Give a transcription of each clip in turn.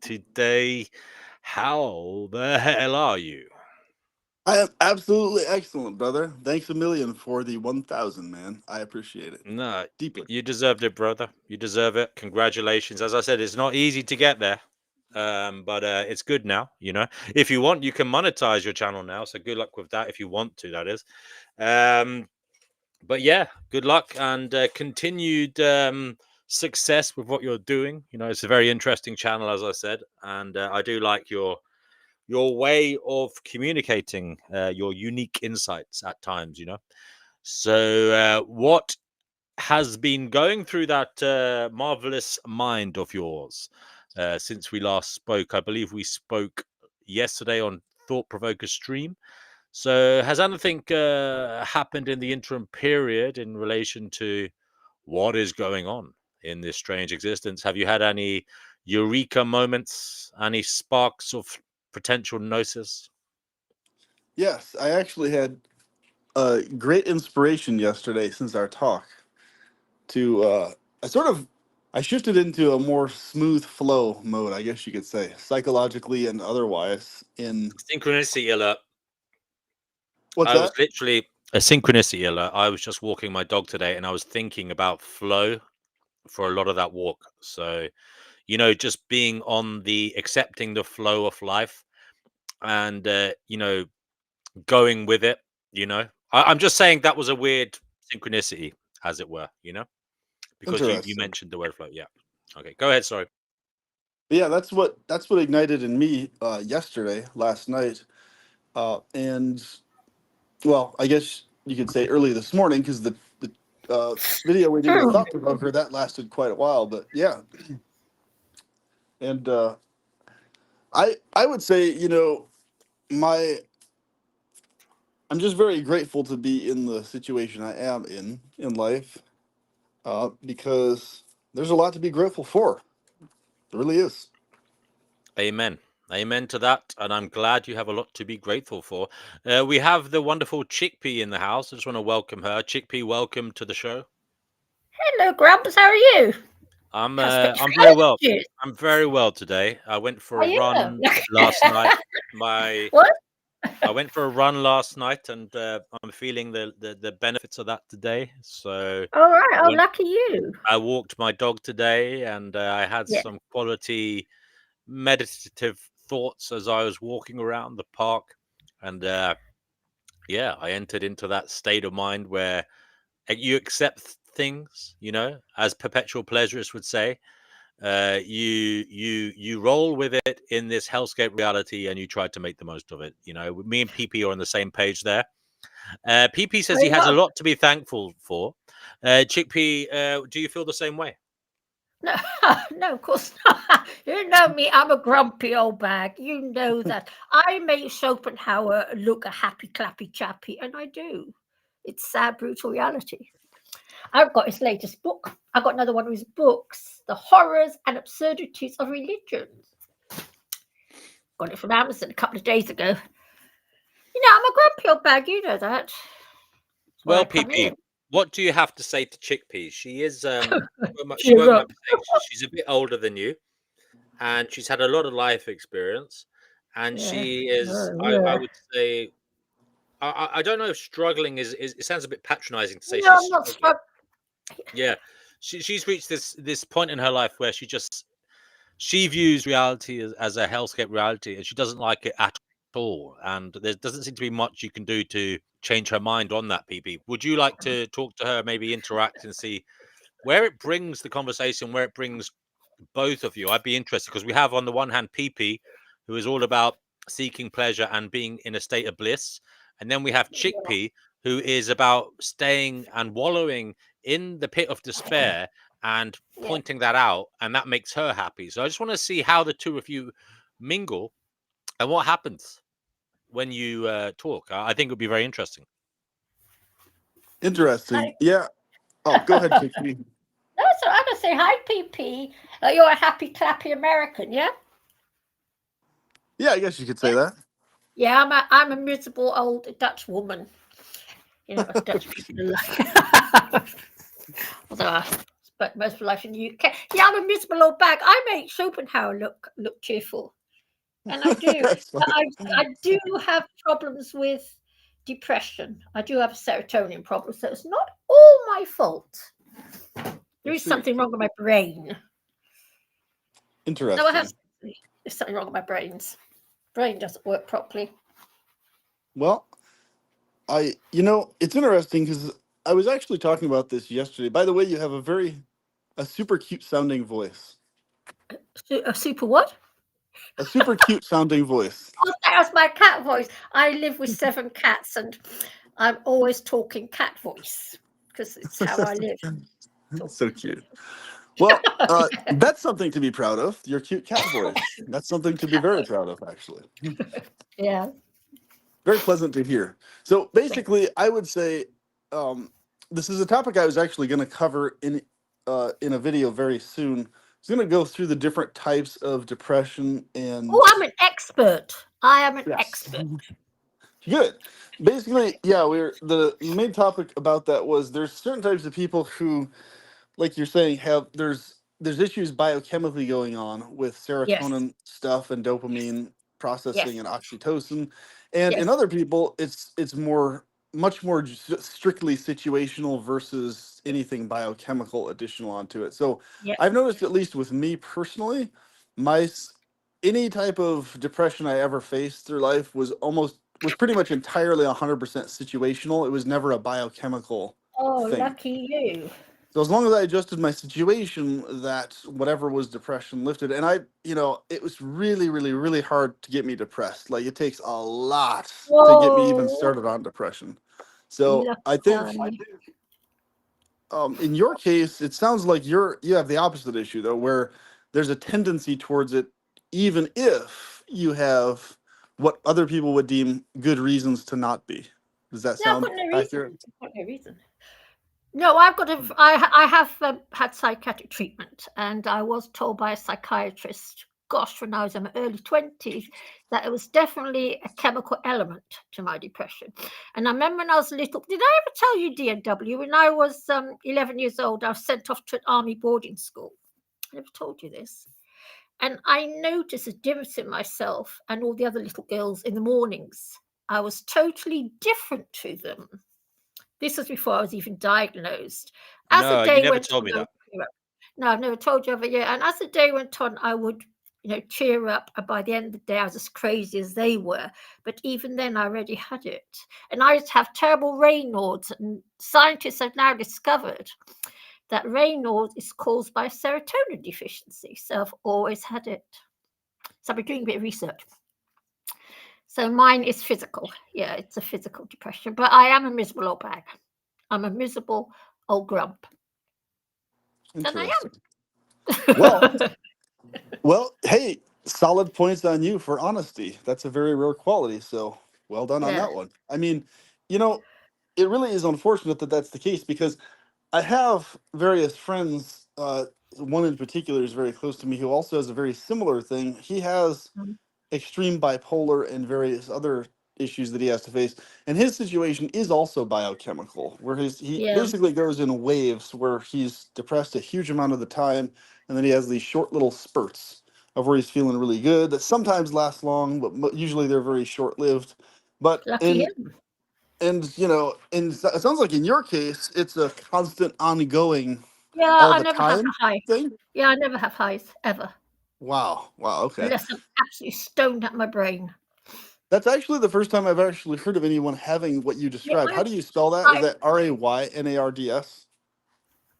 today. How the hell are you? I am absolutely excellent, brother. Thanks a million for the 1,000, man. I appreciate it No, deeply. you deserved it, brother. You deserve it. Congratulations. As I said, it's not easy to get there. But it's good now, If you want, you can monetize your channel now. So good luck with that if you want to, that is. Um, but yeah, good luck and continued success with what you're doing. It's a very interesting channel, as I said, and I do like your way of communicating your unique insights at times. So what has been going through that marvelous mind of yours since we last spoke? I believe we spoke yesterday on Thought Provoker stream. So, has anything happened in the interim period in relation to what is going on in this strange existence? Have you had any eureka moments, any sparks of potential gnosis? Yes, I actually had great inspiration yesterday since our talk to I shifted into a more smooth flow mode, I guess you could say, psychologically and otherwise. In Synchronicity alert. what's I was that? literally a synchronicity alert. I was just walking my dog today and I was thinking about flow for a lot of that walk. So, just being on the accepting the flow of life and, going with it, I'm just saying that was a weird synchronicity, as it were, because you Interesting. mentioned the word flow. Yeah. Okay. Go ahead. Sorry. Yeah, that's what ignited in me yesterday, last night, and well, I guess you could say early this morning because the video we did with True. Thought Provoker that lasted quite a while. But yeah, and I would say my I'm just very grateful to be in the situation I am in life because there's a lot to be grateful for. There really is. Amen. Amen to that. And I'm glad you have a lot to be grateful for. We have the wonderful Chickpea in the house. I just want to welcome her. Chickpea, welcome to the show. Hello, Grumps. How are you? How's things I'm for very well. ages? I'm very well today. I went for Are a you? run last night. My What? I went for a run last night, and I'm feeling the benefits of that today. So All right. I Oh, went. lucky you. I walked my dog today, and I had Yeah. some quality meditative thoughts as I was walking around the park, and yeah, I entered into that state of mind where you accept things, as perpetual pleasurists would say. You roll with it in this hellscape reality, and you try to make the most of it. Me and PP are on the same page there. PP says he Very has a well. lot to be thankful for. Chickpea, do you feel the same way? No, no, of course not. You know me. I'm a grumpy old bag. You know that. I make Schopenhauer look a happy, clappy chappy, and I do. It's sad, brutal reality. I've got his latest book. I got another one of his books, The Horrors and Absurdities of Religion. Got it from Amazon a couple of days ago. I'm a grumpy old bag. You know that. That's why Well, I come PP, in. what do you have to say to Chickpea? She is she Cheer won't mind up. me saying she's a bit older than you, and she's had a lot of life experience, and Yeah. she is, I Yeah. would say, I don't know if struggling is it sounds a bit patronizing to say No, she's I'm not struggling. struck. Yeah, she's reached this point in her life where she views reality as a hellscape reality, and she doesn't like it at all. And there doesn't seem to be much you can do to change her mind on that. PP, would you like to talk to her, maybe interact and see where it brings the conversation, where it brings both of you? I'd be interested because we have on the one hand PP, who is all about seeking pleasure and being in a state of bliss, and then we have Chickpea, who is about staying and wallowing in the pit of despair and Yeah. pointing that out, and that makes her happy. So I just want to see how the two of you mingle and what happens when you talk. I think it would be very interesting. Interesting. Hi. Yeah. Oh, go ahead, Chickpea. No, so I'm gonna say hi, PP. You're a happy, clappy American, yeah? Yeah, I guess you could Yeah. say that. Yeah, I'm a miserable old Dutch woman. You know, as Dutch people are like. Although I but most of life in the UK. Yeah, I'm a miserable old bag. I make Schopenhauer look cheerful, and I do. That's But funny. I do have problems with depression. I do have a serotonin problem, so it's not all my fault. There is see. something wrong with my brain. Interesting. No, I have. There's something wrong with my brain doesn't work properly. Well, it's interesting because I was actually talking about this yesterday. By the way, you have a super cute sounding voice. A super what? A super cute sounding voice. Oh, that was my cat voice. I live with 7 cats, and I'm always talking cat voice because it's how I live. That's so cute. Well, that's something to be proud of. Your cute cat voice. That's something to be very proud of, actually. Yeah. Very pleasant to hear. So basically, I would say this is a topic I was actually going to cover in a video very soon. I was going to go through the different types of depression and. Oh, I'm an expert. I am an expert. Good. Basically, yeah, the main topic about that was there's certain types of people who, like you're saying, there's issues biochemically going on with serotonin stuff and dopamine processing and oxytocin, and in other people it's much more strictly situational versus anything biochemical additional onto it. So I've noticed, at least with me personally, any type of depression I ever faced through life was pretty much entirely 100% situational. It was never a biochemical thing. Lucky you. So as long as I adjusted my situation, that whatever was depression lifted. And it was really, really, really hard to get me depressed. Like, it takes a lot to get me even started on depression. So I think in your case, it sounds like you have the opposite issue, though, where there's a tendency towards it, even if you have what other people would deem good reasons to not be. Does that sound accurate? I've got no reason. No, I have had psychiatric treatment, and I was told by a psychiatrist, gosh, when I was in my early 20s, that it was definitely a chemical element to my depression. And I remember when I was little, did I ever tell you, DNW, when I was 11 years old, I was sent off to an army boarding school. I never told you this. And I noticed a difference in myself and all the other little girls in the mornings. I was totally different to them. This was before I was even diagnosed. No, you never told me that. No, I've never told you of it yet. And as the day went on, I would, cheer up. And by the end of the day, I was as crazy as they were. But even then, I already had it. And I used to have terrible Raynaud's. And scientists have now discovered that Raynaud's is caused by serotonin deficiency. So I've always had it. So I've been doing a bit of research. So mine is physical. Yeah, it's a physical depression. But I am a miserable old bag. I'm a miserable old grump. And I am. Well, hey, solid points on you for honesty. That's a very rare quality. So well done on that one. I mean, it really is unfortunate that that's the case, because I have various friends. One in particular is very close to me who also has a very similar thing. He has extreme bipolar and various other issues that he has to face, and his situation is also biochemical, where he basically goes in waves where he's depressed a huge amount of the time, and then he has these short little spurts of where he's feeling really good that sometimes last long, but usually they're very short-lived. But and it sounds like in your case it's a constant ongoing I never have a high thing. I never have highs ever. Wow, okay. Unless I'm absolutely stoned at my brain. That's actually the first time I've actually heard of anyone having what you described. How do you spell that? Is that Raynards?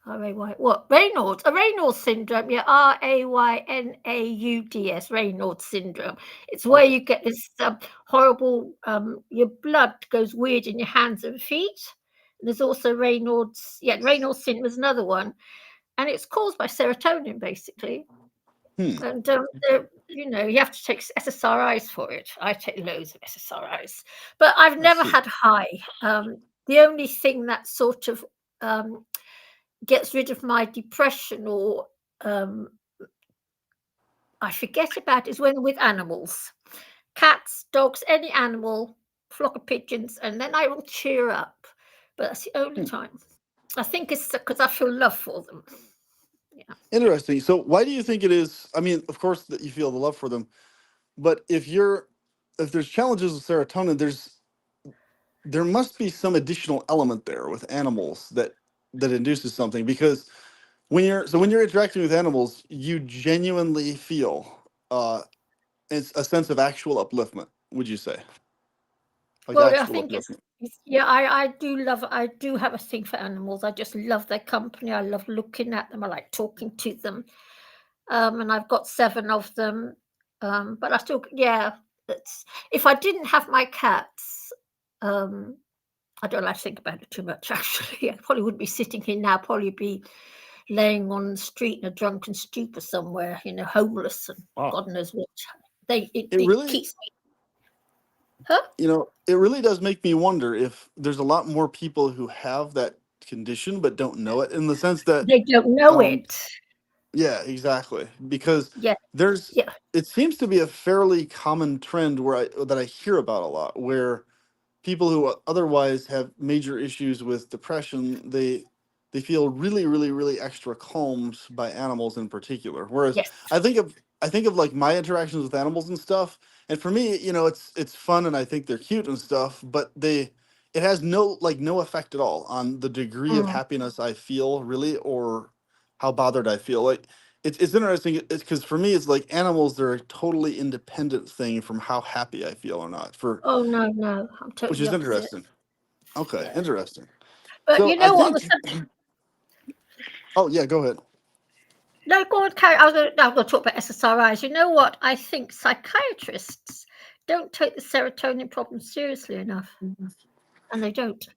R-A-Y. What? Raynaud's. A Raynaud's syndrome. Yeah, Raynauds, Raynaud's syndrome. It's where you get this horrible, your blood goes weird in your hands and feet. And there's also Raynaud's. Yeah, Raynaud's syndrome is another one. And it's caused by serotonin, basically. And, you have to take SSRIs for it. I take loads of SSRIs. But I've never had high. The only thing that sort of gets rid of my depression or I forget about is when with animals. Cats, dogs, any animal, flock of pigeons, and then I will cheer up. But that's the only time. I think it's because I feel love for them. Interesting. So why do you think it is? I mean, of course that you feel the love for them, but if there's challenges with serotonin, there must be some additional element there with animals that induces something, because when you're interacting with animals, you genuinely feel it's a sense of actual upliftment, would you say? Like Well, I actual think upliftment. yeah, I do have a thing for animals. I just love their company. I love looking at them. I like talking to them. And I've got 7 of them. But I still, yeah, if I didn't have my cats, I don't like to think about it too much, actually. I probably wouldn't be sitting here now, probably be laying on the street in a drunken stupor somewhere, homeless and Wow. God knows what. It It really, keeps me. Huh? it really does make me wonder if there's a lot more people who have that condition but don't know it, in the sense that, They don't know um, it. yeah, exactly. Because Yeah, there's, yeah, it seems to be a fairly common trend that I hear about a lot, where people who otherwise have major issues with depression, they feel really, really, really extra calmed by animals in particular. Whereas yes. I think of like my interactions with animals and stuff, and for me, it's fun and I think they're cute and stuff, but it has no effect at all on the degree of Mm. happiness I feel, really, or how bothered I feel. Like it's interesting. It's because for me, it's like animals. They're a totally independent thing from how happy I feel or not. Oh, no, I'm Which totally is opposite. interesting. Okay, Yeah. interesting. But So you I know what? think. Oh yeah, go ahead. No, go on, carry. I'm going to talk about SSRIs. You know what? I think psychiatrists don't take the serotonin problem seriously enough, and they don't.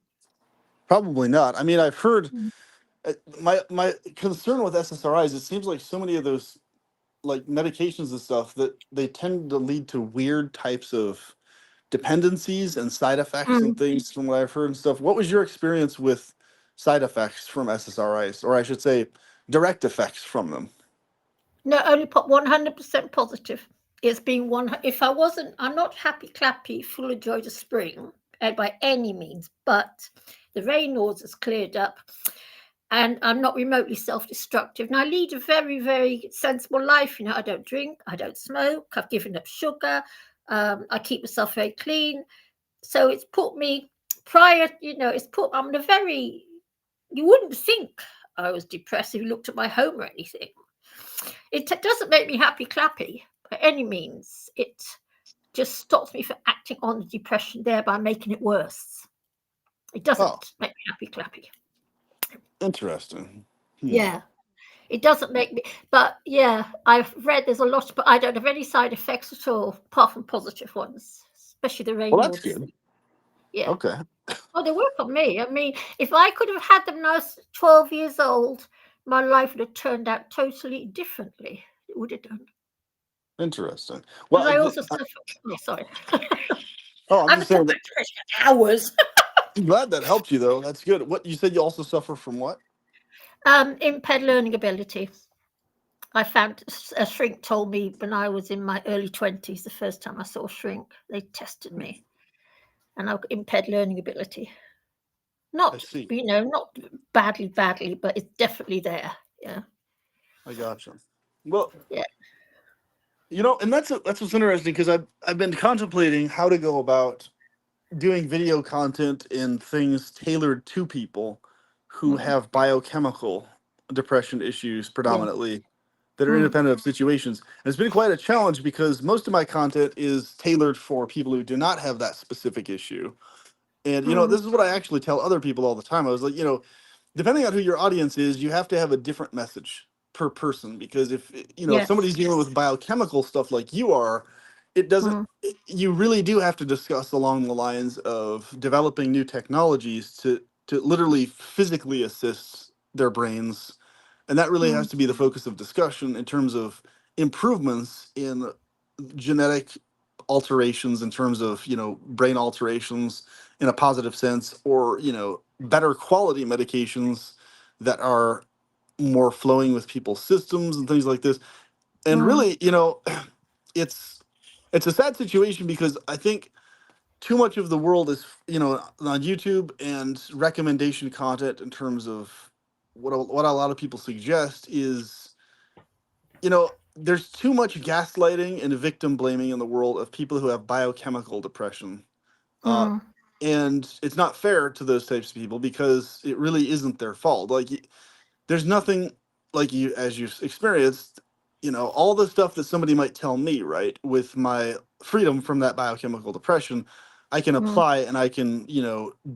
Probably not. I mean, I've heard Mm. my concern with SSRIs. It seems like so many of those like medications and stuff that they tend to lead to weird types of dependencies and side effects and Mm. things, from what I've heard and stuff. What was your experience with side effects from SSRIs, or I should say, direct effects from them? No, only 100% positive. It's been one. If I wasn't, I'm not happy, clappy, full of joy to spring by any means, but the Raynaud's has cleared up, and I'm not remotely self-destructive. And I lead a very, very sensible life. I don't drink, I don't smoke, I've given up sugar, I keep myself very clean. So it's put me I'm in a very, you wouldn't think I was depressed if you looked at my home or anything. It doesn't make me happy clappy by any means. It just stops me from acting on the depression, thereby making it worse. It Oh, doesn't make me happy clappy. interesting. Yeah. It doesn't make me, but yeah, I've read there's a lot, but I don't have any side effects at all, apart from positive ones, especially the Well, that's Raynaud's. good. Yeah. Okay. Oh, they work on me. I mean, if I could have had them when I was 12 years old, my life would have turned out totally differently. It would have done. Interesting. Because Well, I also suffer. Oh, sorry. oh, I'm I just could talk saying about that depression for hours. I'm glad that helped you, though. That's good. What you said, you also suffer from what? Impaired learning ability. I found a shrink told me when I was in my early 20s, the first time I saw a shrink, they tested me, and I've got impaired learning ability. I Not, see. not badly, but it's definitely there. Yeah. I gotcha. Well, Yeah. and that's what's interesting, because I've been contemplating how to go about doing video content in things tailored to people who Mm. have biochemical depression issues Yeah. predominantly, that are Mm. independent of situations. And it's been quite a challenge, because most of my content is tailored for people who do not have that specific issue. And Mm. this is what I actually tell other people all the time. I was like, depending on who your audience is, you have to have a different message per person, because if Yes. somebody's dealing with biochemical stuff like you are, it doesn't Mm. you really do have to discuss along the lines of developing new technologies to literally physically assist their brains, and that really has Mm. to be the focus of discussion, in terms of improvements in genetic alterations, in terms of brain alterations in a positive sense, or better quality medications that are more flowing with people's systems and things like this. And Mm. really, it's it's a sad situation, because I think too much of the world is on YouTube and recommendation content, in terms of what a lot of people suggest is, there's too much gaslighting and victim blaming in the world of people who have biochemical depression. Uh, Mm, and it's not fair to those types of people because it really isn't their fault. Like, there's nothing like you, as you've experienced, all the stuff that somebody might tell me, right? With my freedom from that biochemical depression, I can mm, apply and I can,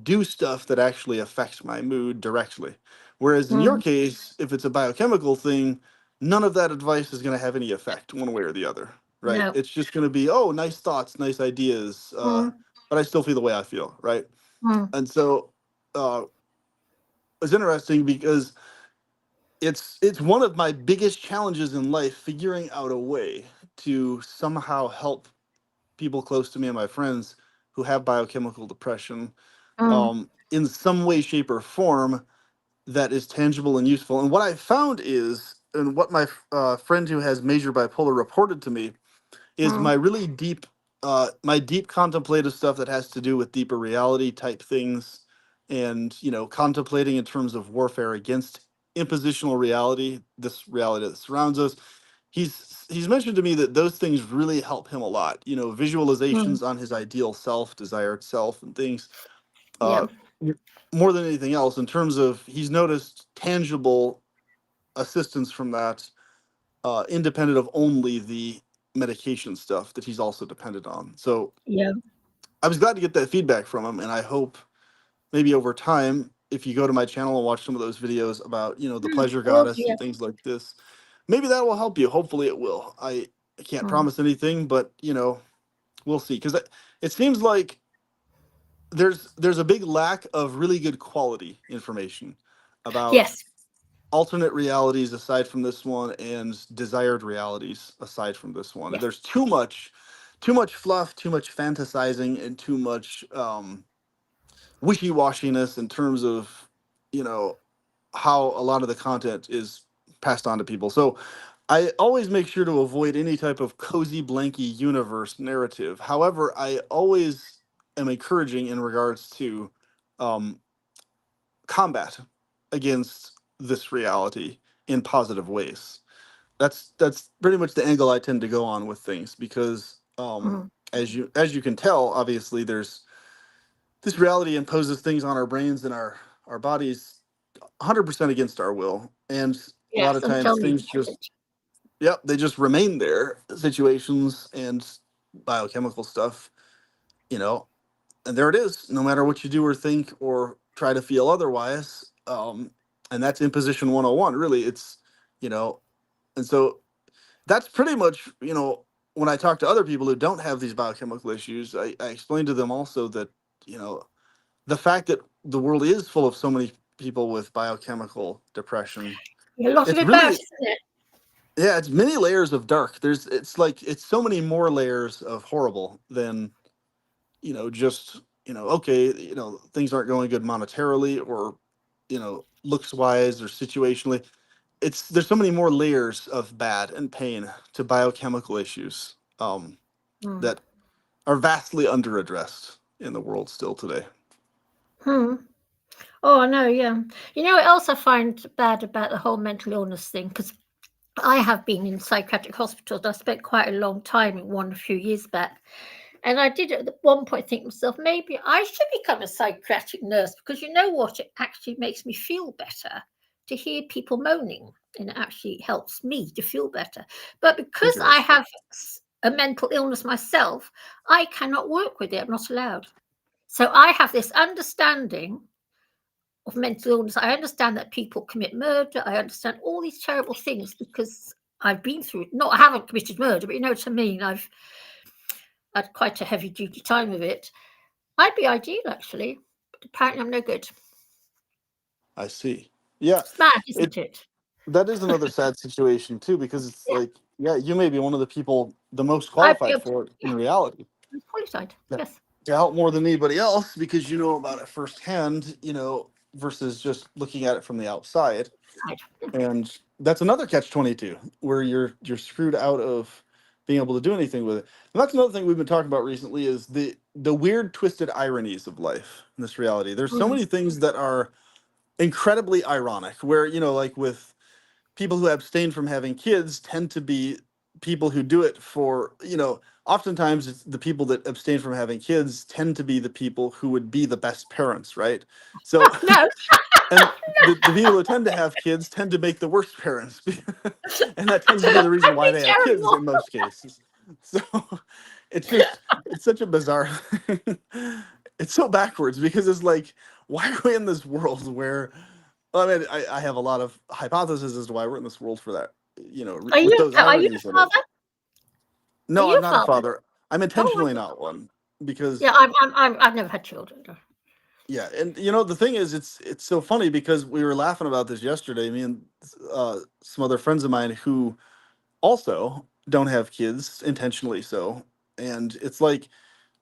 do stuff that actually affects my mood directly. Whereas in your mm, case, if it's a biochemical thing, none of that advice is going to have any effect one way or the other, right? no. It's just going to be, oh, nice thoughts, nice ideas, Mm, but I still feel the way I feel, right? mm, And so uh, it's interesting because it's one of my biggest challenges in life, figuring out a way to somehow help people close to me and my friends who have biochemical depression, mm, in some way, shape, or form that is tangible and useful. And what I found is, and what my friend who has major bipolar reported to me, is mm, my deep contemplative stuff that has to do with deeper reality type things, and contemplating in terms of warfare against impositional reality, this reality that surrounds us. He's mentioned to me that those things really help him a lot, mm, visualizations on his ideal self, desired self, and things, yeah. uh more than anything else. In terms of, he's noticed tangible assistance from that, independent of only the medication stuff that he's also dependent on. So Yeah. I was glad to get that feedback from him, and I hope maybe over time, if you go to my channel and watch some of those videos about, the Mm, pleasure I will do, goddess yeah. and things like this, maybe that will help you. Hopefully it will. I can't Mm. promise anything, but we'll see. Because it seems like there's a big lack of really good quality information about Yes. alternate realities aside from this one, and desired realities aside from this one. Yes. There's too much fluff, too much fantasizing, and too much wishy-washiness in terms of you know how a lot of the content is passed on to people. So I always make sure to avoid any type of cozy blanky universe narrative. However, I always am encouraging in regards to um, combat against this reality in positive ways. That's pretty much the angle I tend to go on with things, because Mm, as you can tell, obviously there's this reality imposes things on our brains and our bodies 100% against our will, and a lot yes. of And tell times me things about just, it. yep, they just remain there, situations and biochemical stuff, you know and there it is, no matter what you do or think or try to feel otherwise. And that's imposition 101, really. It's you know and so that's pretty much, when I talk to other people who don't have these biochemical issues, I explain to them also that, you know the fact that the world is full of so many people with biochemical depression, Yeah, a lot of it's it about, really, isn't it? yeah, it's many layers of dark. It's so many more layers of horrible than, just, okay, things aren't going good monetarily, or, looks wise, or situationally. There's so many more layers of bad and pain to biochemical issues, Mm. that are vastly underaddressed in the world still today. Hmm. Oh, I know, yeah. You know what else I find bad about the whole mental illness thing? Because I have been in psychiatric hospitals. I spent quite a long time in one a few years back. And I did at one point think to myself, maybe I should become a psychiatric nurse, because you know what? It actually makes me feel better to hear people moaning, and it actually helps me to feel better. But because I Interesting. have a mental illness myself, I cannot work with it. I'm not allowed. So I have this understanding of mental illness. I understand that people commit murder. I understand all these terrible things because I've been through it. Not, I haven't committed murder, but you know what I mean. I've had quite a heavy duty time of it. I'd be ideal, actually, but apparently I'm no good. I see. Yeah, It's mad, it isn't it? that is another sad situation too, because it's Yeah, like, yeah, you may be one of the people the most I'd be qualified able to. for it in Yeah, reality, I'm qualified. to Yes, help more than anybody else, because you know about it firsthand, versus just looking at it from the outside. side. Yeah. And that's another catch 22, where you're screwed out of being able to do anything with it. And that's another thing we've been talking about recently, is the weird twisted ironies of life in this reality. There's so Mm, many things that are incredibly ironic, where, like with people who abstain from having kids tend to be people who do it for, oftentimes it's the people that abstain from having kids tend to be the people who would be the best parents, right? So, No, and the people who tend to have kids tend to make the worst parents. And that tends to be the reason that'd why be they have kids terrible. in most cases. So it's such a bizarre thing. It's so backwards because it's like, why are we in this world where, well, I mean, I have a lot of hypotheses as to why we're in this world for that, Are with you those are you a ironies in it. father? Are No, you I'm a not a father? father. I'm Oh, intentionally not one yeah. because, I've never had children. yeah. And, the thing is, it's so funny because we were laughing about this yesterday, me and some other friends of mine who also don't have kids intentionally. So, and it's like,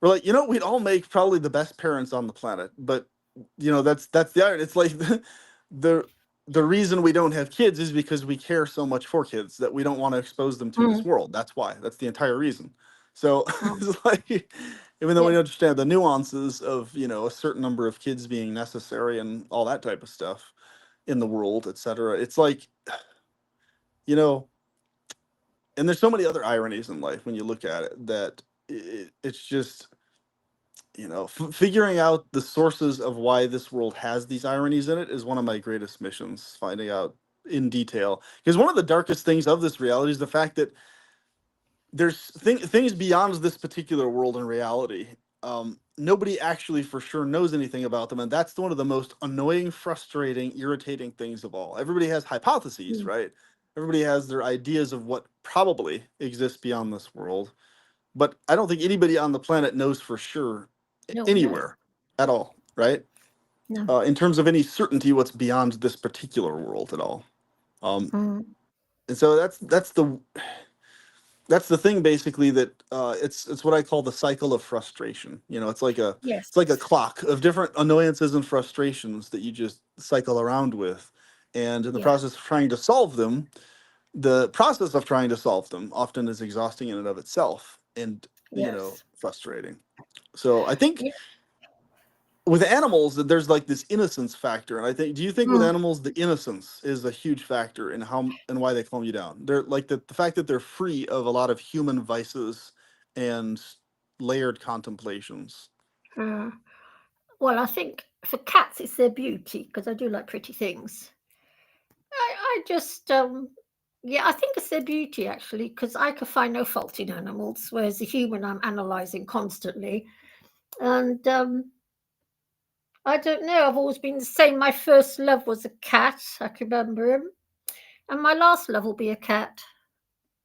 we're like, we'd all make probably the best parents on the planet, but that's the irony. It's like the the reason we don't have kids is because we care so much for kids that we don't want to expose them to this Mm, world. That's why. That's the entire reason. So mm, it's like, even though yeah. we understand the nuances of a certain number of kids being necessary and all that type of stuff in the world, etc., it's like, you know, and there's so many other ironies in life when you look at it that it's just figuring out the sources of why this world has these ironies in it is one of my greatest missions, finding out in detail. Because one of the darkest things of this reality is the fact that there's things beyond this particular world and reality. Nobody actually for sure knows anything about them, and that's one of the most annoying, frustrating, irritating things of all. Everybody has hypotheses, Mm, right? Everybody has their ideas of what probably exists beyond this world, but I don't think anybody on the planet knows for sure no one knows. anywhere at all, right? No. In terms of any certainty, what's beyond this particular world at all. Um, Mm, and so that's the thing basically that it's what I call the cycle of frustration. It's like a yes. clock of different annoyances and frustrations that you just cycle around with, and in the Yeah. process of trying to solve them, the process of trying to solve them often is exhausting in and of itself, and Yes. frustrating. So I think Yeah. with animals that there's like this innocence factor, and do you think with Mm, animals the innocence is a huge factor in how and why they calm you down? They're like the fact that they're free of a lot of human vices and layered contemplations. uh, well, I think for cats it's their beauty because I do like pretty things. I just yeah, I think it's their beauty actually because I can find no fault in animals, whereas the human I'm analysing constantly. And I don't know. I've always been the same. My first love was a cat. I can remember him, and my last love will be a cat.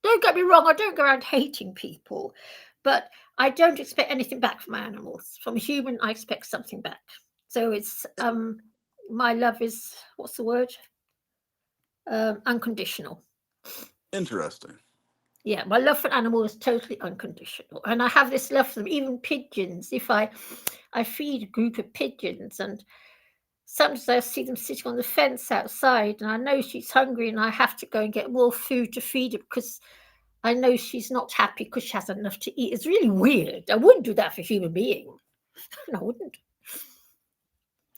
Don't get me wrong. I don't go around hating people, but I don't expect anything back from my animals. From a human, I expect something back. So it's my love is what's the word? Unconditional. Interesting. Yeah, my love for an animal is totally unconditional, and I have this love for them. Even pigeons. If I feed a group of pigeons, and sometimes I see them sitting on the fence outside, and I know she's hungry, and I have to go and get more food to feed her because I know she's not happy because she hasn't enough to eat. It's really weird. I wouldn't do that for a human being. I wouldn't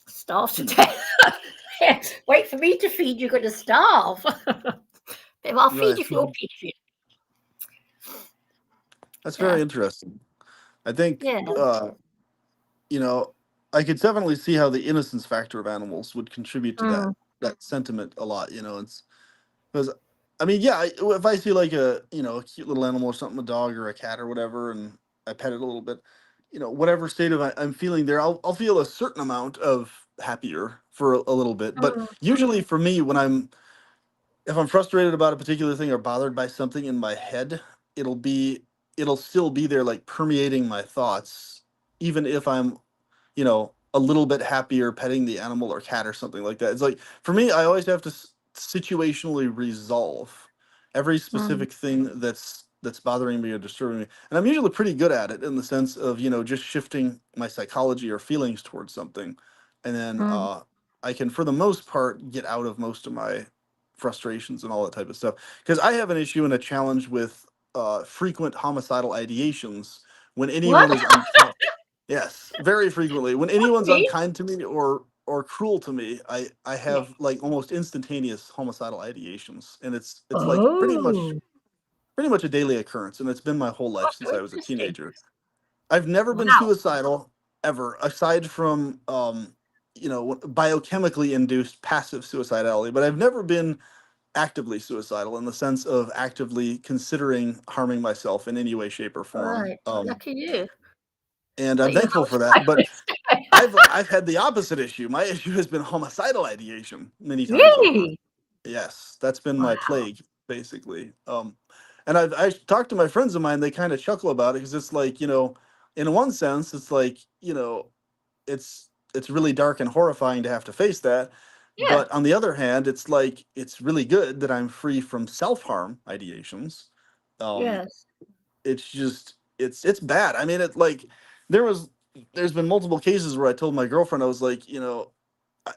starve to Hmm. death. Wait for me to feed, you're going to starve. I'll feed Right. you for your pigeon. That's Yeah, very interesting. I think yeah. you know I could definitely see how the innocence factor of animals would contribute to that Mm, that sentiment a lot. It's because, I mean, yeah, if I see like a cute little animal or something, a dog or a cat or whatever, and I pet it a little bit, whatever state of I'm feeling there, I'll feel a certain amount of happier for a little bit. But mm, usually for me, if I'm frustrated about a particular thing or bothered by something in my head, it'll be it'll still be there, like permeating my thoughts, even if I'm a little bit happier petting the animal or cat or something like that. It's like for me, I always have to situationally resolve every mm, specific thing that's bothering me or disturbing me. And I'm usually pretty good at it in the sense of, just shifting my psychology or feelings towards something. And then mm. I can, for the most part, get out of most of my frustrations and all that type of stuff. Because I have an issue and a challenge with frequent homicidal ideations when What? anyone is unkind. Yes, very frequently. When anyone's Me? unkind to me or or cruel to me, I have like almost instantaneous homicidal ideations, and it's like Oh, pretty much a daily occurrence, and it's been my whole life oh, since I was a interesting. teenager. I've never been Wow. suicidal ever, aside from biochemically induced passive suicidality, but I've never been actively suicidal in the sense of actively considering harming myself in any way, shape, or form. Right. Lucky you. And I'm But you're thankful for that. But homicidal. I've had the opposite issue. My issue has been homicidal ideation many times over. Really? Yes, that's been my Wow. plague, basically. And I talked to my friends of mine. They kind of chuckle about it because it's like, in one sense, it's like, it's really dark and horrifying to have to face that. Yeah. But on the other hand, it's like it's really good that I'm free from self-harm ideations. Um, Yes. it's just it's bad. I mean, it like there was there's been multiple cases where I told my girlfriend, I was like,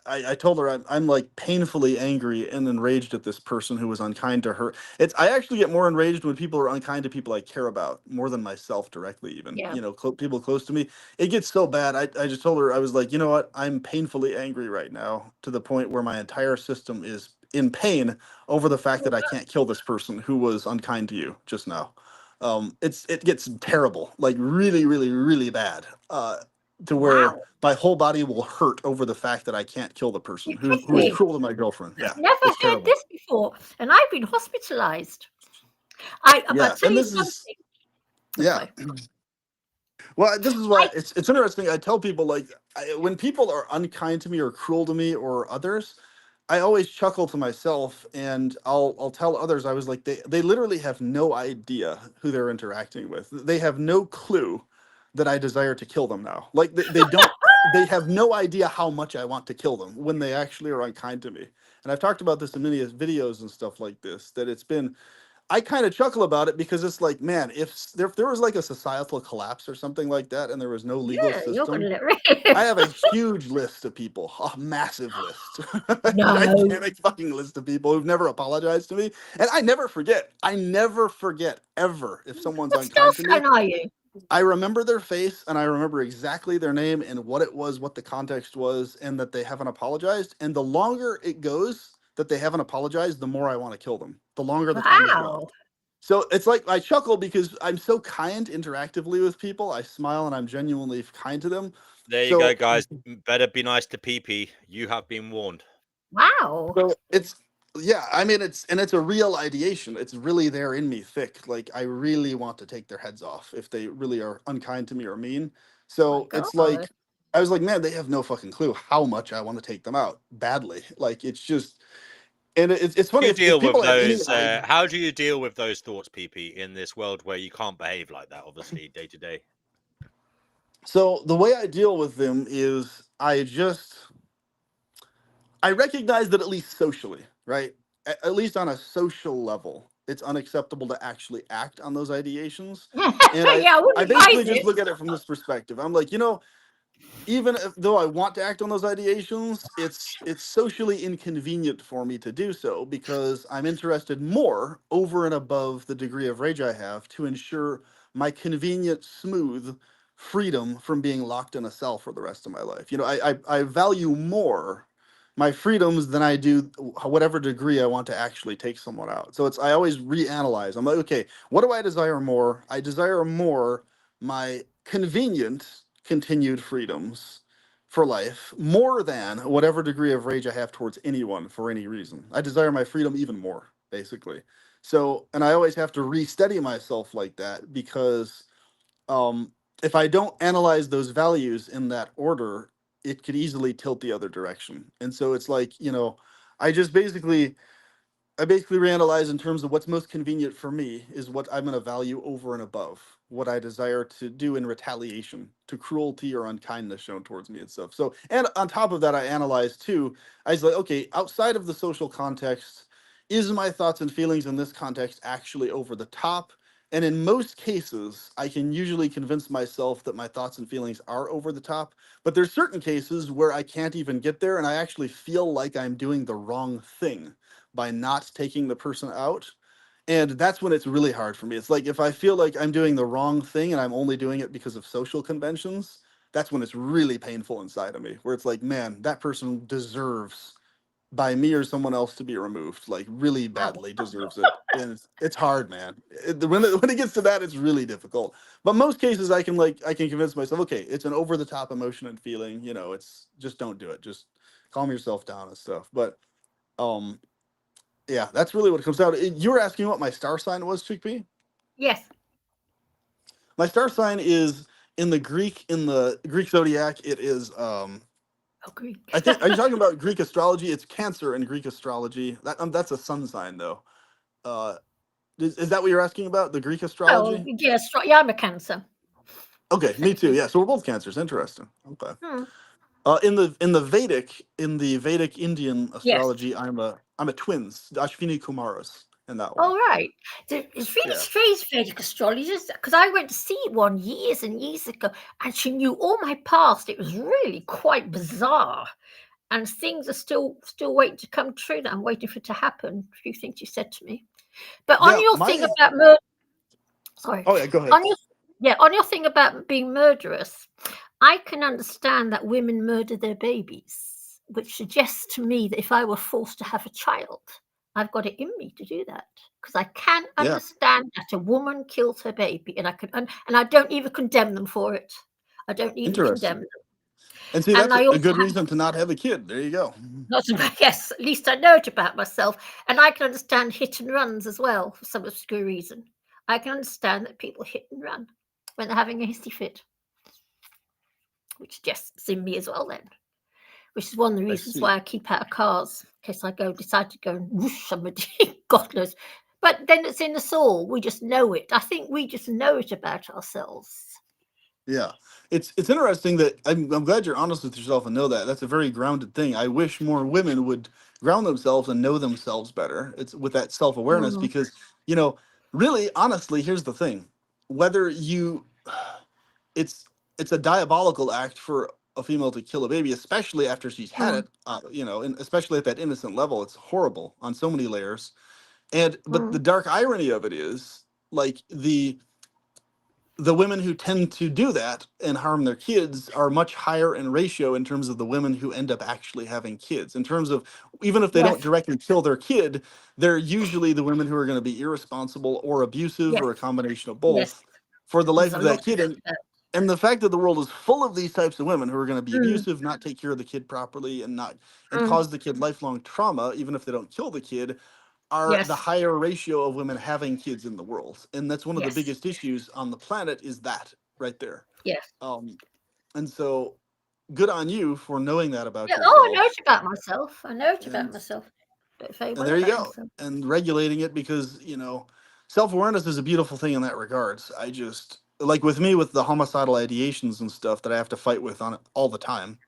I told her I'm like painfully angry and enraged at this person who was unkind to her. I actually get more enraged when people are unkind to people I care about more than myself directly, even, Yeah. people close to me. It gets so bad. I just told her, I was like, you know what? I'm painfully angry right now to the point where my entire system is in pain over the fact that I can't kill this person who was unkind to you just now. It gets terrible, like really, really, really bad. To where Wow. my whole body will hurt over the fact that I can't kill the person You're who is kidding. cruel to my girlfriend. Yeah, I've never it's heard terrible. this before, and I've been hospitalized. I'll Yeah, tell and you this is something. yeah. Sorry. Well, this is why I it's interesting. I tell people like when people are unkind to me or cruel to me or others, I always chuckle to myself and I'll tell others. I was like they literally have no idea who they're interacting with. They have no clue that I desire to kill them now. Like they don't they have no idea how much I want to kill them when they actually are unkind to me. And I've talked about this in many videos and stuff like this, that it's been I kind of chuckle about it because it's like, man, if there was like a societal collapse or something like that and there was no legal yeah, you're gonna system, let I rip. have a huge list of people, a massive list, a No. gigantic fucking list of people who've never apologized to me. And I never forget. I never forget ever if someone's What star unkind to me. sign are you? I remember their face and I remember exactly their name and what it was, what the context was, and that they haven't apologized. And the longer it goes that they haven't apologized, the more I want to kill them. The longer the time has gone. Wow. So it's like I chuckle because I'm so kind interactively with people. I smile and I'm genuinely kind to them. There you go, So, guys. Better be nice to PP. You have been warned. Wow. so it's yeah, I mean it's a real ideation. It's really there in me thick. Like I really want to take their heads off if they really are unkind to me or mean. My So God. it's like I was like, man, they have no fucking clue how much I want to take them out badly. Like it's just and it's funny You if deal with people have any those. How do you deal with those thoughts, PP, in this world where you can't behave like that? Obviously, day to day. so the way I deal with them is I recognize that at least socially, right? At least on a social level, it's unacceptable to actually act on those ideations. And Yeah, I I wouldn't basically advise just it. look at it from this perspective. I'm like, even though I want to act on those ideations, it's socially inconvenient for me to do so because I'm interested more over and above the degree of rage I have to ensure my convenient, smooth freedom from being locked in a cell for the rest of my life. I value more my freedoms than I do whatever degree I want to actually take someone out. So I always reanalyze. I'm like, okay, what do I desire more? I desire more my convenient continued freedoms for life more than whatever degree of rage I have towards anyone for any reason. I desire my freedom even more, basically. So, and I always have to re-steady myself like that because um, if I don't analyze those values in that order, it could easily tilt the other direction. And so it's like, I just I basically reanalyze in terms of what's most convenient for me is what I'm going to value over and above what I desire to do in retaliation to cruelty or unkindness shown towards me and stuff. So, and on top of that, I analyze too. I was like, okay, outside of the social context, is my thoughts and feelings in this context actually over the top? And in most cases, I can usually convince myself that my thoughts and feelings are over the top. But there's certain cases where I can't even get there, and I actually feel like I'm doing the wrong thing by not taking the person out. And that's when it's really hard for me. It's like if I feel like I'm doing the wrong thing and I'm only doing it because of social conventions, that's when it's really painful inside of me, where it's like, man, that person deserves, by me or someone else, to be removed, like really badly deserves it. And it's hard, man. When it gets to that, it's really difficult. But most cases, I can convince myself, okay, it's an over the top emotion and feeling. It's just, don't do it. Just calm yourself down and stuff. But um, yeah, that's really what it comes down to. You were asking what my star sign was, Chickpea. Yes. My star sign is in the Greek zodiac. It is Oh, Greek. I think, are you talking about Greek astrology? It's Cancer in Greek astrology. That's a sun sign, though. Uh, is that what you're asking about? The Greek Oh, astrology? yes. Yeah, I'm a Cancer. Okay, me too. Yeah, so we're both Cancers. Interesting. Okay. Hmm. In the Vedic Indian Yes. astrology, I'm a twins, Ashvini Kumaras in that one. All right. It's really Yeah. strange, Vedic astrologers, because I went to see one years and years ago, and she knew all my past. It was really quite bizarre, and things are still waiting to come true. That I'm waiting for it to happen. A few things she said to me. But on Yeah, your thing about sorry, Oh yeah, go ahead. on your thing about being murderous, I can understand that women murder their babies, which suggests to me that if I were forced to have a child, I've got it in me to do that, because I can Yeah. understand that a woman kills her baby, and I don't even condemn them for it. I don't even condemn Interesting. them. And see, And that's I a also good have reason to not have a kid. There you go. not yes, at least I know it about myself, and I can understand hit and runs as well for some obscure reason. I can understand that people hit and run when they're having a hissy fit, which suggests in me as well then. Which is one of the reasons see. why I keep out of cars, in case I decide to go and whoosh somebody, God knows. But then it's in us all. We just know it. I think we just know it about ourselves. Yeah, it's interesting that I'm glad you're honest with yourself and know that. That's a very grounded thing. I wish more women would ground themselves and know themselves better. It's with that self-awareness, Mm, because really, honestly, here's the thing: whether you, it's a diabolical act for a female to kill a baby, especially after she's had mm, it. And especially at that innocent level, it's horrible on so many layers. But the mm, dark irony of it is, like, the women who tend to do that and harm their kids are much higher in ratio in terms of the women who end up actually having kids. In terms of, even if they don't yes, directly kill their kid, they're usually the women who are going to be irresponsible or abusive, yes, or a combination of yes. both, for the There's life a of lot that kid. of that. And the fact that the world is full of these types of women who are going to be Mm, abusive, not take care of the kid properly, and mm, cause the kid lifelong trauma, even if they don't kill the kid, are the yes, higher ratio of women having kids in the world. And that's one of the yes, biggest issues on the planet, is that right there. yes. And so, good on you for knowing that about Yeah. Oh, I know yourself. it about myself. I know it about And myself. Know very and well there you about go. myself. And regulating it, because self-awareness is a beautiful thing in that regards. I just, like, with me, with the homicidal ideations and stuff that I have to fight with on it all the time,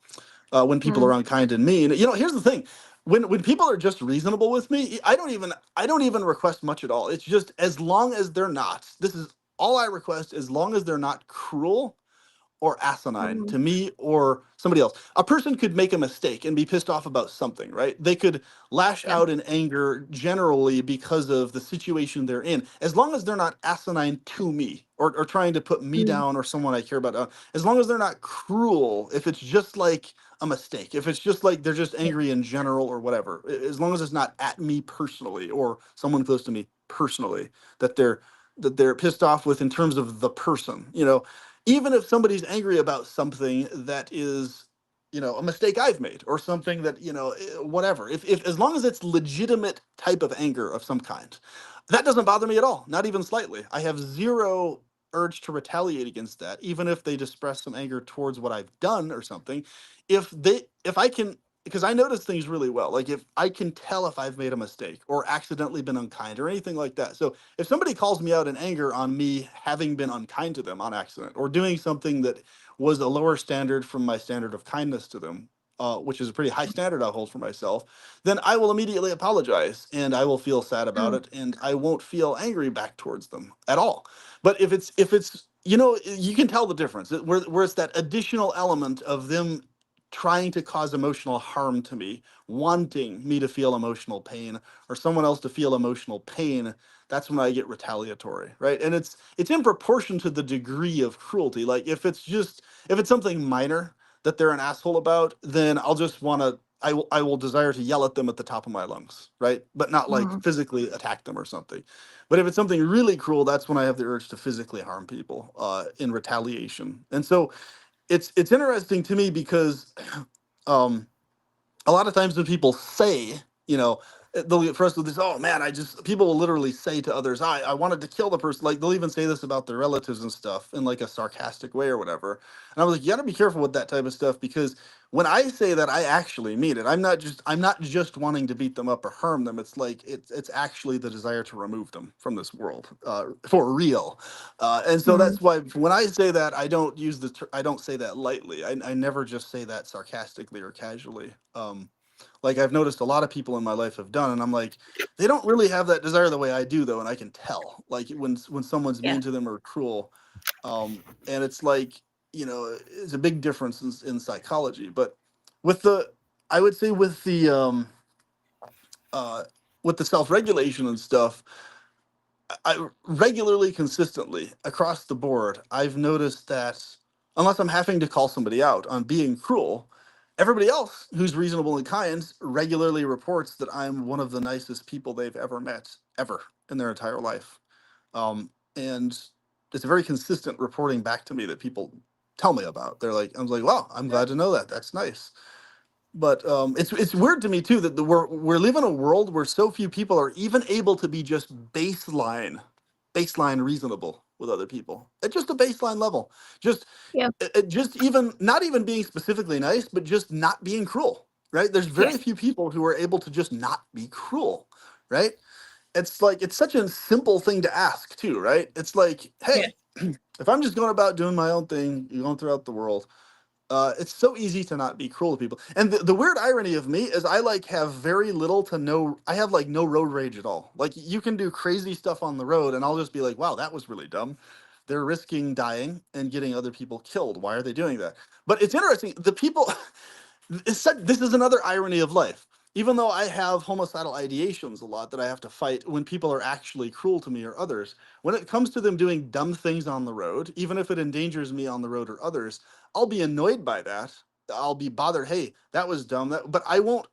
when people Mm, are unkind and mean. Here's the thing: when people are just reasonable with me, I don't even request much at all. It's just, as long as they're not. This is all I request: as long as they're not cruel or asinine mm, to me or somebody else. A person could make a mistake and be pissed off about something, right? They could lash yeah. out in anger generally because of the situation they're in, as long as they're not asinine to me, or trying to put me Mm, down or someone I care about down. As long as they're not cruel, if it's just like a mistake, if it's just like they're just yeah. angry in general or whatever, as long as it's not at me personally or someone close to me personally, that they're pissed off with in terms of the person, even if somebody's angry about something that is, a mistake I've made, or something that, whatever, if as long as it's legitimate type of anger of some kind, that doesn't bother me at all, not even slightly. I have zero urge to retaliate against that, even if they express some anger towards what I've done or something. If I can, because I notice things really well, like, if I can tell if I've made a mistake or accidentally been unkind or anything like that. So if somebody calls me out in anger on me having been unkind to them on accident, or doing something that was a lower standard from my standard of kindness to them, which is a pretty high standard I hold for myself, then I will immediately apologize, and I will feel sad about Mm, it, and I won't feel angry back towards them at all. But if it's you can tell the difference, where it's that additional element of them trying to cause emotional harm to me, wanting me to feel emotional pain or someone else to feel emotional pain, that's when I get retaliatory, right? And it's in proportion to the degree of cruelty. Like if it's something minor that they're an asshole about, then I'll just want to I will desire to yell at them at the top of my lungs, right? But not like Mm. physically attack them or something. But if it's something really cruel, that's when I have the urge to physically harm people in retaliation. And so it's interesting to me because um, a lot of times when people say, they'll get frustrated with this. Oh man, people will literally say to others, I wanted to kill the person. Like they'll even say this about their relatives and stuff in like a sarcastic way or whatever. And I was like, you got to be careful with that type of stuff because when I say that, I actually mean it. I'm not just wanting to beat them up or harm them. It's like it's actually the desire to remove them from this world for real. And so Mm. that's why when I say that, I don't say that lightly. I never just say that sarcastically or casually. Like I've noticed a lot of people in my life have done, and I'm like, they don't really have that desire the way I do, though, and I can tell. Like when someone's Yeah. mean to them or cruel, and it's like it's a big difference in psychology. But with the, I would say uh, with the self-regulation and stuff, I regularly, consistently across the board, I've noticed that unless I'm having to call somebody out on being cruel, everybody else who's reasonable and kind regularly reports that I'm one of the nicest people they've ever met, ever in their entire life. And it's a very consistent reporting back to me that people tell me about. I was like, wow, I'm glad to know that. That's nice. But it's weird to me too that we're living in a world where so few people are even able to be just baseline reasonable with other people at just a baseline level. Just Yeah. just even not even being specifically nice, but just not being cruel. Right? There's very Yes. few people who are able to just not be cruel. Right? It's like it's such a simple thing to ask too. Right? It's like, Yeah. hey, if I'm just going about doing my own thing, going throughout the world, it's so easy to not be cruel to people. And the weird irony of me is I like have very little to no, I have like no road rage at all. Like you can do crazy stuff on the road and I'll just be like, wow, that was really dumb. They're risking dying and getting other people killed. Why are they doing that? But it's interesting. The people, this is another irony of life. Even though I have homicidal ideations a lot that I have to fight when people are actually cruel to me or others, when it comes to them doing dumb things on the road, even if it endangers me on the road or others, I'll be annoyed by that. I'll be bothered. Hey, that was dumb. But I won't.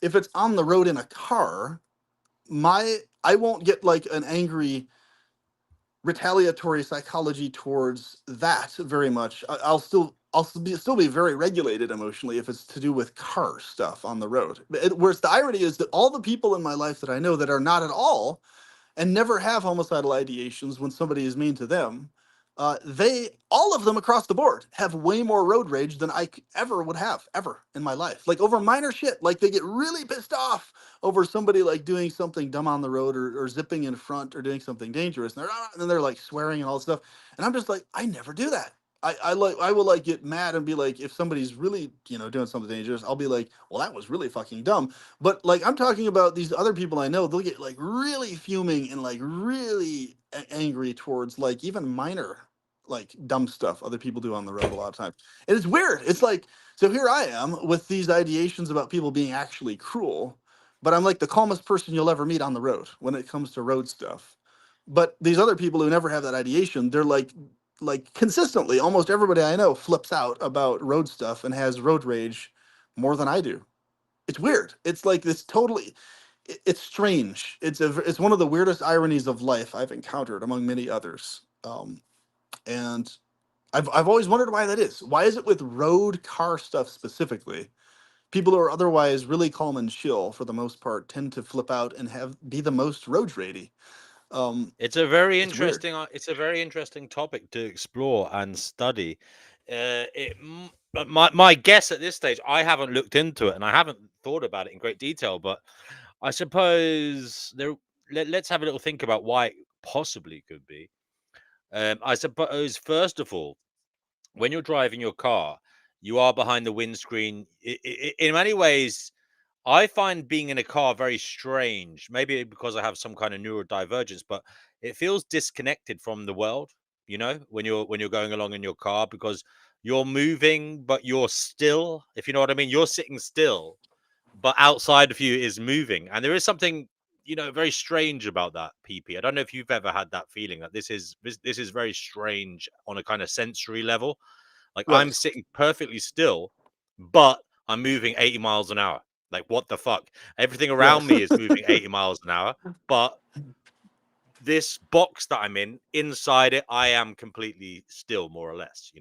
If it's on the road in a car, I won't get like an angry retaliatory psychology towards that very much. I'll still be very regulated emotionally if it's to do with car stuff on the road. Whereas the irony is that all the people in my life that I know that are not at all and never have homicidal ideations when somebody is mean to them, they all of them across the board have way more road rage than ever would have ever in my life. Like over minor shit, like they get really pissed off over somebody like doing something dumb on the road or zipping in front or doing something dangerous, and they're like swearing and all this stuff, and I'm just like, I never do that. I will like get mad and be like, if somebody's really doing something dangerous, I'll be like, well, that was really fucking dumb. But like I'm talking about these other people I know, they'll get like really fuming and like really angry towards like even minor like dumb stuff other people do on the road a lot of times. And it's weird. It's like, so here I am with these ideations about people being actually cruel, but I'm like the calmest person you'll ever meet on the road when it comes to road stuff. But these other people who never have that ideation, they're like consistently almost everybody I know flips out about road stuff and has road rage more than I do. It's weird. It's like this totally. It's strange. It's one of the weirdest ironies of life I've encountered among many others. And I've always wondered why that is. Why is it with road car stuff specifically? People who are otherwise really calm and chill for the most part tend to flip out and be the most road ragey. It's a very It's weird. interesting. It's a very interesting topic to explore and study. But my guess at this stage, I haven't looked into it and I haven't thought about it in great detail. But I suppose let's have a little think about why it possibly could be. I suppose first of all, when you're driving your car, you are behind the windscreen. In many ways, I find being in a car very strange. Maybe because I have some kind of neurodivergence, but it feels disconnected from the world. When you're going along in your car, because you're moving, but you're still, if you know what I mean. You're sitting still, but outside of you is moving. And there is something, very strange about that, PP. I don't know if you've ever had that feeling that this is very strange on a kind of sensory level. Like I'm Right. sitting perfectly still, but I'm moving 80 miles an hour. Like what the fuck? Everything Right. around me is moving 80 miles an hour, but this box that I'm in, inside it, I am completely still, more or less,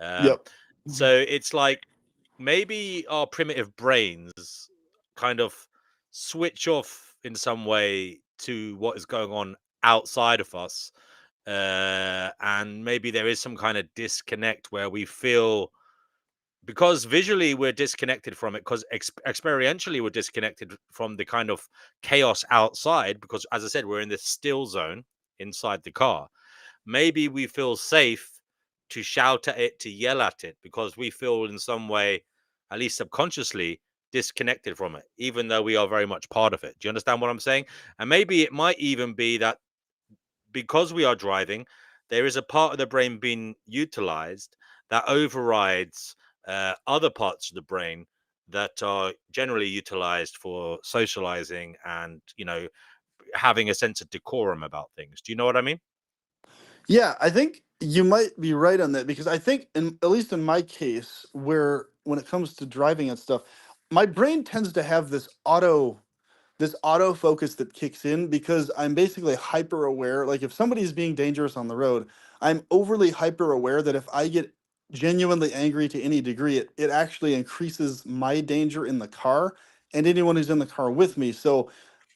Um, Yep. so it's like maybe our primitive brains kind of switch off in some way to what is going on outside of us. And maybe there is some kind of disconnect where we feel, because visually we're disconnected from it, because experientially we're disconnected from the kind of chaos outside, because as I said, we're in this still zone inside the car. Maybe we feel safe to shout at it, to yell at it, because we feel in some way, at least subconsciously, disconnected from it, even though we are very much part of it. Do you understand what I'm saying? And maybe it might even be that because we are driving, there is a part of the brain being utilized that overrides other parts of the brain that are generally utilized for socializing and, having a sense of decorum about things. Do you know what I mean? Yeah, I think you might be right on that because I think, at least in my case, where when it comes to driving and stuff, my brain tends to have this auto focus that kicks in because I'm basically hyper aware. Like if somebody's being dangerous on the road, I'm overly hyper aware that if I get genuinely angry to any degree, it actually increases my danger in the car and anyone who's in the car with me. So,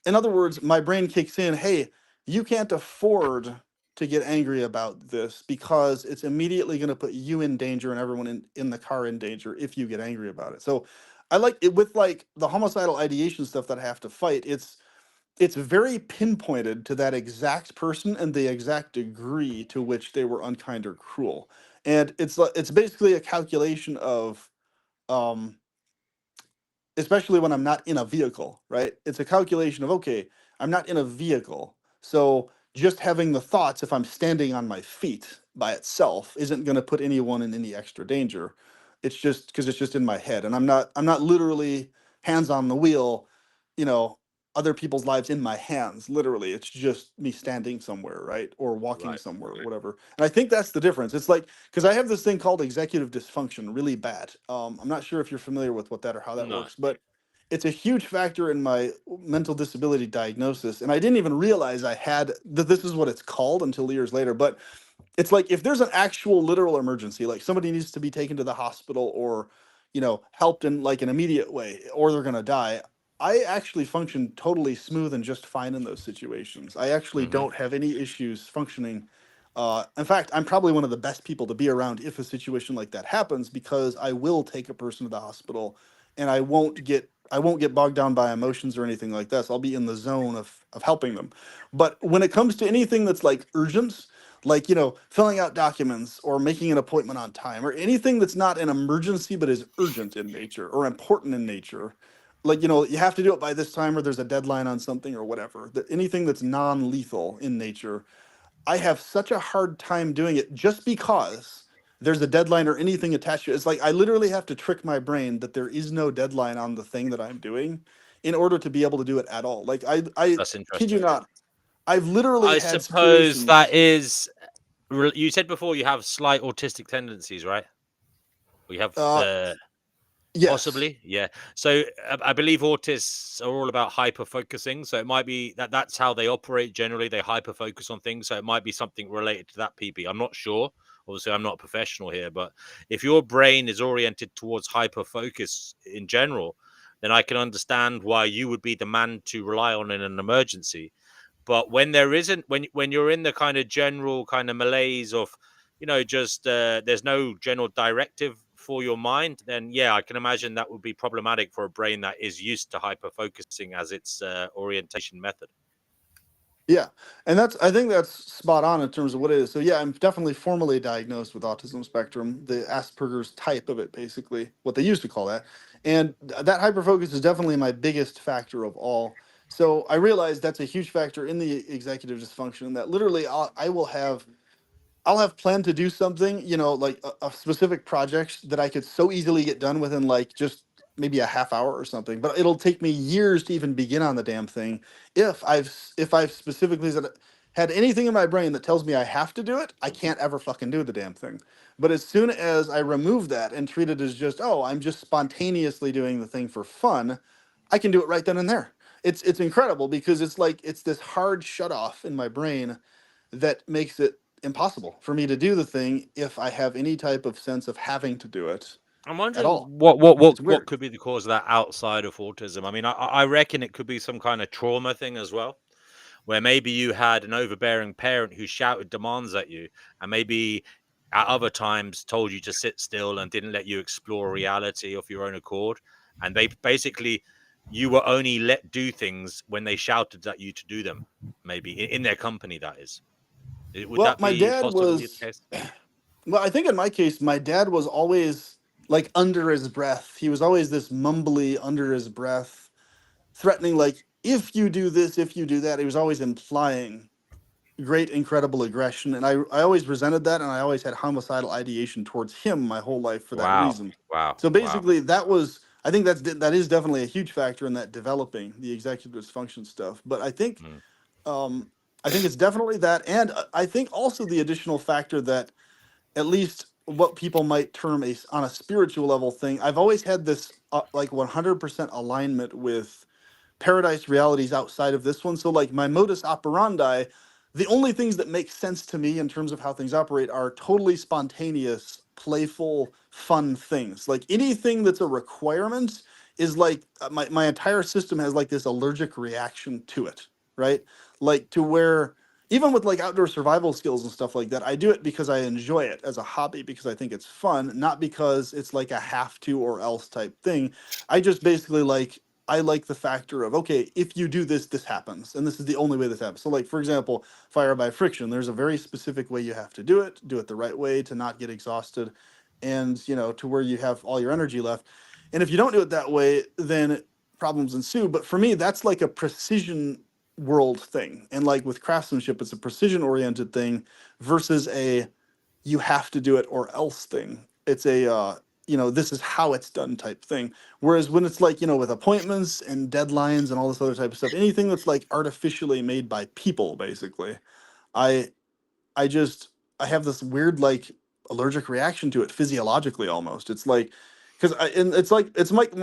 in other words, my brain kicks in, hey, you can't afford to get angry about this because it's immediately going to put you in danger and everyone in the car in danger if you get angry about it. So I like it with like the homicidal ideation stuff that I have to fight. It's very pinpointed to that exact person and the exact degree to which they were unkind or cruel. And it's basically a calculation of um especially when I'm not in a vehicle, right? It's a calculation of, okay, I'm not in a vehicle. So just having the thoughts, if I'm standing on my feet by itself, isn't going to put anyone in any extra danger. It's just because it's just in my head. And I'm not literally hands on the wheel, you know, other people's lives in my hands, literally. It's just me standing somewhere, right? Or walking Right. somewhere or whatever. And I think that's the difference. It's like, because I have this thing called executive dysfunction really bad. I'm not sure if you're familiar with what that or how that No. works, but it's a huge factor in my mental disability diagnosis. And I didn't even realize I had that this is what it's called until years later. But it's like if there's an actual literal emergency, like somebody needs to be taken to the hospital or, helped in like an immediate way, or they're gonna die. I actually function totally smooth and just fine in those situations. I actually Hmm. don't have any issues functioning. In fact, I'm probably one of the best people to be around if a situation like that happens because I will take a person to the hospital and I won't get bogged down by emotions or anything like that. So I'll be in the zone of helping them. But when it comes to anything that's like urgent, like filling out documents or making an appointment on time or anything that's not an emergency but is urgent in nature or important in nature, like you have to do it by this time or there's a deadline on something or whatever, that anything that's non-lethal in nature, I have such a hard time doing it just because there's a deadline or anything attached to it. It's like I literally have to trick my brain that there is no deadline on the thing that I'm doing in order to be able to do it at all. Like I That's kid you interesting. not, I've literally I had suppose that situations. is. You said before you have slight autistic tendencies, right? We have uh yes. possibly, yeah. So I believe autists are all about hyper focusing. So it might be that that's how they operate generally. They hyper focus on things. So it might be something related to that, PP. I'm not sure. Obviously, I'm not a professional here, but if your brain is oriented towards hyper focus in general, then I can understand why you would be the man to rely on in an emergency. But when there isn't, when you're in the kind of general kind of malaise of, just there's no general directive for your mind, then yeah, I can imagine that would be problematic for a brain that is used to hyper focusing as its orientation method. Yeah, and I think that's spot on in terms of what it is. So yeah, I'm definitely formally diagnosed with autism spectrum, the Asperger's type of it, basically what they used to call that. And that hyperfocus is definitely my biggest factor of all. So I realize that's a huge factor in the executive dysfunction that literally I will have I'll have planned to do something, you know, like a specific project that I could so easily get done within like just maybe a half hour or something. But it'll take me years to even begin on the damn thing if I've specifically had anything in my brain that tells me I have to do it, I can't ever fucking do the damn thing. But as soon as I remove that and treat it as just, oh, I'm just spontaneously doing the thing for fun, I can do it right then and there. It's incredible because it's like it's this hard shut off in my brain that makes it impossible for me to do the thing if I have any type of sense of having to do it I'm at wondering all. what It's what weird. could be the cause of that outside of autism. I mean, I reckon it could be some kind of trauma thing as well, where maybe you had an overbearing parent who shouted demands at you, and maybe at other times told you to sit still and didn't let you explore reality of your own accord. And they basically, you were only let do things when they shouted at you to do them, maybe in their company, that is. Would Well, that my be dad possibly the was, case? well, I think in my case, my dad was always like under his breath. He was always this mumbly under his breath, threatening, like, if you do this, if you do that. He was always implying great, incredible aggression. And I always resented that. And I always had homicidal ideation towards him my whole life for that Wow. reason. Wow. So Wow. basically, I think that is definitely a huge factor in that developing the executive dysfunction stuff. But Mm. um, I think it's definitely that. And I think also the additional factor that at least what people might term on a spiritual level thing, I've always had this like 100% alignment with paradise realities outside of this one. So like my modus operandi, the only things that make sense to me in terms of how things operate are totally spontaneous, playful, fun things. Like anything that's a requirement is like my entire system has like this allergic reaction to it, right? Like to where even with like outdoor survival skills and stuff like that, I do it because I enjoy it as a hobby because I think it's fun, not because it's like a have to or else type thing. I just basically like I like the factor of, okay, if you do this, this happens. And this is the only way this happens. So like, for example, fire by friction, there's a very specific way you have to do it the right way to not get exhausted and, you know, to where you have all your energy left. And if you don't do it that way, then problems ensue. But for me, that's like a precision world thing. And like with craftsmanship, it's a precision oriented thing versus a you have to do it or else thing. It's a you know, this is how it's done type thing. Whereas when it's like, you know, with appointments and deadlines and all this other type of stuff, anything that's like artificially made by people, basically, I I just I have this weird like allergic reaction to it physiologically almost. It's like because and it's like it's like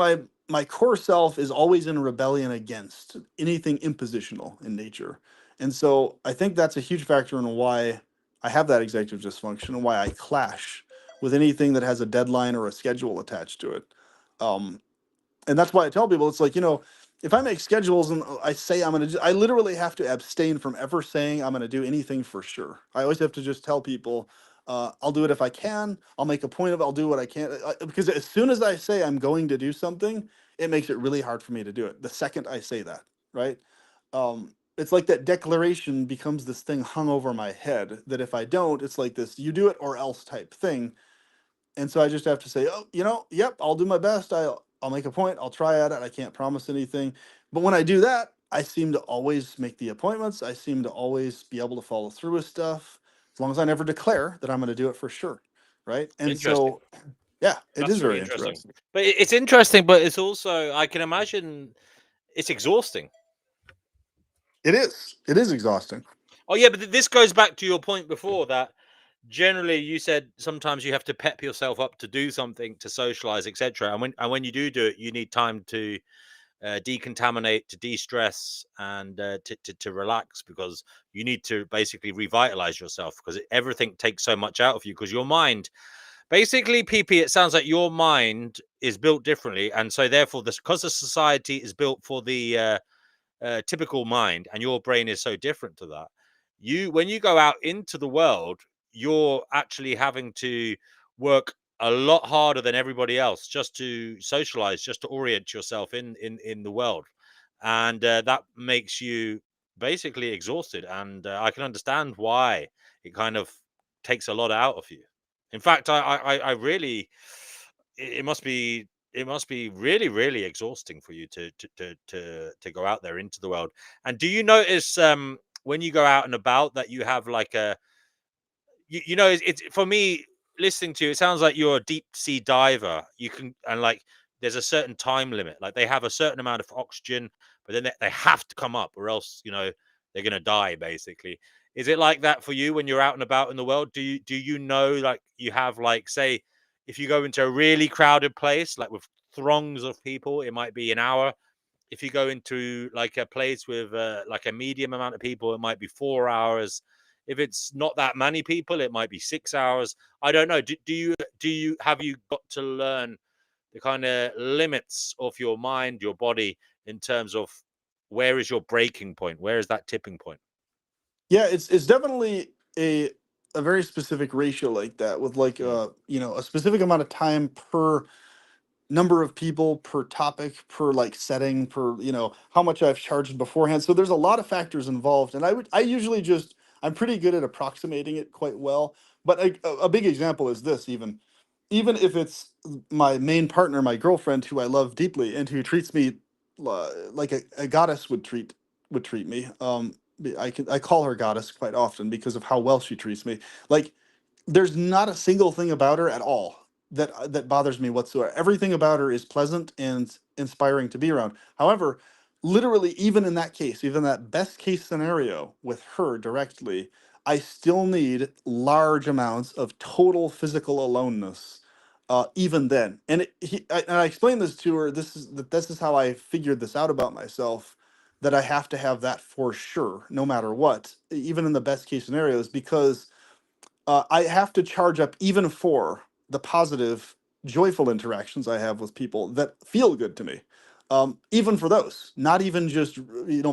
my core self is always in rebellion against anything impositional in nature. And so I think that's a huge factor in why I have that executive dysfunction and why I clash with anything that has a deadline or a schedule attached to it. Um, and that's why I tell people it's like, you know, if I make schedules and I say I'm going to, I literally have to abstain from ever saying I'm going to do anything for sure. I always have to just tell people, I'll do it if I can. I'll make a point of I'll do what I can. Because as soon as I say I'm going to do something, it makes it really hard for me to do it. The second I say that, right? It's like that declaration becomes this thing hung over my head that if I don't, it's like this you do it or else type thing. And so I just have to say, oh, you know, yep, I'll do my best. I'll make a point. I'll try at it. I can't promise anything. But when I do that, I seem to always make the appointments. I seem to always be able to follow through with stuff as long as I never declare that I'm going to do it for sure. Right. And Interesting. so, yeah, it That's is very very interesting. interesting. But it's interesting, but it's also, I can imagine it's exhausting. It is. It is exhausting. Oh, yeah, but this goes back to your point before that generally you said sometimes you have to pep yourself up to do something, to socialize, etc. And when you do it, you need time to decontaminate, to de-stress, and to relax, because you need to basically revitalize yourself, because everything takes so much out of you, because your mind basically, PP, it sounds like your mind is built differently, and so therefore this, because the society is built for the typical mind, and your brain is so different to that, when you go out into the world, you're actually having to work a lot harder than everybody else just to socialize, just to orient yourself in the world, and that makes you basically exhausted. And I can understand why it kind of takes a lot out of you. In fact, I really, it must be really, really exhausting for you to go out there into the world. And do you notice when you go out and about that you have like you know, it's for me listening to you. It sounds like you're a deep sea diver. You can, and like there's a certain time limit. Like they have a certain amount of oxygen, but then they have to come up, or else you know they're gonna die. Basically, is it like that for you when you're out and about in the world? Do you know, like you have, like, say, if you go into a really crowded place, like with throngs of people, it might be an hour. If you go into like a place with like a medium amount of people, it might be 4 hours. If it's not that many people, it might be 6 hours. I don't know. Do you have you got to learn the kind of limits of your mind, your body, in terms of where is your breaking point? Where is that tipping point? Yeah, it's definitely a very specific ratio like that, with like Mm. a specific amount of time per number of people, per topic, per like setting, per how much I've charged beforehand. So there's a lot of factors involved, and I usually just, I'm pretty good at approximating it quite well. But a big example is this: even if it's my main partner, my girlfriend, who I love deeply and who treats me like a goddess would treat me. I call her goddess quite often because of how well she treats me. Like, there's not a single thing about her at all that bothers me whatsoever. Everything about her is pleasant and inspiring to be around. However, literally, even in that case, even that best case scenario with her directly, I still need large amounts of total physical aloneness. Even then, and I explained this to her. This is how I figured this out about myself. That I have to have that for sure, no matter what, even in the best case scenarios, because I have to charge up even for the positive, joyful interactions I have with people that feel good to me. Even for those, not even just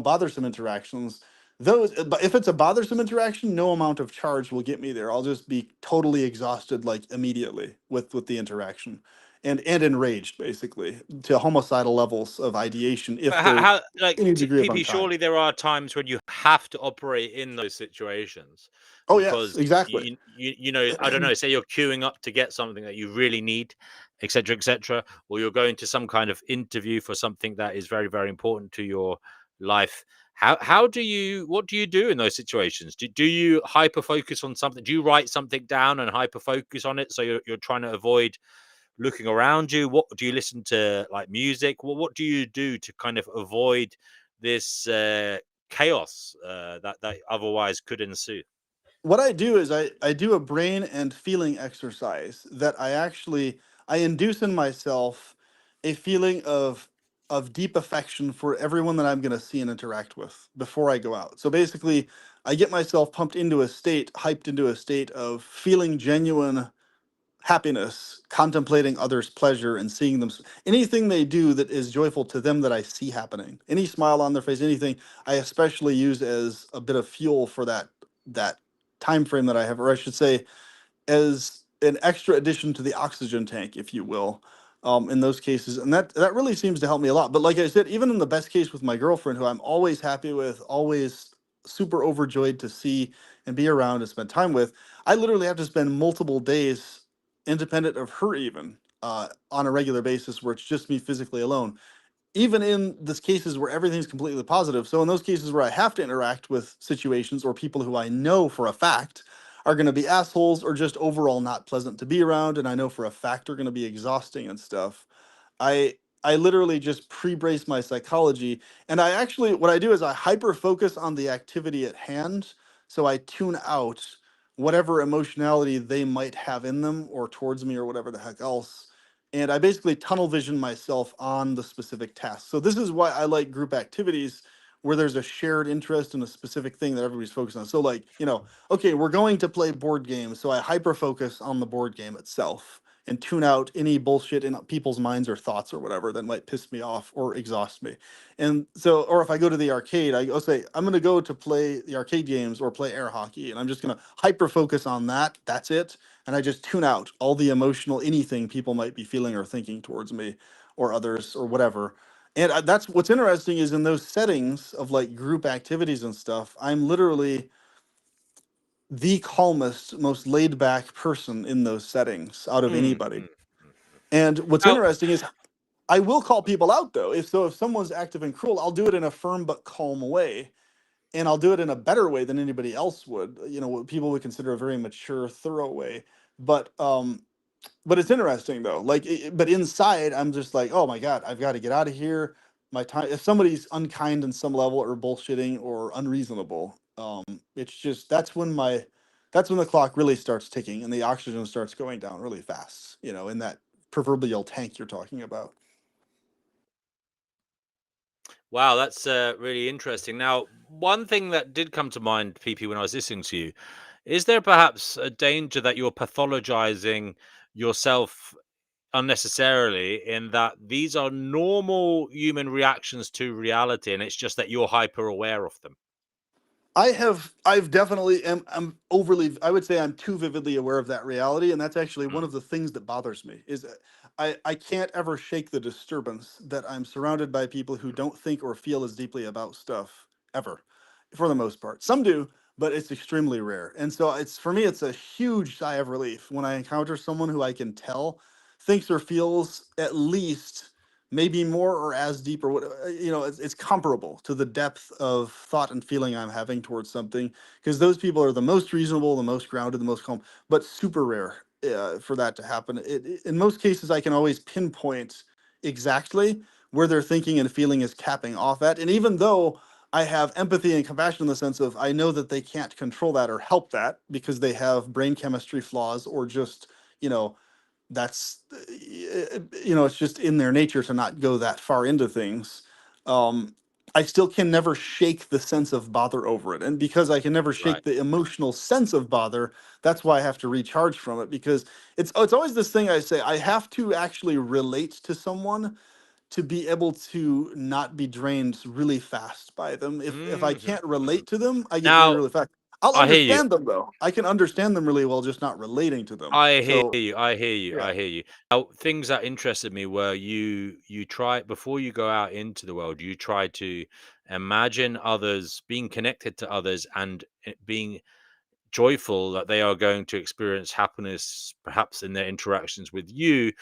bothersome interactions. Those, but if it's a bothersome interaction, no amount of charge will get me there. I'll just be totally exhausted, like immediately with the interaction, and enraged, basically, to homicidal levels of ideation if But there's how like any degree of PP? unkind. Surely there are times when you have to operate in those situations Oh yes, because exactly. you know, I don't know. Say you're queuing up to get something that you really need, etc., etc., or you're going to some kind of interview for something that is very, very important to your life. How do you, what do you do in those situations? Do you hyper focus on something? Do you write something down and hyper focus on it, so you're trying to avoid looking around you? What do you listen to, like music? What do you do to kind of avoid this chaos that otherwise could ensue? What I do is I do a brain and feeling exercise that I induce in myself a feeling of deep affection for everyone that I'm going to see and interact with before I go out. So basically, I get myself pumped into a state, hyped into a state of feeling genuine happiness, contemplating others' pleasure and seeing them, anything they do that is joyful to them that I see happening. Any smile on their face, anything, I especially use as a bit of fuel for that time frame that I have, or I should say, as an extra addition to the oxygen tank, if you will, in those cases. And that really seems to help me a lot. But like I said, even in the best case with my girlfriend, who I'm always happy with, always super overjoyed to see and be around and spend time with, I literally have to spend multiple days independent of her, even on a regular basis, where it's just me physically alone, even in these cases where everything's completely positive. So in those cases where I have to interact with situations or people who I know for a fact are going to be assholes or just overall not pleasant to be around, and I know for a fact are going to be exhausting and stuff, I I literally just pre-brace my psychology, and I actually, what I do is I hyper focus on the activity at hand, so I tune out whatever emotionality they might have in them or towards me or whatever the heck else, and I basically tunnel vision myself on the specific task. So this is why I like group activities where there's a shared interest in a specific thing that everybody's focused on. So like, okay, we're going to play board games, so I hyper focus on the board game itself and tune out any bullshit in people's minds or thoughts or whatever that might piss me off or exhaust me. And so, or if I go to the arcade, I'll say, I'm going to go to play the arcade games or play air hockey, and I'm just going to hyper focus on that. That's it. And I just tune out all the emotional anything people might be feeling or thinking towards me or others or whatever. And that's what's interesting is in those settings of like group activities and stuff, I'm literally the calmest, most laid back person in those settings out of Mm, anybody. mm, mm. And what's Now, interesting is I will call people out though. If someone's active and cruel, I'll do it in a firm but calm way. and I'll do it in a better way than anybody else would. You know, what people would consider a very mature, thorough way. But but it's interesting though. Like, but inside, I'm just like, oh my god, I've got to get out of here. My time. If somebody's unkind in some level, or bullshitting, or unreasonable, it's just that's when the clock really starts ticking and the oxygen starts going down really fast. You know, in that proverbial tank you're talking about. Wow, that's really interesting. Now, one thing that did come to mind, PP, when I was listening to you, is there perhaps a danger that you're pathologizing yourself unnecessarily in that these are normal human reactions to reality and it's just that you're hyper aware of them? I've definitely I'm overly, I would say I'm too vividly aware of that reality, and that's actually one Mm, of the things that bothers me is I can't ever shake the disturbance that I'm surrounded by people who don't think or feel as deeply about stuff ever, for the most part. Some do, but it's extremely rare. And so it's, for me, it's a huge sigh of relief when I encounter someone who I can tell thinks or feels at least maybe more or as deep, or what, you know, it's comparable to the depth of thought and feeling I'm having towards something, because those people are the most reasonable, the most grounded, the most calm, but super rare for that to happen. In most cases, I can always pinpoint exactly where their thinking and feeling is capping off at, and even though I have empathy and compassion in the sense of I know that they can't control that or help that because they have brain chemistry flaws, or just, you know, that's you know, it's just in their nature to not go that far into things. um I still can never shake the sense of bother over it, and because I can never right. shake the emotional sense of bother, that's why I have to recharge from it, because it's always this thing I say, I have to actually relate to someone to be able to not be drained really fast by them. If I Hmm. can't relate to them, I get drained Now, really fast. I'll I hear you. understand them though. I can understand them really well, just not relating to them. I hear So you. I hear you. yeah. I hear you. Now, things that interested me were you try before you go out into the world, you try to imagine others being connected to others and being joyful that they are going to experience happiness, perhaps in their interactions with you.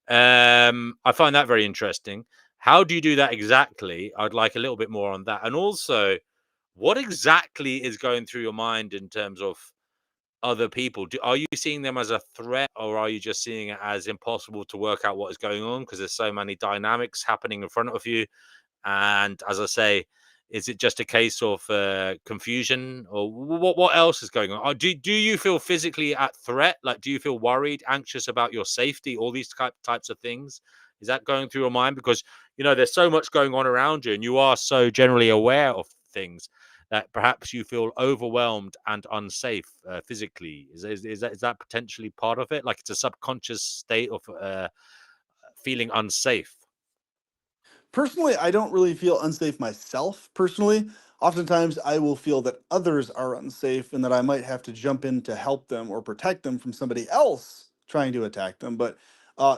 I find that very interesting. How do you do that exactly? I'd like a little bit more on that, and also, what exactly is going through your mind in terms of other people? Are you seeing them as a threat, or are you just seeing it as impossible to work out what is going on because there's so many dynamics happening in front of you? And as I say, is it just a case of confusion, or what else is going on? Do you feel physically at threat? Like, do you feel worried, anxious about your safety? All these types of things. Is that going through your mind? Because there's so much going on around you, and you are so generally aware of things that perhaps you feel overwhelmed and unsafe physically. Is that potentially part of it? Like it's a subconscious state of feeling unsafe. Personally, I don't really feel unsafe myself personally. Oftentimes, I will feel that others are unsafe and that I might have to jump in to help them or protect them from somebody else trying to attack them. But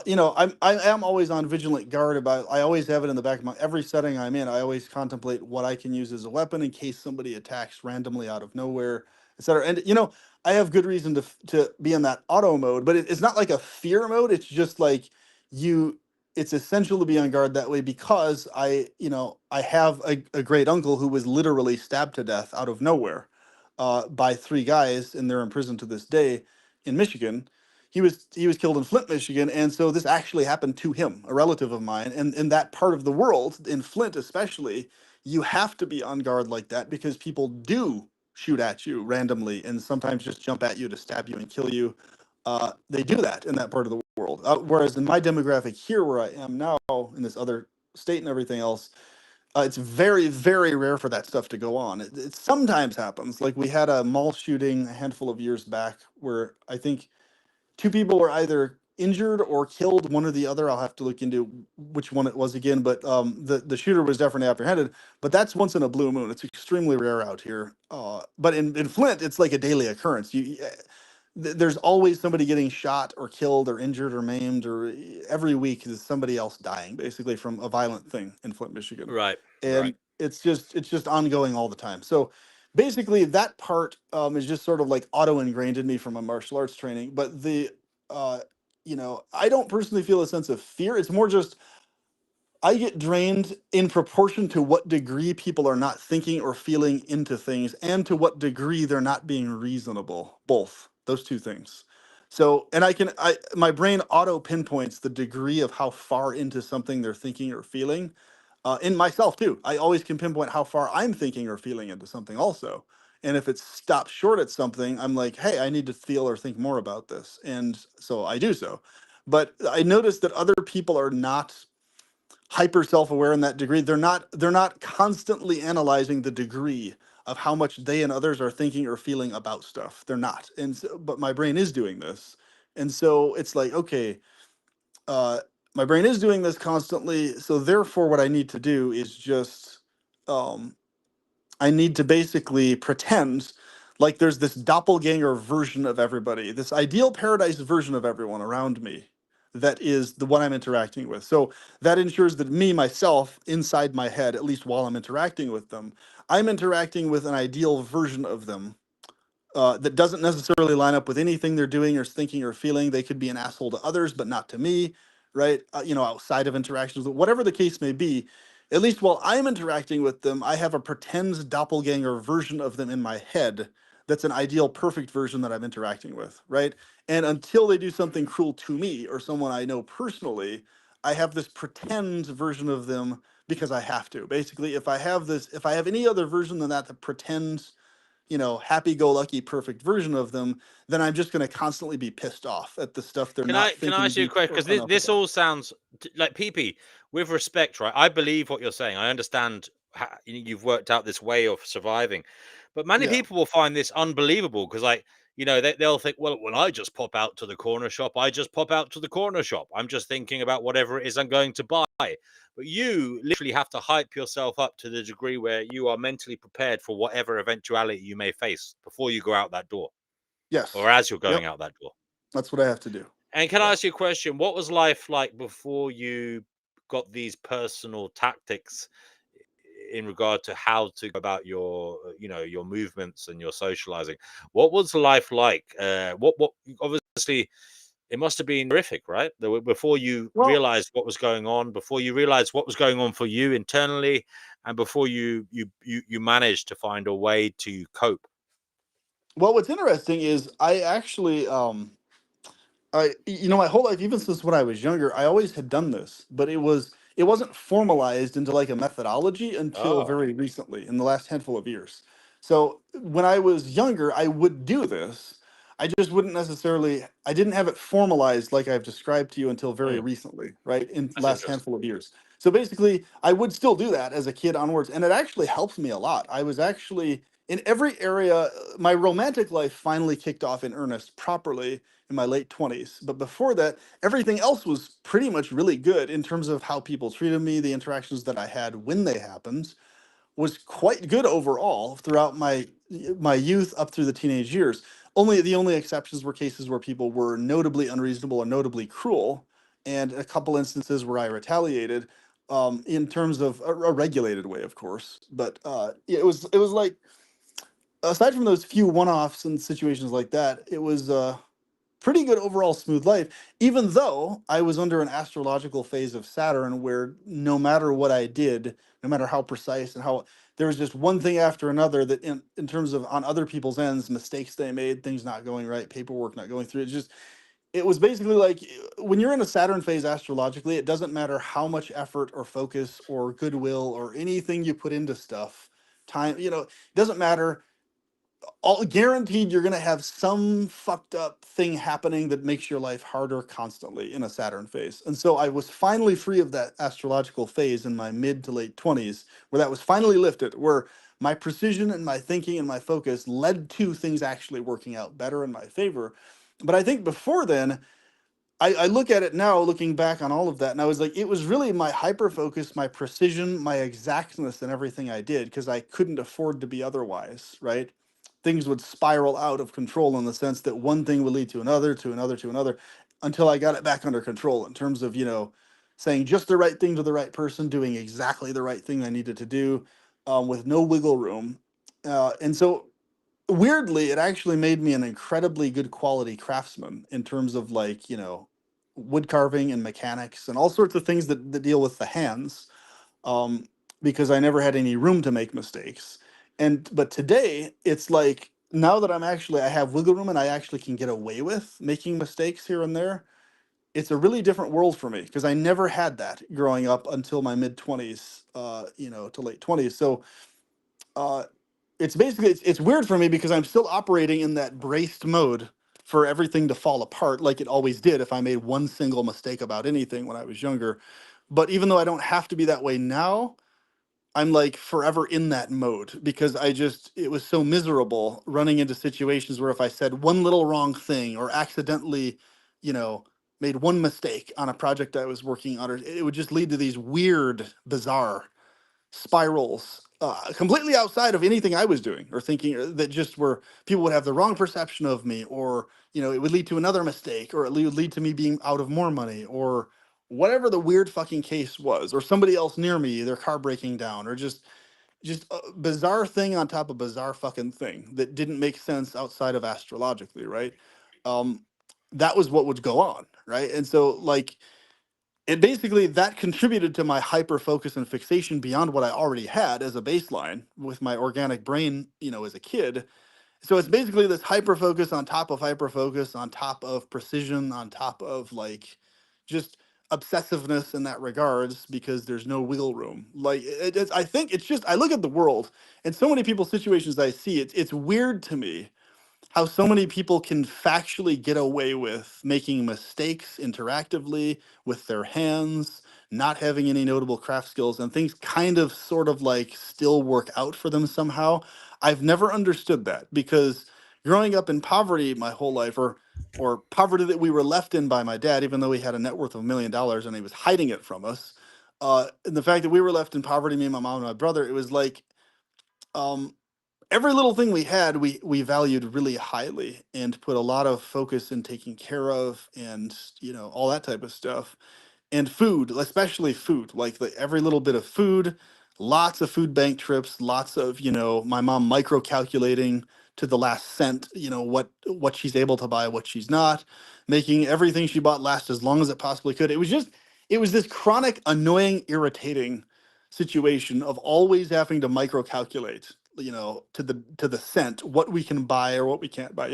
you know, I am always on vigilant guard about. I always have it in the back of my every setting I'm in. I always contemplate what I can use as a weapon in case somebody attacks randomly out of nowhere, etc. And you know, I have good reason to be in that auto mode, but it's not like a fear mode. It's just like you it's essential to be on guard that way, because you know, I have a great uncle who was literally stabbed to death out of nowhere by three guys, and they're in prison to this day in Michigan. He was killed in Flint, Michigan, and so this actually happened to him, a relative of mine. And in that part of the world, in Flint especially, you have to be on guard like that because people do shoot at you randomly and sometimes just jump at you to stab you and kill you. They do that in that part of the world. Whereas in my demographic here, where I am now, in this other state and everything else, it's very, very rare for that stuff to go on. It sometimes happens. Like we had a mall shooting a handful of years back where I think two people were either injured or killed, one or the other. I'll have to look into which one it was again, but the shooter was definitely apprehended. But that's once in a blue moon. It's extremely rare out here. But in Flint, it's like a daily occurrence. There's always somebody getting shot or killed or injured or maimed, or every week there's somebody else dying basically from a violent thing in Flint, Michigan. Right. Right. And it's just ongoing all the time. So basically that part is just sort of like auto ingrained in me from my martial arts training. But the uh, you know, I don't personally feel a sense of fear. It's more just I get drained in proportion to what degree people are not thinking or feeling into things and to what degree they're not being reasonable. Both those two things. So, and my brain auto pinpoints the degree of how far into something they're thinking or feeling. In myself too. I always can pinpoint how far I'm thinking or feeling into something also. And if it stops short at something, I'm like, hey, I need to feel or think more about this. And so I do so. But I notice that other people are not hyper self-aware in that degree. They're not constantly analyzing the degree of how much they and others are thinking or feeling about stuff. They're not. And so, but my brain is doing this. And so it's like, okay, uh, my brain is doing this constantly. So therefore, what I need to do is just, um, I need to basically pretend like there's this doppelganger version of everybody, this ideal paradise version of everyone around me that is the one I'm interacting with. So that ensures that me, myself, inside my head, at least while I'm interacting with them, I'm interacting with an ideal version of them that doesn't necessarily line up with anything they're doing or thinking or feeling. They could be an asshole to others, but not to me, right? Outside of interactions, whatever the case may be, at least while I'm interacting with them, I have a pretend doppelganger version of them in my head that's an ideal, perfect version that I'm interacting with, right? And until they do something cruel to me or someone I know personally, I have this pretend version of them because I have to. Basically, if I have any other version than that pretends happy-go-lucky, perfect version of them, then I'm just going to constantly be pissed off at the stuff they're Can not I thinking ask you a deep question? or Because enough this about. all sounds like PP, with respect, right? I believe what you're saying. I understand how you've worked out this way of surviving, but many Yeah, people will find this unbelievable because, like, they'll think, well, when I just pop out to the corner shop, I just pop out to the corner shop. I'm just thinking about whatever it is I'm going to buy. But you literally have to hype yourself up to the degree where you are mentally prepared for whatever eventuality you may face before you go out that door or yes, as you're yep, going out that door. that's what I have to do. And can I Yeah. ask you a question? What was life like before you got these personal tactics in regard to how to go about your, your movements and your socializing? What was life like? What obviously it must have been horrific, right? Before you Well, realized what was going on, before you realized what was going on for you internally, and before you managed to find a way to cope. what's interesting is I actually my whole life, even since when I was younger, I always had done this, but it wasn't formalized into like a methodology until Oh, very recently, in the last handful of years. So when I was younger, I would do this. I just wouldn't necessarily. I didn't have it formalized like I've described to you until very mm, recently, right? In the that's last interesting. handful of years. So basically, I would still do that as a kid onwards, and it actually helped me a lot. I was actually in every area. My romantic life finally kicked off in earnest properly in my late 20s. But before that, everything else was pretty much really good in terms of how people treated me, the interactions that I had when they happened was quite good overall throughout my youth up through the teenage years. Only the only exceptions were cases where people were notably unreasonable or notably cruel, and a couple instances where I retaliated in terms of a regulated way, of course. But it was like, aside from those few one-offs and situations like that, it was pretty good overall smooth life, even though I was under an astrological phase of Saturn where no matter what I did, no matter how precise and how there was just one thing after another that in terms of on other people's ends, mistakes they made, things not going right, paperwork not going through. It was basically like when you're in a Saturn phase astrologically, it doesn't matter how much effort or focus or goodwill or anything you put into stuff, time, it doesn't matter, all guaranteed you're going to have some fucked up thing happening that makes your life harder constantly in a Saturn phase. And so I was finally free of that astrological phase in my mid to late 20s, where that was finally lifted, where my precision and my thinking and my focus led to things actually working out better in my favor. But I think before then, I look at it now, looking back on all of that, and I was like, it was really my hyper focus, my precision, my exactness in everything I did, because I couldn't afford to be otherwise, right? Things would spiral out of control in the sense that one thing would lead to another, to another, to another, until I got it back under control in terms of, saying just the right thing to the right person, doing exactly the right thing I needed to do, with no wiggle room. And so weirdly, it actually made me an incredibly good quality craftsman in terms of like, wood carving and mechanics and all sorts of things that deal with the hands, um, because I never had any room to make mistakes. But today it's like, now that I have wiggle room and I actually can get away with making mistakes here and there, it's a really different world for me because I never had that growing up until my mid 20s, to late 20s. So uh, it's basically, it's weird for me because I'm still operating in that braced mode for everything to fall apart like it always did if I made one single mistake about anything when I was younger. But even though I don't have to be that way now, I'm like forever in that mode because it was so miserable running into situations where if I said one little wrong thing or accidentally, you know, made one mistake on a project I was working on, it would just lead to these weird, bizarre spirals, completely outside of anything I was doing or thinking, that just where people would have the wrong perception of me, or it would lead to another mistake, or would lead to me being out of more money, or whatever the weird fucking case was, or somebody else near me, their car breaking down, or just a bizarre thing on top of bizarre fucking thing that didn't make sense outside of astrologically, right? Um, that was what would go on, right? And so like it basically that contributed to my hyper focus and fixation beyond what I already had as a baseline with my organic brain, as a kid. So it's basically this hyper focus on top of hyper focus on top of precision on top of like just obsessiveness in that regards because there's no wiggle room. Like I think it's just I look at the world and so many people's situations I see it's weird to me how so many people can factually get away with making mistakes interactively with their hands, not having any notable craft skills, and things kind of sort of like still work out for them somehow. I've never understood that because growing up in poverty my whole life, or poverty that we were left in by my dad, even though he had a net worth of $1 million and he was hiding it from us. And the fact that we were left in poverty, me and my mom and my brother, it was like um, every little thing we had we valued really highly and put a lot of focus in taking care of, and all that type of stuff. And food, especially food, like every little bit of food, lots of food bank trips, lots of my mom micro calculating to the last cent, what she's able to buy, what she's not, making everything she bought last as long as it possibly could. It was this chronic annoying irritating situation of always having to micro calculate, to the cent what we can buy or what we can't buy.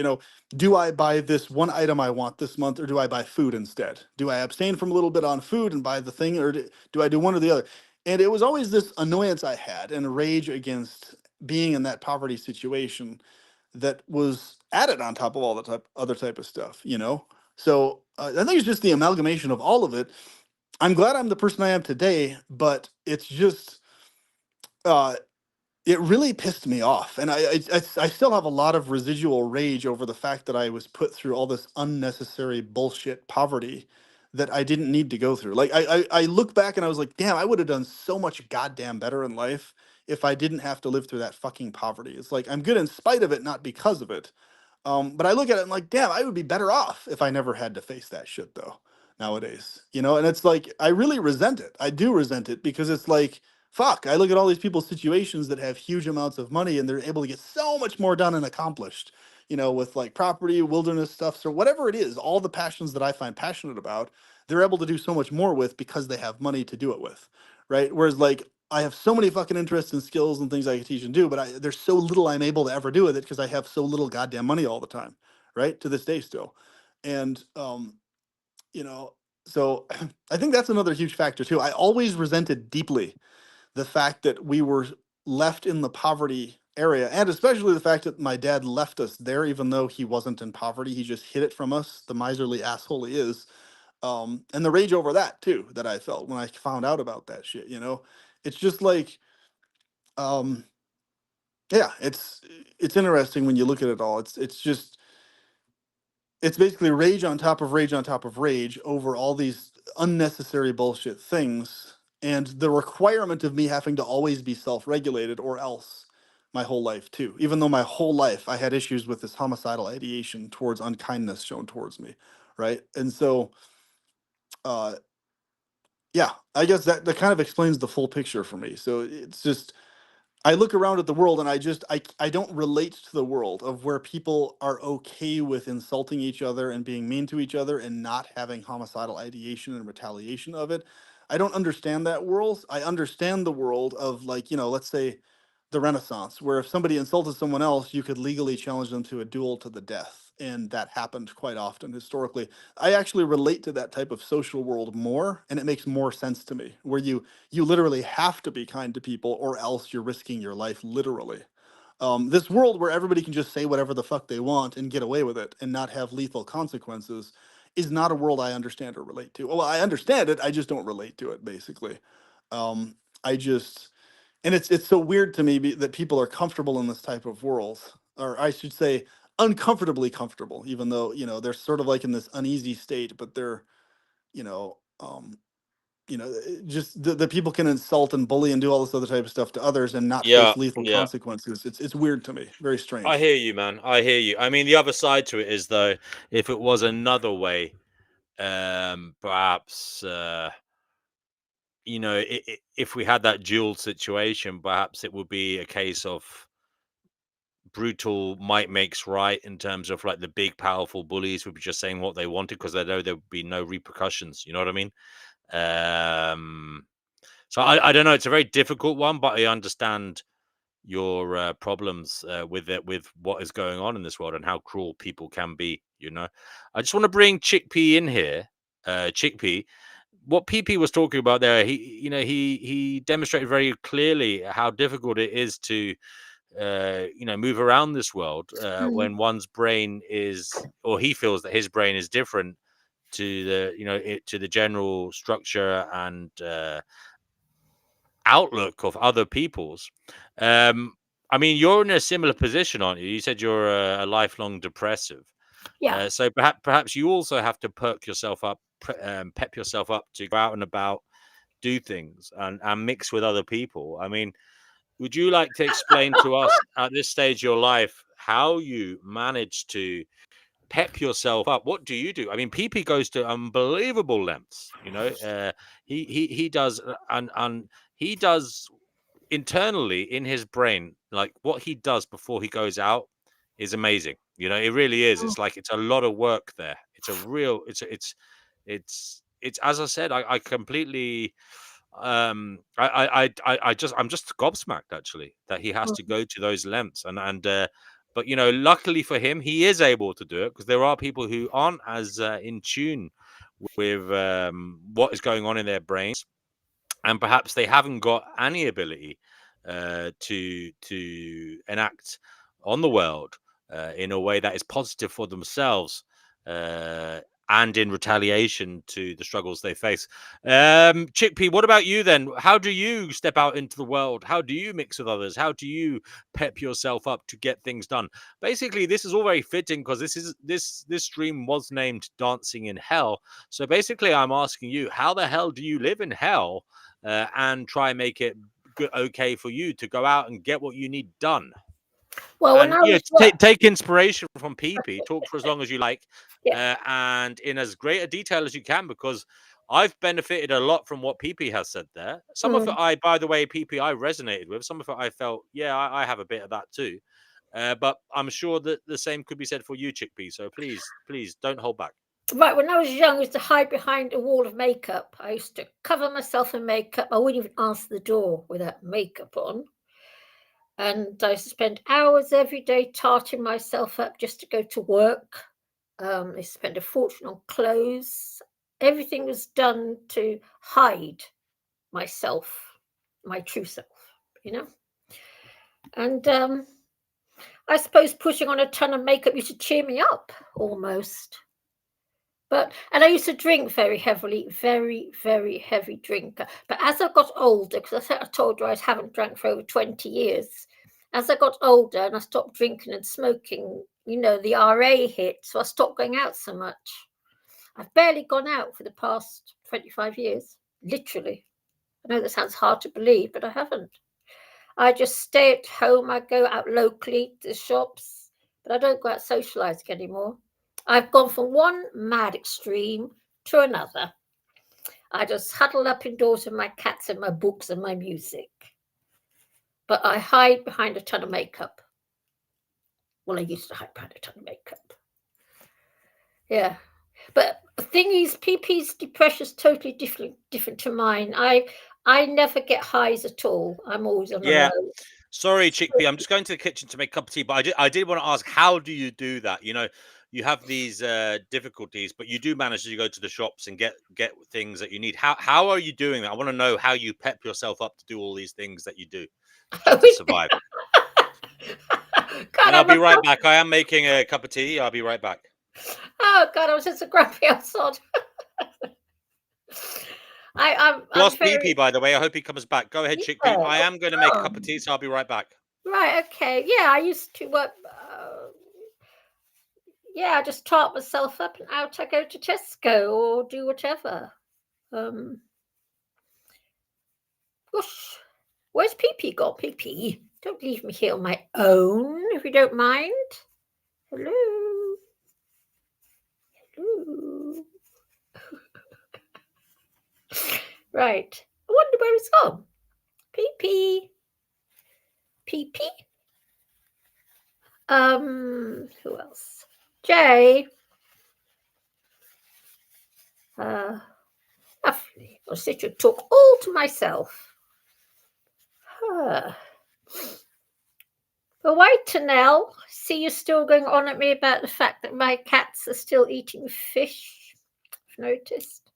Do I buy this one item I want this month, or do I buy food instead? Do I abstain from a little bit on food and buy the thing, or do I do one or the other? And it was always this annoyance I had and rage against being in that poverty situation that was added on top of all the other type of stuff. So I think it's just the amalgamation of all of it. I'm glad I'm the person I am today, but it's just uh, it really pissed me off, and I still have a lot of residual rage over the fact that I was put through all this unnecessary bullshit poverty that I didn't need to go through. Like I look back and I was like, damn, I would have done so much goddamn better in life if I didn't have to live through that fucking poverty. It's like I'm good in spite of it, not because of it. But I look at it and like, damn, I would be better off if I never had to face that shit though nowadays. And it's like I really resent it. I do resent it because it's like, fuck, I look at all these people's situations that have huge amounts of money and they're able to get so much more done and accomplished, with like property, wilderness stuff, or whatever it is, all the passions that I find passionate about, they're able to do so much more with because they have money to do it with. Right. Whereas like I have so many fucking interests and skills and things I can teach and do, but there's so little I'm able to ever do with it because I have so little goddamn money all the time. Right. To this day still. And, you know, so I think that's another huge factor too. I always resented deeply the fact that we were left in the poverty area, and especially the fact that my dad left us there even though he wasn't in poverty. He just hid it from us, the miserly asshole he is. And the rage over that too that I felt when I found out about that shit. It's just like um yeah, it's interesting when you look at it all. It's basically rage on top of rage on top of rage over all these unnecessary bullshit things, and the requirement of me having to always be self-regulated or else my whole life too, even though my whole life I had issues with this homicidal ideation towards unkindness shown towards me, right? And so uh yeah, I guess that kind of explains the full picture for me. So it's just I look around at the world and I don't relate to the world of where people are okay with insulting each other and being mean to each other and not having homicidal ideation and retaliation of it. I don't understand that world. I understand the world of, like, let's say the Renaissance, where if somebody insulted someone else, you could legally challenge them to a duel to the death. And that happened quite often historically. I actually relate to that type of social world more, and it makes more sense to me, where you literally have to be kind to people or else you're risking your life literally. This world where everybody can just say whatever the fuck they want and get away with it and not have lethal consequences is not a world I understand or relate to. Well, I understand it, I just don't relate to it, basically. I just, and it's so weird to me that people are comfortable in this type of world, or I should say uncomfortably comfortable, even though, they're sort of like in this uneasy state, but they're, you know, um, just the people can insult and bully and do all this other type of stuff to others and not Yeah, face lethal yeah. consequences. It's weird to me, very I strange. hear you, man. I hear you. I mean, the other side to it is, though, if it was another way, perhaps, if we had that dual situation, perhaps it would be a case of brutal might makes right, in terms of like the big, powerful bullies would be just saying what they wanted because they know there would be no repercussions. You know what I mean? Um, so I don't know. It's a very difficult one, but I understand your problems with it, with what is going on in this world and how cruel people can be. I just want to bring Chickpea in here. Chickpea, what PP was talking about there, he demonstrated very clearly how difficult it is to move around this world Mm. when one's brain is, or he feels that his brain is different to to the general structure and outlook of other people's. Um, I mean, you're in a similar position, aren't you? You said you're a lifelong depressive. Yeah. So perhaps you also have to perk yourself up, pep yourself up to go out and about, do things, and mix with other people. I mean, would you like to explain to us at this stage of your life how you manage to pep yourself up? What do you do? I mean, PP goes to unbelievable lengths. He does, and he does internally in his brain, like what he does before he goes out is amazing. It really is. Mm. It's like it's a lot of work there. It's a real. It's as I said. I completely. I'm just gobsmacked actually that he has to Mm. go to those lengths, but luckily for him, he is able to do it, because there are people who aren't as in tune with what is going on in their brains, and perhaps they haven't got any ability to enact on the world in a way that is positive for themselves, uh, and in retaliation to the struggles they face. Chickpea, what about you then? How do you step out into the world? How do you mix with others? How do you pep yourself up to get things done? Basically, this is all very fitting, because this stream was named Dancing in Hell. So basically, I'm asking you, how the hell do you live in hell and try and make it okay for you to go out and get what you need done? Well, when And I was take inspiration from PP. Talk for as long as you like, yeah. and in as great a detail as you can, because I've benefited a lot from what PP has said there. Some of it, Mm. by the way, PP, I resonated with. Some of it, I felt, yeah, I have a bit of that too. But I'm sure that the same could be said for you, Chickpea. So please don't hold back. Right, when I was young, I used to hide behind a wall of makeup. I used to cover myself in makeup. I wouldn't even answer the door without makeup on. And I used to spend hours every day tarting myself up just to go to work. I used to spend a fortune on clothes. Everything was done to hide myself, my true self, you know? And I suppose putting on a ton of makeup used to cheer me up almost. And I used to drink very heavily, very, very heavy drinker. But as I got older, because I told you I haven't drank for over 20 years, as I got older and I stopped drinking and smoking, the RA hit, so I stopped going out so much. I've barely gone out for the past 25 years, literally. I know that sounds hard to believe, but I haven't. I just stay at home. I go out locally to the shops, but I don't go out socializing anymore. I've gone from one mad extreme to another. I just huddle up indoors with my cats and my books and my music. but I hide behind a ton of makeup. Well, I used to hide behind a ton of makeup. Yeah. But the thing is, PP's depression is totally different to mine. I never get highs at all. I'm always on a Yeah. low. Sorry, Chickpea. I'm just going to the kitchen to make a cup of tea, but I did want to ask, how do you do that? You know, you have these difficulties, but you do manage to go to the shops and get things that you need. How are you doing that? I want to know how you pep yourself up to do all these things that you do just to survive. God, And I'll I'm be a right grumpy- back. I am making a cup of tea. I'll be right back. Oh God, I was just a grumpy old sod. I'm Lost very PP, by the way. I hope he comes back. Go ahead, Yeah, Chickpea. I am going to make a oh, cup of tea, so I'll be right back. right. Okay. Yeah, I used to work. Yeah, I just tart myself up and out I go to Tesco or do whatever. Gosh, where's PP gone? PP, don't leave me here on my own if you don't mind. Hello. Hello. Right. I wonder where it's gone. PP. PP. Who else? Jay. Lovely. I'll sit and talk all to myself. But wait, Tanel, see you still going on at me about the fact that my cats are still eating fish. I've noticed.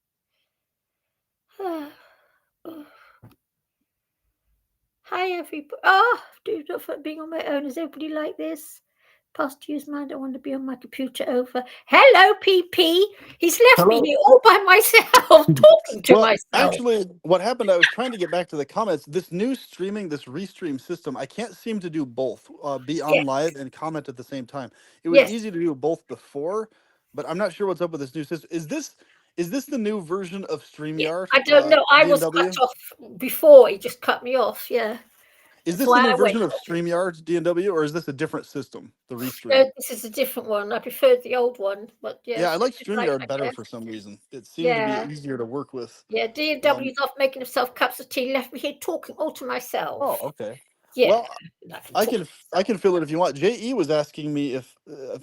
Hi, everybody. Oh, dude, not for being on my own. Is everybody like this? Past use mine. I don't want to be on my computer over. Hello, PP. He's left me Hello. here all by myself, talking to myself. Actually, what happened, I was trying to get back to the comments. This new streaming, this restream system, I can't seem to do both, be on Yes. live and comment at the same time. It was Yes. easy to do both before, but I'm not sure what's up with this new system. Is this the new version of StreamYard? I don't know. I was DNW? cut off before. He just cut me off. Yeah. Is this So the I new went- version of StreamYard DNW, or is this a different system, the restream? No, this is a different one. I preferred the old one, but yeah. Yeah, I like it's like StreamYard that, better yeah. for some reason. It seemed Yeah. to be easier to work with. Yeah, DW's off making himself cups of tea, left me here talking all to myself. Oh, okay. Yeah. Well, I talk can to myself. fill it if you want. JE was asking me if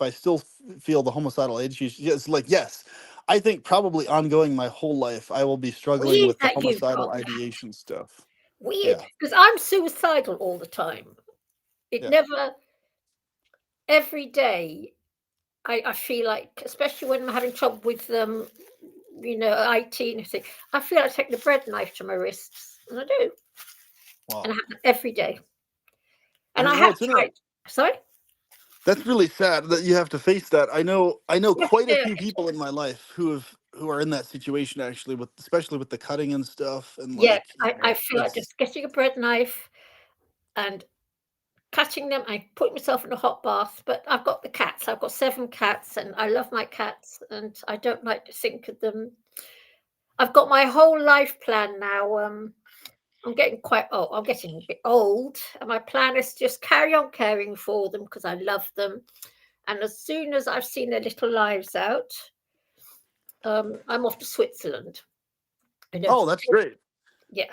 I still feel the homicidal issues. Yes, yes. I think probably ongoing my whole life I will be struggling Weird with the that you've homicidal got that. ideation stuff. Weird, Yeah. because I'm suicidal all the time. It Yeah. never, every day, I feel like, especially when I'm having trouble with IT and everything, I feel like taking a bread knife to my wrists, and I do. Wow. And I have it every day. And And I you know, have it's interesting. tried. Sorry? That's really sad that you have to face that. I know Yes, quite a yeah. few people in my life who are in that situation, actually, especially with the cutting and stuff. And Yeah, like, I feel like just getting a bread knife and cutting them. I put myself in a hot bath, but I've got the cats. I've got 7 cats, and I love my cats, and I don't like to think of them. I've got my whole life plan now. I'm getting I'm getting a bit old, and my plan is to just carry on caring for them because I love them. And as soon as I've seen their little lives out, I'm off to Switzerland. oh, that's great. Yeah.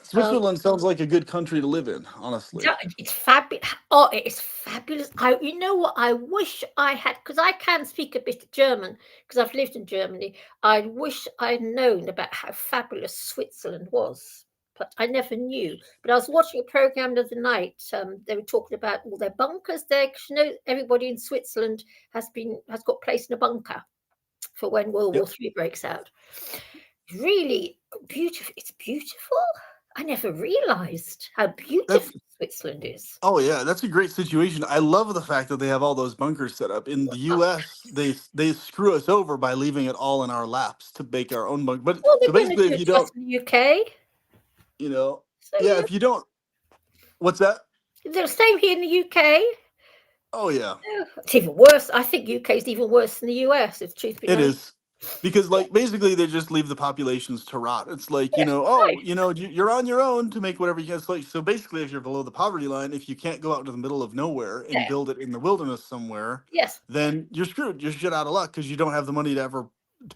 Switzerland sounds like a good country to live in, honestly. It's fabulous. Oh, it is fabulous. You know what? I wish I had, because I can speak a bit of German, because I've lived in Germany. I wish I'd known about how fabulous Switzerland was, but I never knew. But I was watching a program the other night. They were talking about all their bunkers there, because everybody in Switzerland has got placed in a bunker for when World War III breaks out. Really beautiful. It's beautiful. I never realized how beautiful Switzerland is. Oh yeah, that's a great situation. I love the fact that they have all those bunkers set up. In the U.S., they screw us over by leaving it all in our laps to make our own bunker. But Well, so basically, if you don't, in the UK, if you don't, what's that? They're the same here in the UK. Oh yeah, it's even worse. I think UK is even worse than the US. If truth be known, it is. Because basically they just leave the populations to rot. It's like, you're on your own to make whatever you can. It's like, so basically if you're below the poverty line, if you can't go out into the middle of nowhere and build it in the wilderness somewhere, then you're screwed. You're shit out of luck because you don't have the money to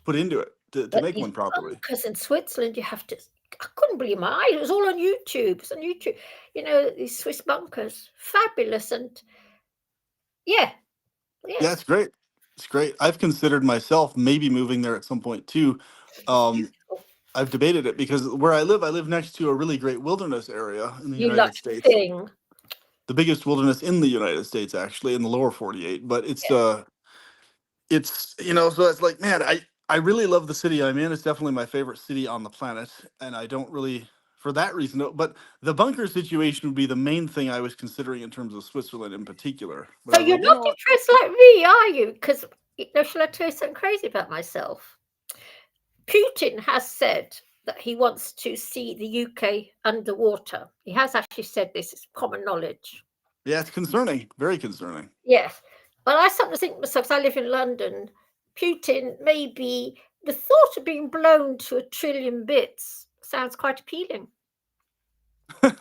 put into it to make one properly. Because in Switzerland I couldn't believe my eyes. It was all on YouTube. It's on YouTube. You know, these Swiss bunkers, fabulous, and yeah, Yeah, it's great. It's great. I've considered myself maybe moving there at some point too. it's Um, beautiful. I've debated it because where I live next to a really great wilderness area in the You like United to States. sing. The biggest wilderness in the United States, actually, in the lower 48. But it's so it's like, man, I really love the city I'm in. It's definitely my favorite city on the planet, and I don't really for that reason. But the bunker situation would be the main thing I was considering in terms of Switzerland in particular. But So I was you're like, you not know what? depressed like me, are you? Because shall I tell you something crazy about myself? Putin has said that he wants to see the UK underwater. He has actually said this. It's common knowledge. Yeah, it's concerning, very concerning. Yes. But I sometimes think to myself, 'cause I live in London, Putin, maybe the thought of being blown to a trillion bits sounds quite appealing. Well,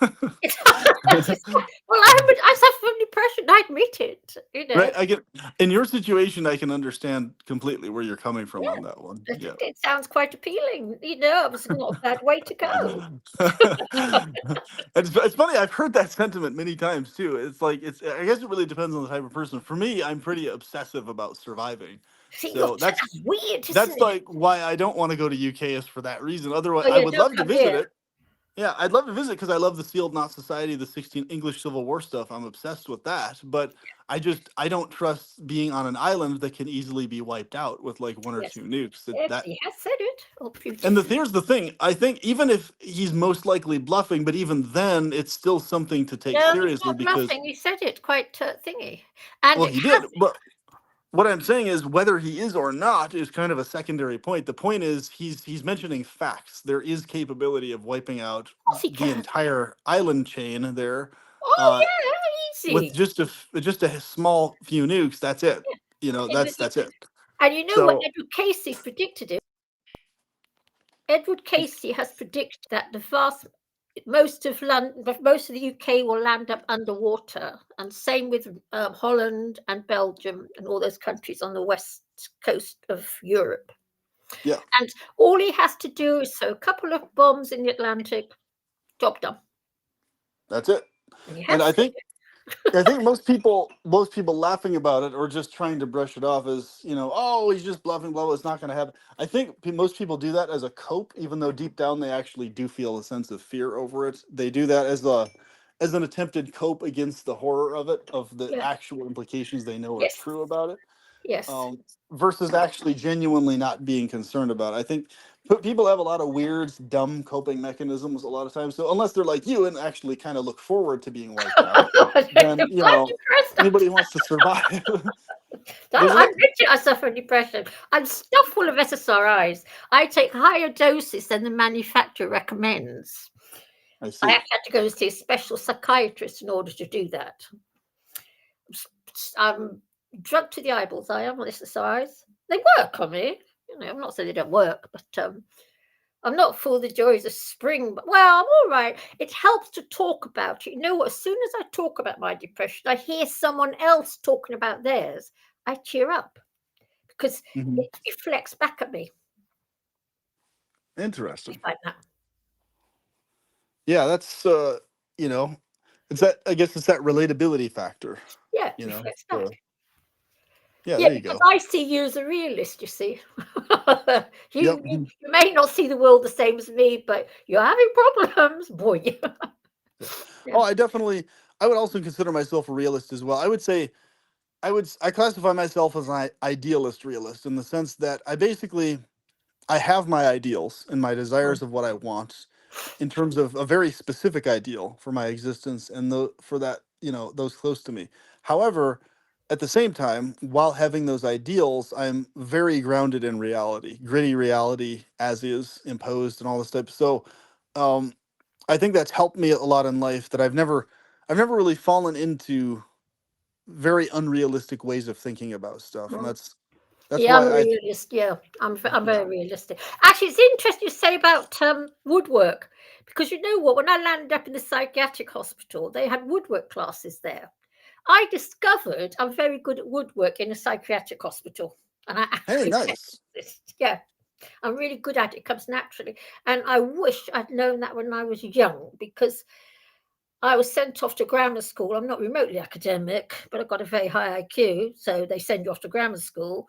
I suffer from depression. I admit it. You know, Right, I get in your situation. I can understand completely where you're coming from yeah, on that one. Yeah. it sounds quite appealing. You know, it's not a bad way to go. It's funny. I've heard that sentiment many times too. It's like I guess it really depends on the type of person. For me, I'm pretty obsessive about surviving. See, So that's weird, isn't that's it? like why I don't want to go to UK is for that reason. Otherwise, Oh, I yeah, would don't love to come visit here. it. Yeah, I'd love to visit because I love the Sealed Knot Society, the 16 English Civil War stuff. I'm obsessed with that. But I don't trust being on an island that can easily be wiped out with like one or Yes. two nukes. Yes, he has said it. Oh, Putin. And here's the thing. I think even if he's most likely bluffing, but even then, it's still something to take No, he's seriously not because, bluffing. He said it quite thingy. And well, it he has, did. But what I'm saying is whether he is or not is kind of a secondary point. The point is he's mentioning facts. There is capability of wiping out of course he the can. entire island chain there Oh, uh, yeah, with easy. just a small few nukes. That's it. You know, And that's it. you know what So Edward Casey predicted it? Edward Casey has predicted that most of the UK will land up underwater, and same with Holland and Belgium and all those countries on the west coast of Europe. yeah, And all he has to do is throw a couple of bombs in the Atlantic, job done. that's it. And he And has said I think most people laughing about it or just trying to brush it off as, oh, he's just bluffing, blah, blah, it's not going to happen. I think most people do that as a cope, even though deep down they actually do feel a sense of fear over it. They do that as an attempted cope against the horror of it, of the yeah, actual implications they know are yes, true about it, yes. versus actually genuinely not being concerned about it. I think people have a lot of weird, dumb coping mechanisms a lot of times. So unless they're like you and actually kind of look forward to being wiped out, then anybody who wants to survive. I'm rich. I suffer from depression. I'm stuffed full of SSRIs. I take higher doses than the manufacturer recommends. I see. I actually had to go and see a special psychiatrist in order to do that. I'm drugged to the eyeballs. I am on SSRIs. They work on me. I'm not saying they don't work, but I'm not full of the joys of spring. But well, I'm all right. It helps to talk about it. You know what? As soon as I talk about my depression, I hear someone else talking about theirs. I cheer up because it reflects back at me. Interesting. Like that. Yeah, that's it's that, I guess it's that relatability factor. Yeah, it reflects back. Yeah, there you because go. I see you as a realist, you see. You may not see the world the same as me, but you're having problems, boy. Yeah. Oh, I would also consider myself a realist as well. I would say I classify myself as an idealist realist in the sense that I have my ideals and my desires of what I want in terms of a very specific ideal for my existence and for that, those close to me. However, at the same time, while having those ideals, I'm very grounded in reality, gritty reality as is imposed and all this stuff. So, I think that's helped me a lot in life that I've never really fallen into very unrealistic ways of thinking about stuff. And that's yeah, why I'm a realist. Yeah, I'm very realistic. Actually, it's interesting you say about woodwork, because you know what? When I landed up in the psychiatric hospital, they had woodwork classes there. I discovered I'm very good at woodwork in a psychiatric hospital, and I actually nice. yeah. I'm really good at it. It comes naturally. And I wish I'd known that when I was young, because I was sent off to grammar school. I'm not remotely academic, but I've got a very high IQ. So they send you off to grammar school.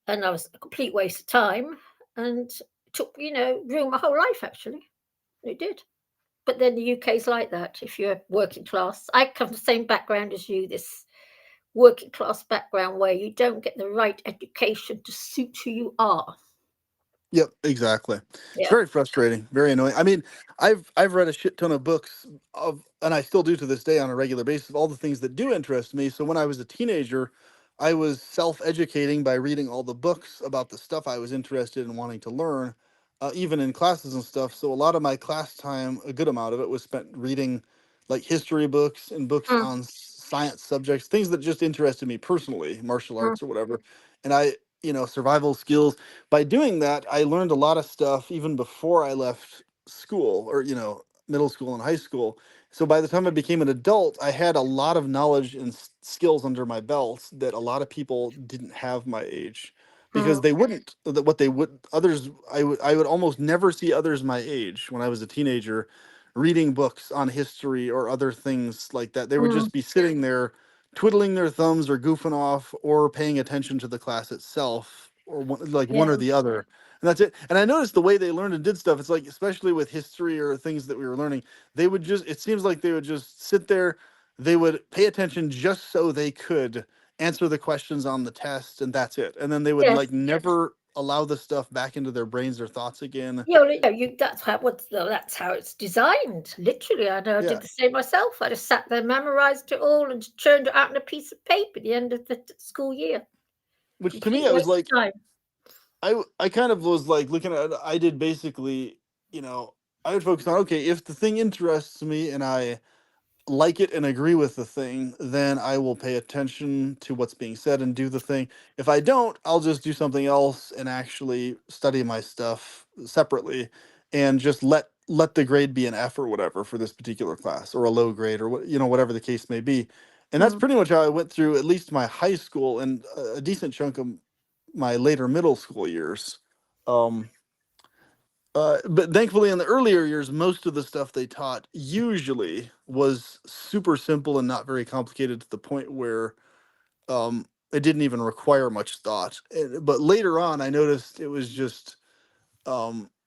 And I was a complete waste of time, and it took, ruined my whole life, actually. It did. But then the UK's like that. If you're working class, I come from the same background as you, this working class background where you don't get the right education to suit who you are. Yep, exactly. It's Yeah. very frustrating, very annoying. I mean, I've read a shit ton of books and I still do to this day on a regular basis, of all the things that do interest me. So when I was a teenager, I was self-educating by reading all the books about the stuff I was interested in wanting to learn, even in classes and stuff. So a lot of my class time, a good amount of it, was spent reading like history books and books Mm, on science subjects, things that just interested me personally, martial mm, arts or whatever. And survival skills. By doing that, I learned a lot of stuff even before I left school, or middle school and high school. So by the time I became an adult, I had a lot of knowledge and skills under my belt that a lot of people didn't have my age, mm, because they wouldn't, what they would others, I would almost never see others my age when I was a teenager reading books on history or other things like that. They would mm. just be sitting there twiddling their thumbs or goofing off or paying attention to the class itself, or one or Yeah. the other. And that's it. And I noticed the way they learned and did stuff, it's like, especially with history or things that we were learning, they would just, it seems like they would just sit there, they would pay attention just so they could answer the questions on the test, and that's it. And then they would Yes. like never allow the stuff back into their brains or thoughts again. Yeah, well, that's how it's designed. Literally, I know I Yeah. did the same myself. I just sat there, memorized it all, and churned it out on a piece of paper at the end of the school year. Which to me, Complete I was waste like, of time. I kind of was like looking at it, I did basically, I would focus on, okay, if the thing interests me and I like it and agree with the thing, then I will pay attention to what's being said and do the thing. If I don't, I'll just do something else and actually study my stuff separately, and just let the grade be an F or whatever for this particular class, or a low grade, or whatever the case may be. And that's Mm, pretty much how I went through at least my high school and a decent chunk of my later middle school years. Um, but thankfully, in the earlier years, most of the stuff they taught usually was super simple and not very complicated, to the point where it didn't even require much thought. But later on, I noticed it was just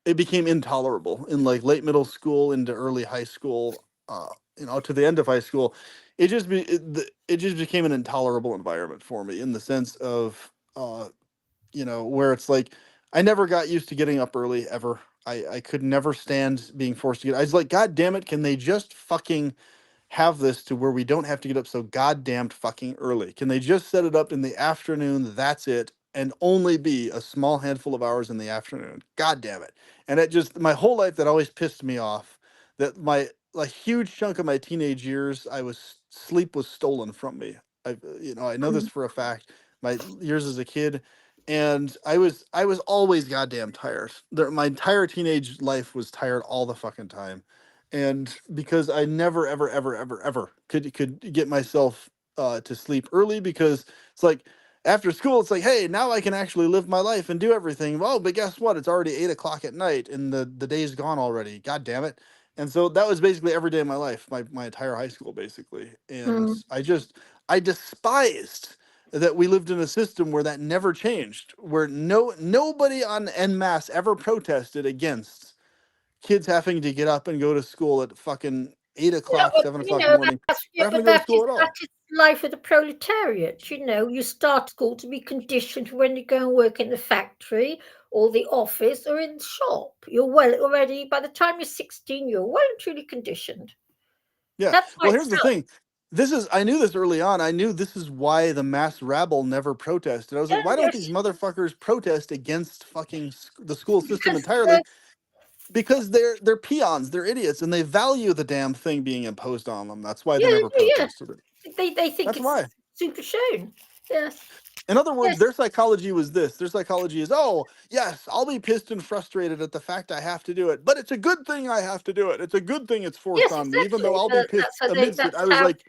it became intolerable in like late middle school into early high school, to the end of high school. It just became an intolerable environment for me, in the sense of where it's like I never got used to getting up early ever. I could never stand being forced to get. I was like, God damn it, can they just fucking have this to where we don't have to get up so goddamned fucking early? Can they just set it up in the afternoon? That's it, and only be a small handful of hours in the afternoon. God damn it. And it just, my whole life, that always pissed me off. That my like huge chunk of my teenage years, sleep was stolen from me. I know this mm. for a fact. My years as a kid, and I was always goddamn tired. My entire teenage life was tired all the fucking time, and because I never ever ever ever ever could get myself to sleep early, because it's like after school it's like, hey, now I can actually live my life and do everything. Well, but guess what? It's already 8 o'clock at night and the day's gone already. God damn it! And so that was basically every day of my life, my entire high school basically, and Mm. I despised that we lived in a system where that never changed, where nobody on en masse ever protested against kids having to get up and go to school at fucking eight Yeah, o'clock, well, 7 o'clock in the morning, or having but to go to school at that all. is life of the proletariat. You start school to be conditioned when you go and work in the factory or the office or in the shop. You're well already. By the time you're 16, you're well and truly conditioned. Yeah. That's why Well, it's here's the tough. thing. I knew this early on. I knew this is why the mass rabble never protested. I was Yeah, like, why don't these yes, motherfuckers protest against fucking the school system because entirely? Because they're peons, they're idiots, and they value the damn thing being imposed on them. That's why they yeah, never yeah, protested it. they think That's it's why. super shown. Yes, In other words, yes, their psychology was this. Their psychology is, oh, yes, I'll be pissed and frustrated at the fact I have to do it, but it's a good thing I have to do it. It's a good thing it's forced yes, on me, even though exactly. I'll be pissed amidst it. That's I was how like,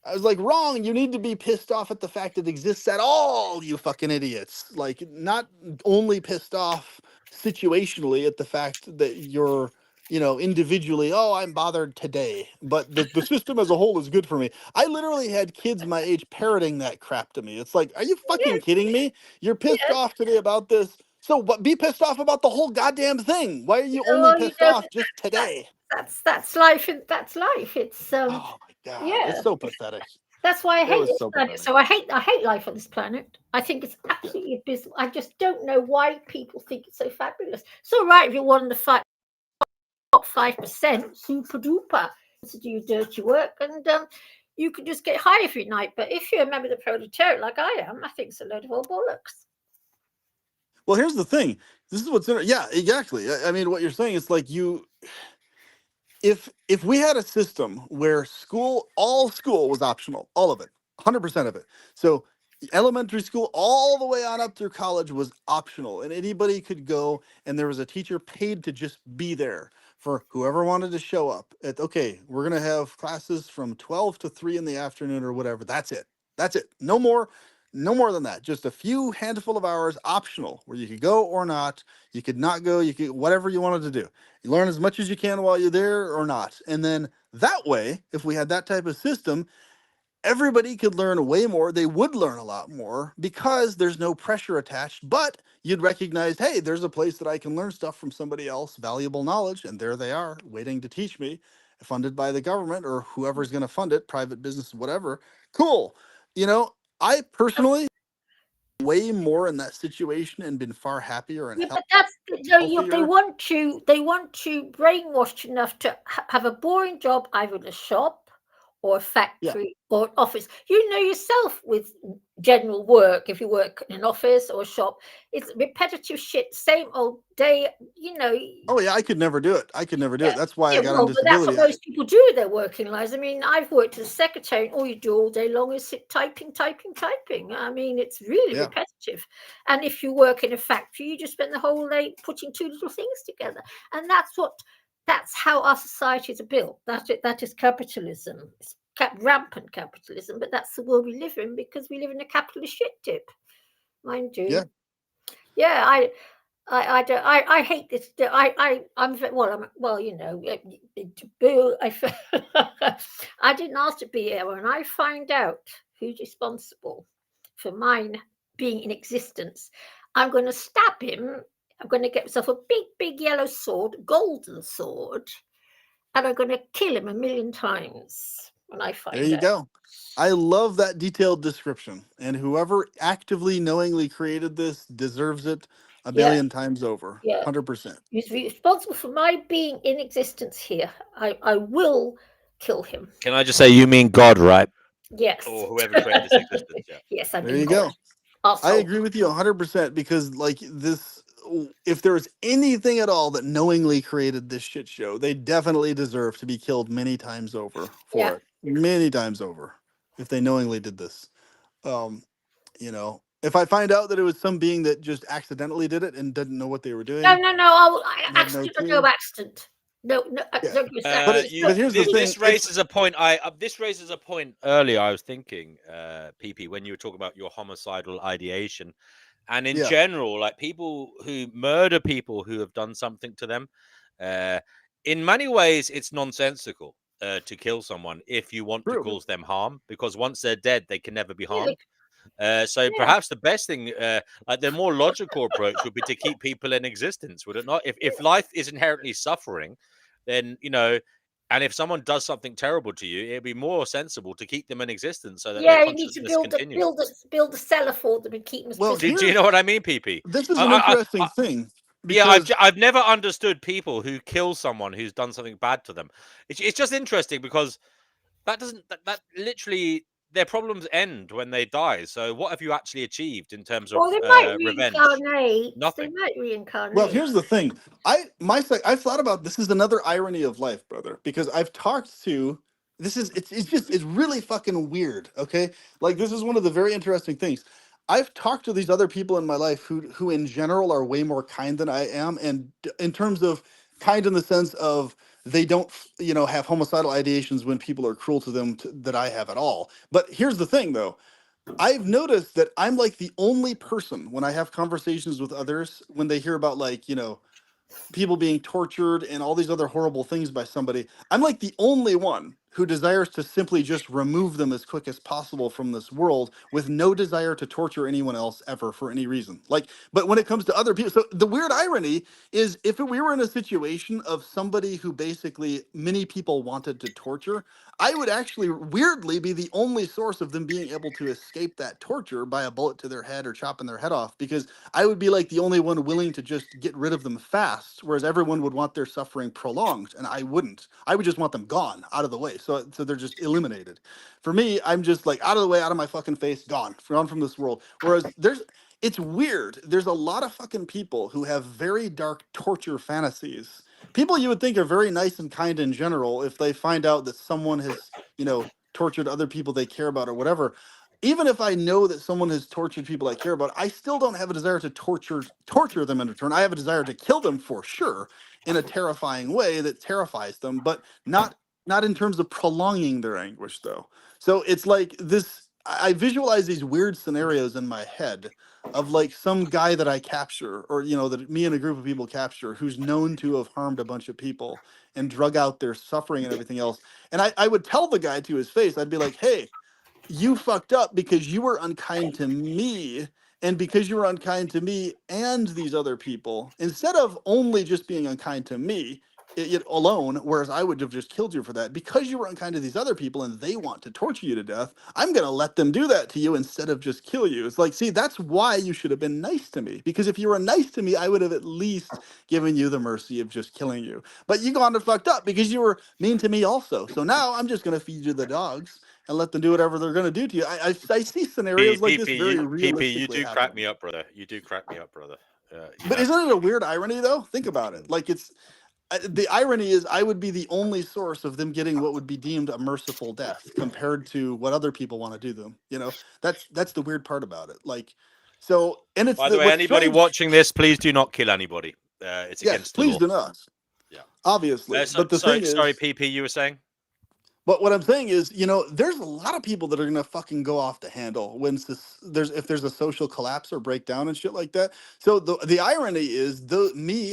I was like, wrong. You need to be pissed off at the fact it exists at all, you fucking idiots. Like, not only pissed off situationally at the fact that you're, individually, oh, I'm bothered today, but the system as a whole is good for me. I literally had kids my age parroting that crap to me. It's like, are you fucking Yes, kidding me? You're pissed yes. off today about this. So, but be pissed off about the whole goddamn thing. Why are you only Well, pissed off but just today? that's life, and that's life. It's Oh my God. It's yeah. so pathetic. That's why I It hate was this so planet. pathetic. So I hate life on this planet. I think it's absolutely abysmal. I just don't know why people think it's so fabulous. It's all right if you're one of the top 5%, super duper, to do your dirty work, and you can just get high every night. But if you're a member of the proletariat like I am, I think it's a load of old bollocks. Well, here's the thing. This is what's yeah, exactly. I mean, what you're saying is like if we had a system where all school was optional, all of it, 100% of it. So elementary school all the way on up through college was optional, and anybody could go, and there was a teacher paid to just be there for whoever wanted to show up. Okay, we're gonna have classes from 12 to 3 in the afternoon or whatever. That's it. That's it. No more than that. Just a few handful of hours optional where you could go or not. You could not go. You could whatever you wanted to do. You learn as much as you can while you're there or not. And then that way, if we had that type of system, everybody could learn way more. They would learn a lot more because there's no pressure attached, but you'd recognize, hey, there's a place that I can learn stuff from somebody else, valuable knowledge, and there they are waiting to teach me, funded by the government or whoever's going to fund it, private business, whatever. Cool. I personally way more in that situation and been far happier and Yeah, but that's they healthier. want you brainwashed enough to have a boring job either in a shop or a Yeah. factory or an office. You know yourself with general work, if you work in an office or a shop, it's repetitive shit, same old day. Oh yeah, I could never do it. I could never do Yeah, it. That's why I got on well, but that's what disability. most people do with their working lives. I mean, I've worked as a secretary, and all you do all day long is sit typing. I mean, it's really Yeah. repetitive. And if you work in a factory, you just spend the whole day putting two little things together. And that's how our societies are built. That is capitalism. It's rampant capitalism, but that's the world we live in because we live in a capitalist shit tip, mind you. Yeah. Yeah, I don't. I hate this. I'm well. Boo. I didn't ask to be here, and I find out who's responsible for mine being in existence. I'm going to stab him. I'm going to get myself a big yellow sword, golden sword, and I'm going to kill him 1,000,000 times when I find There you out. go. I love that detailed description. And whoever actively, knowingly created this deserves it a Yeah, billion times over. yeah. 100%. He's responsible for my being in existence here. I will kill him. Can I just say, you mean God, right? Yes. Or whoever created this existence. Yeah. Yes, I There mean you God. go. Also, I agree with you 100% because, like, if there was anything at all that knowingly created this shit show, they definitely deserve to be killed many times over for Yeah. it. Many times over if they knowingly did this. If I find out that it was some being that just accidentally did it and didn't know what they were doing, no. had No accident. No. Yeah. Don't use that. But here's the thing. This raises a point. This raises a point earlier. I was thinking, PP, when you were talking about your homicidal ideation, and in Yeah. general, like people who murder people who have done something to them. In many ways, it's nonsensical to kill someone if you want to True. cause them harm, because once they're dead, they can never be Yeah, harmed. So perhaps the best thing, like the more logical approach, would be to keep people in existence, would it not? If life is inherently suffering, then and if someone does something terrible to you, it'd be more sensible to keep them in existence so that their you need to consciousness continues. build a cellar for them and keep them. Well, Do you know what I mean, PP? This is an interesting thing. Yeah, Because I've never understood people who kill someone who's done something bad to them. It's just interesting because that literally their problems end when they die. So what have you actually achieved in terms of Well, they might revenge? reincarnate. Nothing. They might reincarnate. Well, here's the thing. I've thought about this is another irony of life, brother, because I've talked to it's really fucking weird, okay? Like this is one of the very interesting things. I've talked to these other people in my life who in general are way more kind than I am, and in terms of kind in the sense of they don't, have homicidal ideations when people are cruel to them that I have at all. But here's the thing, though. I've noticed that I'm like the only person when I have conversations with others, when they hear about like, people being tortured and all these other horrible things by somebody, I'm like the only one who desires to simply just remove them as quick as possible from this world with no desire to torture anyone else ever for any reason. Like, but when it comes to other people, so the weird irony is if we were in a situation of somebody who basically many people wanted to torture, I would actually weirdly be the only source of them being able to escape that torture by a bullet to their head or chopping their head off, because I would be like the only one willing to just get rid of them fast, whereas everyone would want their suffering prolonged, and I wouldn't. I would just want them gone, out of the way, so they're just eliminated. For me, I'm just like out of the way, out of my fucking face, gone from this world. Whereas it's weird. There's a lot of fucking people who have very dark torture fantasies. People you would think are very nice and kind in general, if they find out that someone has, tortured other people they care about or whatever. Even if I know that someone has tortured people I care about, I still don't have a desire to torture them in return. I have a desire to kill them for sure in a terrifying way that terrifies them, but not in terms of prolonging their anguish though. So it's like this, I visualize these weird scenarios in my head of like some guy that I capture, or that me and a group of people capture, who's known to have harmed a bunch of people and drug out their suffering and everything else. And I would tell the guy to his face, I'd be like, hey, you fucked up because you were unkind to me, and because you were unkind to me and these other people, instead of only just being unkind to me it alone, whereas I would have just killed you for that, because you were unkind to these other people and they want to torture you to death, I'm going to let them do that to you instead of just kill you. It's like, see, that's why you should have been nice to me, because if you were nice to me, I would have at least given you the mercy of just killing you. But you gone and fucked up because you were mean to me also. So now I'm just going to feed you the dogs and let them do whatever they're going to do to you. I see scenarios like this very realistically you do crack happening. me up, brother. You do crack me up, brother. But isn't it a weird irony though? Think about it. Like the irony is I would be the only source of them getting what would be deemed a merciful death compared to what other people want to do them. That's the weird part about it. Like, so, and it's by the way, anybody watching this, please do not kill anybody. It's against the law. Please do not. Yeah, obviously. But the thing is, sorry, PP, you were saying. But what I'm saying is, there's a lot of people that are gonna fucking go off the handle when if there's a social collapse or breakdown and shit like that. So the irony is,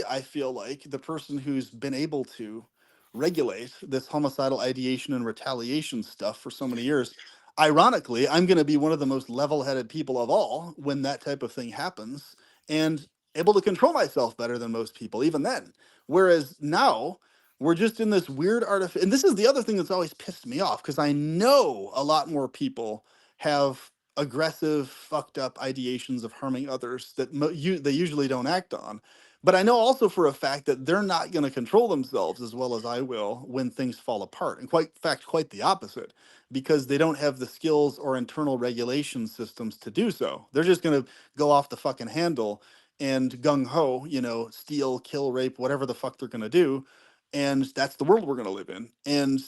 I feel like the person who's been able to regulate this homicidal ideation and retaliation stuff for so many years, ironically, I'm gonna be one of the most level-headed people of all when that type of thing happens, and able to control myself better than most people, even then. Whereas now, we're just in this weird and this is the other thing that's always pissed me off, because I know a lot more people have aggressive, fucked up ideations of harming others that they usually don't act on. But I know also for a fact that they're not going to control themselves as well as I will when things fall apart. And quite the opposite, because they don't have the skills or internal regulation systems to do so. They're just going to go off the fucking handle and gung ho, steal, kill, rape, whatever the fuck they're going to do. And that's the world we're going to live in. And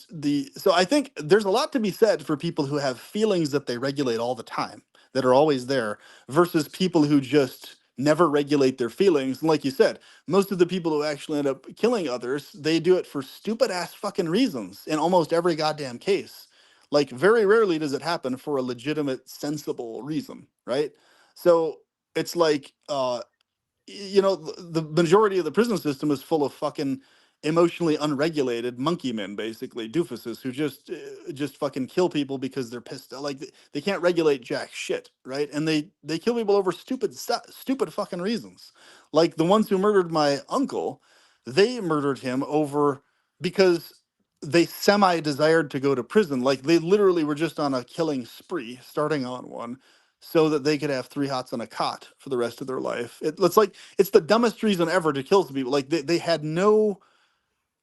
so I think there's a lot to be said for people who have feelings that they regulate all the time, that are always there, versus people who just never regulate their feelings. And like you said, most of the people who actually end up killing others, they do it for stupid ass fucking reasons in almost every goddamn case. Like, very rarely does it happen for a legitimate, sensible reason, right? So it's like, the majority of the prison system is full of fucking emotionally unregulated monkey men, basically doofuses, who just fucking kill people because they're pissed. Like, they can't regulate jack shit, right? And they kill people over stupid fucking reasons. Like the ones who murdered my uncle, they murdered him over because they semi-desired to go to prison. Like, they literally were just on a killing spree, starting on one, so that they could have 3 hots on a cot for the rest of their life. It's like, it's the dumbest reason ever to kill some people. Like,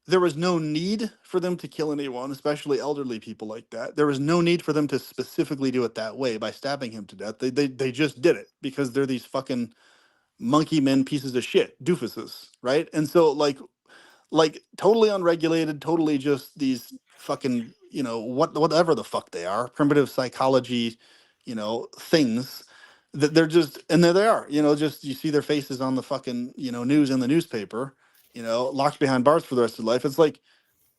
there was no need for them to kill anyone, especially elderly people like that. There was no need for them to specifically do it that way by stabbing him to death. They just did it because they're these fucking monkey men pieces of shit, doofuses, right? And so like totally unregulated, totally just these fucking, whatever the fuck they are, primitive psychology, things that they're just, and there they are, just, you see their faces on the fucking, news in the newspaper, locked behind bars for the rest of their life. It's like,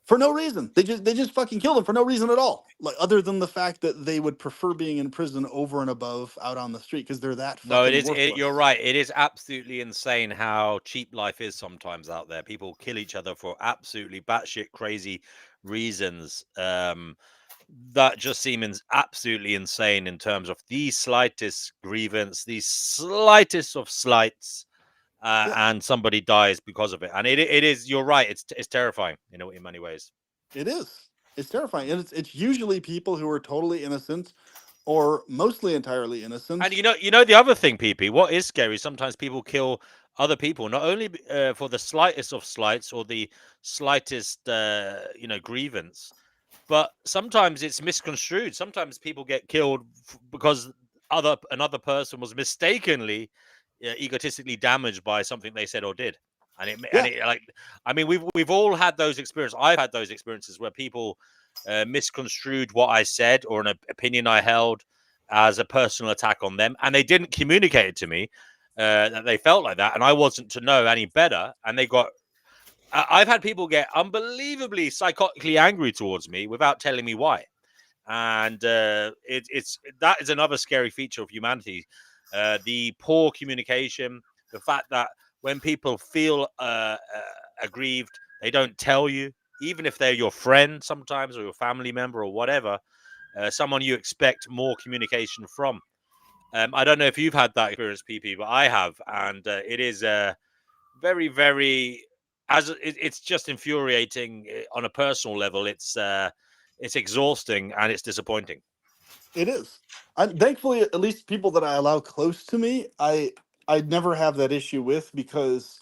for no reason. They just fucking kill them for no reason at all. Like other than the fact that they would prefer being in prison over and above out on the street because they're that No, it fucking is. worthless. You're right. It is absolutely insane how cheap life is sometimes out there. People kill each other for absolutely batshit crazy reasons. That just seems absolutely insane in terms of the slightest grievance, the slightest of slights, Yeah. and somebody dies because of it. And it is. You're right. It's terrifying in many ways. It is. It's terrifying, and it's usually people who are totally innocent, or mostly entirely innocent. And you know the other thing, PP, what is scary? Sometimes people kill other people not only for the slightest of slights or the slightest grievance, but sometimes it's misconstrued. Sometimes people get killed because another person was mistakenly egotistically damaged by something they said or did. And it like, I mean, we've all had those experiences. I've had those experiences where people misconstrued what I said or an opinion I held as a personal attack on them, and they didn't communicate it to me that they felt like that, and I wasn't to know any better. And they got. I've had people get unbelievably psychotically angry towards me without telling me why, and it's that is another scary feature of humanity: the poor communication, the fact that when people feel aggrieved, they don't tell you, even if they're your friend sometimes or your family member or whatever. Someone you expect more communication from. I don't know if you've had that experience, PP, but I have, and it is very, very. It's just infuriating on a personal level. It's exhausting and it's disappointing. It is. Thankfully, at least people that I allow close to me, I never have that issue with because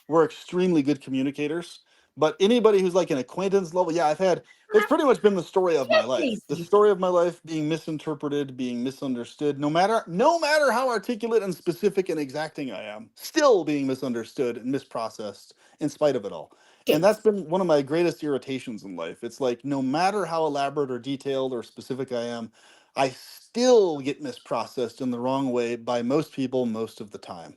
we're extremely good communicators. But anybody who's like an acquaintance level, yeah, it's pretty much been the story of my life. The story of my life being misinterpreted, being misunderstood, no matter how articulate and specific and exacting I am, still being misunderstood and misprocessed in spite of it all. And that's been one of my greatest irritations in life. It's like no matter how elaborate or detailed or specific I am, I still get misprocessed in the wrong way by most people most of the time.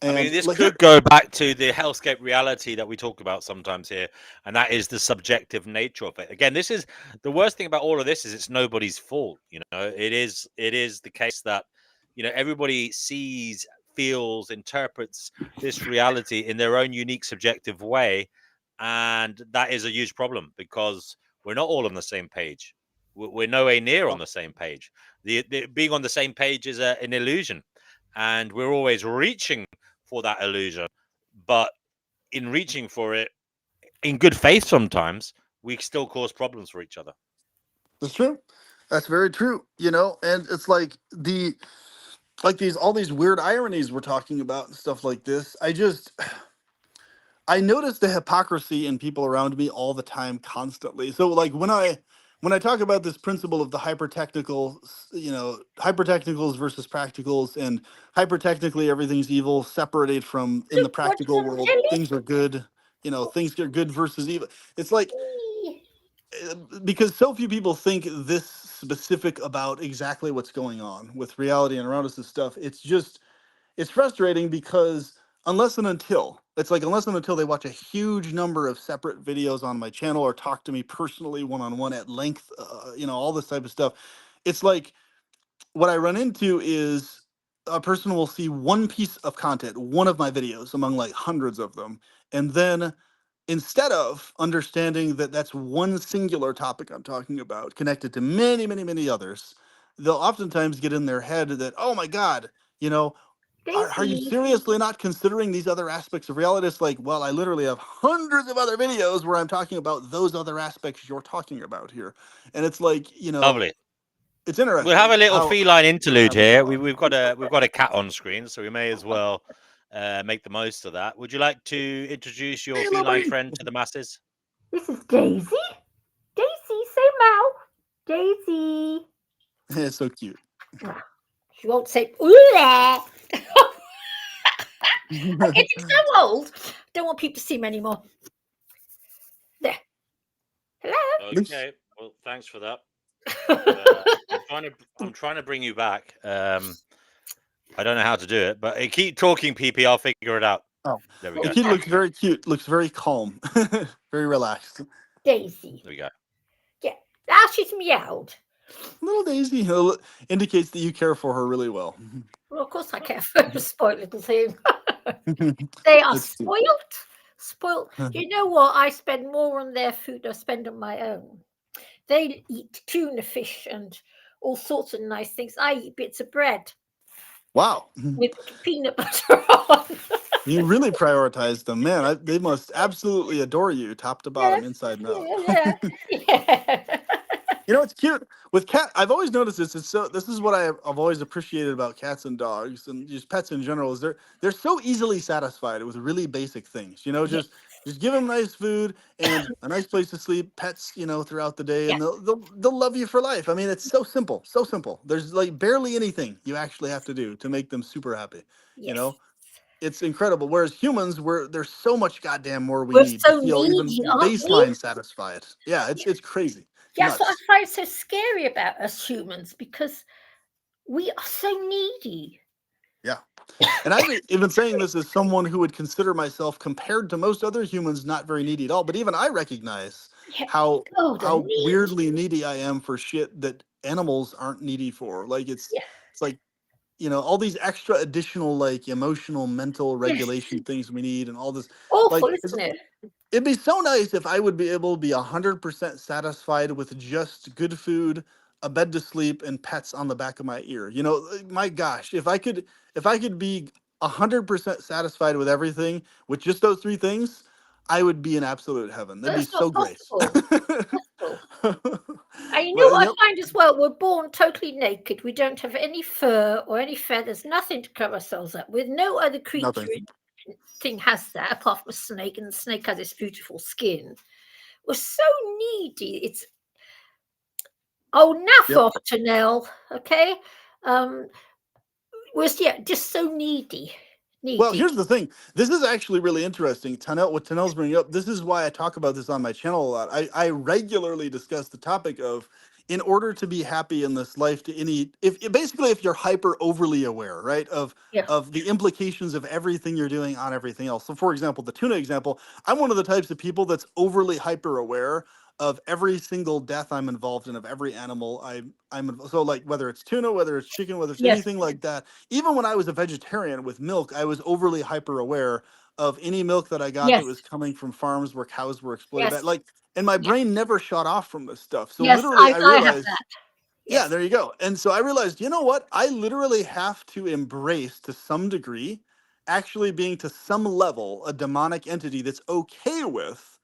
I mean, And this like, could go back to the hellscape reality that we talk about sometimes here, and that is the subjective nature of it. Again, this is the worst thing about all of this is it's nobody's fault. It is the case that everybody sees, feels, interprets this reality in their own unique subjective way, and that is a huge problem because we're not all on the same page. We're nowhere near on the same page. The being on the same page is an illusion, and we're always reaching for that illusion, but in reaching for it in good faith sometimes we still cause problems for each other. That's true. That's very true. And it's like all these weird ironies we're talking about and stuff like this. I notice the hypocrisy in people around me all the time, constantly. So like when I talk about this principle of the hyper-technicals versus practicals, and hyper-technically everything's evil, separated from in the practical world, things are good, things are good versus evil. It's like, because so few people think this specific about exactly what's going on with reality and around us and stuff. It's frustrating because unless and until they watch a huge number of separate videos on my channel or talk to me personally one-on-one at length, all this type of stuff, it's like what I run into is a person will see one piece of content, one of my videos among like hundreds of them, and then instead of understanding that that's one singular topic I'm talking about connected to many, many, many others, they'll oftentimes get in their head that, oh my God, are you seriously not considering these other aspects of reality? It's like, well, I literally have hundreds of other videos where I'm talking about those other aspects you're talking about here. And it's like, Lovely. It's interesting. We'll have a little feline interlude here. We've got a cat on screen, so we may as well make the most of that. Would you like to introduce your feline friend to the masses? This is Daisy. Daisy, say meow. Daisy. It's so cute. She won't say ooh there. I'm getting so old. Don't want people to see me anymore. There. Hello. Okay. Well, thanks for that. I'm trying to bring you back. I don't know how to do it, but keep talking, PP. I'll figure it out. Oh, there we go. The kid looks very cute. Looks very calm, very relaxed. Daisy. There we go. Yeah, now she's meowed. Little Daisy indicates that you care for her really well. Well, of course I care for a spoiled little thing. They are That's cute. spoiled. Spoiled. You know what? I spend more on their food than I spend on my own. They eat tuna fish and all sorts of nice things. I eat bits of bread Wow. with peanut butter on. You really prioritize them, man. They must absolutely adore you, top to bottom, Yes, inside and out. yeah, yeah. You know, it's cute with cat. I've always noticed this. This is what I've always appreciated about cats and dogs and just pets in general is they're so easily satisfied with really basic things. You know, Yes, just give them nice food and a nice place to sleep. Pets, you know, throughout the day, yes, and they'll love you for life. I mean, it's so simple, so simple. There's like barely anything you actually have to do to make them super happy. You yes. know, it's incredible. Whereas humans, there's so much goddamn more we We're need to so feel even needy, aren't we? baseline satisfied. Yeah, it's crazy, That's what I nuts. find so scary about us humans because we are so needy. Yeah. And I'm even saying this as someone who would consider myself, compared to most other humans, not very needy at all. But even I recognize Yeah. how Oh, the how need. weirdly needy I am for shit that animals aren't needy for. Like Yeah. it's like, you know, all these extra additional like emotional, mental Yes. regulation things we need and all this. Awful, Like isn't it? it'd be so nice if I would be able to be 100% satisfied with just good food, a bed to sleep, and pets on the back of my ear. You know, my gosh, if I could be 100% satisfied with everything with just those three things, I would be in absolute heaven. That'd be That's not so great. possible. Possible. And you know But what yep, I find as well? We're born totally naked. We don't have any fur or any feathers, nothing to cover ourselves up with. No other creature nothing. thing has that apart from a snake, and the snake has this beautiful skin. We're so needy. It's enough Yep. off Janelle, okay? Um, we're just so needy. Well, Needy. here's the thing. This is actually really interesting. What Tanel's bringing up, this is why I talk about this on my channel a lot. I regularly discuss the topic of, in order to be happy in this life, if you're hyper overly aware, right, Yeah. of the implications of everything you're doing on everything else. So for example, the tuna example, I'm one of the types of people that's overly hyper aware of every single death I'm involved in, of every animal so like whether it's tuna, whether it's chicken, whether it's Yes. anything like that. Even when I was a vegetarian with milk, I was overly hyper aware of any milk that I got that Yes. was coming from farms where cows were exploited. Yes. Like, and my Yes. brain never shut off from this stuff. So Yes. literally, I I have realized, that. yeah, Yes. there you go. And so I realized, you know what? I literally have to embrace to some degree, actually being to some level a demonic entity that's okay with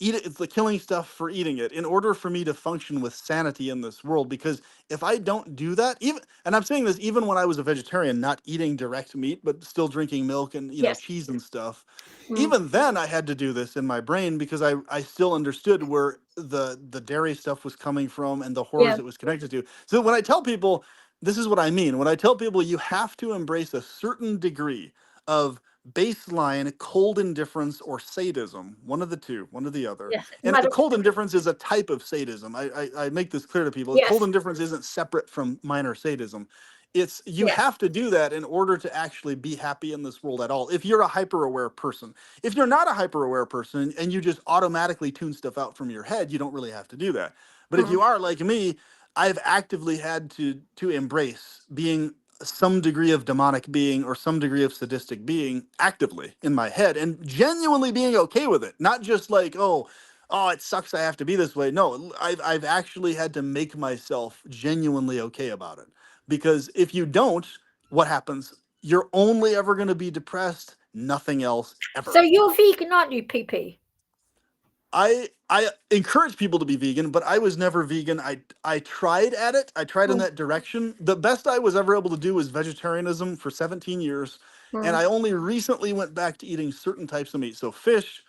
it's the killing stuff for eating it in order for me to function with sanity in this world. Because if I don't do that, even, and I'm saying this even when I was a vegetarian, not eating direct meat but still drinking milk and, you know, Yes. cheese and stuff, Mm. even then I had to do this in my brain because I still understood where the dairy stuff was coming from and the Yeah. horrors it was connected to. So when I tell people, this is what I mean when I tell people you have to embrace a certain degree of baseline cold indifference or sadism, one of the two, one or the other. Yes. And Matter. cold indifference is a type of sadism. I make this clear to people. Cold Yes. indifference isn't separate from minor sadism. It's you Yes. have to do that in order to actually be happy in this world at all. If you're a hyper aware person, if you're not a hyper aware person and you just automatically tune stuff out from your head, you don't really have to do that. But if Mm. you are like me, I've actively had to embrace being some degree of demonic being or some degree of sadistic being actively in my head and genuinely being okay with it, not just like, oh, it sucks I have to be this way. No, I've actually had to make myself genuinely okay about it, because if you don't, what happens? You're only ever going to be depressed, nothing else So ever. you're vegan, aren't you, PP? I encourage people to be vegan, but I was never vegan. I tried at it. I tried in Mm. that direction. The best I was ever able to do was vegetarianism for 17 years, and Mm. I only recently went back to eating certain types of meat. So fish,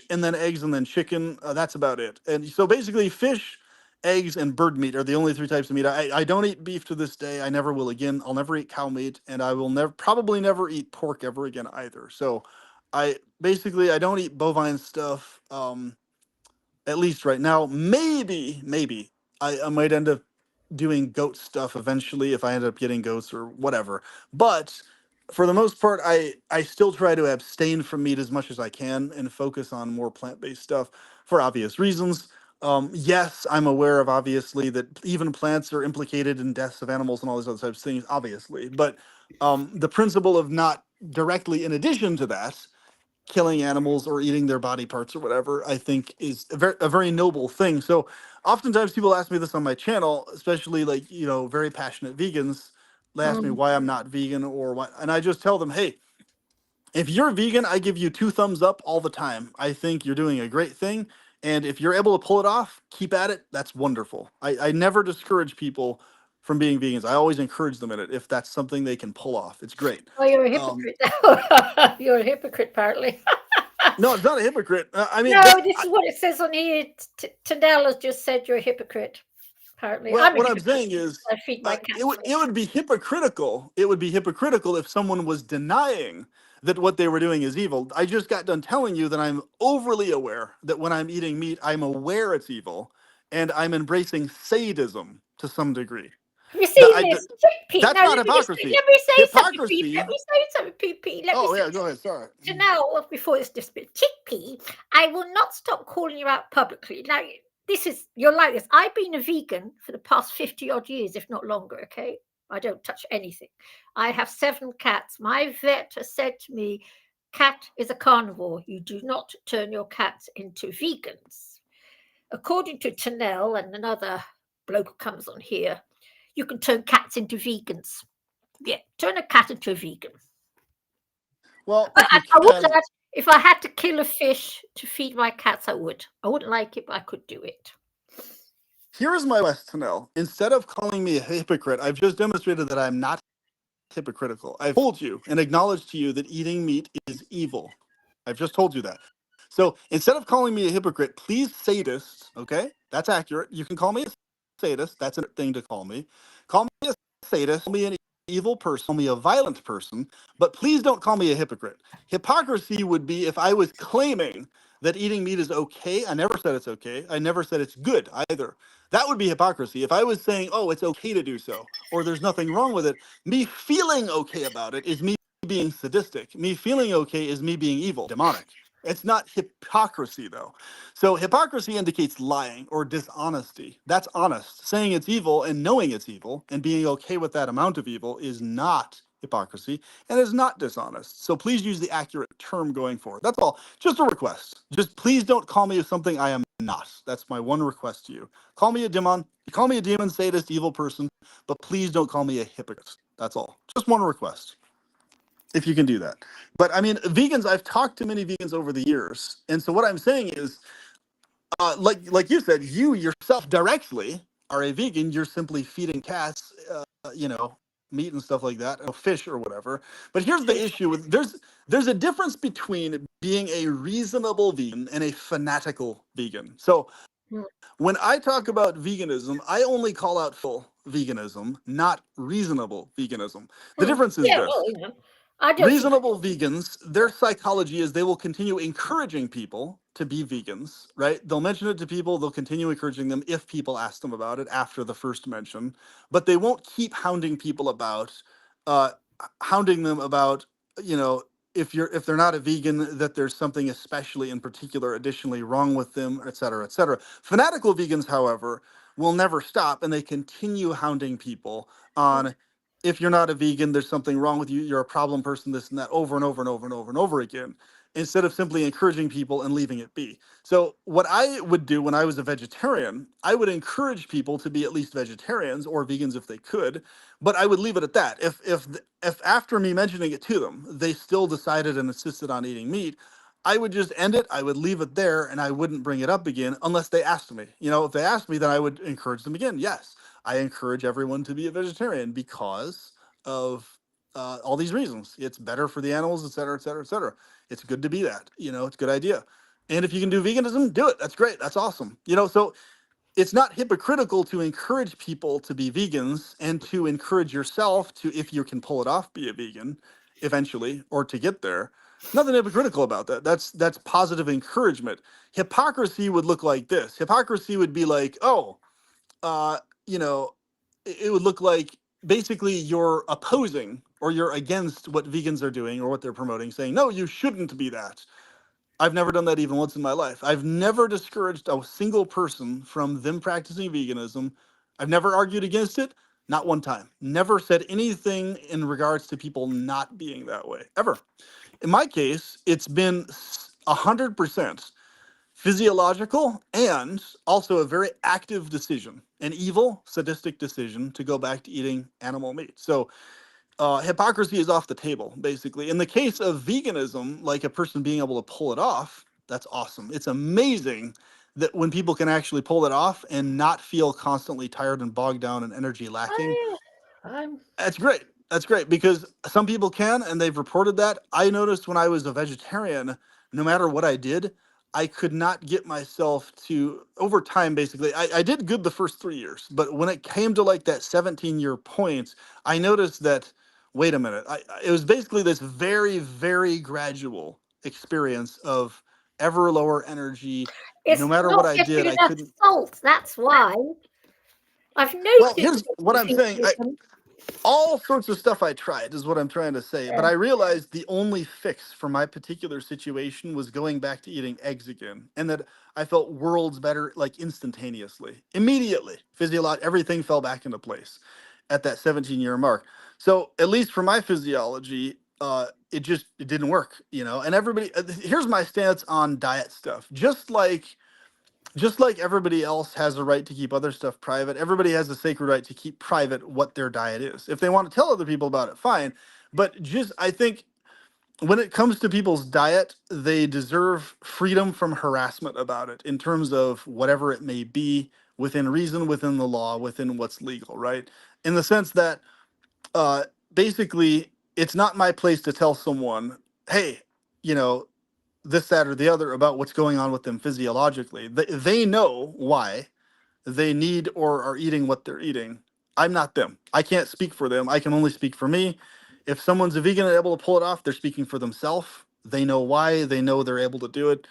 and then eggs, and then chicken. That's about it. And so basically, fish, eggs, and bird meat are the only three types of meat. I don't eat beef to this day. I never will again. I'll never eat cow meat, and I will probably never eat pork ever again either. So I don't eat bovine stuff. At least right now. Maybe I might end up doing goat stuff eventually if I end up getting goats or whatever. But for the most part, I still try to abstain from meat as much as I can and focus on more plant-based stuff for obvious reasons. Yes, I'm aware of obviously that even plants are implicated in deaths of animals and all these other types of things, obviously. But the principle of not directly in addition to that, killing animals or eating their body parts or whatever, I think is a very noble thing. So oftentimes people ask me this on my channel, especially like, very passionate vegans. They ask me Mm. why I'm not vegan or what, and I just tell them, hey, if you're vegan, I give you 2 thumbs up all the time. I think you're doing a great thing. And if you're able to pull it off, keep at it. That's wonderful. I never discourage people from being vegans. I always encourage them in it if that's something they can pull off. It's great. Oh, you're a Um, hypocrite. You're a hypocrite, apparently. no, it's not a hypocrite. I mean, No, but this is what it says on here. Tadell has just said you're a hypocrite. Apparently, well, I'm a what I'm hypocrite. saying is, I feed my cats. it would be hypocritical. It would be hypocritical if someone was denying that what they were doing is evil. I just got done telling you that I'm overly aware that when I'm eating meat, I'm aware it's evil, and I'm embracing sadism to some degree. You see I, this, Pete? that's Now not let me hypocrisy. say something, Pete. Hypocrisy. Let me say something, Pete. Let me Oh say yeah, go ahead. Sorry. So now, before this dispute, Chickpea, I will not stop calling you out publicly. Now, you're like this. I've been a vegan for the past 50 odd years, if not longer, okay? I don't touch anything. I have 7 cats. My vet has said to me, cat is a carnivore. You do not turn your cats into vegans. According to Tanel and another bloke who comes on here, you can turn cats into vegans. Yeah, turn a cat into a vegan. Well, I would that if I had to kill a fish to feed my cats, I would. I wouldn't like it, but I could do it. Here is my request to know. Instead of calling me a hypocrite, I've just demonstrated that I'm not hypocritical. I've told you and acknowledged to you that eating meat is evil. I've just told you that. So instead of calling me a hypocrite, please sadist, okay? That's accurate. You can call me a sadist. That's a thing to call me. Call me a sadist. Call me an evil person. Call me a violent person. But please don't call me a hypocrite. Hypocrisy would be if I was claiming that eating meat is okay. I never said it's okay. I never said it's good either. That would be hypocrisy. If I was saying, oh, it's okay to do so, or there's nothing wrong with it, me feeling okay about it is me being sadistic. Me feeling okay is me being evil, demonic. It's not hypocrisy, though. So hypocrisy indicates lying or dishonesty. That's honest. Saying it's evil and knowing it's evil and being okay with that amount of evil is not hypocrisy and is not dishonest. So please use the accurate term going forward. That's all. Just a request. Just please don't call me something I am not. That's my one request to you. Call me a demon, sadist, evil person, but please don't call me a hypocrite. That's all. Just one request, if you can do that. But I mean, vegans, I've talked to many vegans over the years. And so what I'm saying is, like you said, you yourself directly are a vegan. You're simply feeding cats, meat and stuff like that, or fish or whatever. But here's the issue with there's a difference between being a reasonable vegan and a fanatical vegan. So when I talk about veganism, I only call out full veganism, not reasonable veganism. The difference is this. Well, I don't Reasonable vegans, their psychology is they will continue encouraging people to be vegans, right? They'll mention it to people, they'll continue encouraging them if people ask them about it after the first mention, but they won't keep hounding people about, hounding them about, if they're not a vegan, that there's something especially in particular, additionally wrong with them, et cetera, et cetera. Fanatical vegans, however, will never stop and they continue hounding people on, if you're not a vegan, there's something wrong with you, you're a problem person, this and that, over and over and over and over and over again, instead of simply encouraging people and leaving it be. So what I would do when I was a vegetarian, I would encourage people to be at least vegetarians or vegans if they could, but I would leave it at that. If after me mentioning it to them, they still decided and insisted on eating meat, I would just end it. I would leave it there and I wouldn't bring it up again unless they asked me. If they asked me, then I would encourage them again. Yes, I encourage everyone to be a vegetarian because of all these reasons. It's better for the animals, et cetera, et cetera, et cetera. It's good to be that. It's a good idea. And if you can do veganism, do it. That's great. That's awesome. So it's not hypocritical to encourage people to be vegans and to encourage yourself to, if you can pull it off, be a vegan eventually or to get there. Nothing hypocritical about that. That's positive encouragement. Hypocrisy would look like this. Hypocrisy would be like, it would look like basically you're opposing or you're against what vegans are doing or what they're promoting, saying, no, you shouldn't be that. I've never done that even once in my life. I've never discouraged a single person from them practicing veganism. I've never argued against it, not one time. Never said anything in regards to people not being that way, ever. In my case, it's been 100% physiological and also a very active decision, an evil, sadistic decision to go back to eating animal meat. So hypocrisy is off the table, basically. In the case of veganism, like a person being able to pull it off, that's awesome. It's amazing that when people can actually pull it off and not feel constantly tired and bogged down and energy lacking. I'm That's great. That's great because some people can, and they've reported that. I noticed when I was a vegetarian, no matter what I did, I could not get myself to, over time, basically, I did good the first 3 years, but when it came to like that 17-year point, I noticed that, wait a minute, it was basically this very, very gradual experience of ever lower energy. No It's matter what not I did, getting I enough couldn't. salt. That's why I've Well, noticed. here's what I'm saying. All sorts of stuff I tried is what I'm trying to say. But I realized the only fix for my particular situation was going back to eating eggs again. And that I felt worlds better, like instantaneously, immediately. Everything fell back into place at that 17-year mark. So at least for my physiology, it didn't work, and everybody, here's my stance on diet stuff. Just like everybody else has a right to keep other stuff private, everybody has a sacred right to keep private what their diet is. If they want to tell other people about it, fine. But I think when it comes to people's diet, they deserve freedom from harassment about it in terms of whatever it may be, within reason, within the law, within what's legal, right? In the sense that uh, basically it's not my place to tell someone, hey, you know, this, that, or the other about what's going on with them physiologically. They know why they need or are eating what they're eating. I'm not them. I can't speak for them. I can only speak for me. If someone's a vegan and able to pull it off, they're speaking for themselves. They know why. They know they're able to do it.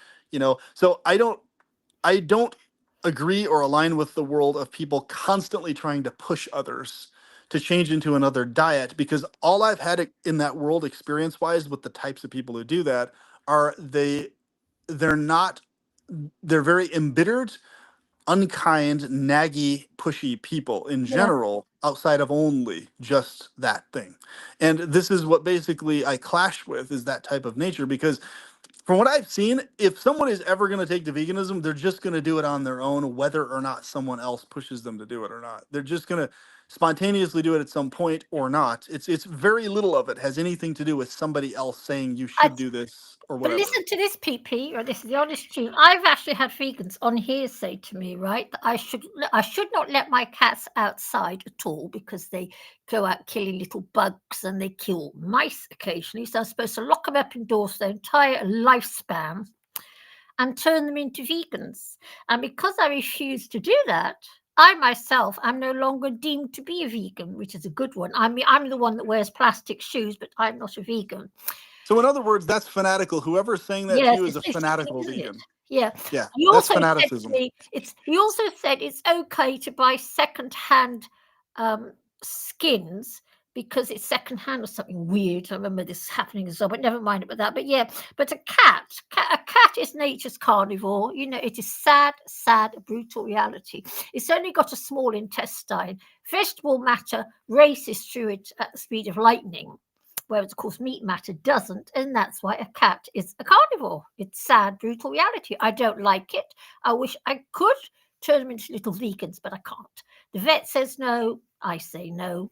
So I don't agree or align with the world of people constantly trying to push others to change into another diet, because all I've had in that world experience wise with the types of people who do that are they're not they're very embittered, unkind, naggy, pushy people in Yeah. general, outside of only just that thing. And this is what basically I clash with, is that type of nature, because from what I've seen, if someone is ever going to take to veganism, they're just going to do it on their own, whether or not someone else pushes them to do it or not. They're just going to spontaneously do it at some point or not. It's very little of it has anything to do with somebody else saying you I, should do this or but whatever. listen to this, PP, or this is the honest truth. I've actually had vegans on here say to me, right, that I should not let my cats outside at all because they go out killing little bugs and they kill mice occasionally. So I'm supposed to lock them up indoors their entire lifespan and turn them into vegans. And because I refuse to do that, I myself am no longer deemed to be a vegan, which is a good one. I mean, I'm the one that wears plastic shoes, but I'm not a vegan. So in other words, that's fanatical. Whoever's saying that to Yes, you is it's a fanatical isn't it? vegan. Yeah. Yeah, He that's also said to fanaticism. me, he also said it's okay to buy second-hand skins because it's second-hand or something weird. I remember this happening as well, but never mind about that. But yeah, but a cat is nature's carnivore. It is sad, brutal reality. It's only got a small intestine. Vegetable matter races through it at the speed of lightning, whereas of course meat matter doesn't, and that's why a cat is a carnivore. It's sad, brutal reality. I don't like it. I wish I could turn them into little vegans, but I can't. The vet says no, I say no.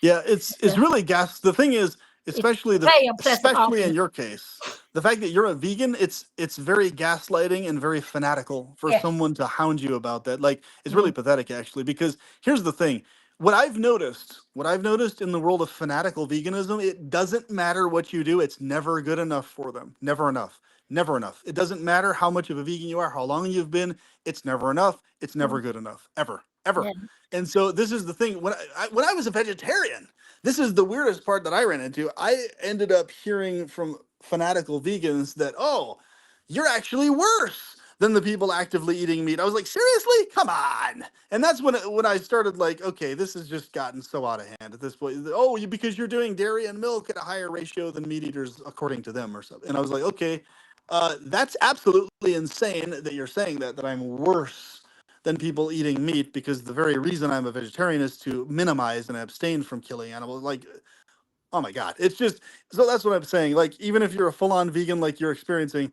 Yeah, it's really gas. The thing is, It's especially very unpleasant especially in argument. your case, the fact that you're a vegan, it's very gaslighting and very fanatical for Yes. someone to hound you about that. Like, it's really pathetic, actually, because here's the thing. What I've noticed in the world of fanatical veganism, it doesn't matter what you do, it's never good enough for them. Never enough. Never enough. It doesn't matter how much of a vegan you are, how long you've been, it's never enough. It's never good enough. Ever. Ever. Yeah. And so this is the thing. When I was a vegetarian, this is the weirdest part that I ran into. I ended up hearing from fanatical vegans that, oh, you're actually worse than the people actively eating meat. I was like, seriously? Come on. And that's when I started like, okay, this has just gotten so out of hand at this point. Oh, because you're doing dairy and milk at a higher ratio than meat eaters, according to them or something. And I was like, okay, that's absolutely insane that you're saying that I'm worse than people eating meat, because the very reason I'm a vegetarian is to minimize and abstain from killing animals. Like, oh my God, it's just, so that's what I'm saying. Like, even if you're a full-on vegan, like you're experiencing,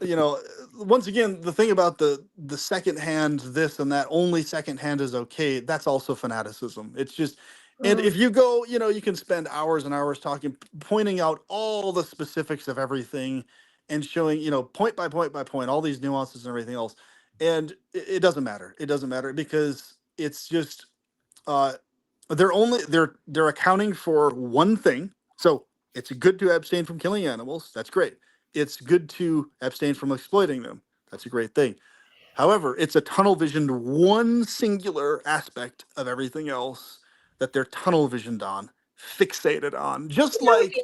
you know, once again, the thing about the secondhand this and that, only secondhand is okay, that's also fanaticism. It's just, and Mm. if you go, you know, you can spend hours and hours talking, pointing out all the specifics of everything and showing, you know, point by point by point, all these nuances and everything else. And it doesn't matter. It doesn't matter, because it's just, uh, they're accounting for one thing. So it's good to abstain from killing animals. That's great. It's good to abstain from exploiting them. That's a great thing. However, it's a tunnel visioned one singular aspect of everything else that they're tunnel visioned on, fixated on. Just No, like,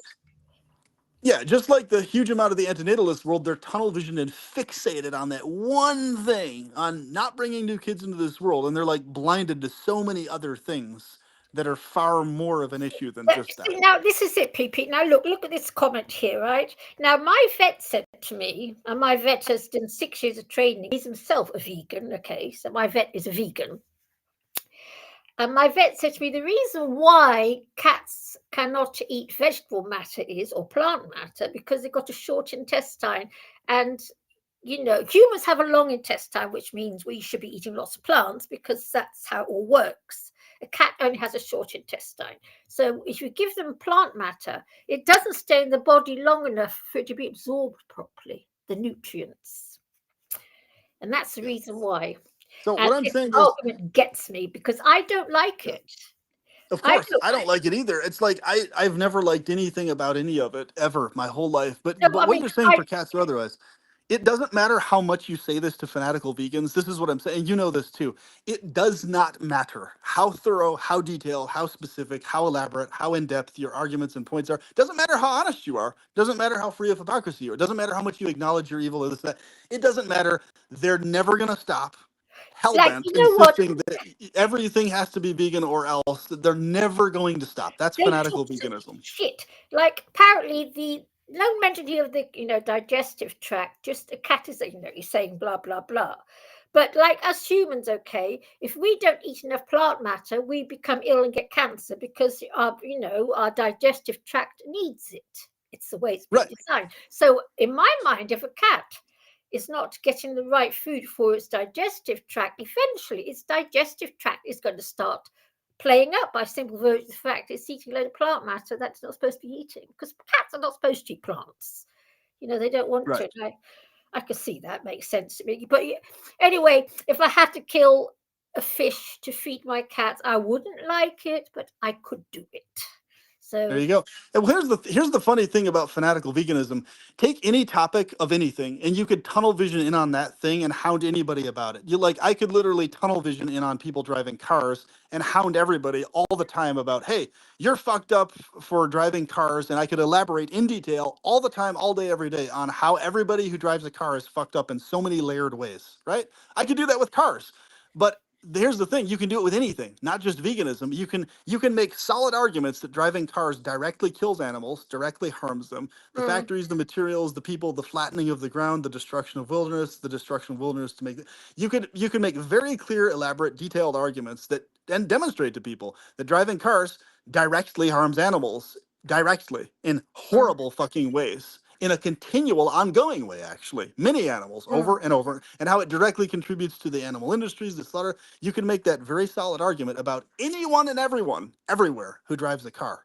yeah, just like the huge amount of the antinatalist world, they're tunnel visioned and fixated on that one thing, on not bringing new kids into this world. And they're like blinded to so many other things that are far more of an issue than just that. see, now this is it, PP. Now look at this comment here, right? Now my vet said to me, and my vet has done 6 years of training. He's himself a vegan, okay? So my vet is a vegan. And my vet said to me, the reason why cats cannot eat vegetable matter is, or plant matter, because they've got a short intestine. And, you know, humans have a long intestine, which means we should be eating lots of plants, because that's how it all works. A cat only has a short intestine. So if you give them plant matter, it doesn't stay in the body long enough for it to be absorbed properly, the nutrients. And that's the reason why. So And what I'm this saying is, argument gets me because I don't like it. of I course, I don't like it either. It's like I've never liked anything about any of it ever my whole life. But No, but I what mean, you're saying for cats or otherwise, it doesn't matter how much you say this to fanatical vegans. This is what I'm saying. You know this too. It does not matter how thorough, how detailed, how specific, how elaborate, how in depth your arguments and points are. Doesn't matter how honest you are. Doesn't matter how free of hypocrisy you are. Doesn't matter how much you acknowledge your evil or this that. It doesn't matter. They're never gonna stop. like, Hellbent you know what? insisting that everything has to be vegan or else. They're never going to stop. That's They fanatical talk some veganism. shit. Like, apparently, no mention here of the, digestive tract. Just a cat is, you're saying blah, blah, blah. But like us humans, okay, if we don't eat enough plant matter, we become ill and get cancer because our digestive tract needs it. It's the way it's been Right. designed. So in my mind, if a cat is not getting the right food for its digestive tract, eventually its digestive tract is going to start playing up by simple virtue of the fact it's eating a load of plant matter that's not supposed to be eating, because cats are not supposed to eat plants. They don't want Right. to. I can see that makes sense to me. But anyway, if I had to kill a fish to feed my cats, I wouldn't like it, but I could do it. So There you go. And here's the funny thing about fanatical veganism. Take any topic of anything, and you could tunnel vision in on that thing and hound anybody about it. I could literally tunnel vision in on people driving cars and hound everybody all the time about, hey, you're fucked up for driving cars, and I could elaborate in detail all the time, all day, every day on how everybody who drives a car is fucked up in so many layered ways. Right? I could do that with cars, but here's the thing: you can do it with anything, not just veganism. You can make solid arguments that driving cars directly kills animals, directly harms them. The factories, the materials, the people, the flattening of the ground, the destruction of wilderness, to make you could make very clear, elaborate, detailed arguments that and demonstrate to people that driving cars directly harms animals, directly, in horrible fucking ways, in a continual, ongoing way, actually, many animals over and over, and how it directly contributes to the animal industries, the slaughter. You can make that very solid argument about anyone and everyone, everywhere, who drives a car.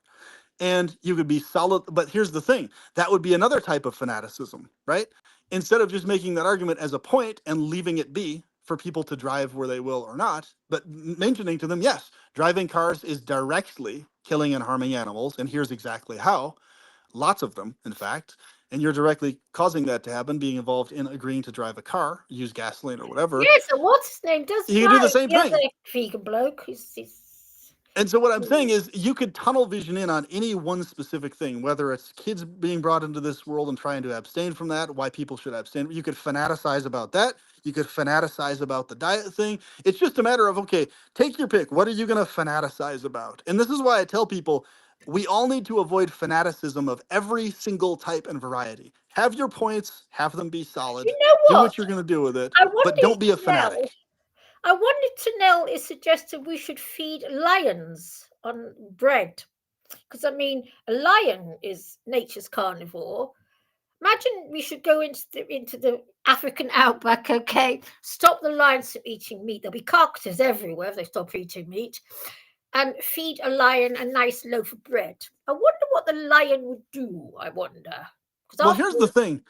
And you could be solid, but here's the thing: that would be another type of fanaticism, right? Instead of just making that argument as a point and leaving it be for people to drive where they will or not, but mentioning to them, yes, driving cars is directly killing and harming animals, and here's exactly how. Lots of them, in fact. And you're directly causing that to happen, being involved in agreeing to drive a car, use gasoline or whatever. yeah, so what's his name does You can drive do the same the thing. other vegan bloke. He's And so what I'm saying is you could tunnel vision in on any one specific thing, whether it's kids being brought into this world and trying to abstain from that, why people should abstain. You could fanaticize about that. You could fanaticize about the diet thing. It's just a matter of, okay, take your pick. What are you going to fanaticize about? And this is why I tell people we all need to avoid fanaticism of every single type and variety. Have your points, have them be solid, You know do what? what you're going to do with it, I but wonder don't be a if Nell- fanatic. I wonder if Tanel is suggesting we should feed lions on bread. Because, I mean, a lion is nature's carnivore. Imagine we should go into the African outback, okay? Stop the lions from eating meat. There'll be carcasses everywhere if they stop eating meat. And feed a lion a nice loaf of bread. I wonder what the lion would do, I wonder. Well, here's the thing.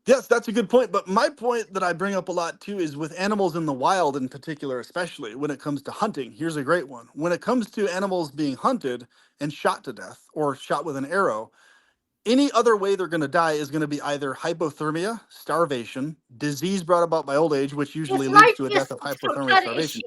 Yes, that's a good point. But my point that I bring up a lot too is with animals in the wild in particular, especially when it comes to hunting. Here's a great one. When it comes to animals being hunted and shot to death or shot with an arrow, any other way they're going to die is going to be either hypothermia, starvation, disease brought about by old age, which usually leads to a death of hypothermia, starvation.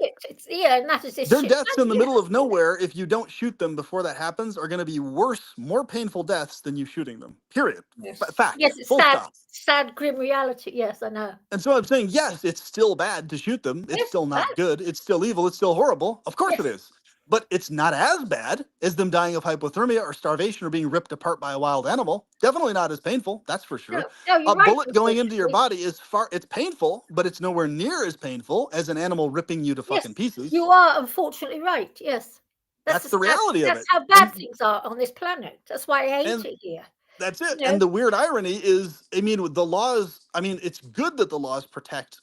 And that is Their deaths in the middle of nowhere, if you don't shoot them before that happens, are going to be worse, more painful deaths than you shooting them. Period. Yes. Fact. Yes, it's Full sad, stop. sad, grim reality. Yes, I know. And so I'm saying, yes, it's still bad to shoot them. It's Yes, still not bad. good. It's still evil. It's still horrible. Of course Yes. it is. But it's not as bad as them dying of hypothermia or starvation or being ripped apart by a wild animal. Definitely not as painful. That's for sure. No, you're A right, bullet going Mr. into your Shea. body it's painful, but it's nowhere near as painful as an animal ripping you to fucking pieces. You are unfortunately right. Yes. That's the reality of it. That's how bad And- things are on this planet. That's why I hate and- it here. That's it. You know? And the weird irony is, I mean, with the laws, I mean, it's good that the laws protect,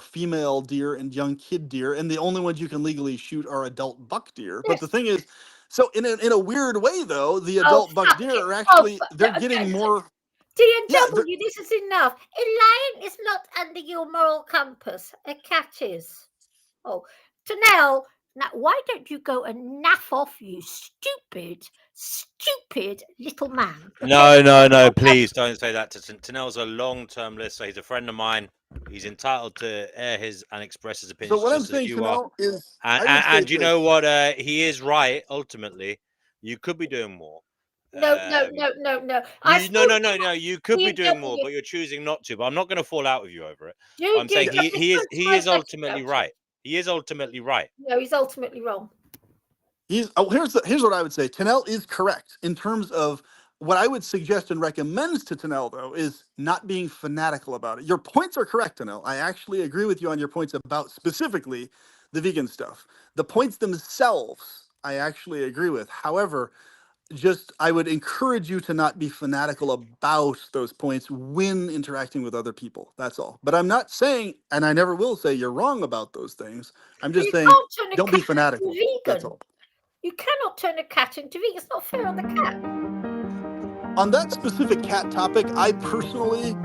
female deer and young kid deer, and the only ones you can legally shoot are adult buck deer. But Yes. the thing is, so in a weird way, though, the adult buck fuck deer it. are actually, they're no, getting no. more. DNW, this is enough. A lion is not under your moral compass. A cat is. Oh, Tanel, now why don't you go and naff off, you stupid little man? No, please don't say that to Tanel's a long-term listener. He's a friend of mine. He's entitled to air his and express his opinions. So what I'm just as saying, you are. Chanel, is, And you know what? He is right. Ultimately, you could be doing more. No. You could be doing more, but you're choosing not to. But I'm not going to fall out with you over it. You I'm saying do, he is ultimately right. He is ultimately right. No, he's ultimately wrong. here's what I would say. Tanel is correct in terms of what I would suggest and recommend to Tanel, though, is not being fanatical about it. Your points are correct, Tanel. I actually agree with you on your points about specifically the vegan stuff. The points themselves, I actually agree with. However, I would encourage you to not be fanatical about those points when interacting with other people. That's all. But I'm not saying, and I never will say, you're wrong about those things. I'm just saying, don't be fanatical. That's all. You cannot turn a cat into vegan. It's not fair on the cat. On that specific cat topic, I personally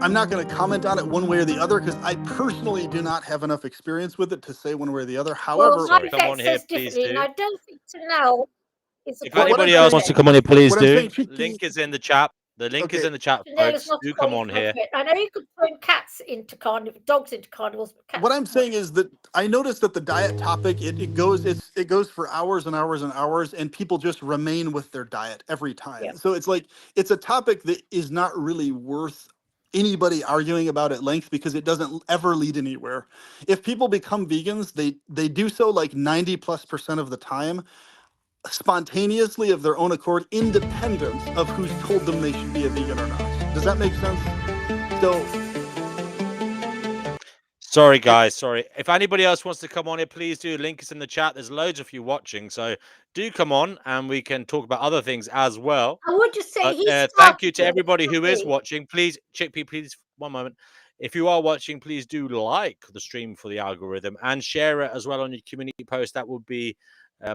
I'm not going to comment on it one way or the other because I personally do not have enough experience with it to say one way or the other. However, Sorry, come on here, please do. And I don't think Tanel is If anybody else wants to come on here, please do. Link is in the chat. The link is Okay. in the chat, Tanel is folks. not Do come on here. appropriate. I know you could turn cats into dogs into carnivores, but cats what I'm saying is that I noticed that the diet topic it goes for hours and hours and hours, and people just remain with their diet every time. Yeah. So it's like it's a topic that is not really worth anybody arguing about at length because it doesn't ever lead anywhere. If people become vegans, they do so like 90+% of the time, spontaneously of their own accord, independent of who's told them they should be a vegan or not. Does that make sense? So. Sorry, guys. Sorry. If anybody else wants to come on here, please do. Link is in the chat. There's loads of you watching, so do come on, and we can talk about other things as well. I would just say thank you to everybody who is watching. Please, Chickpea, please, one moment. If you are watching, please do like the stream for the algorithm and share it as well on your community post. That would be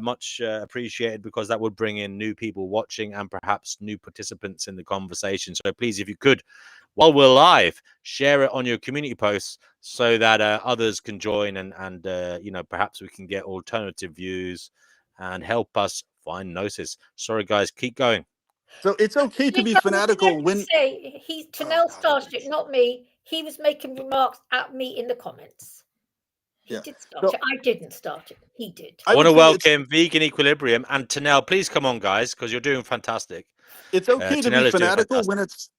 much appreciated because that would bring in new people watching and perhaps new participants in the conversation. So please, if you could, while we're live, share it on your community posts so that others can join and perhaps we can get alternative views and help us find Gnosis. Sorry, guys, keep going. So it's okay to be fanatical when Tanel started it, not me. He was making remarks at me in the comments. He Yeah. did start So it. I didn't start it. He did. I I want would to say it's welcome Vegan Equilibrium and Tanel. Please come on, guys, because you're doing fantastic. okay to be Tanel is doing fanatical fantastic.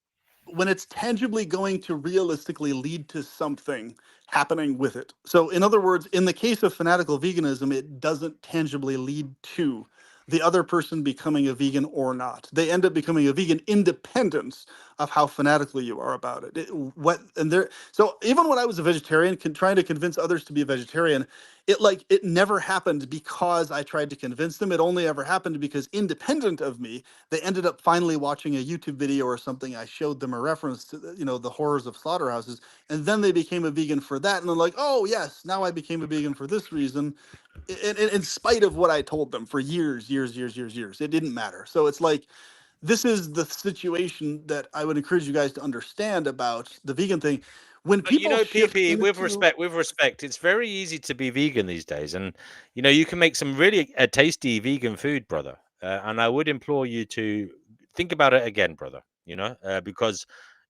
when it's tangibly going to realistically lead to something happening with it. So, in other words, in the case of fanatical veganism, it doesn't tangibly lead to the other person becoming a vegan or not. They end up becoming a vegan independent of how fanatical you are about it. So even when I was a vegetarian, trying to convince others to be a vegetarian, it never happened because I tried to convince them. It only ever happened because independent of me, they ended up finally watching a YouTube video or something. I showed them a reference to the horrors of slaughterhouses, and then they became a vegan for that. And they're like, oh yes, now I became a vegan for this reason. In spite of what I told them for years, it didn't matter. So it's like this is the situation that I would encourage you guys to understand about the vegan thing. When But people shift PP, into with respect, it's very easy to be vegan these days, and you can make some really tasty vegan food, brother. And I would implore you to think about it again, brother. Because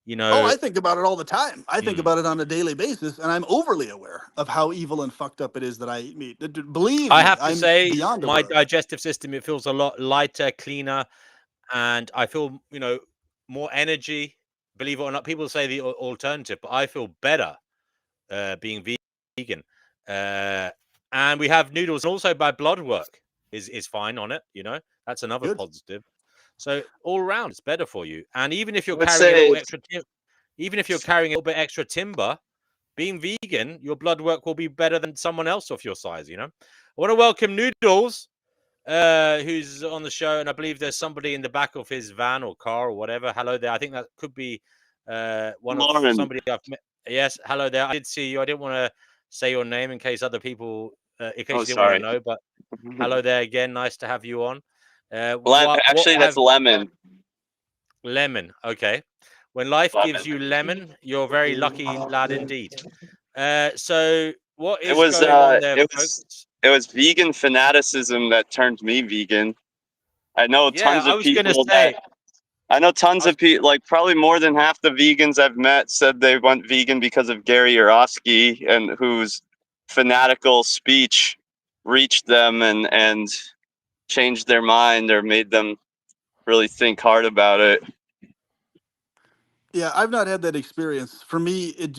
you Oh, know, I think about it all the time. I think mm, about it on a daily basis, and I'm overly aware of how evil and fucked up it is that I eat meat. Believe I me, have to I'm say, beyond my aware of it. digestive system, it feels a lot lighter, cleaner, and I feel more energy. Believe it or not, people say the alternative, but I feel better being vegan. Uh, and we have noodles. Also, my blood work is fine on it. That's another Good. positive. So all around, it's better for you. And even if you're I would carrying a little say extra, even if you're carrying a little bit extra timber, being vegan, your blood work will be better than someone else of your size. I want to welcome Noodles, who's on the show, and I believe there's somebody in the back of his van or car or whatever. Hello there. I think that could be one of Lauren. somebody I've met. Yes, hello there. I did see you. I didn't want to say your name in case other people, in case Oh, you didn't want to sorry. know. But hello there again. Nice to have you on. What Actually, that's have lemon. lemon? Okay. When life gives Lemon. you lemon, you're a very lucky lad indeed. So what It is was going on there, it was folks? it was vegan fanaticism that turned me vegan. I know Yeah, tons I of was gonna people say. that I know tons I was of people, like probably more than half the vegans I've met said they went vegan because of Gary Yourofsky, and whose fanatical speech reached them and changed their mind or made them really think hard about it. Yeah, I've not had that experience. For me, it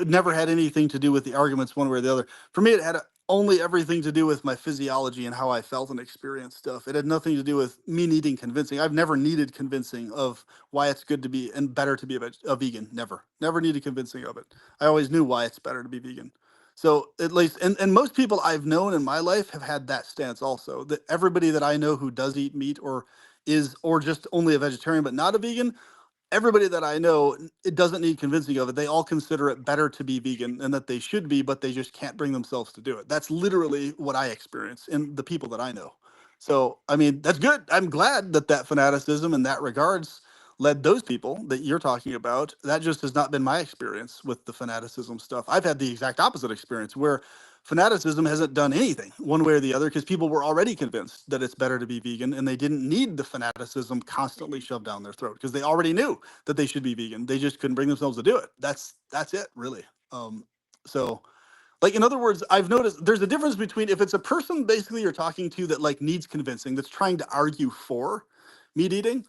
never had anything to do with the arguments one way or the other. For me, it had only everything to do with my physiology and how I felt and experienced stuff. It had nothing to do with me needing convincing. I've never needed convincing of why it's good to be and better to be a vegan. Never needed convincing of it. I always knew why it's better to be vegan. So at least, and most people I've known in my life have had that stance also. That everybody that I know who does eat meat or just only a vegetarian but not a vegan, everybody that I know, it doesn't need convincing of it. They all consider it better to be vegan and that they should be, but they just can't bring themselves to do it. That's literally what I experience in the people that I know. So, I mean, that's good. I'm glad that fanaticism in that regards led those people that you're talking about. That just has not been my experience with the fanaticism stuff. I've had the exact opposite experience where fanaticism hasn't done anything one way or the other because people were already convinced that it's better to be vegan and they didn't need the fanaticism constantly shoved down their throat because they already knew that they should be vegan. They just couldn't bring themselves to do it. That's it, really. So like in other words, I've noticed there's a difference between if it's a person basically you're talking to that like needs convincing, that's trying to argue for meat eating,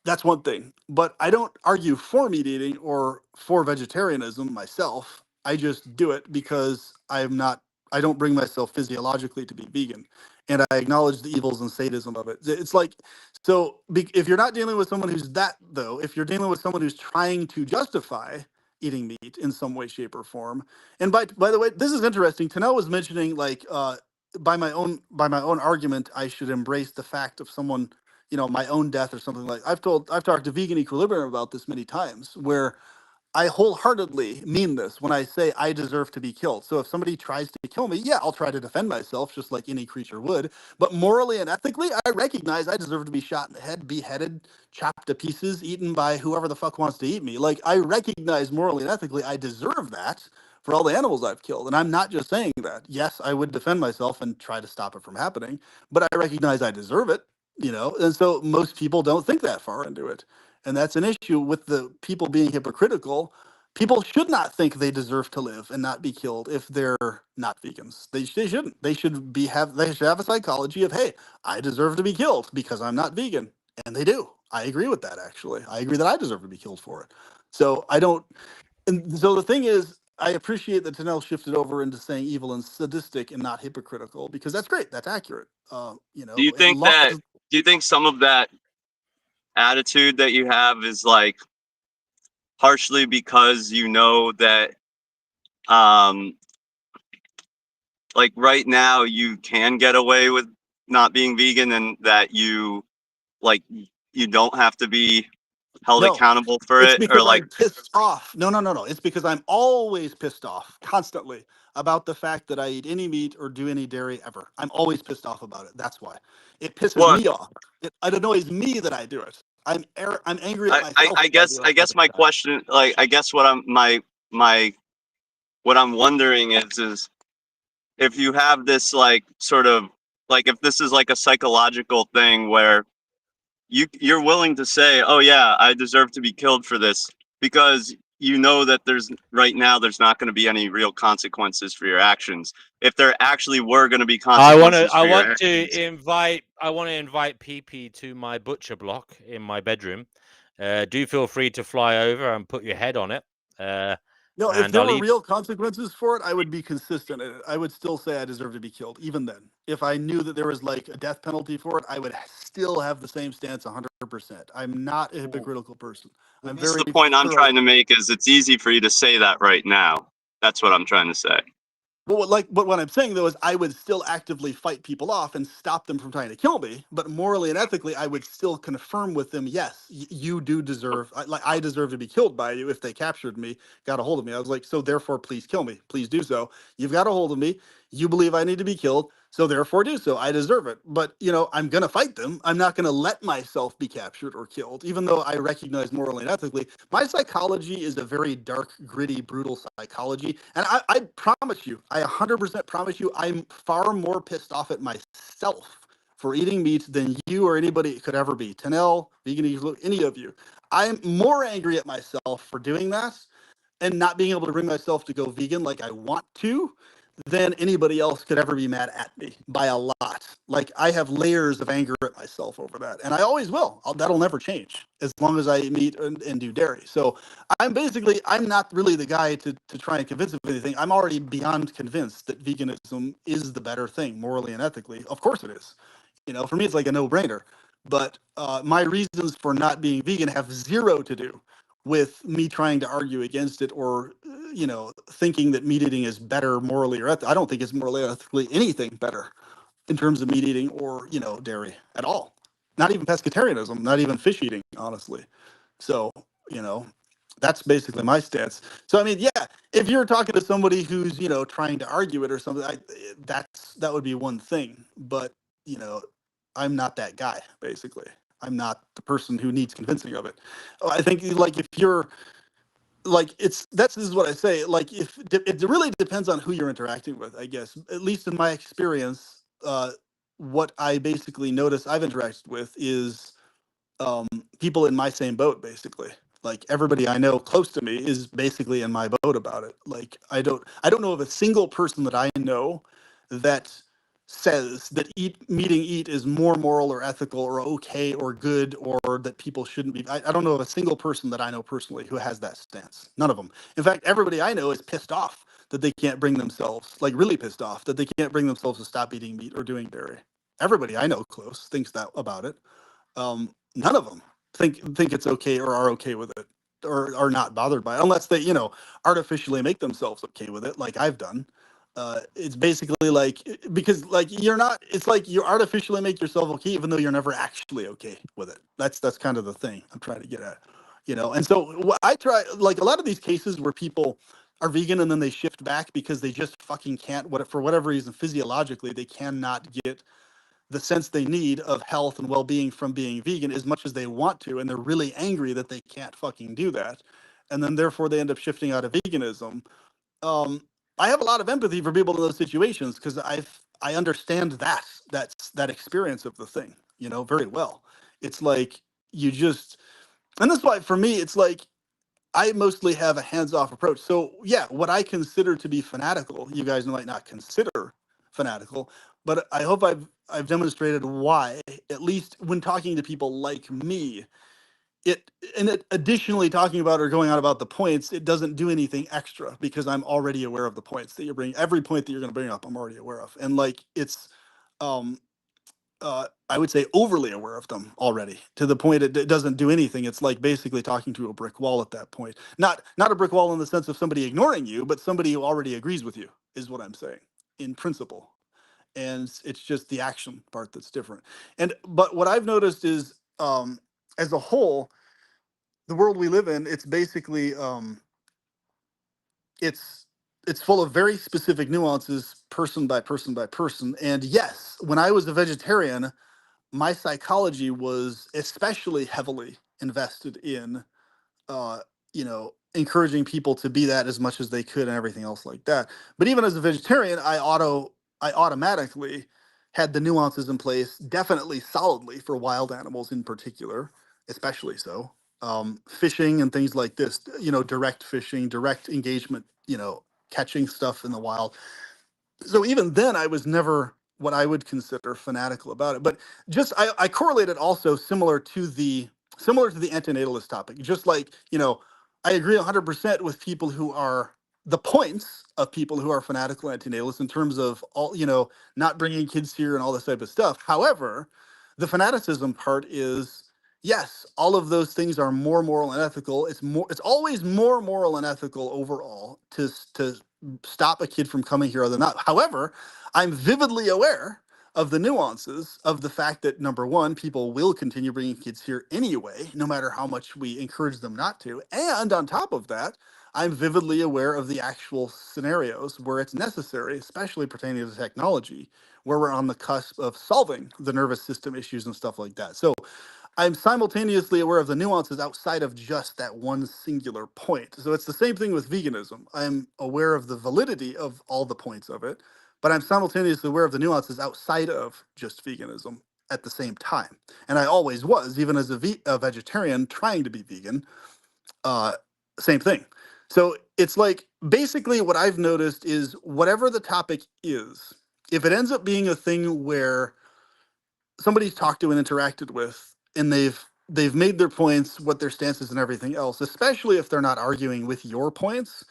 that's one thing. But I don't argue for meat eating or for vegetarianism myself. I just do it because I don't bring myself physiologically to be vegan. And I acknowledge the evils and sadism of it. It's like, if you're not dealing with someone who's that, though, if you're dealing with someone who's trying to justify eating meat in some way, shape, or form, and by the way, this is interesting. Tanel was mentioning like, by my own argument, I should embrace the fact of someone, my own death or something. Like I've talked to Vegan Equilibrium about this many times, where I wholeheartedly mean this when I say I deserve to be killed. So if somebody tries to kill me, yeah, I'll try to defend myself just like any creature would. But morally and ethically, I recognize I deserve to be shot in the head, beheaded, chopped to pieces, eaten by whoever the fuck wants to eat me. Like I recognize morally and ethically I deserve that for all the animals I've killed. And I'm not just saying that. Yes, I would defend myself and try to stop it from happening, but I recognize I deserve it, And so most people don't think that far into it. And that's an issue with the people being hypocritical. people should not think they deserve to live and not be killed if they're not vegans. They shouldn't. They should have a psychology of, hey, I deserve to be killed because I'm not vegan. And they do. I agree with that, actually. I agree that I deserve to be killed for it. So I don't. And so the thing is, I appreciate that Tanel shifted over into saying evil and sadistic and not hypocritical, because that's great. That's accurate. Do you think that? Do you think some of that attitude that you have is like partially because you know that, like right now you can get away with not being vegan, and that you like you don't have to be held No, accountable for it's it, or because like I'm pissed off. No. It's because I'm always pissed off constantly about the fact that I eat any meat or do any dairy ever. I'm always pissed off about it. That's why. It pisses what? me off. It annoys me that I do it. I'm angry at myself. I that guess do it I all guess the my time. question, like I guess what my what I'm wondering is if you have this like sort of like if this is like a psychological thing where you're willing to say, oh yeah, I deserve to be killed for this, because you know that right now there's not going to be any real consequences for your actions. If there actually were going to be consequences I for your want to actions, invite PP to my butcher block in my bedroom. Do feel free to fly over and put your head on it. No, if And there I'll were eat. real consequences for it, I would be consistent in it. I would still say I deserve to be killed, even then. If I knew that there was like a death penalty for it, I would still have the same stance 100%. I'm not a hypocritical person. I I'm guess very the point I'm thorough. trying to make is it's easy for you to say that right now. That's what I'm trying to say. But what I'm saying though is I would still actively fight people off and stop them from trying to kill me. But morally and ethically, I would still confirm with them, yes, you do deserve. I deserve to be killed by you if they captured me, got a hold of me. I was like, so therefore, please kill me. Please do so. You've got a hold of me. You believe I need to be killed, so therefore do so. I deserve it. But I'm gonna fight them. I'm not gonna let myself be captured or killed, even though I recognize morally and ethically my psychology is a very dark, gritty, brutal psychology. And I promise you, I 100% promise you, I'm far more pissed off at myself for eating meat than you or anybody could ever be. Tanel, Vegan Eagle, any of you. I'm more angry at myself for doing that and not being able to bring myself to go vegan like I want to than anybody else could ever be mad at me by a lot. Like I have layers of anger at myself over that, and I always will. That'll never change as long as I eat meat and do dairy. So I'm not really the guy to try and convince of anything. I'm already beyond convinced that veganism is the better thing morally and ethically. Of course it is. For me, it's like a no-brainer. But my reasons for not being vegan have zero to do with me trying to argue against it or thinking that meat eating is better morally or I don't think it's morally or ethically anything better in terms of meat eating or dairy at all. Not even pescatarianism, not even fish eating, honestly. So that's basically my stance. So I mean, yeah, if you're talking to somebody who's trying to argue it or something, that would be one thing. But I'm not that guy. Basically, I'm not the person who needs convincing of it. I think like if you're like this is what I say. Like if it really depends on who you're interacting with, I guess. At least in my experience, what I basically notice I've interacted with is people in my same boat, basically. Like everybody I know close to me is basically in my boat about it. Like I don't know of a single person that I know that says that eat is more moral or ethical or okay or good or that people shouldn't be. I don't know of a single person that I know personally who has that stance. None of them. In fact, everybody I know is pissed off that they can't bring themselves, like really pissed off that they can't bring themselves to stop eating meat or doing dairy. Everybody I know close thinks that about it. None of them think it's okay or are okay with it or are not bothered by it unless they artificially make themselves okay with it like I've done. It's basically like because like you're not it's like you artificially make yourself okay even though you're never actually okay with it. That's kind of the thing I'm trying to get at. And so I try like a lot of these cases where people are vegan and then they shift back because they just fucking can't for whatever reason physiologically they cannot get the sense they need of health and well-being from being vegan as much as they want to, and they're really angry that they can't fucking do that, and then therefore they end up shifting out of veganism. um, I have a lot of empathy for people in those situations because I understand that experience of the thing very well. It's like you just and that's why for me it's like I mostly have a hands-off approach. So yeah, what I consider to be fanatical, you guys might not consider fanatical, but I hope I've demonstrated why, at least when talking to people like me, additionally talking about or going on about the points, it doesn't do anything extra because I'm already aware of the points that you're bringing. Every point that you're going to bring up, I'm already aware of, and like it's um I would say overly aware of them already to the point it doesn't do anything. It's like basically talking to a brick wall at that point. Not a brick wall in the sense of somebody ignoring you, but somebody who already agrees with you is what I'm saying in principle. And it's just the action part that's different. And but what I've noticed is as a whole, the world we live in, it's basically it's it's full of very specific nuances person by person by person. And yes, when I was a vegetarian, my psychology was especially heavily invested in uh encouraging people to be that as much as they could and everything else like that. But even as a vegetarian, I automatically had the nuances in place, definitely solidly for wild animals in particular, especially so. Fishing and things like this, direct fishing, direct engagement, catching stuff in the wild. So even then I was never what I would consider fanatical about it. But just I correlated also similar to the antinatalist topic. Just like, I agree 100% with people who are the points of people who are fanatical antinatalists in terms of all, not bringing kids here and all this type of stuff. However, the fanaticism part is yes, all of those things are more moral and ethical. It's always more moral and ethical overall to stop a kid from coming here other than not. However, I'm vividly aware of the nuances of the fact that number one, people will continue bringing kids here anyway, no matter how much we encourage them not to. And on top of that, I'm vividly aware of the actual scenarios where it's necessary, especially pertaining to technology, where we're on the cusp of solving the nervous system issues and stuff like that. So I'm simultaneously aware of the nuances outside of just that one singular point. So it's the same thing with veganism. I'm aware of the validity of all the points of it, but I'm simultaneously aware of the nuances outside of just veganism at the same time. And I always was, even as a vegetarian trying to be vegan, uh, same thing. So it's like basically what I've noticed is whatever the topic is, if it ends up being a thing where somebody's talked to and interacted with and they've made their points, what their stance is and everything else, especially if they're not arguing with your points,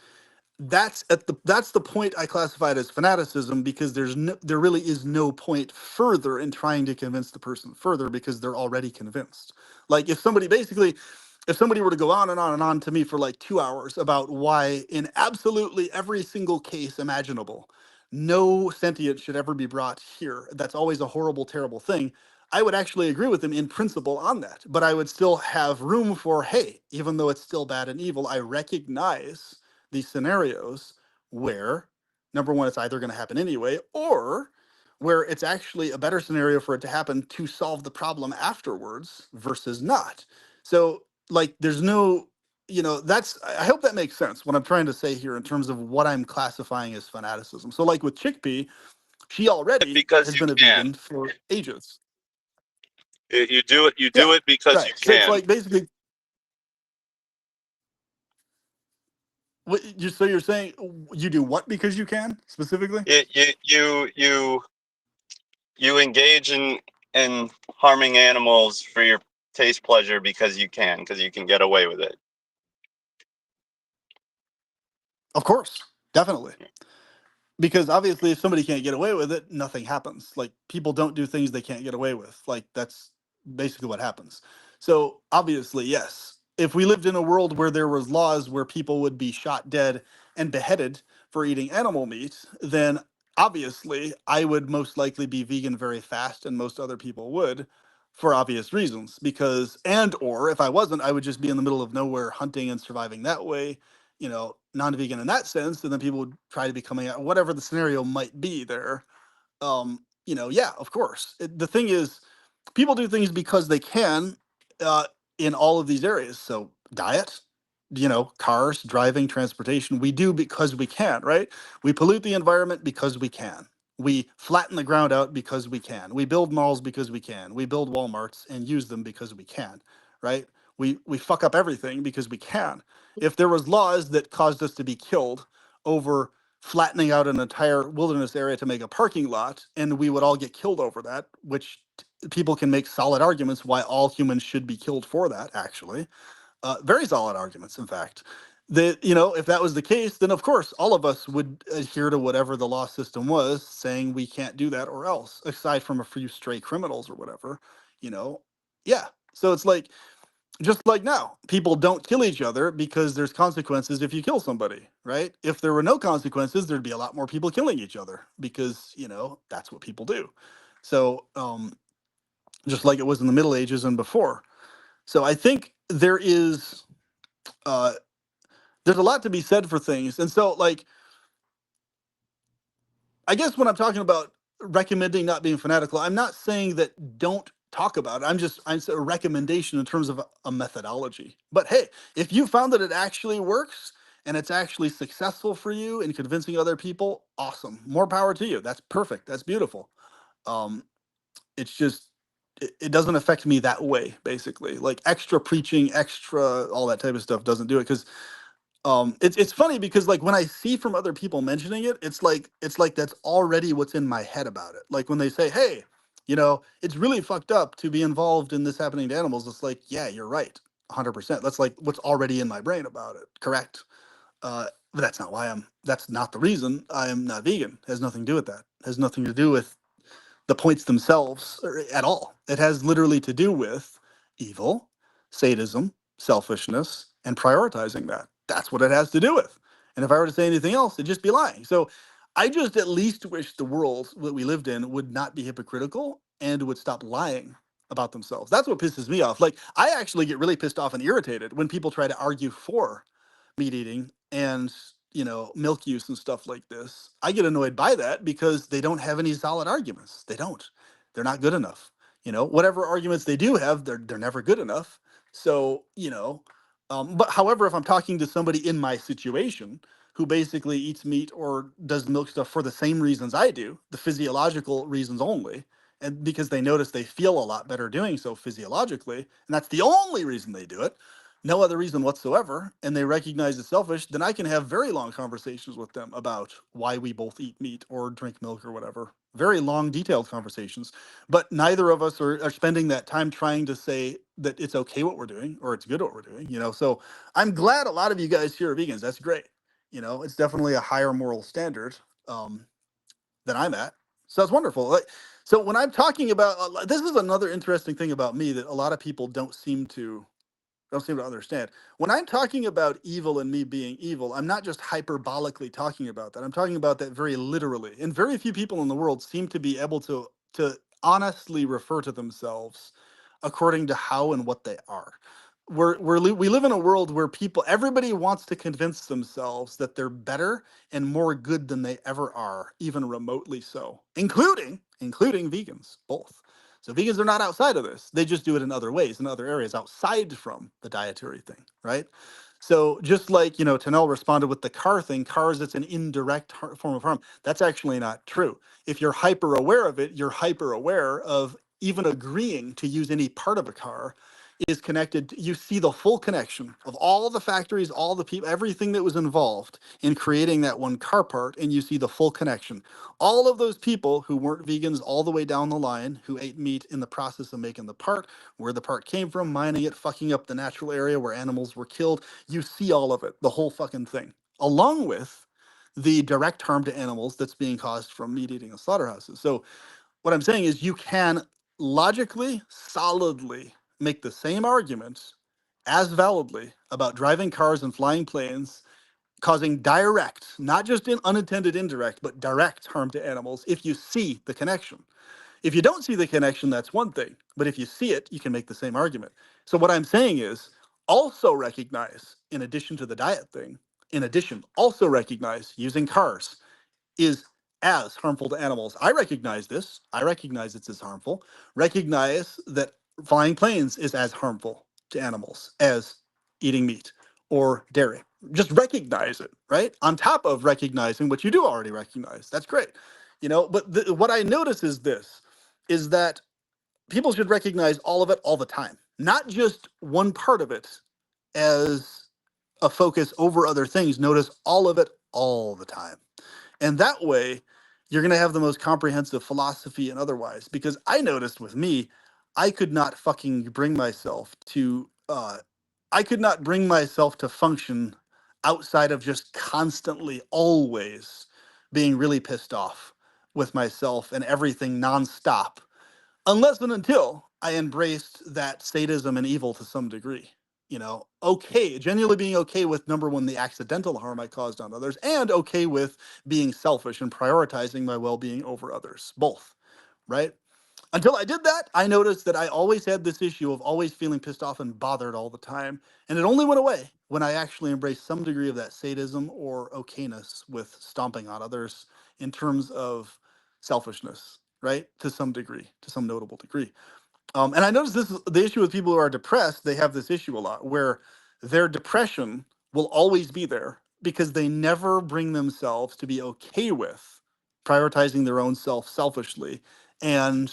that's the point I classified as fanaticism, because there really is no point further in trying to convince the person further because they're already convinced. Like if somebody were to go on and on and on to me for like 2 hours about why in absolutely every single case imaginable, no sentient should ever be brought here. That's always a horrible, terrible thing. I would actually agree with them in principle on that, but I would still have room for, hey, even though it's still bad and evil, I recognize these scenarios where number one, it's either going to happen anyway, or where it's actually a better scenario for it to happen to solve the problem afterwards versus not. So like there's no, I hope that makes sense what I'm trying to say here in terms of what I'm classifying as fanaticism. So like with Chickpea, she already Because has you been a can. vegan for ages. You do it. You Yeah, do it because you right. So it's can. like basically so you're saying you do what because you can specifically? You engage in harming animals for your taste pleasure because you can get away with it. Of course, definitely. Because obviously if somebody can't get away with it, nothing happens. Like people don't do things they can't get away with. Like that's basically what happens. So obviously, yes. If we lived in a world where there was laws where people would be shot dead and beheaded for eating animal meat, then obviously I would most likely be vegan very fast and most other people would for obvious reasons because or if I wasn't, I would just be in the middle of nowhere hunting and surviving that way, non-vegan in that sense, and then people would try to be coming out, whatever the scenario might be there. Yeah, of course. The thing is, people do things because they can uh, in all of these areas. So diet, cars, driving, transportation, we do because we can, right? We pollute the environment because we can. We flatten the ground out because we can. We build malls because we can. We build Walmarts and use them because we can, right? We fuck up everything because we can. If there was laws that caused us to be killed over flattening out an entire wilderness area to make a parking lot, and we would all get killed over that, which people can make solid arguments why all humans should be killed for that, actually. Very solid arguments, in fact. That, if that was the case, then of course all of us would adhere to whatever the law system was saying we can't do that or else, aside from a few stray criminals or whatever, yeah. So it's like, just like now, people don't kill each other because there's consequences if you kill somebody, right? If there were no consequences, there'd be a lot more people killing each other because, that's what people do. So, just like it was in the Middle Ages and before. So I think there's a lot to be said for things. And so, like, I guess when I'm talking about recommending not being fanatical, I'm not saying that don't talk about it. I'm a recommendation in terms of a methodology. But hey, if you found that it actually works and it's actually successful for you in convincing other people, awesome. More power to you. That's perfect. That's beautiful. It's just it doesn't affect me that way, basically. Like extra preaching, extra all that type of stuff doesn't do it because it's funny because like when I see from other people mentioning it, it's like that's already what's in my head about it. Like when they say, hey, it's really fucked up to be involved in this happening to animals, it's like, yeah, you're right, 100%. That's like what's already in my brain about it. Correct. But that's not the reason I am not vegan. It has nothing to do with that. It has nothing to do with the points themselves at all. It has literally to do with evil, sadism, selfishness, and prioritizing that. That's what it has to do with. And if I were to say anything else, it'd just be lying. So I just at least wish the world that we lived in would not be hypocritical and would stop lying about themselves. That's what pisses me off. Like, I actually get really pissed off and irritated when people try to argue for meat eating and milk use and stuff like this. I get annoyed by that because they don't have any solid arguments. They're not good enough. Whatever arguments they do have, they're never good enough. So, but however, if I'm talking to somebody in my situation who basically eats meat or does milk stuff for the same reasons I do, the physiological reasons only, and because they notice they feel a lot better doing so physiologically, and that's the only reason they do it, no other reason whatsoever, and they recognize it's selfish, then I can have very long conversations with them about why we both eat meat or drink milk or whatever. Very long, detailed conversations. But neither of us are spending that time trying to say that it's okay what we're doing or it's good what we're doing. So I'm glad a lot of you guys here are vegans. That's great. It's definitely a higher moral standard than I'm at. So that's wonderful. So when I'm talking about this is another interesting thing about me that a lot of people don't seem to understand. When I'm talking about evil and me being evil, I'm not just hyperbolically talking about that. I'm talking about that very literally. And very few people in the world seem to be able to honestly refer to themselves according to how and what they are. We live in a world where everybody wants to convince themselves that they're better and more good than they ever are, even remotely so, including vegans, both. So vegans are not outside of this. They just do it in other ways, in other areas outside from the dietary thing, right? So just like, Tanel responded with the car thing, cars, it's an indirect form of harm. That's actually not true. If you're hyper aware of it, you're hyper aware of even agreeing to use any part of a car is connected. You see the full connection of all the factories, all the people, everything that was involved in creating that one car part, and you see the full connection. All of those people who weren't vegans all the way down the line, who ate meat in the process of making the part, where the part came from, mining it, fucking up the natural area where animals were killed. You see all of it, the whole fucking thing, along with the direct harm to animals that's being caused from meat eating in slaughterhouses. So what I'm saying is you can logically, solidly make the same arguments as validly about driving cars and flying planes causing direct, not just unintended indirect, but direct harm to animals if you see the connection. If you don't see the connection, that's one thing. But if you see it, you can make the same argument. So what I'm saying is also recognize, in addition to the diet thing, also recognize using cars is as harmful to animals. I recognize this. I recognize it's as harmful. Recognize that flying planes is as harmful to animals as eating meat or dairy. Just recognize it, right? On top of recognizing what you do already recognize. That's great. But what I notice is that people should recognize all of it all the time. not just one part of it as a focus over other things. Notice all of it all the time. And that way, you're going to have the most comprehensive philosophy and otherwise. Because I noticed with me, I could not fucking bring myself to, I could not bring myself to function outside of just constantly, always being really pissed off with myself and everything nonstop, unless and until I embraced that sadism and evil to some degree. Okay, genuinely being okay with number one, the accidental harm I caused on others, and okay with being selfish and prioritizing my well being over others. Both, right? Until I did that, I noticed that I always had this issue of always feeling pissed off and bothered all the time. And it only went away when I actually embraced some degree of that sadism or okayness with stomping on others in terms of selfishness, right? To some degree, to some notable degree. And I noticed this is the issue with people who are depressed. They have this issue a lot where their depression will always be there because they never bring themselves to be okay with prioritizing their own self selfishly and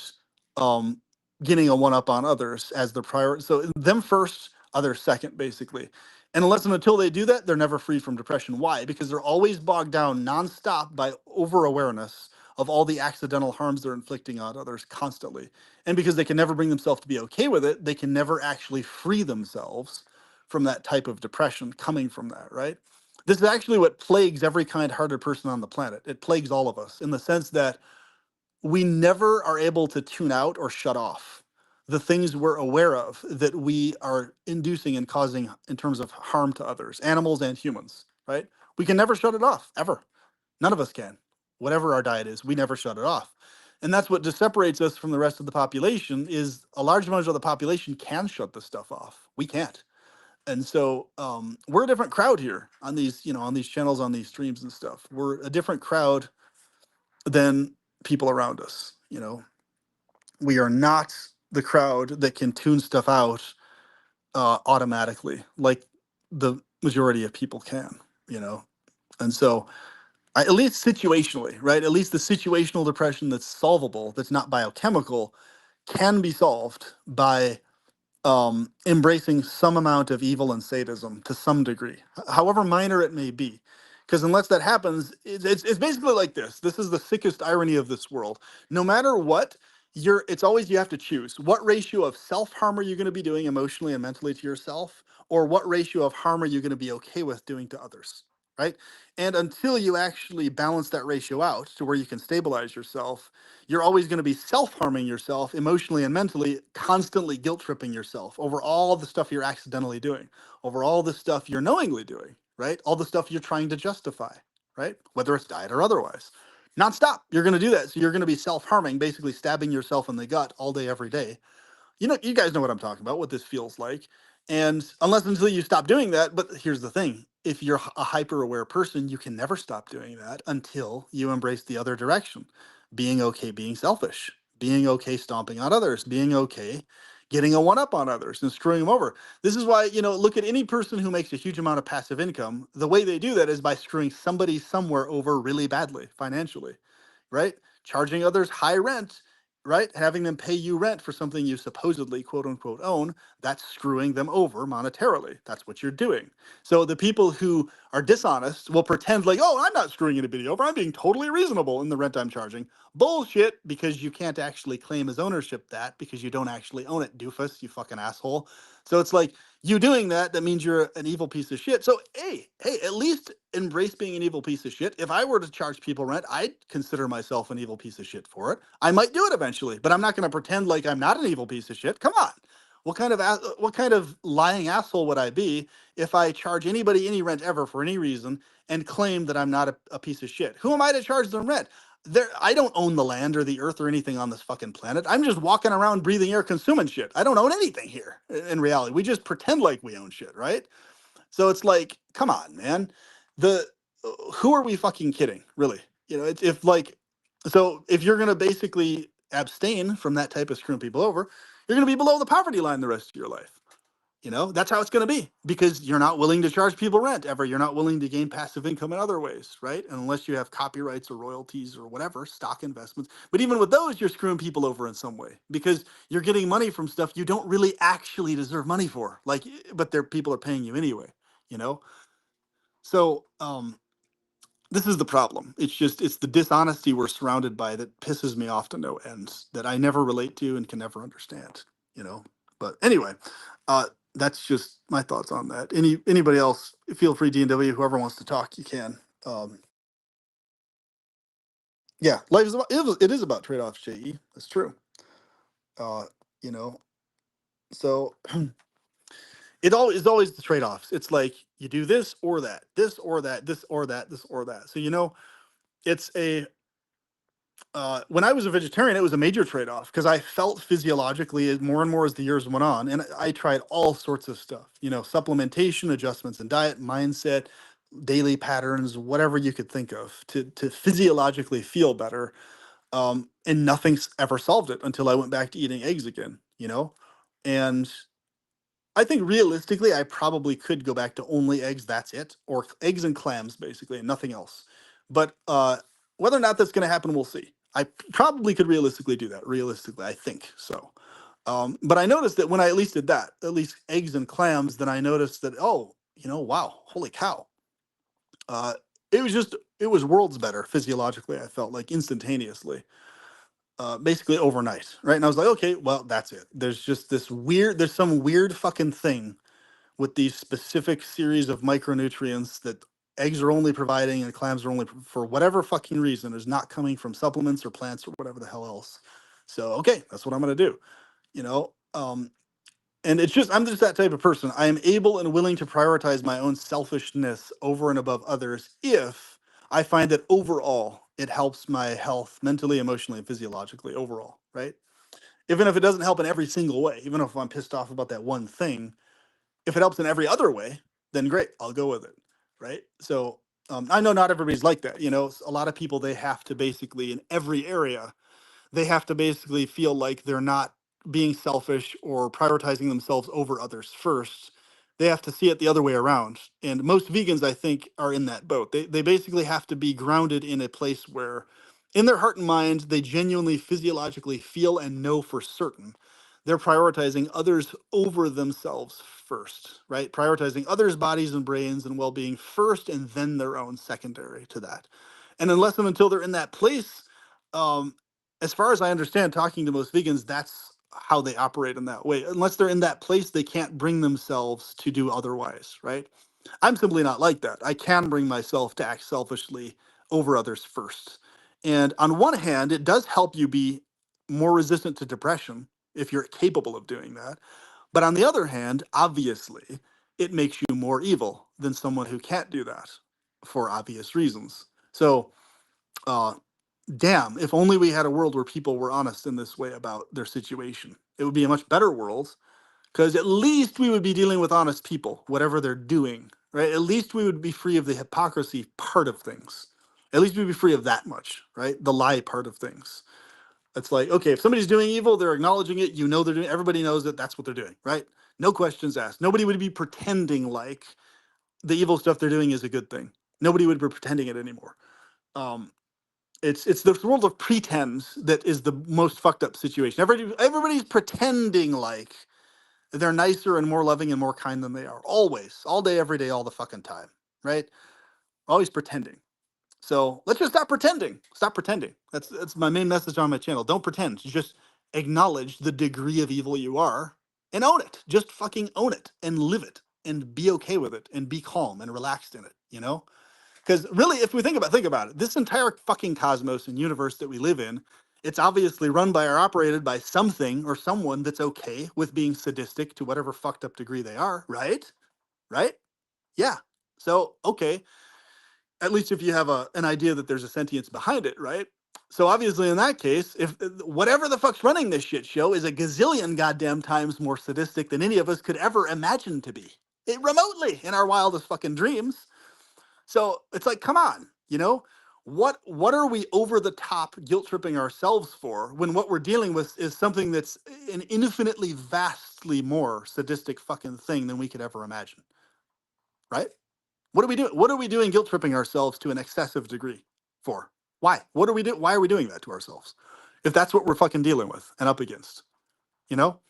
um, getting a one up on others as their priority. So them first, others second, basically. And unless and until they do that, they're never free from depression. Why? Because they're always bogged down nonstop by over awareness of all the accidental harms they're inflicting on others constantly. And because they can never bring themselves to be okay with it, they can never actually free themselves from that type of depression coming from that, right? This is actually what plagues every kind-hearted person on the planet. It plagues all of us in the sense that we never are able to tune out or shut off the things we're aware of that we are inducing and causing in terms of harm to others, animals and humans, right? We can never shut it off, ever. None of us can. Whatever our diet is, we never shut it off. And that's what just separates us from the rest of the population is a large amount of the population can shut this stuff off. We can't. And so we're a different crowd here on these, on these channels, on these streams and stuff. We're a different crowd than people around us. We are not the crowd that can tune stuff out automatically like the majority of people can, and so at least situationally, right? At least the situational depression that's solvable, that's not biochemical, can be solved by embracing some amount of evil and sadism to some degree, however minor it may be. Because unless that happens, it's basically like this. This is the sickest irony of this world. No matter what, it's always you have to choose. What ratio of self-harm are you going to be doing emotionally and mentally to yourself? Or what ratio of harm are you going to be okay with doing to others? Right? And until you actually balance that ratio out to where you can stabilize yourself, you're always going to be self-harming yourself emotionally and mentally, constantly guilt-tripping yourself over all the stuff you're accidentally doing, over all the stuff you're knowingly doing, right? All the stuff you're trying to justify, right? Whether it's diet or otherwise. Nonstop, you're going to do that. So you're going to be self-harming, basically stabbing yourself in the gut all day, every day. You guys know what I'm talking about, what this feels like. And unless until you stop doing that, but here's the thing. If you're a hyper-aware person, you can never stop doing that until you embrace the other direction. Being okay being selfish, being okay stomping on others, being okay getting a one-up on others and screwing them over. This is why, look at any person who makes a huge amount of passive income. The way they do that is by screwing somebody somewhere over really badly financially, right? Charging others high rent, right? Having them pay you rent for something you supposedly quote unquote own, that's screwing them over monetarily. That's what you're doing. So the people who are dishonest will pretend like, oh, I'm not screwing anybody over. I'm being totally reasonable in the rent I'm charging. Bullshit, because you can't actually claim as ownership that because you don't actually own it, doofus, you fucking asshole. So it's like you doing that means you're an evil piece of shit. So hey, at least embrace being an evil piece of shit. If I were to charge people rent, I'd consider myself an evil piece of shit for it. I might do it eventually, but I'm not going to pretend like I'm not an evil piece of shit. Come on. What kind of lying asshole would I be if I charge anybody any rent ever for any reason and claim that I'm not a piece of shit? Who am I to charge them rent? I don't own the land or the earth or anything on this fucking planet. I'm just walking around breathing air, consuming shit. I don't own anything here in reality. We just pretend like we own shit, right? So it's like, come on, man. Who are we fucking kidding, really? If you're going to basically abstain from that type of screwing people over, you're going to be below the poverty line the rest of your life. You know, that's how it's going to be, because you're not willing to charge people rent ever. You're not willing to gain passive income in other ways, right? Unless you have copyrights or royalties or whatever, stock investments. But even with those, you're screwing people over in some way, because you're getting money from stuff you don't really actually deserve money for. Like, but people are paying you anyway, you know? So, this is the problem. It's the dishonesty we're surrounded by that pisses me off to no end, that I never relate to and can never understand, you know? But anyway, that's just my thoughts on that. Anybody else, feel free, D&W, whoever wants to talk, you can. Yeah, life is about, it is about trade-offs, JE. That's true. You know, so it's always the trade-offs. It's like you do this or that, this or that, this or that, this or that. So, you know, it's when I was a vegetarian, it was a major trade-off, because I felt physiologically more and more as the years went on, and I tried all sorts of stuff, you know, supplementation, adjustments in diet, mindset, daily patterns, whatever you could think of to physiologically feel better. And nothing's ever solved it until I went back to eating eggs again, you know, and I think realistically, I probably could go back to only eggs. That's it, or eggs and clams, basically, and nothing else. But whether or not that's going to happen, we'll see. I probably could realistically do that. Realistically, I think so. But I noticed that when I at least did that, at least eggs and clams, then I noticed that, oh, you know, wow, holy cow. It was worlds better physiologically. I felt like instantaneously, basically overnight, right? And I was like, okay, well, that's it. There's some weird fucking thing with these specific series of micronutrients that eggs are only providing and clams are only, for whatever fucking reason, is not coming from supplements or plants or whatever the hell else. So, okay, that's what I'm going to do, you know? And I'm just that type of person. I am able and willing to prioritize my own selfishness over and above others if I find that overall it helps my health mentally, emotionally, and physiologically overall, right? Even if it doesn't help in every single way, even if I'm pissed off about that one thing, if it helps in every other way, then great, I'll go with it, right? So I know not everybody's like that. You know, a lot of people, they have to basically, in every area, they have to basically feel like they're not being selfish or prioritizing themselves over others first. They have to see it the other way around. And most vegans, I think, are in that boat. They basically have to be grounded in a place where, in their heart and mind, they genuinely physiologically feel and know for certain they're prioritizing others over themselves first, right? Prioritizing others' bodies and brains and well-being first, and then their own secondary to that. And unless and until they're in that place, um, as far as I understand, talking to most vegans, that's how they operate in that way. Unless they're in that place, they can't bring themselves to do otherwise, right? I'm simply not like that. I can bring myself to act selfishly over others first. And on one hand, it does help you be more resistant to depression if you're capable of doing that. But on the other hand, obviously, it makes you more evil than someone who can't do that for obvious reasons. So, uh, damn, if only we had a world where people were honest in this way about their situation. It would be a much better world, because at least we would be dealing with honest people, whatever they're doing, right? At least we would be free of the hypocrisy part of things. At least we'd be free of that much, right? The lie part of things. It's like, okay, if somebody's doing evil, they're acknowledging it. You know they're doing. Everybody knows that that's what they're doing, right? No questions asked. Nobody would be pretending like the evil stuff they're doing is a good thing. Nobody would be pretending it anymore. Um, it's the world of pretense that is the most fucked up situation. Everybody's pretending like they're nicer and more loving and more kind than they are. Always, all day, every day, all the fucking time, right? Always pretending. So let's just stop pretending. Stop pretending. That's my main message on my channel. Don't pretend. Just acknowledge the degree of evil you are and own it. Just fucking own it and live it and be okay with it and be calm and relaxed in it, you know? Because really, if we think about it, this entire fucking cosmos and universe that we live in, it's obviously run by or operated by something or someone that's okay with being sadistic to whatever fucked up degree they are, right? Right? Yeah. So, okay, at least if you have an idea that there's a sentience behind it, right? So obviously in that case, if whatever the fuck's running this shit show is a gazillion goddamn times more sadistic than any of us could ever imagine to be, remotely in our wildest fucking dreams. So it's like, come on, you know, what are we over the top guilt tripping ourselves for when what we're dealing with is something that's an infinitely vastly more sadistic fucking thing than we could ever imagine, right? What are we doing? What are we doing guilt tripping ourselves to an excessive degree for? Why? What are we doing? Why are we doing that to ourselves? If that's what we're fucking dealing with and up against, you know?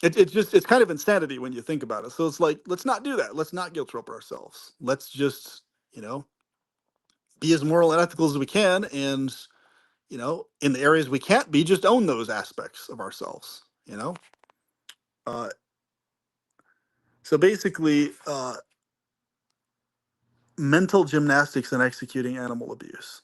It's kind of insanity when you think about it. So it's like, let's not do that. Let's not guilt trip ourselves. Let's just, be as moral and ethical as we can. And, in the areas we can't be, just own those aspects of ourselves, So basically, mental gymnastics and executing animal abuse.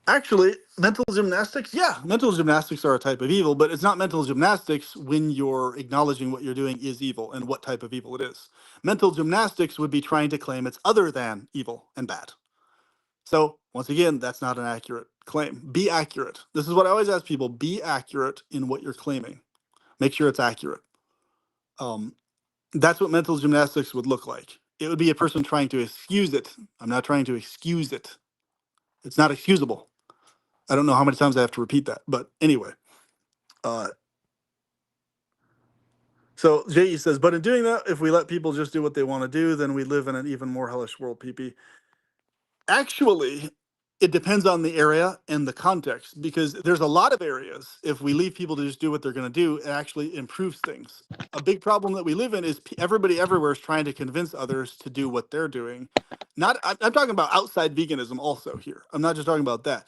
Actually, mental gymnastics, yeah, mental gymnastics are a type of evil, but it's not mental gymnastics when you're acknowledging what you're doing is evil and what type of evil it is. Mental gymnastics would be trying to claim it's other than evil and bad. So, once again, that's not an accurate claim. Be accurate. This is what I always ask people, be accurate in what you're claiming. Make sure it's accurate. That's what mental gymnastics would look like. It would be a person trying to excuse it. I'm not trying to excuse it. It's not excusable. I don't know how many times I have to repeat that, but anyway. So J.E. says, but in doing that, if we let people just do what they want to do, then we live in an even more hellish world, PP. Actually, it depends on the area and the context, because there's a lot of areas, if we leave people to just do what they're going to do, it actually improves things. A big problem that we live in is everybody everywhere is trying to convince others to do what they're doing. I'm talking about outside veganism also here. I'm not just talking about that.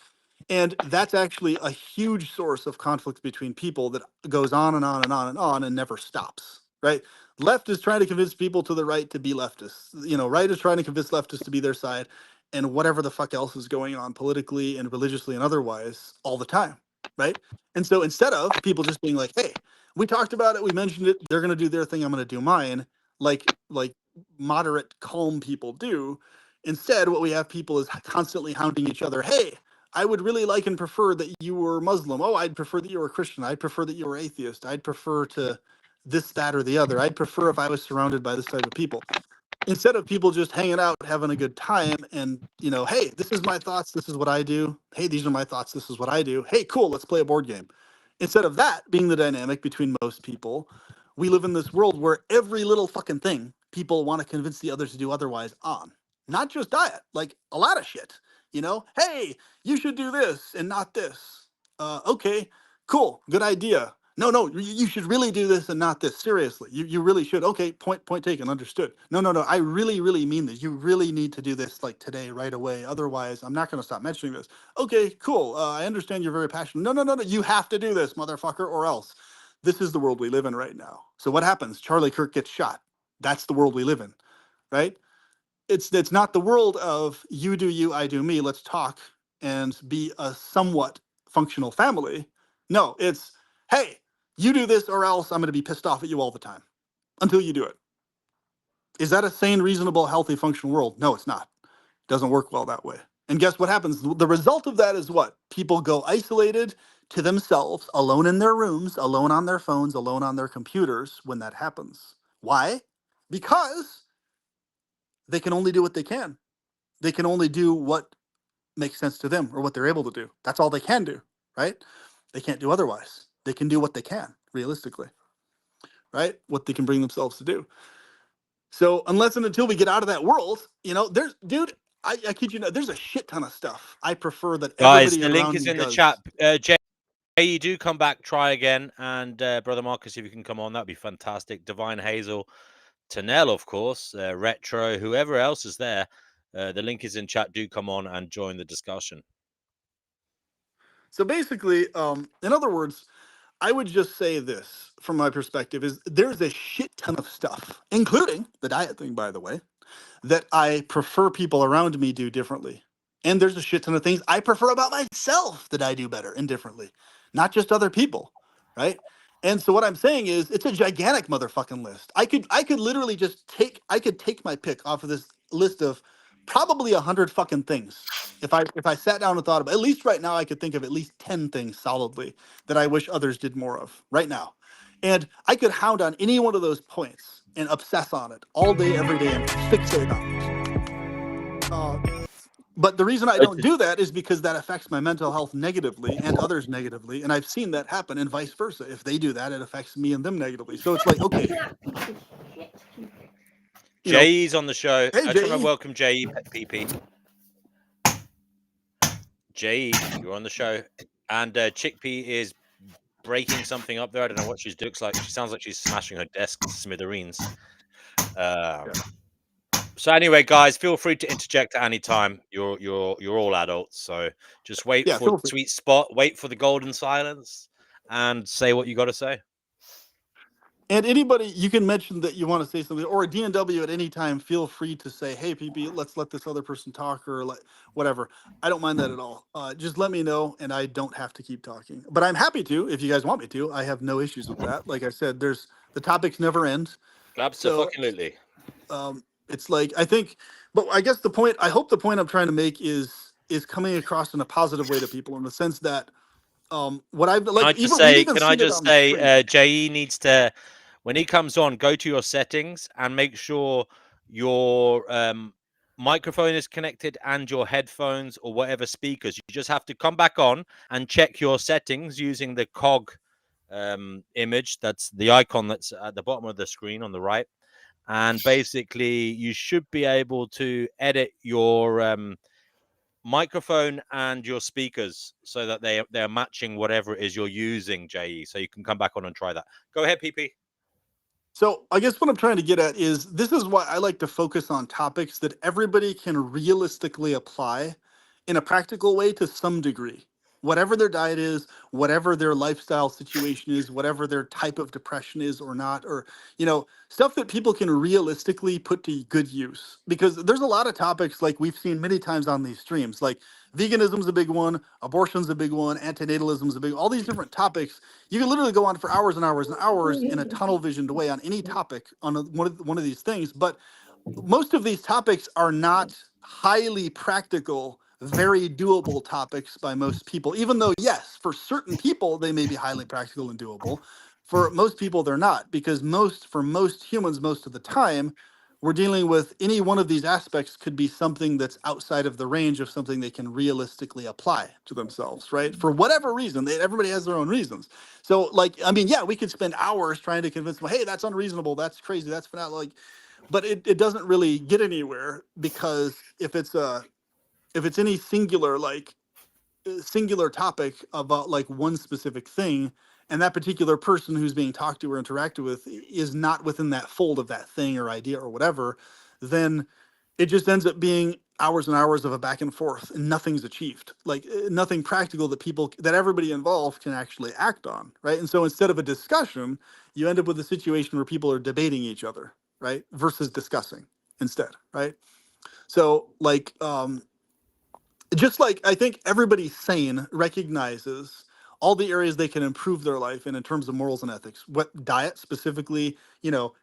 And that's actually a huge source of conflict between people that goes on and on and on and on and never stops, right? Left is trying to convince people to the right to be leftists. Right is trying to convince leftists to be their side, and whatever the fuck else is going on politically and religiously and otherwise all the time, right? And so instead of people just being like, hey, we talked about it, we mentioned it, they're going to do their thing, I'm going to do mine, like moderate, calm people do. Instead, what we have people is constantly hounding each other. Hey, I would really like and prefer that you were Muslim. Oh, I'd prefer that you were Christian. I'd prefer that you were atheist. I'd prefer to this, that, or the other. I'd prefer if I was surrounded by this type of people. Instead of people just hanging out, having a good time, and, hey, this is my thoughts, this is what I do. Hey, these are my thoughts, this is what I do. Hey, cool, let's play a board game. Instead of that being the dynamic between most people, we live in this world where every little fucking thing people want to convince the others to do otherwise on. Not just diet, like a lot of shit. Hey, you should do this and not this. Okay, cool, good idea. No, you should really do this and not this. Seriously, you really should. Okay, point taken, understood. No, I really, really mean this. You really need to do this like today, right away. Otherwise, I'm not going to stop mentioning this. Okay, cool. I understand you're very passionate. No, you have to do this, motherfucker, or else. This is the world we live in right now. So what happens? Charlie Kirk gets shot. That's the world we live in, right? It's not the world of you do you, I do me. Let's talk and be a somewhat functional family. No, it's, hey, you do this or else I'm going to be pissed off at you all the time until you do it. Is that a sane, reasonable, healthy, functional world? No, it's not. It doesn't work well that way. And guess what happens? The result of that is what? People go isolated to themselves, alone in their rooms, alone on their phones, alone on their computers when that happens. Why? Because they can only do what they can. They can only do what makes sense to them or what they're able to do. That's all they can do, right? They can't do otherwise. They can do what they can, realistically, right? What they can bring themselves to do. So unless and until we get out of that world, there's, dude, I kid you not, there's a shit ton of stuff I prefer that guys, everybody the around link is me in the does. chat. Jay, you do come back, try again, and Brother Marcus, if you can come on, that'd be fantastic. Divine Hazel, Tanel, of course, Retro, whoever else is there. The link is in chat. Do come on and join the discussion. So basically, in other words, I would just say this from my perspective is there's a shit ton of stuff, including the diet thing, by the way, that I prefer people around me do differently. And there's a shit ton of things I prefer about myself that I do better and differently, not just other people, right? And so what I'm saying is it's a gigantic motherfucking list. I could literally just take my pick off of this list of probably 100 fucking things. If I sat down and thought about, at least right now I could think of at least 10 things solidly that I wish others did more of right now. And I could hound on any one of those points and obsess on it all day, every day, and fixate on it. But the reason I don't do that is because that affects my mental health negatively and others negatively. And I've seen that happen and vice versa. If they do that, it affects me and them negatively. So it's like, okay, you know, Jay's on the show. hey, I just want to Jay. welcome Jay PP. Jay, you're on the show. And Chickpea is breaking something up there. I don't know what she looks like. She sounds like she's smashing her desk to smithereens. So anyway, guys, feel free to interject at any time. You're all adults, so just wait for the sweet spot, wait for the golden silence, and say what you got to say. And anybody, you can mention that you want to say something, or a DNW at any time, feel free to say, hey, PP, let's let this other person talk, or whatever. I don't mind that at all. Just let me know, and I don't have to keep talking. But I'm happy to, if you guys want me to. I have no issues with that. Like I said, the topics never end. Absolutely. It's like, I think, but I guess I hope the point I'm trying to make is coming across in a positive way to people, in the sense that what I've like, can I just say, Jay needs to, when he comes on, go to your settings and make sure your microphone is connected and your headphones or whatever speakers. You just have to come back on and check your settings using the cog image. That's the icon that's at the bottom of the screen on the right. And basically, you should be able to edit your microphone and your speakers so that they're matching whatever it is you're using, JE. So you can come back on and try that. Go ahead, PP. So I guess what I'm trying to get at is, this is why I like to focus on topics that everybody can realistically apply in a practical way to some degree. Whatever their diet is, whatever their lifestyle situation is, whatever their type of depression is or not, or, stuff that people can realistically put to good use. Because there's a lot of topics, like we've seen many times on these streams, like veganism's a big one, abortion's a big one, antinatalism's a big, all these different topics. You can literally go on for hours and hours and hours in a tunnel visioned way on any topic on one of these things. But most of these topics are not highly practical, very doable topics by most people, even though, yes, for certain people, they may be highly practical and doable. For most people, they're not, because for most humans, most of the time, we're dealing with any one of these aspects could be something that's outside of the range of something they can realistically apply to themselves, right? For whatever reason, everybody has their own reasons. So, we could spend hours trying to convince them, hey, that's unreasonable, that's crazy, that's fanatic, but it doesn't really get anywhere, because if it's any singular topic about like one specific thing, and that particular person who's being talked to or interacted with is not within that fold of that thing or idea or whatever, then it just ends up being hours and hours of a back and forth, and nothing's achieved. Like nothing practical that everybody involved can actually act on, right? And so instead of a discussion, you end up with a situation where people are debating each other, right, versus discussing instead, right? So just like I think everybody sane recognizes all the areas they can improve their life in terms of morals and ethics, what diet specifically,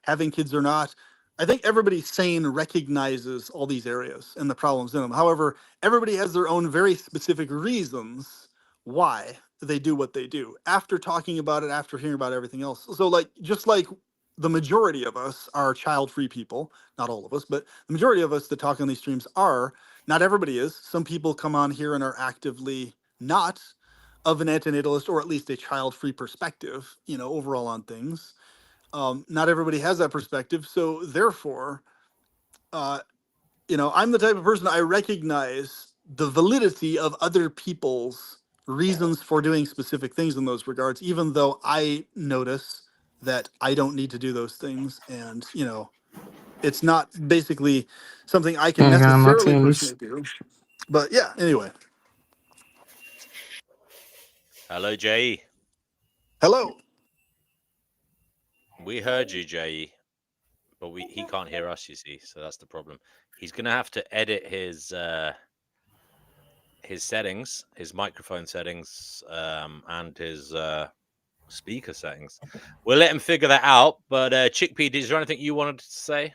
having kids or not. I think everybody sane recognizes all these areas and the problems in them. However, everybody has their own very specific reasons why they do what they do, after talking about it, after hearing about everything else. So just like the majority of us are child-free people, not all of us, but the majority of us that talk on these streams are. Not everybody is. Some people come on here and are actively not of an antinatalist, or at least a child-free perspective, overall on things. Not everybody has that perspective. So therefore, I'm the type of person, I recognize the validity of other people's reasons for doing specific things in those regards, even though I notice that I don't need to do those things. And, it's not basically something I can necessarily personally do. But yeah, anyway. Hello, Jay. Hello. We heard you, Jay, but he can't hear us, you see, so that's the problem. He's going to have to edit his settings, his microphone settings, and his speaker settings. We'll let him figure that out. But Chickpea, is there anything you wanted to say?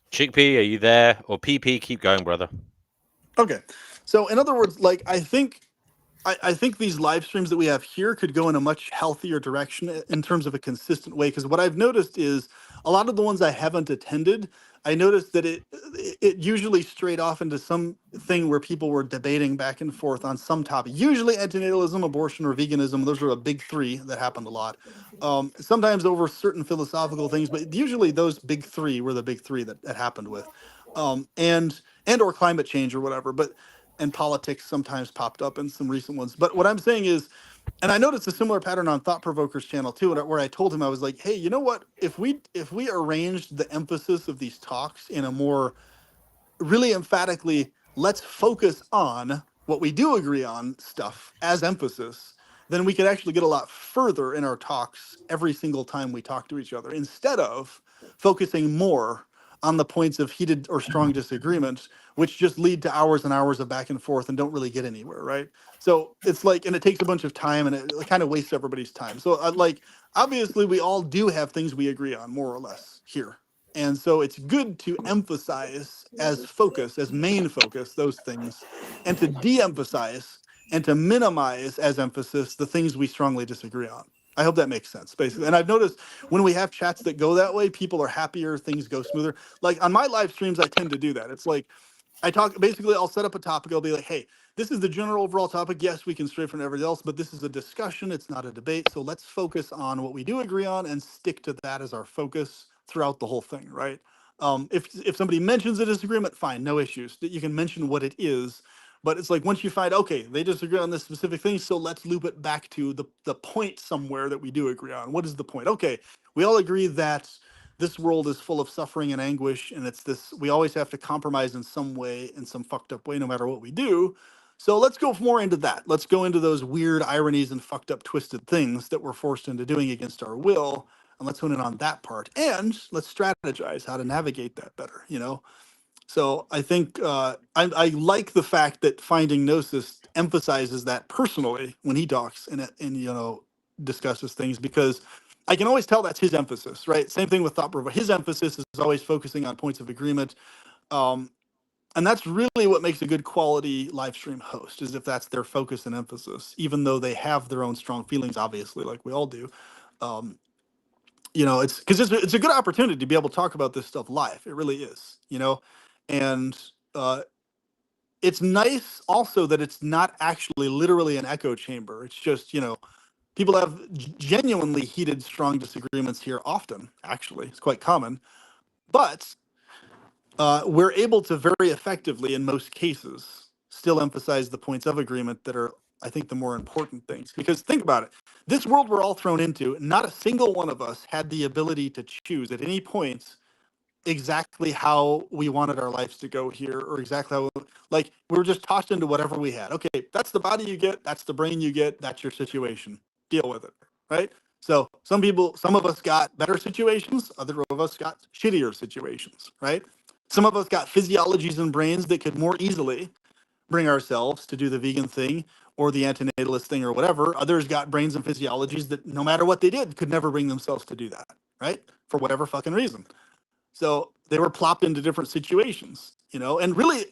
Chickpea, are you there? Or PP, keep going, brother. Okay. So in other words, I think I think these live streams that we have here could go in a much healthier direction in terms of a consistent way. Because what I've noticed is a lot of the ones I haven't attended, I noticed that it usually strayed off into some thing where people were debating back and forth on some topic. Usually antinatalism, abortion, or veganism. Those are a big three that happened a lot. Sometimes over certain philosophical things, but usually those big three were the big three that happened with, and or climate change or whatever. But and politics sometimes popped up in some recent ones. But what I'm saying is, and I noticed a similar pattern on Thought Provoker's channel too, where I told him, I was like, hey, you know what? If we arranged the emphasis of these talks in a more really emphatically, let's focus on what we do agree on stuff as emphasis, then we could actually get a lot further in our talks every single time we talk to each other, instead of focusing more on the points of heated or strong disagreement, which just lead to hours and hours of back and forth and don't really get anywhere, right? So it's like, and it takes a bunch of time, and it kind of wastes everybody's time. So like, obviously we all do have things we agree on, more or less, here. And so it's good to emphasize as focus, as main focus, those things, and to de-emphasize and to minimize as emphasis the things we strongly disagree on. I hope that makes sense, basically. And I've noticed when we have chats that go that way, people are happier, things go smoother. Like on my live streams, I tend to do that. It's like, I talk, basically I'll set up a topic. I'll be like, hey, this is the general overall topic. Yes, we can stray from everything else, but this is a discussion. It's not a debate. So let's focus on what we do agree on and stick to that as our focus throughout the whole thing, right? If somebody mentions a disagreement, fine, no issues. You can mention what it is, but it's like, once you find, okay, they disagree on this specific thing, so let's loop it back to the point somewhere that we do agree on. What is the point? Okay, we all agree that this world is full of suffering and anguish, and it's this, we always have to compromise in some way, in some fucked up way, no matter what we do. So let's go more into that. Let's go into those weird ironies and fucked up twisted things that we're forced into doing against our will, and let's hone in on that part. And let's strategize how to navigate that better, you know? So I think I like the fact that Finding Gnosis emphasizes that personally when he talks and you know, discusses things, because I can always tell that's his emphasis, right? Same thing with Thought Provoker. His emphasis is always focusing on points of agreement. And that's really what makes a good quality live stream host, is if that's their focus and emphasis, even though they have their own strong feelings, obviously, like we all do. You know, it's because it's a good opportunity to be able to talk about this stuff live. It really is, you know, and it's nice also that it's not actually literally an echo chamber. It's just, you know, people have genuinely heated, strong disagreements here often, actually. It's quite common. But we're able to very effectively, in most cases, still emphasize the points of agreement that are, I think, the more important things. Because think about it. This world we're all thrown into, not a single one of us had the ability to choose at any point exactly how we wanted our lives to go here, or exactly how, like, we were just tossed into whatever we had. Okay, that's the body you get, that's the brain you get, that's your situation. Deal with it, right? So some of us got better situations, other of us got shittier situations, right? Some of us got physiologies and brains that could more easily bring ourselves to do the vegan thing or the antinatalist thing or whatever. Others got brains and physiologies that no matter what they did could never bring themselves to do that, right? For whatever fucking reason. So they were plopped into different situations, you know, and really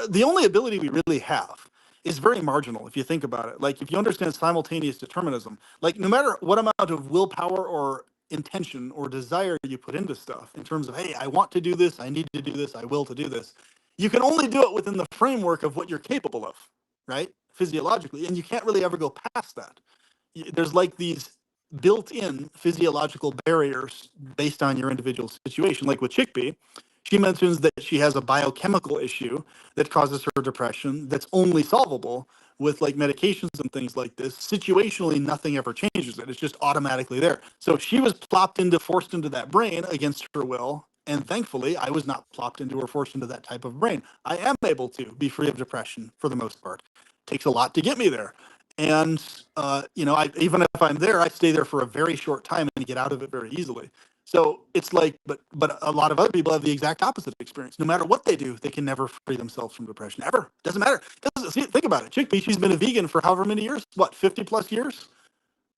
the only ability we really have is very marginal if you think about it. Like, if you understand simultaneous determinism, like, no matter what amount of willpower or intention or desire you put into stuff in terms of, hey, I want to do this, I need to do this, I will to do this, you can only do it within the framework of what you're capable of, right? Physiologically, and you can't really ever go past that. There's like these built-in physiological barriers based on your individual situation. Like with Chickpea, she mentions that she has a biochemical issue that causes her depression that's only solvable with like medications and things like this. Situationally, nothing ever changes it. It's just automatically there. So she was forced into that brain against her will. And thankfully, I was not plopped into or forced into that type of brain. I am able to be free of depression for the most part. Takes a lot to get me there. And, you know, even if I'm there, I stay there for a very short time and get out of it very easily. So it's like, but a lot of other people have the exact opposite experience. No matter what they do, they can never free themselves from depression, ever. Doesn't matter. Think about it. Chickpea, she's been a vegan for however many years, 50 plus years,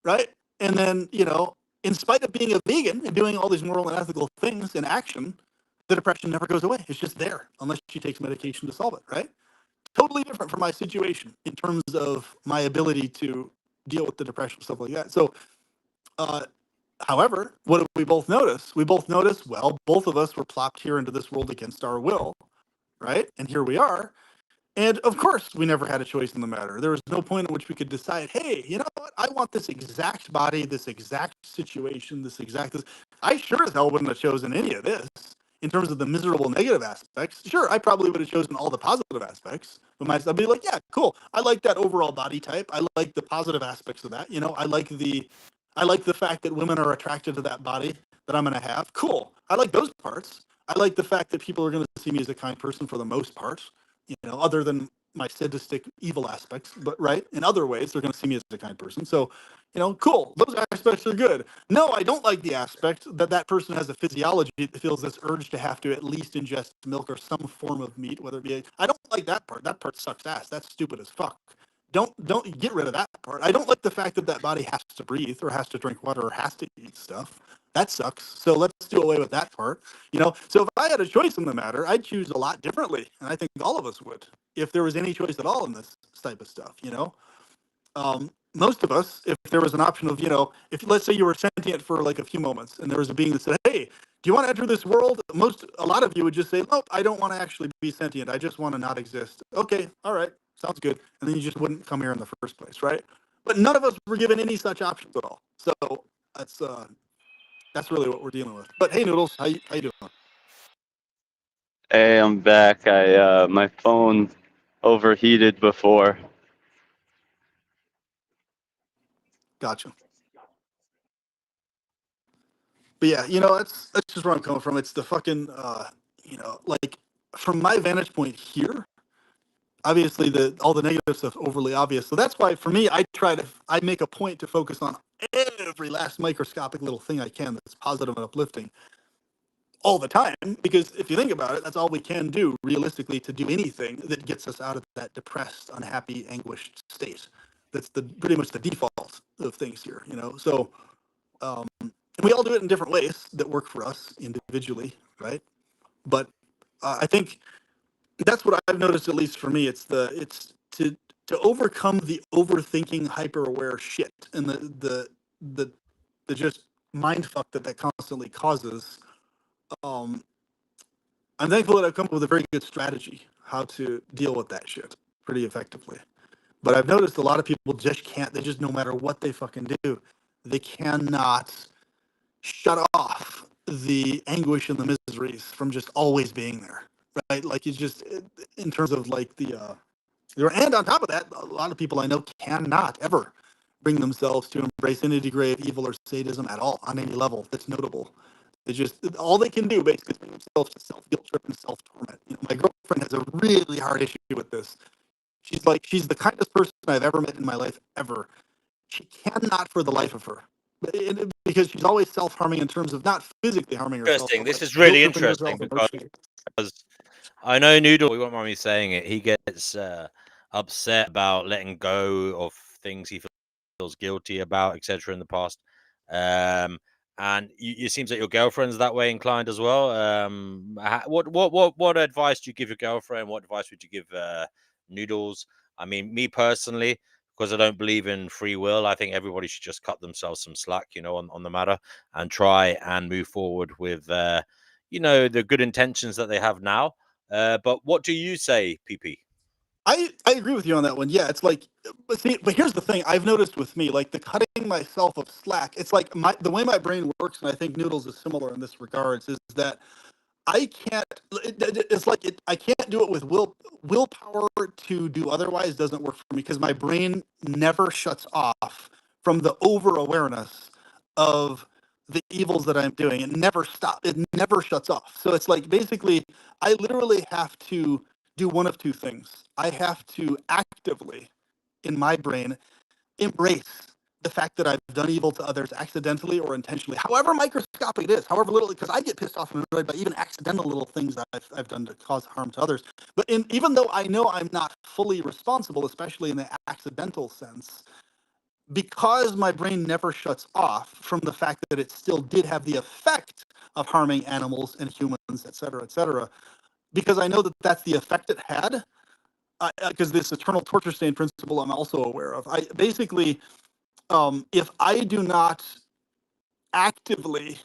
right? And then, you know, in spite of being a vegan and doing all these moral and ethical things in action, the depression never goes away. It's just there unless she takes medication to solve it, right? totally different from my situation in terms of my ability to deal with the depression, stuff like that. So, however, what did we both notice? We both noticed, well, both of us were plopped here into this world against our will, right? And here we are. And of course, we never had a choice in the matter. There was no point at which we could decide, hey, you know what? I want this exact body, this exact situation, this. I sure as hell wouldn't have chosen any of this in terms of the miserable negative aspects. Sure, I probably would have chosen all the positive aspects. But I'd be like, yeah, cool. I like that overall body type. I like the positive aspects of that. You know, I like the fact that women are attracted to that body that I'm going to have. Cool. I like those parts. I like the fact that people are going to see me as a kind person for the most part, you know, other than my sadistic evil aspects, but right, in other ways they're going to see me as a kind person. So, you know, cool, those aspects are good. No, I don't like the aspect that that person has a physiology that feels this urge to have to at least ingest milk or some form of meat, whether it be I don't like that part. That part sucks ass. That's stupid as fuck. Don't get rid of that part. I don't like the fact that that body has to breathe or has to drink water or has to eat stuff. That sucks. So let's do away with that part. You know, so if I had a choice in the matter, I'd choose a lot differently, and I think all of us would, if there was any choice at all in this type of stuff. You know, most of us, if there was an option of, you know, if let's say you were sentient for like a few moments, and there was a being that said, "Hey, do you want to enter this world?" A lot of you would just say, "Nope, I don't want to actually be sentient. I just want to not exist." Okay, all right, sounds good. And then you just wouldn't come here in the first place, right? But none of us were given any such options at all. So that's really what we're dealing with. But hey, Noodles, how you doing? Hey, I'm back. My phone overheated before. Gotcha. But yeah, you know, that's just where I'm coming from. It's the fucking, you know, like from my vantage point here, obviously all the negative stuff overly obvious. So that's why for me, I make a point to focus on every last microscopic little thing I can that's positive and uplifting all the time. Because if you think about it, that's all we can do realistically to do anything that gets us out of that depressed, unhappy, anguished state. That's pretty much the default of things here, you know. So and we all do it in different ways that work for us individually, right? But I think that's what I've noticed, at least for me. It's to overcome the overthinking, hyper aware shit and the just mind fuck that constantly causes. I'm thankful that I've come up with a very good strategy how to deal with that shit pretty effectively. But I've noticed a lot of people just can't. They just, no matter what they fucking do, they cannot shut off the anguish and the miseries from just always being there, right? Like you just, in terms of like and on top of that, a lot of people I know cannot ever bring themselves to embrace any degree of evil or sadism at all on any level that's notable. They just, all they can do basically is bring themselves to self-guilt trip and self-torment. You know, my girlfriend has a really hard issue with this. She's the kindest person I've ever met in my life ever. She cannot for the life of her, because she's always self-harming in terms of not physically harming herself. Interesting. This is really interesting because I know Noodle, you won't mind me saying it, he gets upset about letting go of things he feels guilty about, etc. in the past. And it seems like your girlfriend's that way inclined as well. What advice do you give your girlfriend? What advice would you give Noodles? I mean, me personally, because I don't believe in free will, I think everybody should just cut themselves some slack, you know, on the matter and try and move forward with, you know, the good intentions that they have now. But what do you say, PP? I agree with you on that one. Yeah, it's like, but here's the thing I've noticed with me, like the cutting myself of slack. It's like the way my brain works, and I think Noodles is similar in this regards, is that I can't. It's like I can't do it with willpower to do otherwise doesn't work for me because my brain never shuts off from the over awareness of the evils that I'm doing. It never stops. It never shuts off. So it's like basically I literally have to do one of two things. I have to actively, in my brain, embrace the fact that I've done evil to others accidentally or intentionally, however microscopic it is, however little, because I get pissed off and annoyed by even accidental little things that I've done to cause harm to others. But even though I know I'm not fully responsible, especially in the accidental sense, because my brain never shuts off from the fact that it still did have the effect of harming animals and humans, et cetera, because I know that that's the effect it had, because this eternal torture stain principle I'm also aware of. I basically, if I do not actively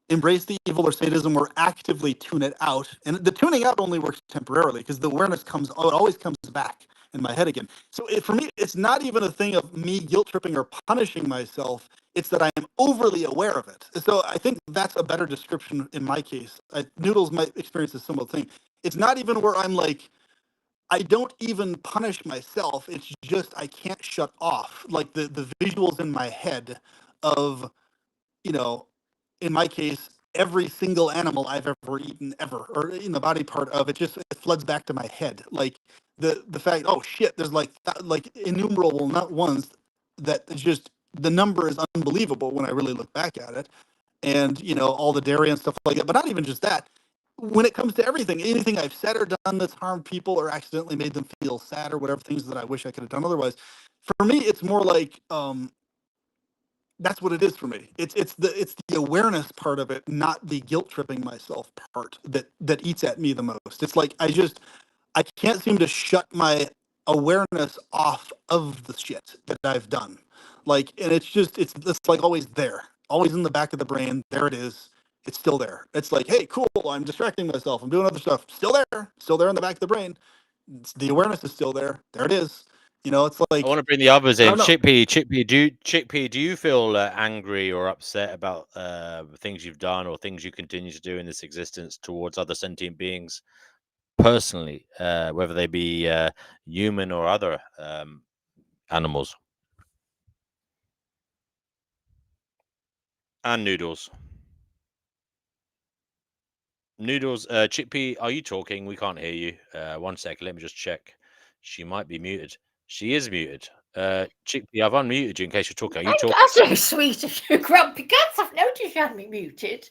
embrace the evil or sadism or actively tune it out, and the tuning out only works temporarily because the awareness comes, oh, it always comes back in my head again. So for me, it's not even a thing of me guilt tripping or punishing myself. It's that I am overly aware of it. So I think that's a better description in my case. Noodles might experience a similar thing. It's not even where I'm like, I don't even punish myself. It's just I can't shut off. Like the visuals in my head of, you know, in my case, every single animal I've ever eaten ever, or in the body part of it, just it floods back to my head. Like the fact, oh shit, there's like innumerable not ones that it's just the number is unbelievable when I really look back at it, and all the dairy and stuff like that. But not even just that. When it comes to everything, anything I've said or done that's harmed people or accidentally made them feel sad or whatever, things that I wish I could have done otherwise. For me, it's more like that's what it is for me. It's the awareness part of it, not the guilt tripping myself part that eats at me the most. It's like I can't seem to shut my awareness off of the shit that I've done. Like, and it's like always there, always in the back of the brain. There it is. It's still there. It's like, hey, cool. I'm distracting myself. I'm doing other stuff. Still there in the back of the brain. The awareness is still there. There it is. It's like, I want to bring the others I in. don't know. Chickpea, do you feel angry or upset about things you've done or things you continue to do in this existence towards other sentient beings personally, whether they be human or other animals? And Noodles. Noodles, Chickpea, are you talking? We can't hear you. 1 second, let me just check. She might be muted. She is muted. Chickpea, I've unmuted you in case you're talking. Are you talking? That's so sweet of you, Grumpy Cats. I've noticed you had me muted.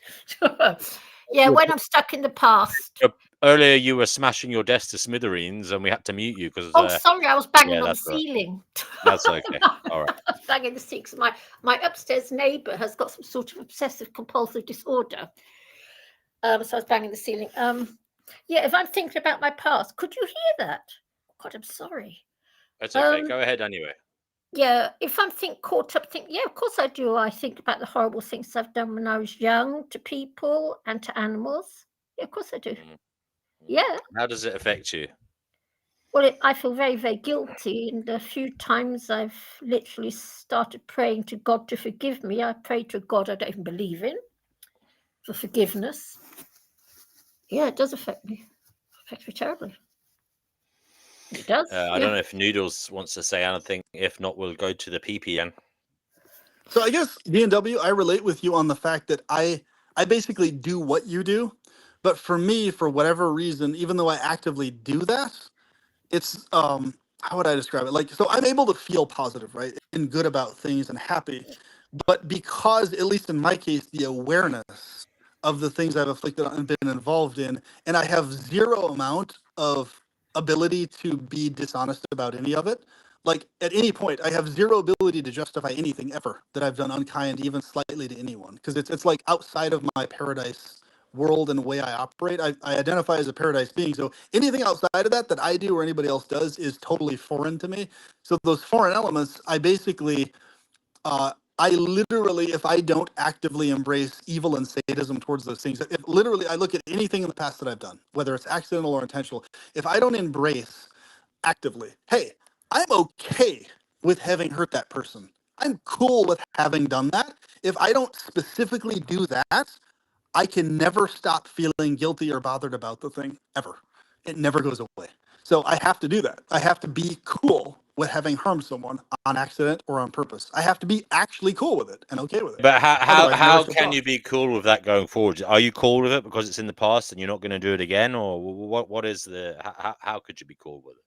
Yeah, when I'm stuck in the past. Earlier, you were smashing your desk to smithereens, and we had to mute you because. Oh, sorry, I was banging on the that's right. ceiling. That's okay. All right. I was banging the ceiling. My upstairs neighbour has got some sort of obsessive compulsive disorder. So I was banging the ceiling. Yeah, if I'm thinking about my past, could you hear that? God, I'm sorry. That's okay. Go ahead anyway. Yeah, if I'm caught up, yeah, of course I do. I think about the horrible things I've done when I was young to people and to animals. Yeah, of course I do. Yeah. How does it affect you? Well, I feel very, very guilty. And the few times I've literally started praying to God to forgive me, I pray to God I don't even believe in for forgiveness. Yeah, it does affect me. It affects me terribly. It does. I don't know if Noodles wants to say anything. If not, we'll go to the PPN. So I guess B&W, I relate with you on the fact that I basically do what you do, but for me, for whatever reason, even though I actively do that, it's how would I describe it? Like, so I'm able to feel positive, right, and good about things and happy, but because, at least in my case, the awareness of the things I've afflicted and been involved in, and I have zero amount of ability to be dishonest about any of it. Like at any point, I have zero ability to justify anything ever that I've done unkind, even slightly, to anyone, because it's like outside of my paradise world and the way I operate. I identify as a paradise being, so anything outside of that I do or anybody else does is totally foreign to me. So those foreign elements, I basically, I literally, if I don't actively embrace evil and sadism towards those things, if literally I look at anything in the past that I've done, whether it's accidental or intentional, if I don't embrace actively, hey, I'm okay with having hurt that person. I'm cool with having done that. If I don't specifically do that, I can never stop feeling guilty or bothered about the thing ever. It never goes away. So I have to do that. I have to be cool with having harmed someone on accident or on purpose. I have to be actually cool with it and okay with it. But Otherwise, it never how shuts can off. you be cool with that going forward? Are you cool with it because it's in the past and you're not going to do it again, or what is the how could you be cool with it?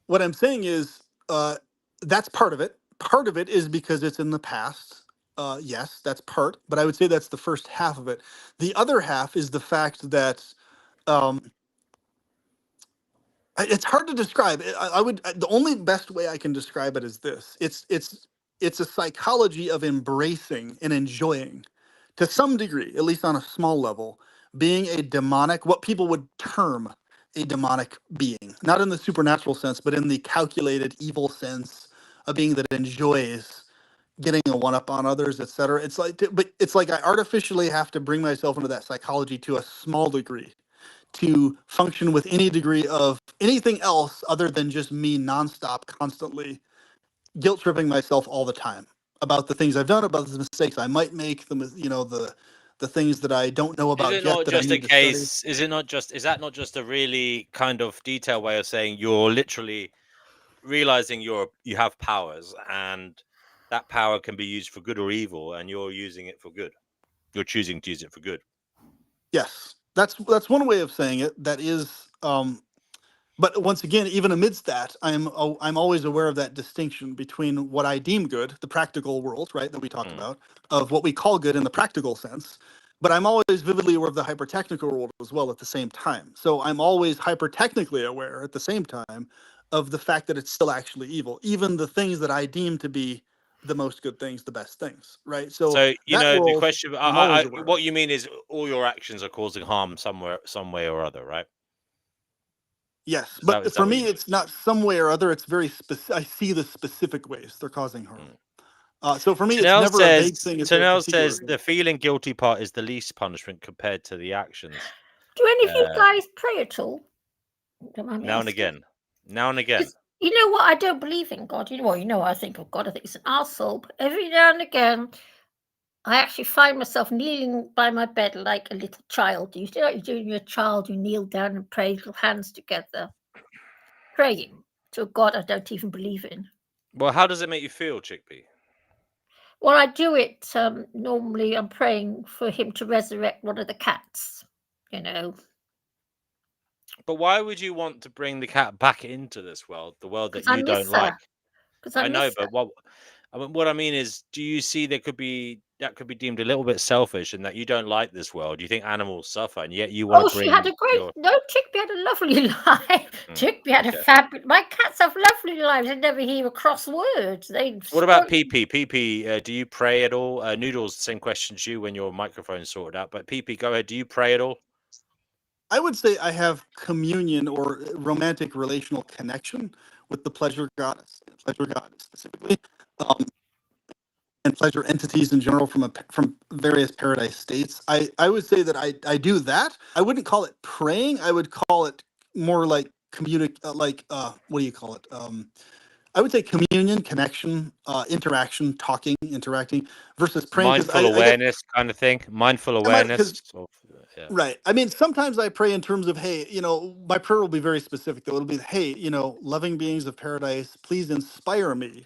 What I'm saying is that's part of it. Part of it is because it's in the past. Yes, that's part, but I would say that's the first half of it. The other half is the fact that it's hard to describe. The only best way I can describe it is this: it's a psychology of embracing and enjoying, to some degree, at least on a small level, being a demonic, what people would term a demonic being, not in the supernatural sense, but in the calculated evil sense, a being that enjoys getting a one up on others, etc. But it's like I artificially have to bring myself into that psychology to a small degree to function with any degree of anything else other than just me nonstop, constantly guilt tripping myself all the time about the things I've done, about the mistakes I might make, the things that I don't know Is about it yet not that I just a need to study. case? Is that not just a really kind of detailed way of saying you're literally realizing you have powers, and that power can be used for good or evil, and you're using it for good. You're choosing to use it for good. Yes, that's one way of saying it. That is, but once again, even amidst that, I'm always aware of that distinction between what I deem good, the practical world, right, that we talk Mm. about, of what we call good in the practical sense. But I'm always vividly aware of the hyper-technical world as well at the same time. So I'm always hyper-technically aware at the same time of the fact that it's still actually evil, even the things that I deem to be the most good things, the best things, right? So So that the world, question, I'm always aware of. what you mean is all your actions are causing harm somewhere, some way or other, right? Yes, Is that but for what you me, mean? it's not some way or other. It's very specific. I see the specific ways they're causing harm. So for me, it's never a vague thing. It's very Tanel particular. says the feeling guilty part is the least punishment compared to the actions. Do any of you Uh, guys pray at all? Don't mind me now and asking. again, now and again. 'Cause you know what? I don't believe in God. I think of God. I think it's an arsehole. But every now and again, I actually find myself kneeling by my bed like a little child. You know what you do when you're a child? You kneel down and pray, little hands together, praying to a God I don't even believe in. Well, how does it make you feel, Chickpea? Well, I do it normally. I'm praying for him to resurrect one of the cats. But why would you want to bring the cat back into this world, the world that Because I you don't miss her. like? Because I I know, miss her. but what I mean is, do you see that could be deemed a little bit selfish, and that you don't like this world? You think animals suffer, and yet you want Oh, to she had bring a great. your. No, Chickpea had a lovely life. Mm, Chickpea had a okay. fabulous. My cats have lovely lives. They never hear a cross word. They. What about PP? PP, do you pray at all? Noodles, same question to you when your microphone's sorted out. But PP, go ahead. Do you pray at all? I would say I have communion or romantic relational connection with the pleasure goddess specifically, and pleasure entities in general from various paradise states. I would say that I do that. I wouldn't call it praying. I would call it more like what do you call it? I would say communion, connection, interaction, talking, interacting, versus praying, because Mindful I get awareness kind of thing. Mindful I might because awareness. Yeah. right. I mean, sometimes I pray in terms of, hey, my prayer will be very specific though. It'll be, hey, loving beings of paradise, please inspire me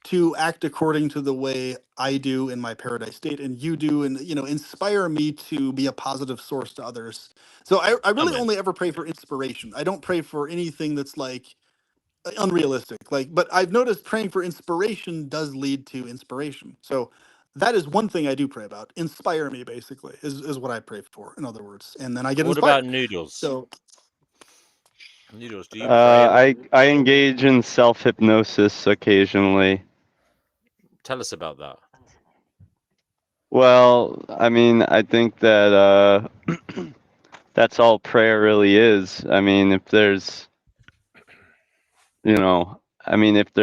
to act according to the way I do in my paradise state and you do, and inspire me to be a positive source to others. So I really Amen. only ever pray for inspiration. I don't pray for anything that's like unrealistic, but I've noticed praying for inspiration does lead to inspiration. So that is one thing I do pray about. Inspire me, basically, is what I pray for, in other words, and then I get What about inspired. Noodles? So Noodles, do you pray at all? I engage in self-hypnosis occasionally. Tell us about that. Well, I mean, I think that that's all prayer really is. I mean, if there's, if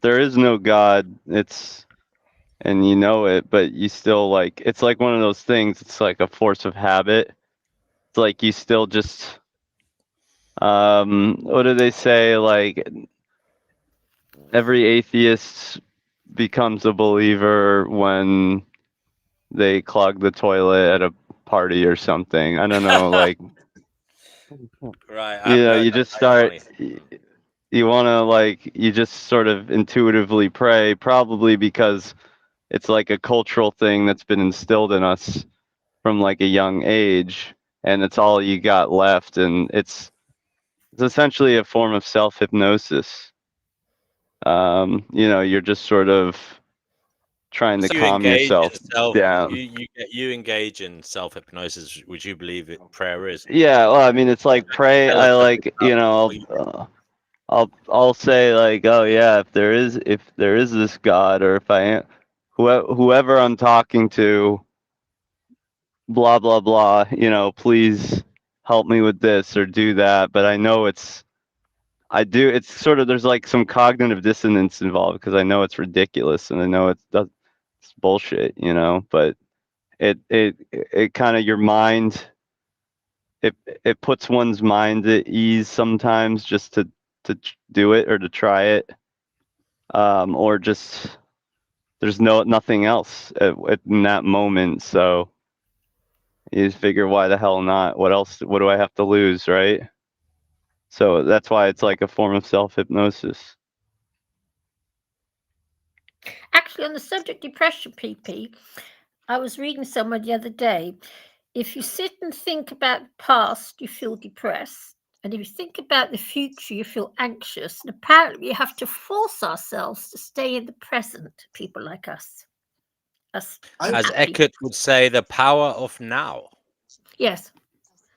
there is no God, and you know it, but you still it's like one of those things. It's like a force of habit. It's like you still just, what do they say? Like every atheist becomes a believer when they clog the toilet at a party or something. I don't know, Right. I've heard you that. just That's start. funny. You want to you just sort of intuitively pray, probably because it's like a cultural thing that's been instilled in us from like a young age, and it's all you got left, and it's essentially a form of self-hypnosis. You're just sort of trying to So you calm engage in yourself down. you engage in self hypnosis, which you believe prayer is. Yeah, well, I mean, it's like pray. Tell us I a bit about what you I'll say oh yeah, if there is this God, or if I am whoever I'm talking to, blah blah blah, please help me with this or do that, but I know it's sort of, there's like some cognitive dissonance involved because I know it's ridiculous and I know it's bullshit, you know, but it kind of, your mind, it puts one's mind at ease sometimes just to do it or to try it, or just there's nothing else in that moment, so you just figure, why the hell not? What do I have to lose, right? So that's why it's like a form of self-hypnosis. Actually, on the subject depression, PP, I was reading somewhere the other day. If you sit and think about the past, you feel depressed. And if you think about the future, you feel anxious. And apparently, we have to force ourselves to stay in the present, people like us. As happy. Eckhart would say, the power of now. Yes.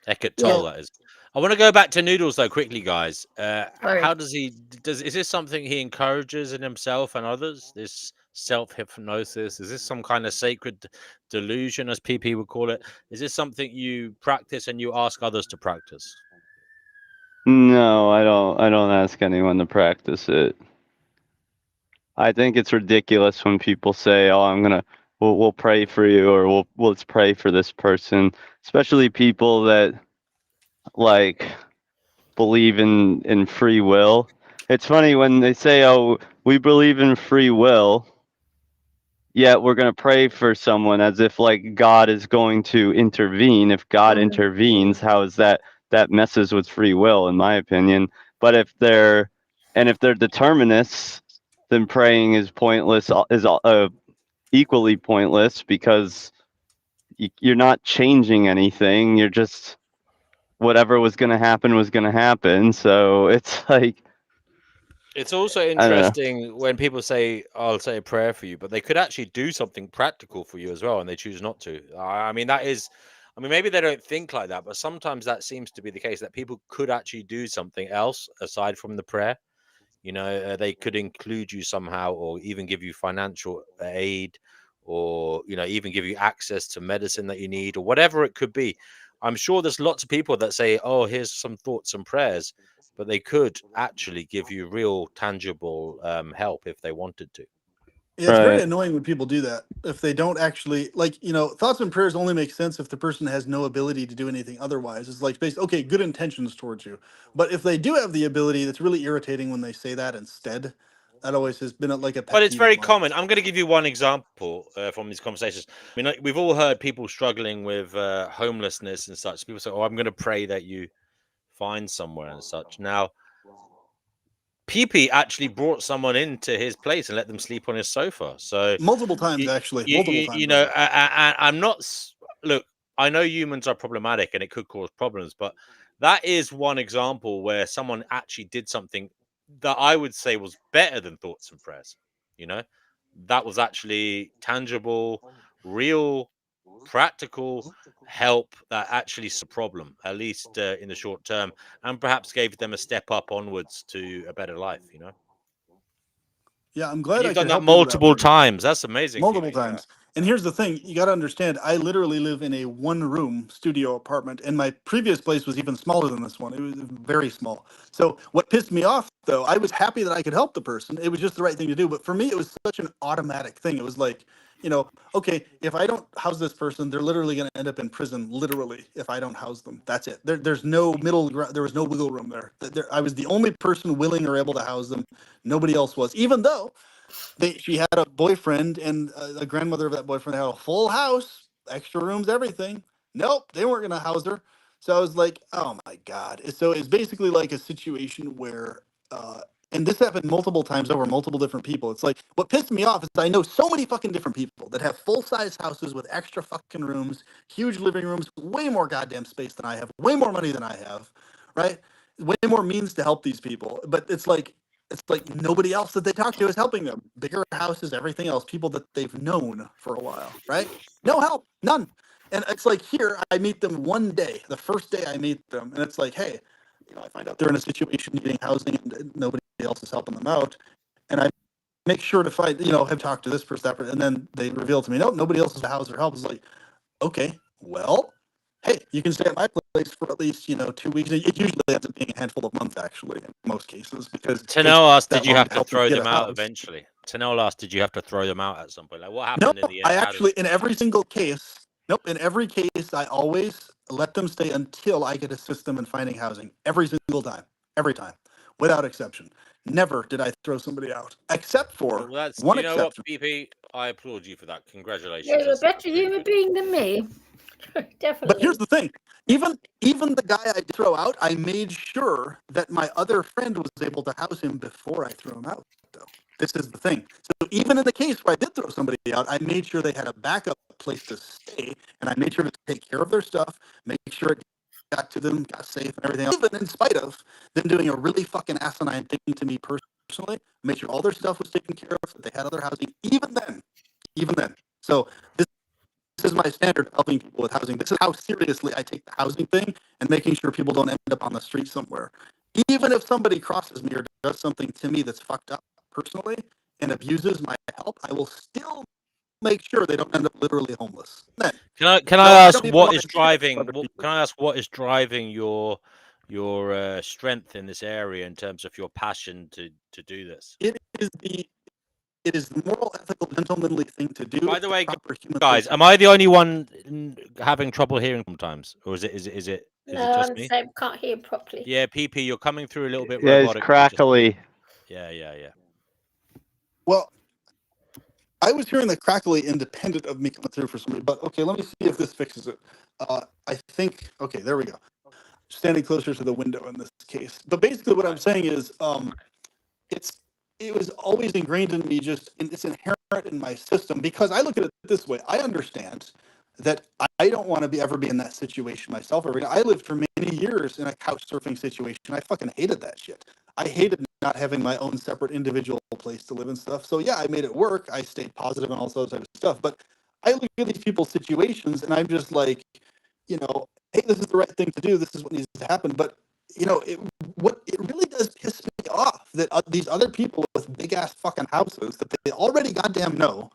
Eckhart Yeah. Tolle, that is. I want to go back to Noodles though quickly, guys. Sorry. How does is this something he encourages in himself and others? This self-hypnosis? Is this some kind of sacred delusion, as PP would call it? Is this something you practice and you ask others to practice? No, I don't ask anyone to practice it. I think it's ridiculous when people say, "Oh, we'll pray for you," or let's pray for this person, especially people that like believe in free will. It's funny when they say, "Oh, we believe in free will," yet we're going to pray for someone as if like God is going to intervene. If God intervenes, how is that messes with free will, in my opinion? But if they're determinists, then praying is pointless, is equally pointless, because you're not changing anything. You're just, whatever was going to happen. So it's like, It's also interesting when people say, "I'll say a prayer for you," but they could actually do something practical for you as well, and they choose not to. I mean, maybe they don't think like that, but sometimes that seems to be the case, that people could actually do something else aside from the prayer. You know, they could include you somehow, or even give you financial aid, or, you know, even give you access to medicine that you need, or whatever it could be. I'm sure there's lots of people that say, "Oh, here's some thoughts and prayers," but they could actually give you real, tangible help if they wanted to. Yeah, it's very annoying when people do that. If they don't actually, like, you know, thoughts and prayers only make sense if the person has no ability to do anything otherwise. It's like, okay, good intentions towards you. But if they do have the ability, that's really irritating when they say that instead. That always has been like a pet But it's peeve very of mine. common. I'm going to give you one example from these conversations. I mean, like, we've all heard people struggling with homelessness and such. People say, "Oh, I'm going to pray that you find somewhere," and such. Now, PP actually brought someone into his place and let them sleep on his sofa. So multiple times, actually, multiple times. You know, I'm not. Look, I know humans are problematic and it could cause problems, but that is one example where someone actually did something that I would say was better than thoughts and prayers. You know, that was actually tangible, real, practical help that actually solved the problem, at least in the short term, and perhaps gave them a step up onwards to a better life. You know. Yeah, I'm glad You've I done could that help you with multiple one. times. That's amazing. Multiple PP. times. And here's the thing, you got to understand, I literally live in a one-room studio apartment, and my previous place was even smaller than this one. It was very small. So what pissed me off, though, I was happy that I could help the person. It was just the right thing to do. But for me, it was such an automatic thing. It was like, you know, okay, if I don't house this person, they're literally going to end up in prison, literally, if I don't house them. That's it. There's no middle ground. There was no wiggle room there. I was the only person willing or able to house them. Nobody else was, even though she had a boyfriend and a grandmother of that boyfriend had a full house, extra rooms, everything. Nope, they weren't going to house her. So I was like, oh my God. So it's basically like a situation where, and this happened multiple times over multiple different people. It's like, what pissed me off is I know so many fucking different people that have full size houses with extra fucking rooms, huge living rooms, way more goddamn space than I have, way more money than I have, right? Way more means to help these people. But it's like nobody else that they talk to is helping them. Bigger houses, everything else, people that they've known for a while, right? No help, none. And it's like here, I meet them one day, the first day I meet them, and it's like, hey, you know, I find out they're in a situation needing housing and nobody else is helping them out. And I make sure to find, you know, have talked to this person, that person, and then they reveal to me, nope, nobody else is a house or help. It's like, okay, well, hey, you can stay at my place place for at least 2 weeks. It usually ends up being a handful of months, actually, in most cases, because Tanel asked, that did you long have to to help throw get them a out house. eventually? Tanel asked, did you have to throw them out at some point? Like, what No, happened in the end? I How actually, in every single case, nope, in every case, I always let them stay until I could assist them in finding housing. Every single time. Every time. Without exception. Never did I throw somebody out, except for Well, that's, one you know what, exception. PP, I applaud you for that. Congratulations. You're a That's better really human good. being than me. Definitely. But here's the thing. Even the guy I did throw out, I made sure that my other friend was able to house him before I threw him out, though. This is the thing. So even in the case where I did throw somebody out, I made sure they had a backup place to stay, and I made sure to take care of their stuff, make sure it got to them, got safe, and everything else. Even in spite of them doing a really fucking asinine thing to me personally, made sure all their stuff was taken care of, that they had other housing. Even then. So this is my standard of helping people with housing. This is how seriously I take the housing thing and making sure people don't end up on the street somewhere. Even if somebody crosses me or does something to me that's fucked up personally and abuses my help, I will still make sure they don't end up literally homeless. Then, Can I So ask don't even what wanna is shit driving? other Can people. I ask what is driving your strength in this area in terms of your passion to do this? It is the moral, ethical, gentlemanly thing to do. By the way, proper human guys, thing. am I the only one having trouble hearing sometimes, or is it No, just I'm the me? same. Can't hear properly. Yeah, PP, you're coming through a little bit Yeah, it's robotic. crackly. Yeah. Well, I was hearing the crackly independent of me coming through for somebody, but okay, let me see if this fixes it. I think, okay, there we go. Standing closer to the window in this case. But basically what I'm saying is, it was always ingrained in me, it's inherent in my system, because I look at it this way. I understand that I don't want to ever be in that situation myself. I lived for many years in a couch surfing situation. I fucking hated that shit. I hated not having my own separate individual place to live and stuff. So yeah, I made it work. I stayed positive and all sorts of stuff. But I look at these people's situations and I'm just like, hey, this is the right thing to do. This is what needs to happen. But it really does piss me off that these other people with big ass fucking houses that they already goddamn know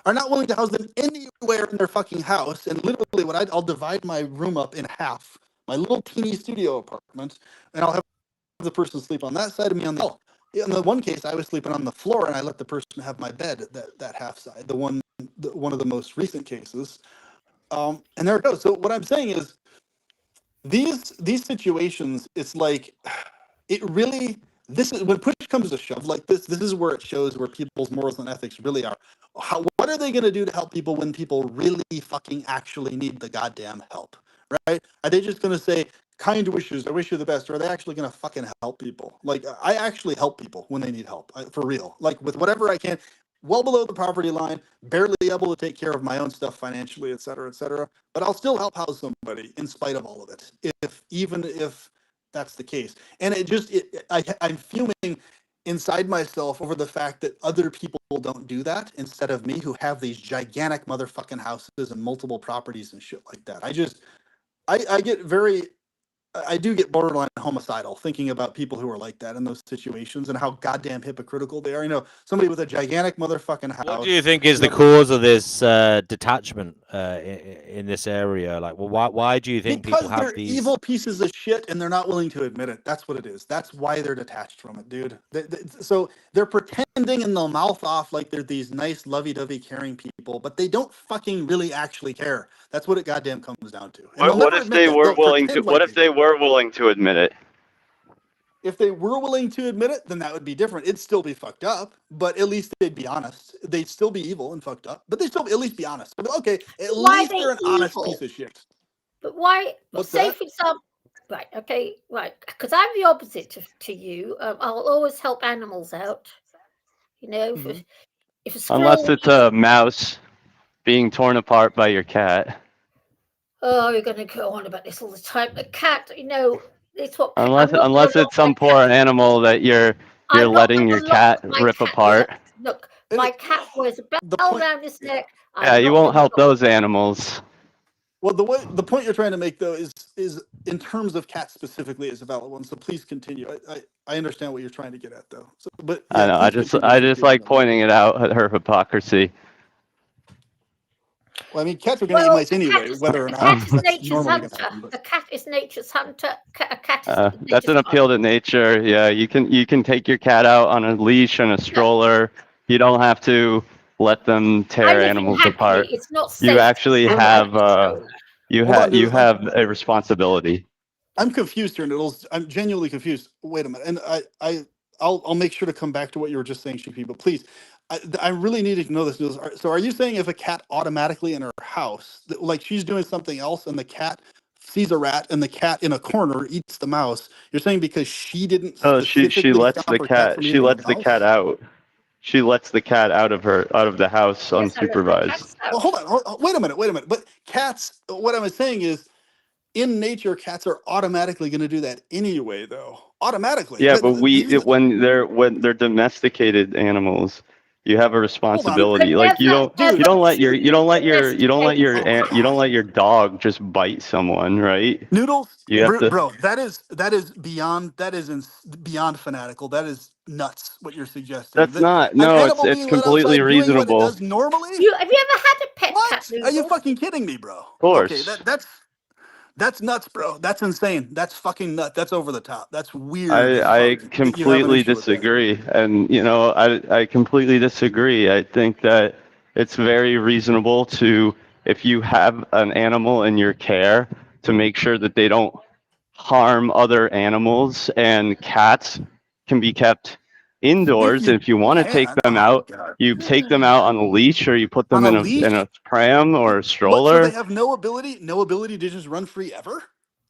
are not willing to house them anywhere in their fucking house. And literally, I'll divide my room up in half, my little teeny studio apartment, and I'll have the person sleep on that side of me on the other. In the one case, I was sleeping on the floor, and I let the person have my bed that half side. One of the most recent cases, and there it goes. So what I'm saying is, these situations, it's like, it really, this is when push comes to shove like this is where it shows where people's morals and ethics really are. What are they going to do to help people when people really fucking actually need the goddamn help, right? Are they just going to say kind wishes, I wish you the best, or are they actually going to fucking help people? Like, I actually help people when they need help, for real, like with whatever I can, well below the poverty line, barely able to take care of my own stuff financially, et cetera, but I'll still help house somebody in spite of all of it, even if that's the case. And I'm fuming inside myself over the fact that other people don't do that instead of me, who have these gigantic motherfucking houses and multiple properties and shit like that. I do get borderline homicidal thinking about people who are like that in those situations and how goddamn hypocritical they are. Somebody with a gigantic motherfucking house. What do you think is the cause of this detachment in this area? Like, well, why do you think Because people have they're these evil pieces of shit and they're not willing to admit it. That's what it is. That's why they're detached from it, dude. So they're pretending in the mouth off like they're these nice, lovey-dovey, caring people, but they don't fucking really actually care. That's what it goddamn comes down to. And What if they were willing to? What if they were willing to admit it? If they were willing to admit it, then that would be different. It'd still be fucked up, but at least they'd be honest. They'd still be evil and fucked up, but they'd still at least be honest. Okay, at Why least are they they're an honest evil? piece of shit. But why? What's say, that? for example, right? Okay, right. Because I'm the opposite to you. I'll always help animals out. Mhm. If a squirrel, Unless it's a mouse being torn apart by your cat. oh, you're going to go on about this all the time. A cat, it's what. Unless it's some poor animal that you're letting your cat rip apart. Look, And my cat wears a the bell point- around his neck. Yeah, you won't help those animals. Well, the point you're trying to make though is in terms of cats specifically is a valid one. So please continue. I understand what you're trying to get at though. So, but I know. I just like pointing it out, her hypocrisy. Well, I mean, cats are going to eat mice anyway, whether or the not cat is that's nature's normally going to hunter. happen. But The cat is nature's hunter. A cat is That's nature's an appeal to nature. Yeah, you can take your cat out on a leash and a stroller. You don't have to let them I tear live in animals Hackney. apart. It's not safe. You actually to have stroller. hold on, you Noodles. have a responsibility. I'm confused here, Noodles. I'm genuinely confused. Wait a minute, and I'll make sure to come back to what you were just saying, Sheepy. But please, I really need to know this, Noodles. So, are you saying if a cat automatically in her house, like she's doing something else, and the cat sees a rat, and the cat in a corner eats the mouse, you're saying because she didn't Oh, she specifically lets stop the her cat cat from she eating the lets the cat mouse? out. She lets the cat out of the house Yes, I let the unsupervised. cats out. Well, hold on. Wait a minute. But cats, what I'm saying is, in nature, cats are automatically going to do that anyway, though. Automatically. Yeah, but Hold when they're domesticated animals, you have a on. responsibility. You Like can Dude, you don't let your oh my you don't God. let your dog just bite someone, right? Noodles, You have to. bro, beyond fanatical. That is nuts. What you're suggesting. That's That not. an No, animal it's being let completely outside doing what it reasonable. does normally. Have you ever had a pet cat, What? Are you Noodles? fucking kidding me, bro? Of Okay, course. that's nuts, bro. That's insane. That's fucking nuts. That's over the top. That's weird as I fuck that you have an completely issue with that. disagree, and I completely disagree. I think that it's very reasonable to, if you have an animal in your care, to make sure that they don't harm other animals, and cats can be kept If indoors. you And if you want to take can, them oh my out, God. you take them out on a leash, or you put On them a in leash? a pram or a What? So they stroller. have no ability to just run free ever?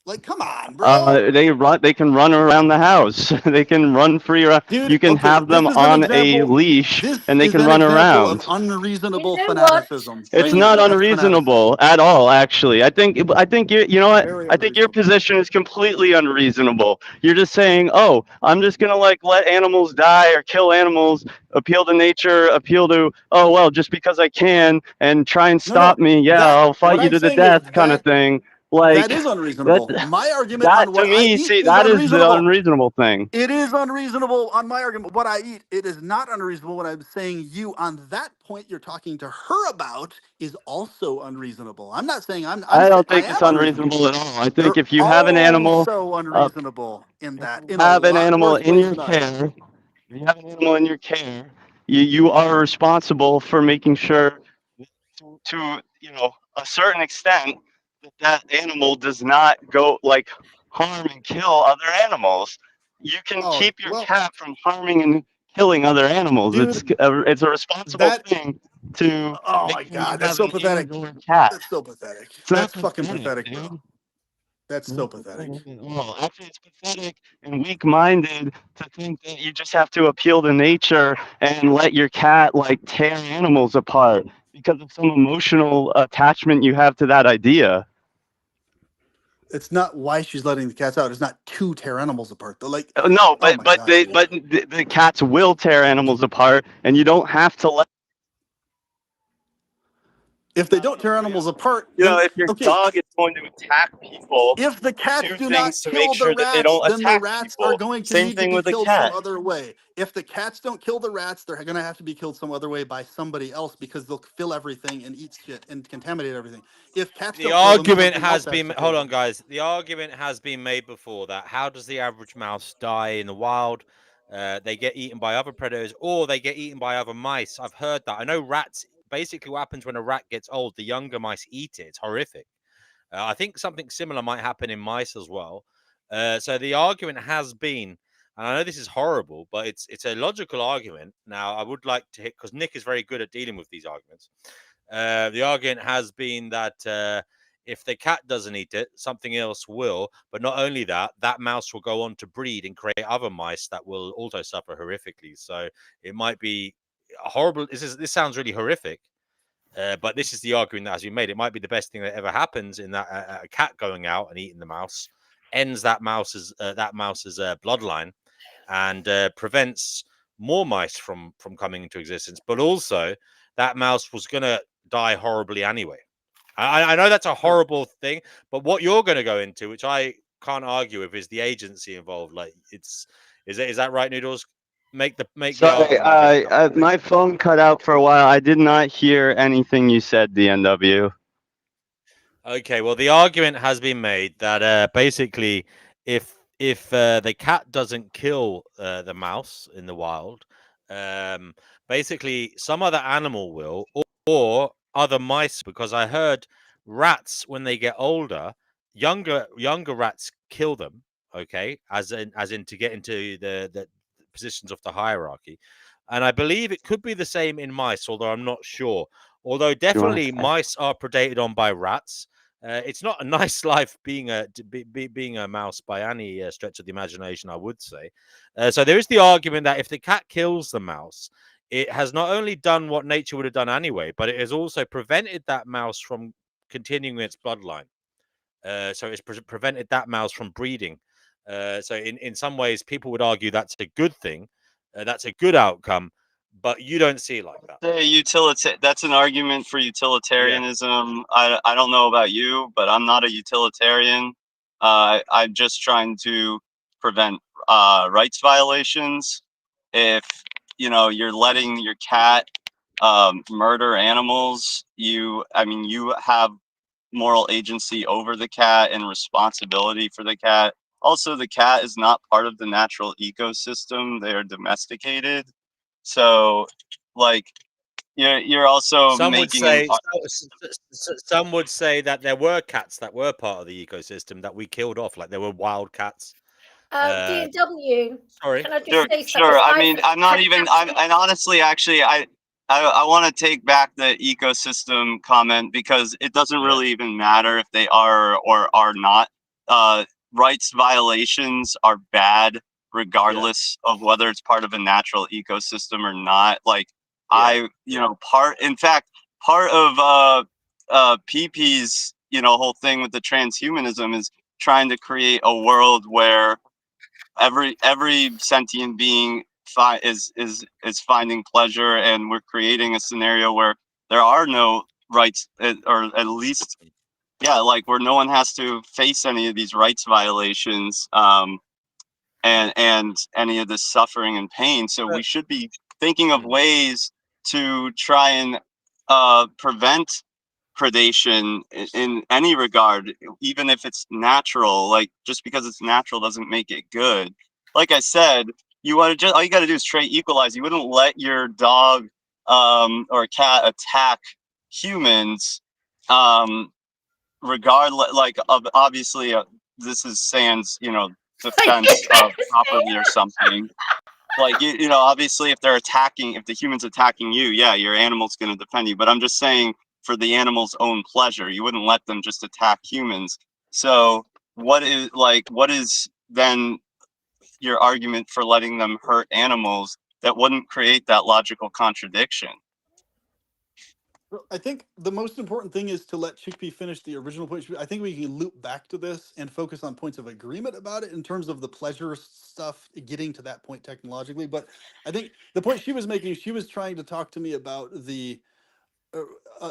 Like, come on, bro. They can run around the house. They can run free around. Dude, You can okay, have them this is an on a example. leash This and they is can an run example of around. You unreasonable know what? fanaticism It's right You know not there. what? That's fanaticism. unreasonable at all, actually. I think you know what? Very I think your unreasonable. position is completely unreasonable. You're just saying, "Oh, I'm just gonna like let animals die or kill animals, appeal to nature, appeal to oh well, just because I can and try and No, no. stop me. Yeah, That I'll what fight you I'm to the saying is death," kind of thing. that Like is that. unreasonable. My argument That on to what I me, eat see, is that is the unreasonable. unreasonable thing. It is unreasonable on my argument. What I eat, it is not unreasonable. What I'm saying you on that point you're talking to her about is also unreasonable. I'm not saying I don't I think it's am unreasonable. unreasonable at all. I think You're if you have an animal, also uh, unreasonable in if that, you in a have an lot animal worse in ways your than I am. care, if you have an animal in your care, you are responsible for making sure to a certain extent that animal does not go like harm and kill other animals. You can Oh, keep your well, cat from harming and killing other animals. dude, It's a responsible that, thing to oh make my sure you God, that's have so an pathetic. indoor cat. That's so pathetic. It's not That's fucking pathetic, pathetic, bro. dude. That's so Not pathetic. pathetic at all. Actually, it's pathetic and weak-minded to think that you just have to appeal to nature and let your cat like tear animals apart because of some emotional attachment you have to that idea. It's not why she's letting the cats out. It's not to tear animals apart. They're like, No, oh my God. but the cats will tear animals apart, and you don't have to let. If they don't tear animals apart, then If your okay. dog is going to attack people, If the cats do do not things to make kill the sure that they rats, don't then the attack rats are people. going to Same need to thing be with a killed some cat. other way. If the cats don't kill the rats, they're going to have to be killed some other way by somebody else because they'll fill everything and eat shit and contaminate everything. If cats The don't kill them, argument something else has has been to kill hold on, them. guys. The argument has been made before that how does the average mouse die in the wild? They get eaten by other predators or they get eaten by other mice. I've heard that. I know rats. Basically, what happens when a rat gets old, the younger mice eat it. It's horrific. I think something similar might happen in mice as well. So the argument has been, and I know this is horrible, but it's a logical argument. Now, I would like to hit because Nick is very good at dealing with these arguments. The argument has been that if the cat doesn't eat it, something else will. But not only that, that mouse will go on to breed and create other mice that will also suffer horrifically. So it might be a horrible. This sounds really horrific. But this is the argument that has been made. It might be the best thing that ever happens in that a cat going out and eating the mouse ends that mouse's bloodline and prevents more mice from coming into existence. But also, that mouse was going to die horribly anyway. I know that's a horrible thing, but what you're going to go into, which I can't argue with, is the agency involved. Like is that right, Noodles? make the Sorry, argument. my phone cut out for a while. I did not hear anything you said, DNW. Okay, well, the argument has been made that basically, if the cat doesn't kill the mouse in the wild, basically some other animal will, or other mice. Because I heard rats when they get older, younger rats kill them. Okay, as in to get into the positions of the hierarchy, and I believe it could be the same in mice, although I'm not sure. Although definitely mice are predated on by rats. It's not a nice life being being a mouse by any stretch of the imagination, I would say. So there is the argument that if the cat kills the mouse, it has not only done what nature would have done anyway, but it has also prevented that mouse from continuing its bloodline. So it's prevented that mouse from breeding. So in some ways, people would argue that's a good thing. That's a good outcome, but you don't see it like that. That's an argument for utilitarianism. I don't know about you, but I'm not a utilitarian. I'm just trying to prevent rights violations. If you're letting your cat murder animals, you have moral agency over the cat and responsibility for the cat. Also, the cat is not part of the natural ecosystem. They are domesticated. So, like, you're also Some would making an say some would say that there were cats that were part of the ecosystem that we killed off, like there were wild cats. DW, Sorry. can I just Sure, say sure. something? I mean, I'm not even. And honestly, actually, I want to take back the ecosystem comment because it doesn't Yeah. really even matter if they are or are not. Rights violations are bad regardless of whether it's part of a natural ecosystem or not. Like in fact, part of PP's whole thing with the transhumanism is trying to create a world where every sentient being is finding pleasure, and we're creating a scenario where there are no rights, or at least like where no one has to face any of these rights violations, and any of this suffering and pain. So we should be thinking of ways to try and prevent predation in any regard, even if it's natural. Like, just because it's natural doesn't make it good. Like I said, all you got to do is trait equalize. You wouldn't let your dog or a cat attack humans, regardless. Like, obviously, this is sans defense of property or something. Like, obviously, if the human's attacking you, yeah, your animal's going to defend you. But I'm just saying, for the animal's own pleasure, you wouldn't let them just attack humans. So what is then your argument for letting them hurt animals that wouldn't create that logical contradiction? I think the most important thing is to let Chickpea finish the original point. I think we can loop back to this and focus on points of agreement about it in terms of the pleasure stuff, getting to that point technologically. But I think the point she was making, she was trying to talk to me about the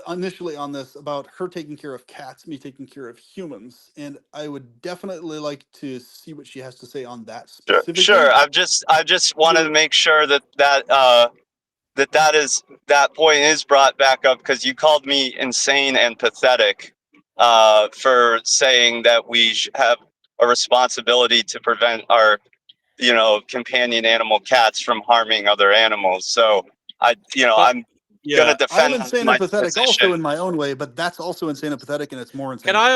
initially on this, about her taking care of cats, me taking care of humans, and I would definitely like to see what she has to say on that specifically. Sure. I just wanted to make sure that point is brought back up, because you called me insane and pathetic for saying that we have a responsibility to prevent our companion animal cats from harming other animals. So I'm gonna defend I'm insane my and pathetic position. also in my own way, but that's also insane and pathetic, and it's more insane. Can I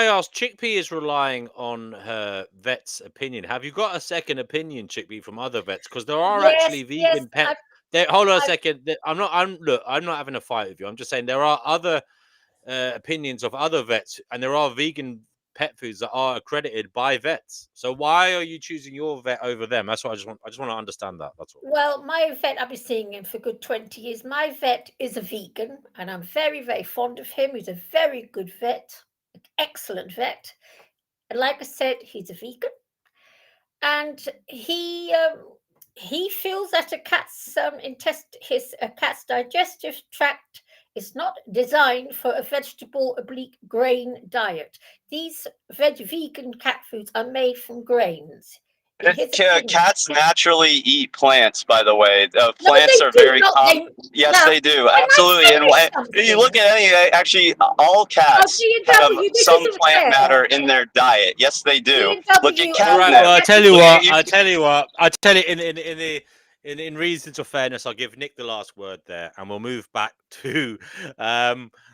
ask? Chickpea is relying on her vet's opinion. Have you got a second opinion, Chickpea, from other vets? Because there are actually vegan pet. Hold on a second. I'm not having a fight with you. I'm just saying there are other opinions of other vets, and there are vegan pet foods that are accredited by vets. So why are you choosing your vet over them? That's what I just want to understand that. That's all. Well, my vet, I've been seeing him for a good 20 years. My vet is a vegan, and I'm very, very fond of him. He's a very good vet, an excellent vet. And like I said, he's a vegan. And he feels that a cat's cat's digestive tract is not designed for a vegetable oblique grain diet. These vegan cat foods are made from grains. Here's the thing. Cats naturally eat plants, by the way. No, Plants they are do very not. common. Yes, No, they do. can I Absolutely. And finish if you something? look at any, actually, all cats have B&W, this some isn't plant fair. matter in their diet. Yes, they do. Look B&W, at All right. catnip. Well, I tell you Look at what. you- I tell you what. I tell you in reasons of fairness, I'll give Nick the last word there, and we'll move back to.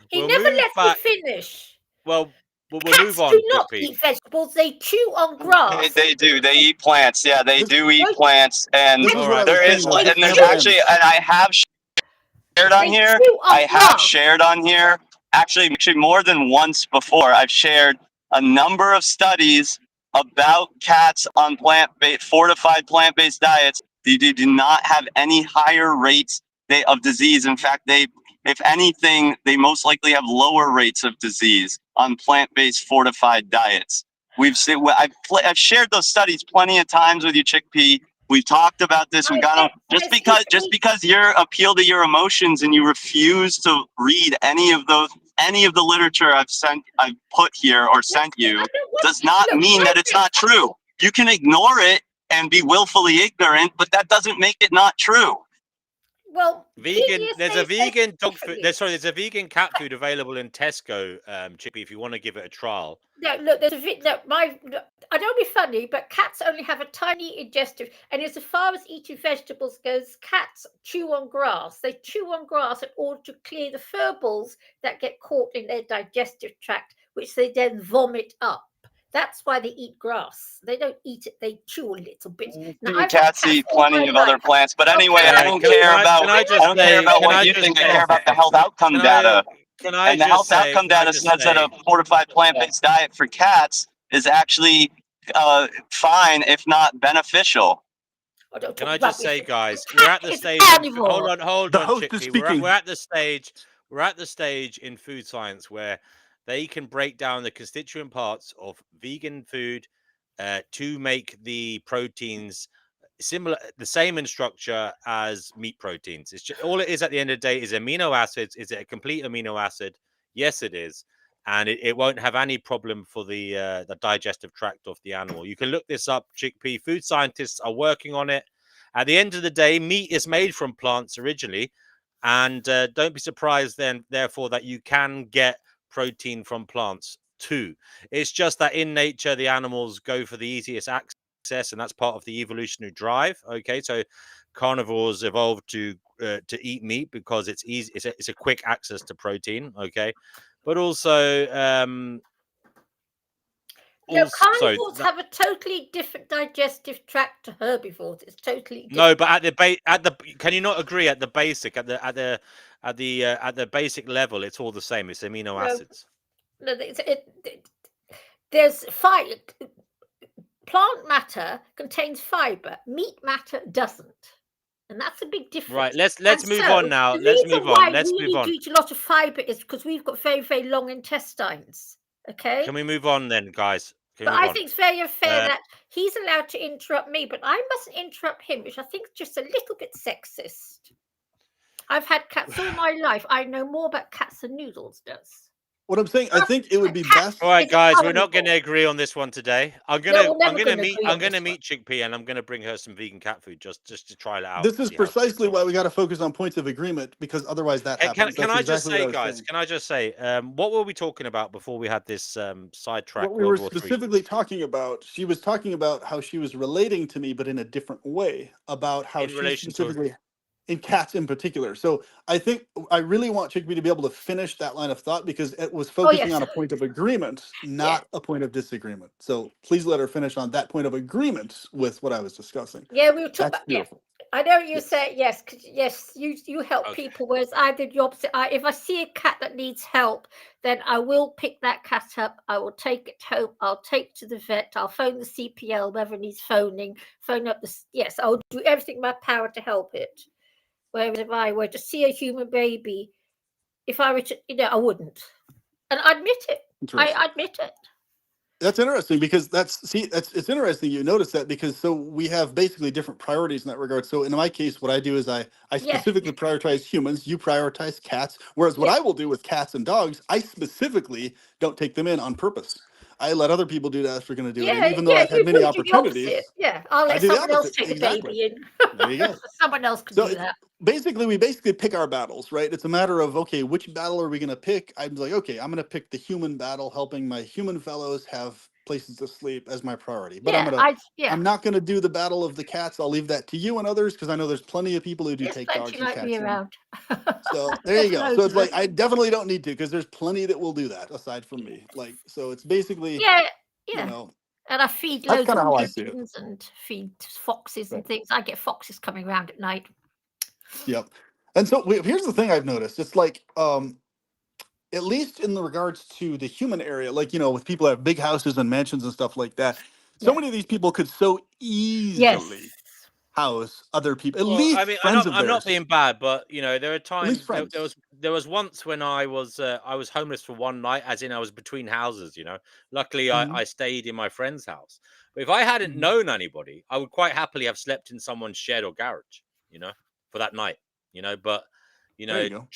he We'll never move lets back. me finish. Well, we'll Cats move on. do not Chickpea. eat vegetables. They chew on grass. They do. They eat plants. Yeah, they This- do eat Right. plants. And This is All what I right. was there saying. is, Though. and This there's never actually, ends. and I have shared on They here. chew on I have grass. shared on here. Actually, more than once before. I've shared a number of studies about cats on fortified plant-based diets. They do not have any higher rates of disease. In fact, if anything, they most likely have lower rates of disease on plant-based fortified diets. I've shared those studies plenty of times with you, Chickpea. We've talked about this. We got just because you're appeal to your emotions and you refuse to read any of the literature I've put here or sent you does not mean that it's not true. You can ignore it and be willfully ignorant, but that doesn't make it not true. Well, Vegan. There's a PDSA says vegan dog food. differently. There's a vegan cat food available in Tesco, Chippy. If you want to give it a trial. No, look, there's I don't be funny, but cats only have a tiny digestive, and as far as eating vegetables goes, cats chew on grass. They chew on grass in order to clear the fur balls that get caught in their digestive tract, which they then vomit up. That's why they eat grass. They don't eat it; they chew a little bit. Now, I've had Cats eat all plenty my of other life. plants, but anyway, Okay, I don't care about. I don't care about what you think. I care about the health outcome data. And the health outcome data says that a fortified plant-based diet for cats is actually fine, if not beneficial. Can I just say, guys, we're at the stage. Hold on, The host is Chickpea. speaking. We're at the stage. We're at the stage in food science where they can break down the constituent parts of vegan food to make the proteins similar, the same in structure as meat proteins. It's just, all it is at the end of the day is amino acids. Is it a complete amino acid? Yes, it is, and it won't have any problem for the digestive tract of the animal. You can look this up, Chickpea. Food scientists are working on it. At the end of the day, meat is made from plants originally, and don't be surprised then, therefore, that you can get protein from plants too. It's just that in nature, the animals go for the easiest access, and that's part of the evolutionary drive. Okay, so carnivores evolved to eat meat because it's easy. It's a quick access to protein. Okay, but also carnivores have a totally different digestive tract to herbivores. It's totally different. No, but at the can you not agree at the basic at the basic level, it's all the same. It's amino acids. No, there's fiber. Plant matter contains fiber. Meat matter doesn't, and that's a big difference. Right. Let's move on now. Let's move on. Let's move on. We need to eat a lot of fiber is because we've got very, very long intestines. Okay. Can we move on then, guys? But I think it's very unfair that he's allowed to interrupt me, but I mustn't interrupt him, which I think is just a little bit sexist. I've had cats all my life. I know more about cats than Noodles does. What I'm saying, I think it would be best. All right, guys, we're not going to agree on this one today. I'm going to meet Chickpea, and I'm going to bring her some vegan cat food just to try it out. This is precisely why we got to focus on points of agreement, because otherwise that happens. Can I just say, guys? Can I just say, what were we talking about before we had this sidetrack? What we were specifically talking about, she was talking about how she was relating to me, but in a different way, about how she specifically in cats in particular. So I think I really want Chickpea to be able to finish that line of thought, because it was focusing on a point of agreement, not a point of disagreement. So please let her finish on that point of agreement with what I was discussing. Yeah, we were talking about. Yeah. I know you say yes, you help people, whereas I did the opposite. If I see a cat that needs help, then I will pick that cat up. I will take it home. I'll take it to the vet. I'll phone the CPL, whoever needs phoning. Phone up the. Yes, I'll do everything in my power to help it. Whereas if I were to see a human baby, if I were to, I wouldn't. And I admit it. I admit it. That's interesting, because it's interesting you notice that, because so we have basically different priorities in that regard. So in my case, what I do is I specifically prioritize humans, you prioritize cats, whereas what I will do with cats and dogs, I specifically don't take them in on purpose. I let other people do that if they're going to do it. And Yeah, even though yeah, I've had many you do the opportunities, opposite. Yeah, I'll I let do the someone else opposite. take the Exactly. baby in. There you go. Someone else can So do that. we basically pick our battles, right? It's a matter of, okay, which battle are we going to pick? I'm like, okay, I'm going to pick the human battle, helping my human fellows have places to sleep as my priority. But Yeah, I'm not going to do the battle of the cats. I'll leave that to you and others, because I know there's plenty of people who do there's take plenty dogs and like me cats in. around. So there you There's go. So loads it's of us. like I definitely don't need to, because there's plenty that will do that aside from me. Like, so it's basically, Yeah, you yeah. know, And I feed that's loads kind of of how I see it. pigeons and feed foxes and Right. things. I get foxes coming around at night. Yep. And so here's the thing I've noticed. It's like, at least in the regards to the human area, like, with people that have big houses and mansions and stuff like that, so Yeah. many of these people could so Yes. easily house other people, at Well, I least mean, friends of I'm not theirs, being bad, but there are at least times friends. there was once when I was homeless for one night, as in I was between houses. Luckily Mhm, I stayed in my friend's house. But if I hadn't mhm. known anybody, I would quite happily have slept in someone's shed or garage, for that night. But you There know, you go.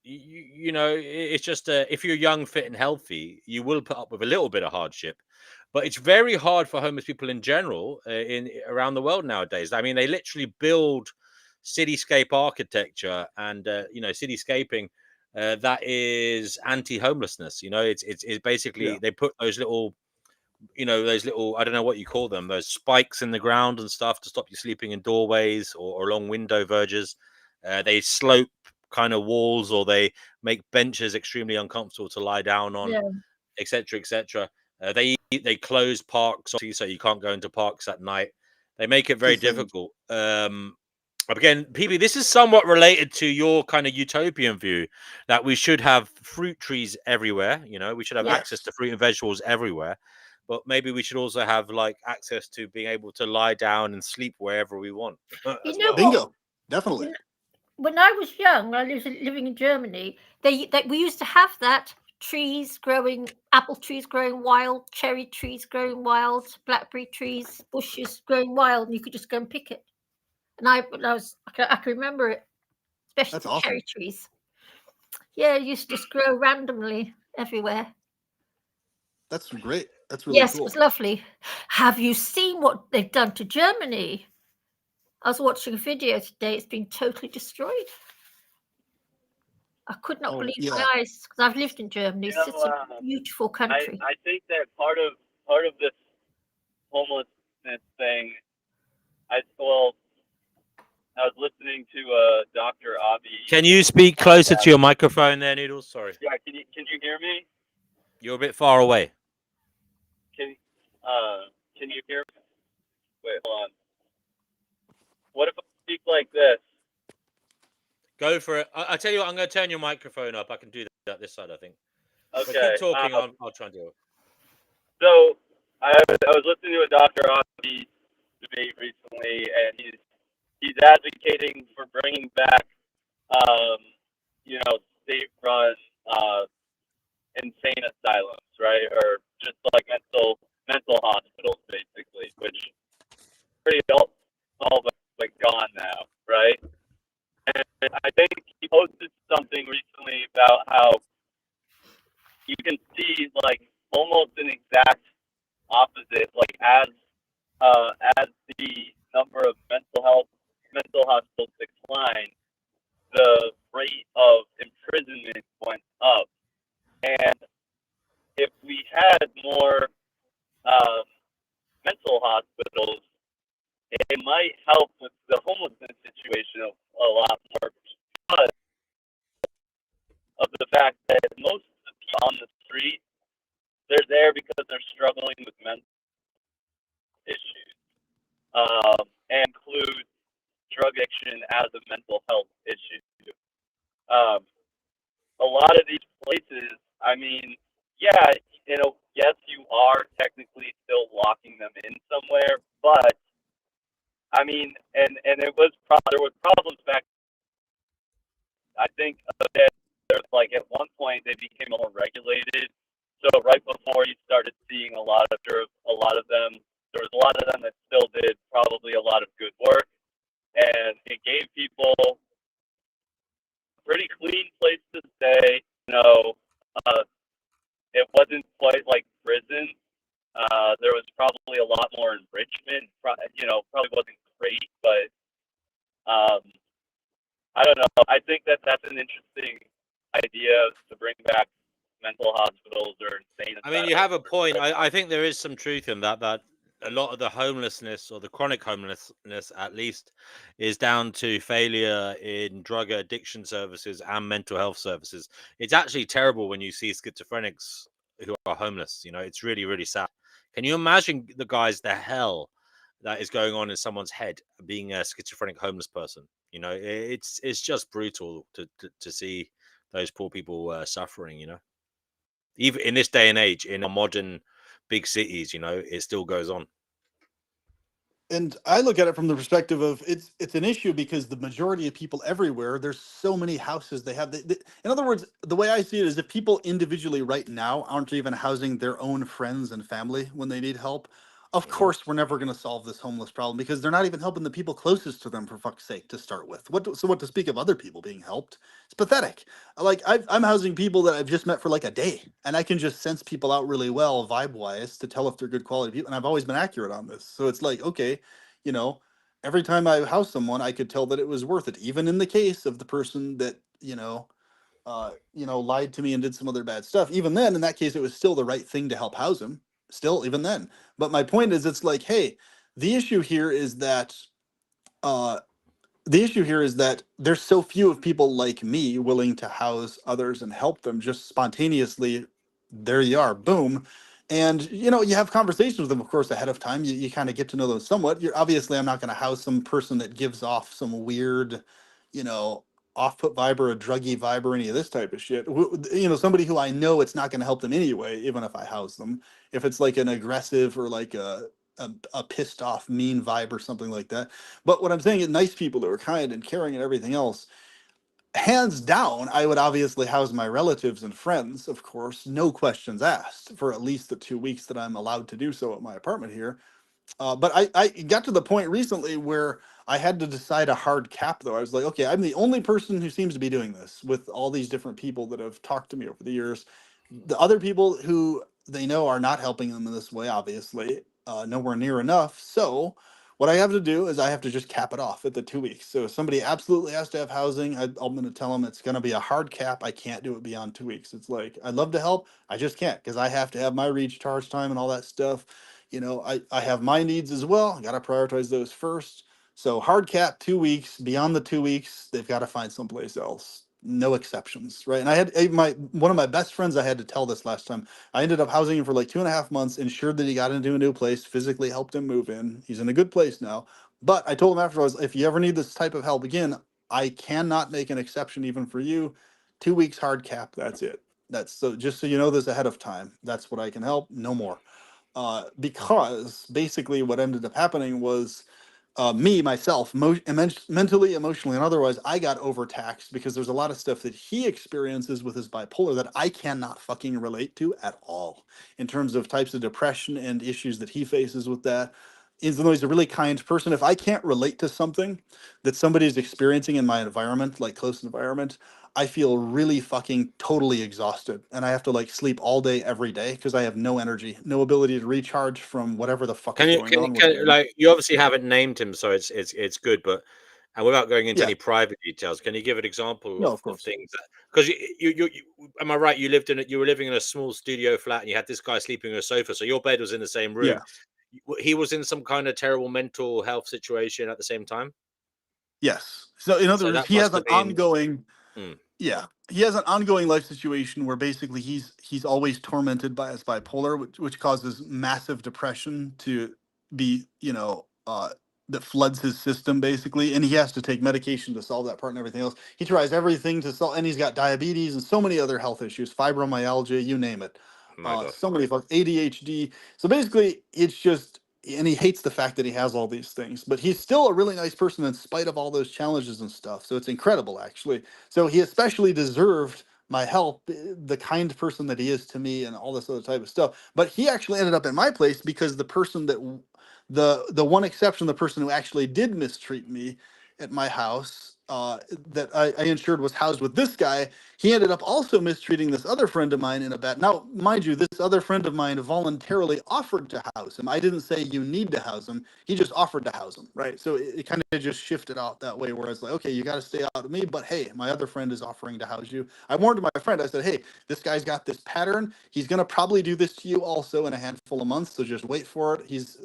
it's just if you're young, fit, and healthy, you will put up with a little bit of hardship. But it's very hard for homeless people in general in around the world nowadays. I mean, they literally build cityscape architecture and cityscaping that is anti-homelessness. It's basically Yeah. they put those little I don't know what you call them, those spikes in the ground and stuff to stop you sleeping in doorways or along window verges. They slope kind of walls, or they make benches extremely uncomfortable to lie down on, Yeah. etc., etc. They close parks, obviously, so you can't go into parks at night. They make it very It's insane. difficult. Again, PB, this is somewhat related to your kind of utopian view that we should have fruit trees everywhere. We should have Yeah. access to fruit and vegetables everywhere. But maybe we should also have like access to being able to lie down and sleep wherever we want You as know well. what? Bingo. Definitely. When I was young, I was living in Germany. We used to have that trees growing, apple trees growing wild, cherry trees growing wild, blackberry trees, bushes growing wild, and you could just go and pick it. And I can remember it, especially That's the awesome. cherry trees. Yeah, it used to just grow randomly everywhere. That's great. That's really Yes, it cool. was lovely. Have you seen what they've done to Germany? I was watching a video today. It's been totally destroyed. I could not Oh, believe yeah. my eyes because I've lived in Germany. It's such a beautiful country. I think that part of this homelessness thing, I was listening to Dr. Avi. Can you speak closer to your microphone there, Noodles? Sorry. Yeah, can you hear me? You're a bit far away. Can you hear me? Wait, hold on. What if I speak like this? Go for it. I tell you what, I'm going to turn your microphone up. I can do that this side, I think. Okay. But keep talking. I'll try and do it. So I was listening to a Dr. Avi debate recently, and he's advocating for bringing back, state-run insane asylums, right, or just like mental hospitals, basically, which pretty all but gone now, right? And I think he posted something recently about how you can see like almost an exact opposite, like as the number of mental hospitals declined, the rate of imprisonment went up. And if we had more mental hospitals, it might help with the homelessness situation a lot more because of the fact that most of the people on the street, they're there because they're struggling with mental issues, and include drug addiction as a mental health issue. A lot of these places, I mean, yeah, yes, you are technically still locking them in somewhere, but I mean, and there was problems back. I think that there's like at one point they became more regulated. So right before you started seeing a lot of them, there was a lot of them that still did probably a lot of good work, and it gave people a pretty clean place to stay. It wasn't quite like prison, more enrichment. Probably wasn't great, but I don't know. I think that's an interesting idea to bring back mental hospitals or insane I mean, you have a asylums. point. I think there is some truth in that. That a lot of the homelessness, or the chronic homelessness, at least, is down to failure in drug addiction services and mental health services. It's actually terrible when you see schizophrenics who are homeless. It's really, really sad. Can you imagine the hell that is going on in someone's head being a schizophrenic homeless person? It's just brutal to see those poor people suffering. Even in this day and age, in our modern big cities, it still goes on. And I look at it from the perspective of it's an issue because the majority of people everywhere, there's so many houses they have. In other words, the way I see it is if people individually right now aren't even housing their own friends and family when they need help, of Mhm. course we're never going to solve this homeless problem because they're not even helping the people closest to them, for fuck's sake, to start with. What to speak of other people being helped? It's pathetic. Like I'm housing people that I've just met for like a day, and I can just sense people out really well vibe wise to tell if they're good quality people. And I've always been accurate on this, so it's like, okay, you know, every time I house someone, I could tell that it was worth it, even in the case of the person that lied to me and did some other bad stuff. Even then, in that case, it was still the right thing to help house him. Still, even then. But my point is, it's like, hey, the issue here is that uh, there's so few of people like me willing to house others and help them just spontaneously. There you are, boom. And you have conversations with them, of course, ahead of time. You kind of get to know them somewhat. You're obviously, I'm not going to house some person that gives off some weird, you know, off-put vibe or a druggy vibe or any of this type of shit. Somebody who I know it's not going to help them anyway, even if I house them. If it's like an aggressive or like a pissed off mean vibe or something like that. But what I'm saying is nice people that are kind and caring and everything else. Hands down, I would obviously house my relatives and friends, of course, no questions asked, for at least the 2 weeks that I'm allowed to do so at my apartment here. But I got to the point recently where I had to decide a hard cap, though. I was like, okay, I'm the only person who seems to be doing this with all these different people that have talked to me over the years. The other people who they know are not helping them in this way, obviously, nowhere near enough. So what I have to do is I have to just cap it off at the 2 weeks. So if somebody absolutely has to have housing, I'm going to tell them it's going to be a hard cap. I can't do it beyond 2 weeks. It's like, I'd love to help. I just can't because I have to have my recharge time and all that stuff. I have my needs as well. I got to prioritize those first. So hard cap 2 weeks. Beyond the 2 weeks, they've got to find someplace else. No exceptions, right? And I had my one of my best friends. I had to tell this last time. I ended up housing him for like 2.5 months, ensured that he got into a new place, physically helped him move in. He's in a good place now. But I told him afterwards, if you ever need this type of help again, I cannot make an exception even for you. 2 weeks hard cap. That's it. That's so just so you know this ahead of time. That's what I can help. No more. Because basically what ended up happening was me myself mentally, emotionally, and otherwise I got overtaxed because there's a lot of stuff that he experiences with his bipolar that I cannot fucking relate to at all in terms of types of depression and issues that he faces with that. Even though he's a really kind person, if I can't relate to something that somebody is experiencing in my environment, like close environment, I feel really fucking totally exhausted, and I have to like sleep all day every day because I have no energy, no ability to recharge from whatever the fuck Can is you going on with me. like, you obviously haven't named him, so it's good, but and without going into Yeah, any private details, can you give an example no, of of course. things that, because am I right? You were living in a small studio flat and you had this guy sleeping on a sofa, so your bed was in the same room. Yeah. He was in some kind of terrible mental health situation at the same time. Yes. So in other So words, that he has must an have been. ongoing Hmm. yeah, he has an ongoing life situation where basically he's always tormented by his bipolar, which causes massive depression to be, that floods his system basically, and he has to take medication to solve that part and everything else. He tries everything to solve, and he's got diabetes and so many other health issues, fibromyalgia, you name it. My God. So many fuck ADHD. So basically, it's just, and he hates the fact that he has all these things, but he's still a really nice person in spite of all those challenges and stuff. So it's incredible, actually. So he especially deserved my help, the kind person that he is to me, and all this other type of stuff. But he actually ended up in my place because the one exception, the person who actually did mistreat me at my house, that I insured was housed with this guy. He ended up also mistreating this other friend of mine in a bed. Now, mind you, this other friend of mine voluntarily offered to house him. I didn't say you need to house him. He just offered to house him, right? So it kind of just shifted out that way, where it's like, okay, you got to stay out of me, but hey, my other friend is offering to house you. I warned my friend. I said, hey, this guy's got this pattern. He's gonna probably do this to you also in a handful of months. So just wait for it. He's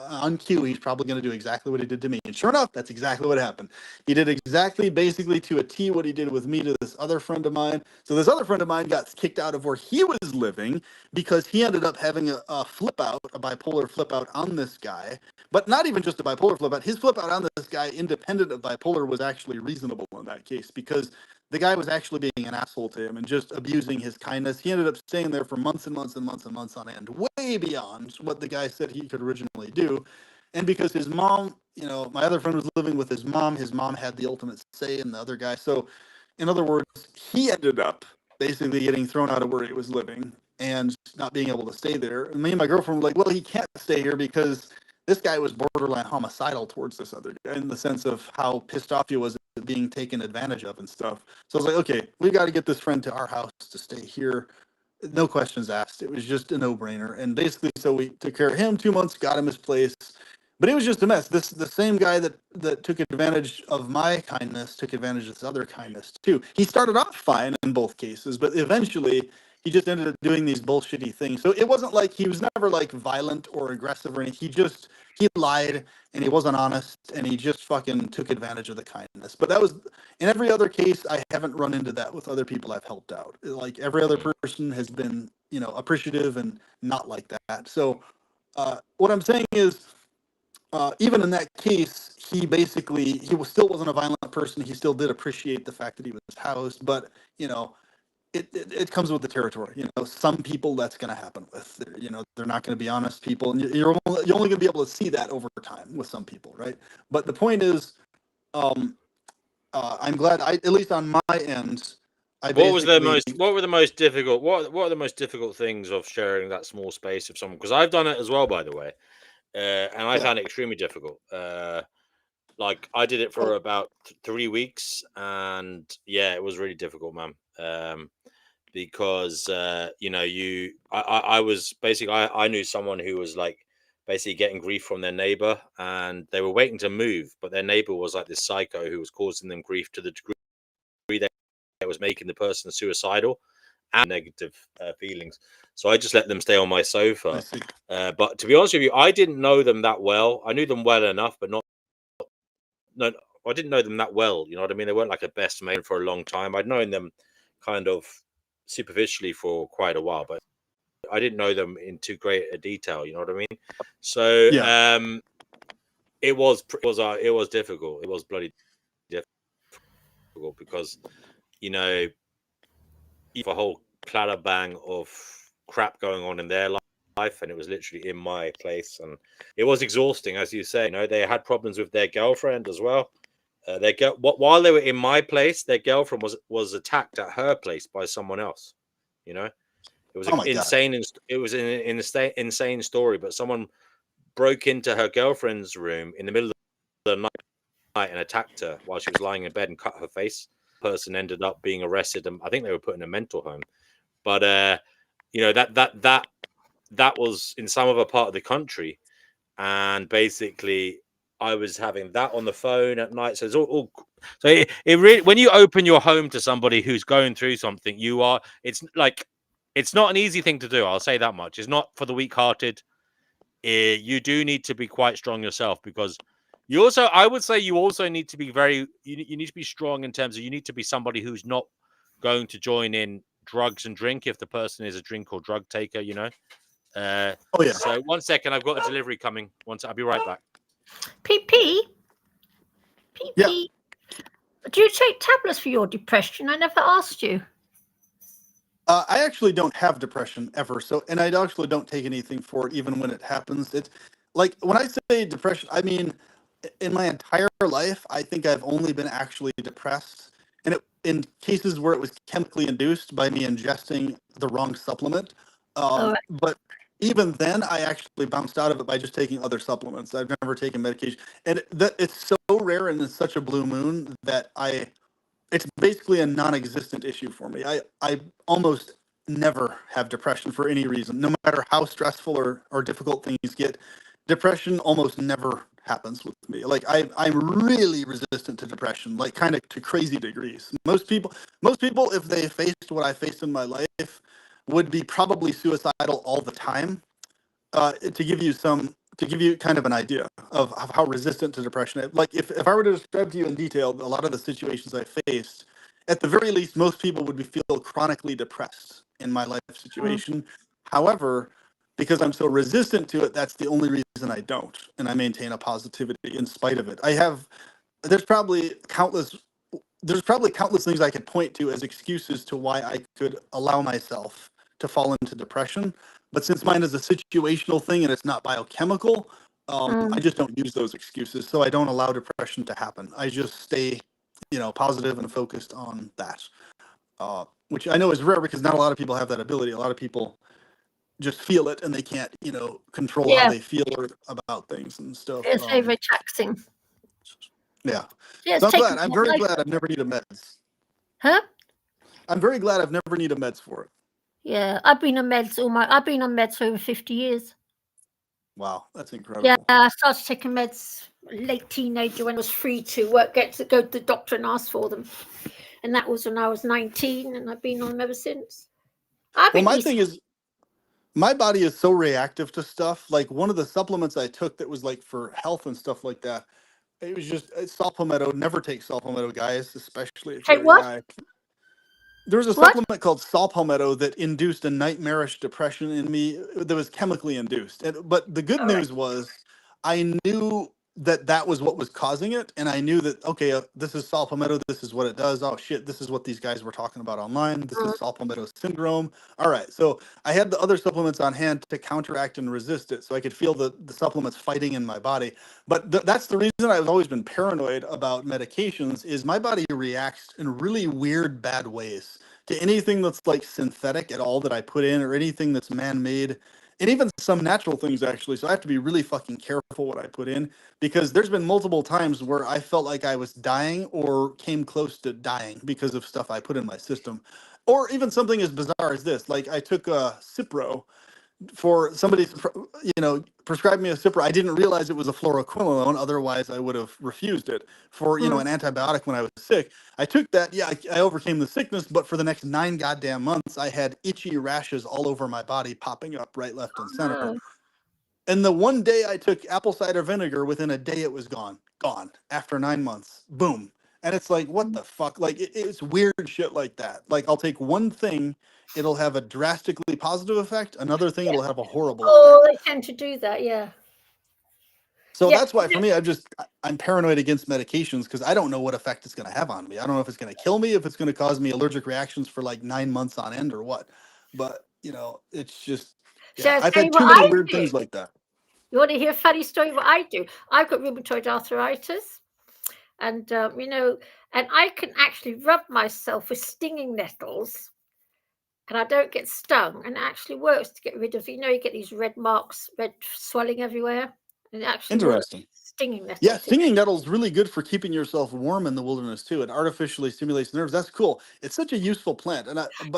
on cue. He's probably gonna do exactly what he did to me. And sure enough, that's exactly what happened. He did exactly, basically to a T, what he did with me to this other friend of mine. So this other friend of mine got kicked out of where he was living because he ended up having a flip out, a bipolar flip out on this guy. But not even just a bipolar flip out. His flip out on this guy, independent of bipolar, was actually reasonable in that case, because the guy was actually being an asshole to him and just abusing his kindness. He ended up staying there for months and months and months and months on end, way beyond what the guy said he could originally do. And because his mom, my other friend was living with his mom had the ultimate say in the other guy. So, in other words, he ended up basically getting thrown out of where he was living and not being able to stay there. And me and my girlfriend were like, well, he can't stay here because this guy was borderline homicidal towards this other guy, in the sense of how pissed off he was at being taken advantage of and stuff. So I was like, okay, we got to get this friend to our house to stay here. No questions asked. It was just a no-brainer. And basically, so we took care of him 2 months, got him his place. But it was just a mess. The same guy that took advantage of my kindness took advantage of this other kindness too. He started off fine in both cases, but eventually he just ended up doing these bullshitty things. So it wasn't like he was never like violent or aggressive or anything. He lied and he wasn't honest and he just fucking took advantage of the kindness. But that was, in every other case, I haven't run into that with other people I've helped out. Like every other person has been, appreciative and not like that. So what I'm saying is, even in that case, still wasn't a violent person. He still did appreciate the fact that he was housed, but it comes with the territory. Some people that's going to happen with. They're not going to be honest people, and you're only going to be able to see that over time with some people, right? But the point is, I'm glad at least on my end. What were the most difficult? What are the most difficult things of sharing that small space with someone? Because I've done it as well, by the way. And I found it extremely difficult. Like I did it for about 3 weeks, and yeah, it was really difficult, man. Because I was basically I knew someone who was like basically getting grief from their neighbor, and they were waiting to move, but their neighbor was like this psycho who was causing them grief to the degree that it was making the person suicidal and negative feelings. So I just let them stay on my sofa. But to be honest with you, I didn't know them that well. I knew them well enough, but I didn't know them that well. You know what I mean? They weren't like a best mate for a long time. I'd known them kind of superficially for quite a while, but I didn't know them in too great a detail. You know what I mean? So it was difficult. It was bloody difficult because you have a whole clatterbang of crap going on in their life, and it was literally in my place, and it was exhausting, as you say. They had problems with their girlfriend as well. While they were in my place, their girlfriend was attacked at her place by someone else. It was insane. It was an insane story. But someone broke into her girlfriend's room in the middle of the night and attacked her while she was lying in bed and cut her face. Person ended up being arrested, and I think they were put in a mental home. But that was in some other part of the country, and basically I was having that on the phone at night. So it's all so it really, when you open your home to somebody who's going through something, it's not an easy thing to do. I'll say that much. It's not for the weak-hearted. You do need to be quite strong yourself, because I would say you also need to be you need to be strong in terms of you need to be somebody who's not going to join in drugs and drink if the person is a drink or drug taker, So 1 second, I've got a delivery coming. I'll be right back. PP, Yeah. Do you take tablets for your depression? I never asked you. I actually don't have depression ever, and I actually don't take anything for it, even when it happens. It's like when I say depression, I mean in my entire life, I think I've only been actually depressed, and in cases where it was chemically induced by me ingesting the wrong supplement. But even then, I actually bounced out of it by just taking other supplements. I've never taken medication, and that it's so rare and it's such a blue moon that it's basically a non-existent issue for me. I almost never have depression for any reason, no matter how stressful or difficult things get. Depression almost never happens with me. Like I'm really resistant to depression, like kind of to crazy degrees. Most people, if they faced what I faced in my life, would be probably suicidal all the time. To give you kind of an idea of how resistant to depression like if I were to describe to you in detail a lot of the situations I faced, at the very least most people would feel chronically depressed in my life Mm. situation. However, because I'm so resistant to it, that's the only reason I don't, and I maintain a positivity in spite of it. There's probably countless there's probably countless things I could point to as excuses to why I could allow myself to fall into depression. But since mine is a situational thing and it's not biochemical, I Mm. just don't use those excuses. So I don't allow depression to happen. I just stay, positive and focused on that, which I know is rare because not a lot of people have that ability. A lot of people just feel it and they can't, control how Yeah, they feel about things and stuff. it's very taxing. Yeah. Yeah, So it's taking I'm my very life. glad I've never needed meds. Huh? I'm very glad I've never needed meds for it. Yeah, I've been on meds for over 50 years. Wow, that's incredible. Yeah, I started taking meds late teenager when I was free to get to go to the doctor and ask for them, and that was when I was 19, and I've been on them ever since. Well, my thing is, my body is so reactive to stuff. Like one of the supplements I took that was like for health and stuff like that, it was just saw palmetto. Never take saw palmetto, guys, especially if Hey, you're a what? guy. There was a What? supplement called saw palmetto that induced a nightmarish depression in me that was chemically induced. But the good All right. news was I knew that was what was causing it. And I knew that, okay, this is saw palmetto. This is what it does. Oh, shit. This is what these guys were talking about online. This Mm. is saw palmetto syndrome. All right. So I had the other supplements on hand to counteract and resist it. So I could feel the supplements fighting in my body. But that's the reason I've always been paranoid about medications is my body reacts in really weird, bad ways to anything that's like synthetic at all that I put in or anything that's man-made and even some natural things actually. So I have to be really fucking careful what I put in because there's been multiple times where I felt like I was dying or came close to dying because of stuff I put in my system. Or even something as bizarre as this, like I took a Cipro for somebody, prescribed me a Cipro. I didn't realize it was a fluoroquinolone. Otherwise, I would have refused it for, Mm. an antibiotic when I was sick. I took that. Yeah, I overcame the sickness, but for the next 9 goddamn months, I had itchy rashes all over my body, popping up right, left, and center. Oh, And the one day I took apple cider vinegar, within a day it was gone. Gone after 9 months. Boom. And it's like, what the fuck? Like it's weird shit like that. Like I'll take one thing, it'll have a drastically positive effect. Another thing, yeah. it'll have a horrible Oh, effect. they tend to do that. Yeah. So Yeah. that's why for me, I'm paranoid against medications because I don't know what effect it's going to have on me. I don't know if it's going to kill me, if it's going to cause me allergic reactions for like 9 months on end or what. But it's just, So yeah, I'll I've tell you had too what many I weird do. things like that. You want to hear a funny story? What I do? I've got rheumatoid arthritis, and and I can actually rub myself with stinging nettles, and I don't get stung, and it actually works to get rid of. You get these red marks, red swelling everywhere, and it actually works. Interesting. Stinging nettles. Yeah, stinging nettle's really good for keeping yourself warm in the wilderness too. It artificially stimulates nerves. That's cool. It's such a useful plant,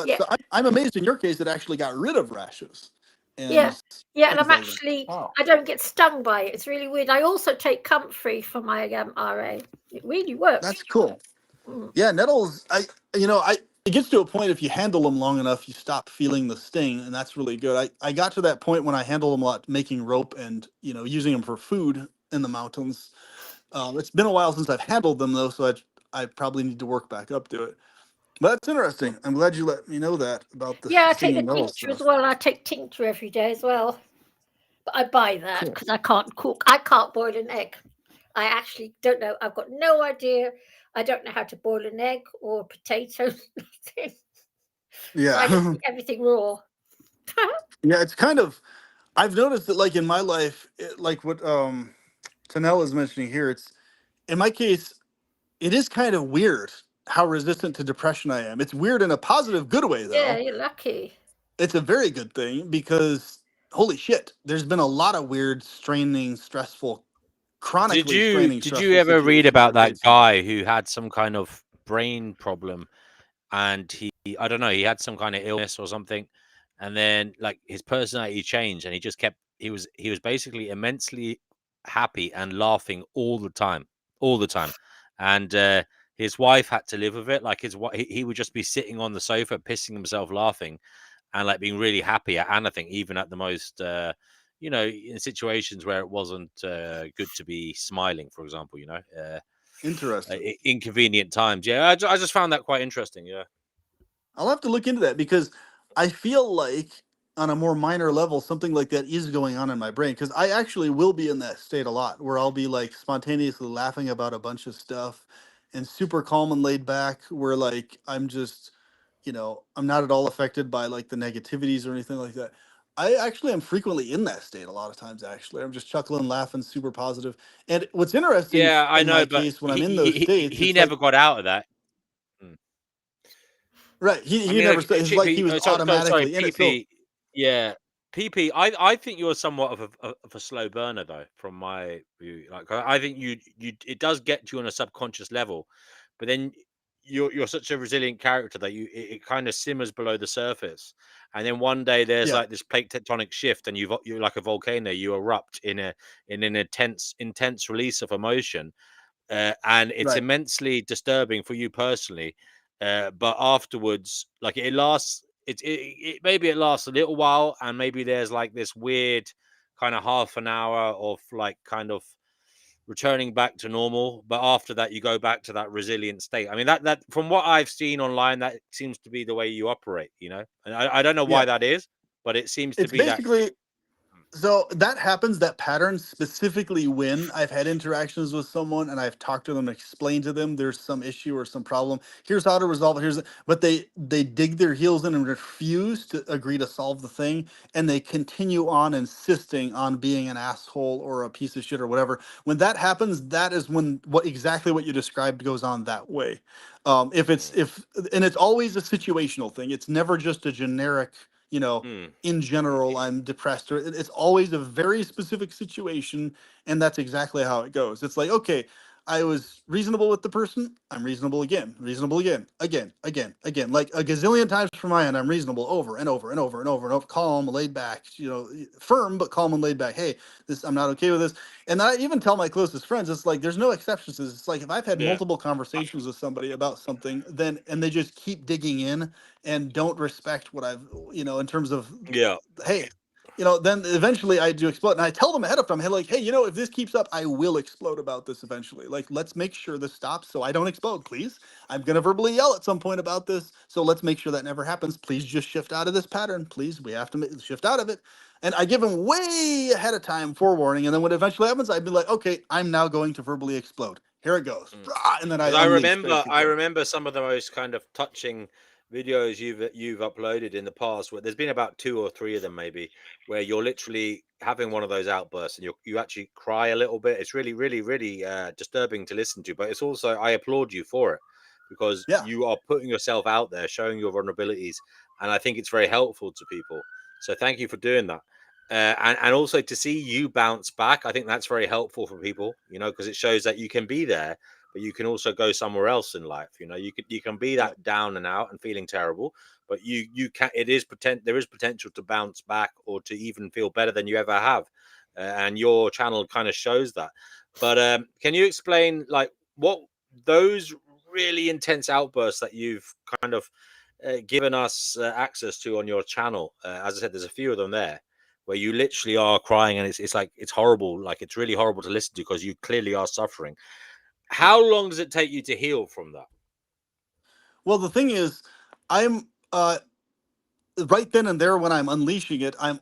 Yeah. so I'm amazed in your case it actually got rid of rashes. Yeah. And And I'm things like that. actually, Wow. I don't get stung by it. It's really weird. I also take Comfrey for my RA. It really works. That's cool. Mm. Yeah, nettles. It gets to a point if you handle them long enough, you stop feeling the sting, and that's really good. I got to that point when I handle them a lot, making rope and using them for food in the mountains. It's been a while since I've handled them though, so I probably need to work back up to it. But that's interesting. I'm glad you let me know that about the Yeah, I take the stinging nettle tincture as stuff. well. I take tincture every day as well. But I buy that Cool. because I can't cook. I can't boil an egg. I actually don't know. I've got no idea. I don't know how to boil an egg or a potato. Nothing. So I just Yeah. eat everything raw. Yeah, it's kind of. I've noticed that, like in my life, like what Tanel is mentioning here, it's in my case, it is kind of weird how resistant to depression I am. It's weird in a positive, good way Yeah, though. you're lucky. It's a very good thing because holy shit, there's been a lot of weird, straining, stressful, chronically straining, did you stressful ever read situations about I've that faced. guy who had some kind of brain problem, and I don't know, he had some kind of illness or something, and then like his personality changed, and he just kept he was basically immensely happy and laughing all the time, and his wife had to live with it. Like he would just be sitting on the sofa, pissing himself laughing, and like being really happy at anything, even at the most in situations where it wasn't good to be smiling, for example, Interesting. inconvenient times. Yeah, I just found that quite interesting. Yeah. I'll have to look into that because I feel like on a more minor level, something like that is going on in my brain. Because I actually will be in that state a lot where I'll be like spontaneously laughing about a bunch of stuff and super calm and laid back, where like I'm just, I'm not at all affected by like the negativities or anything like that. I actually am frequently in that state a lot of times, actually. I'm just chuckling, laughing, super positive. And what's interesting Yeah, I in my know, but case, when I'm in those states, he it's like, never got out of that. Mm. right, I he mean, never like said, it's like he Chippy, was sorry, automatically in it. So, PP. Yeah, PP. I think you're somewhat of a slow burner, though. From my view, like I think you it does get to you on a subconscious level, but then you're such a resilient character that it kind of simmers below the surface, and then one day there's yeah. like this plate tectonic shift, and you're like a volcano. You erupt in an intense release of emotion, and it's Right. immensely disturbing for you personally. But afterwards, like it lasts. Maybe it lasts a little while, and maybe there's like this weird kind of half an hour of like kind of returning back to normal. But after that, you go back to that resilient state. I mean, that from what I've seen online, that seems to be the way you operate. And I don't know Yeah. why that is, but it seems to It's be that. basically, so that happens, that pattern specifically when I've had interactions with someone and I've talked to them, explained to them there's some issue or some problem. Here's how to resolve it. But they dig their heels in and refuse to agree to solve the thing, and they continue on insisting on being an asshole or a piece of shit or whatever. When that happens, that is when exactly what you described goes on that way. If it's Mm, if and it's always a situational thing. It's never just a generic, you know mm, in general I'm depressed, or it's always a very specific situation, and that's exactly how it goes. It's like, okay, I was reasonable with the person, I'm reasonable again, again, like a gazillion times from my end. I'm reasonable over and over and over and over and over, calm, laid back, firm but calm and laid back. Hey, this, I'm not okay with this. And I even tell my closest friends, it's like there's no exceptions to this. It's like if I've had yeah. multiple conversations with somebody about something, then and they just keep digging in and don't respect what I've, in terms of, Yeah. hey, then eventually I do explode. And I tell them ahead of time, hey, like, hey, if this keeps up, I will explode about this eventually. Like, let's make sure this stops so I don't explode, please. I'm going to verbally yell at some point about this. So let's make sure that never happens. Please just shift out of this pattern. Please, we have to shift out of it. And I give them way ahead of time forewarning. And then when it eventually happens, I'd be like, okay, I'm now going to verbally explode. Here it goes. Mm. And then I Because unleash I basically. remember some of the most kind of touching videos you've uploaded in the past. Where there's been about two or three of them, maybe, where you're literally having one of those outbursts and you actually cry a little bit. It's really, really, really disturbing to listen to. But it's also, I applaud you for it, because Yeah. you are putting yourself out there, showing your vulnerabilities, and I think it's very helpful to people. So thank you for doing that. And also to see you bounce back, I think that's very helpful for people, because it shows that you can be there, but you can also go somewhere else in life. You can be Yeah. that down and out and feeling terrible, but you can. There is potential to bounce back or to even feel better than you ever have, and your channel kind of shows that. But can you explain like what those really intense outbursts that you've kind of given us access to on your channel? As I said, there's a few of them there where you literally are crying, and it's like it's horrible. Like it's really horrible to listen to because you clearly are suffering. Yeah. How long does it take you to heal from that? Well, the thing is, I'm right then and there when I'm unleashing it, I'm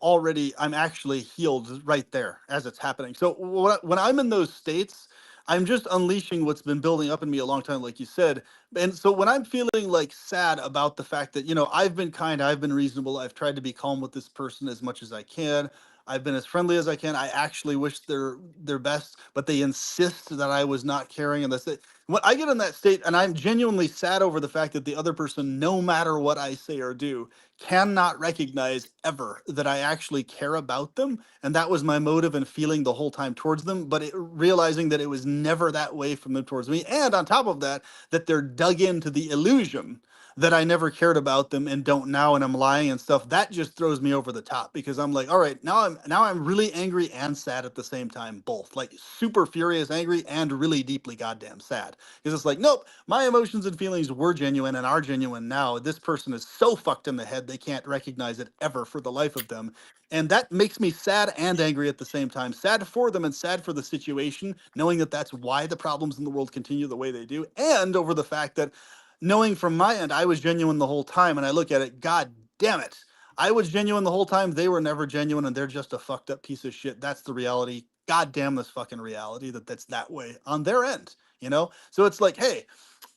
actually healed right there as it's happening. So when I'm in those states, I'm just unleashing what's been building up in me a long time, like you said. And so when I'm feeling like sad about the fact that, I've been kind, I've been reasonable, I've tried to be calm with this person as much as I can. I've been as friendly as I can. I actually wish their best, but they insist that I was not caring, and that's it. When I get in that state, and I'm genuinely sad over the fact that the other person, no matter what I say or do, cannot recognize ever that I actually care about them, and that was my motive and feeling the whole time towards them. But realizing that it was never that way from them towards me, and on top of that, that they're dug into the illusion that I never cared about them and don't now, and I'm lying and stuff. That just throws me over the top, because I'm like, all right, now I'm really angry and sad at the same time, both like super furious, angry, and really deeply goddamn sad. Because it's like, nope, my emotions and feelings were genuine and are genuine now. This person is so fucked in the head they can't recognize it ever for the life of them. And that makes me sad and angry at the same time. Sad for them and sad for the situation, knowing that that's why the problems in the world continue the way they do, and over the fact that knowing from my end, I was genuine the whole time, and I look at it, God damn it. I was genuine the whole time. They were never genuine, and they're just a fucked up piece of shit. That's the reality. God damn this fucking reality that's that way on their end, you know? So it's like, hey,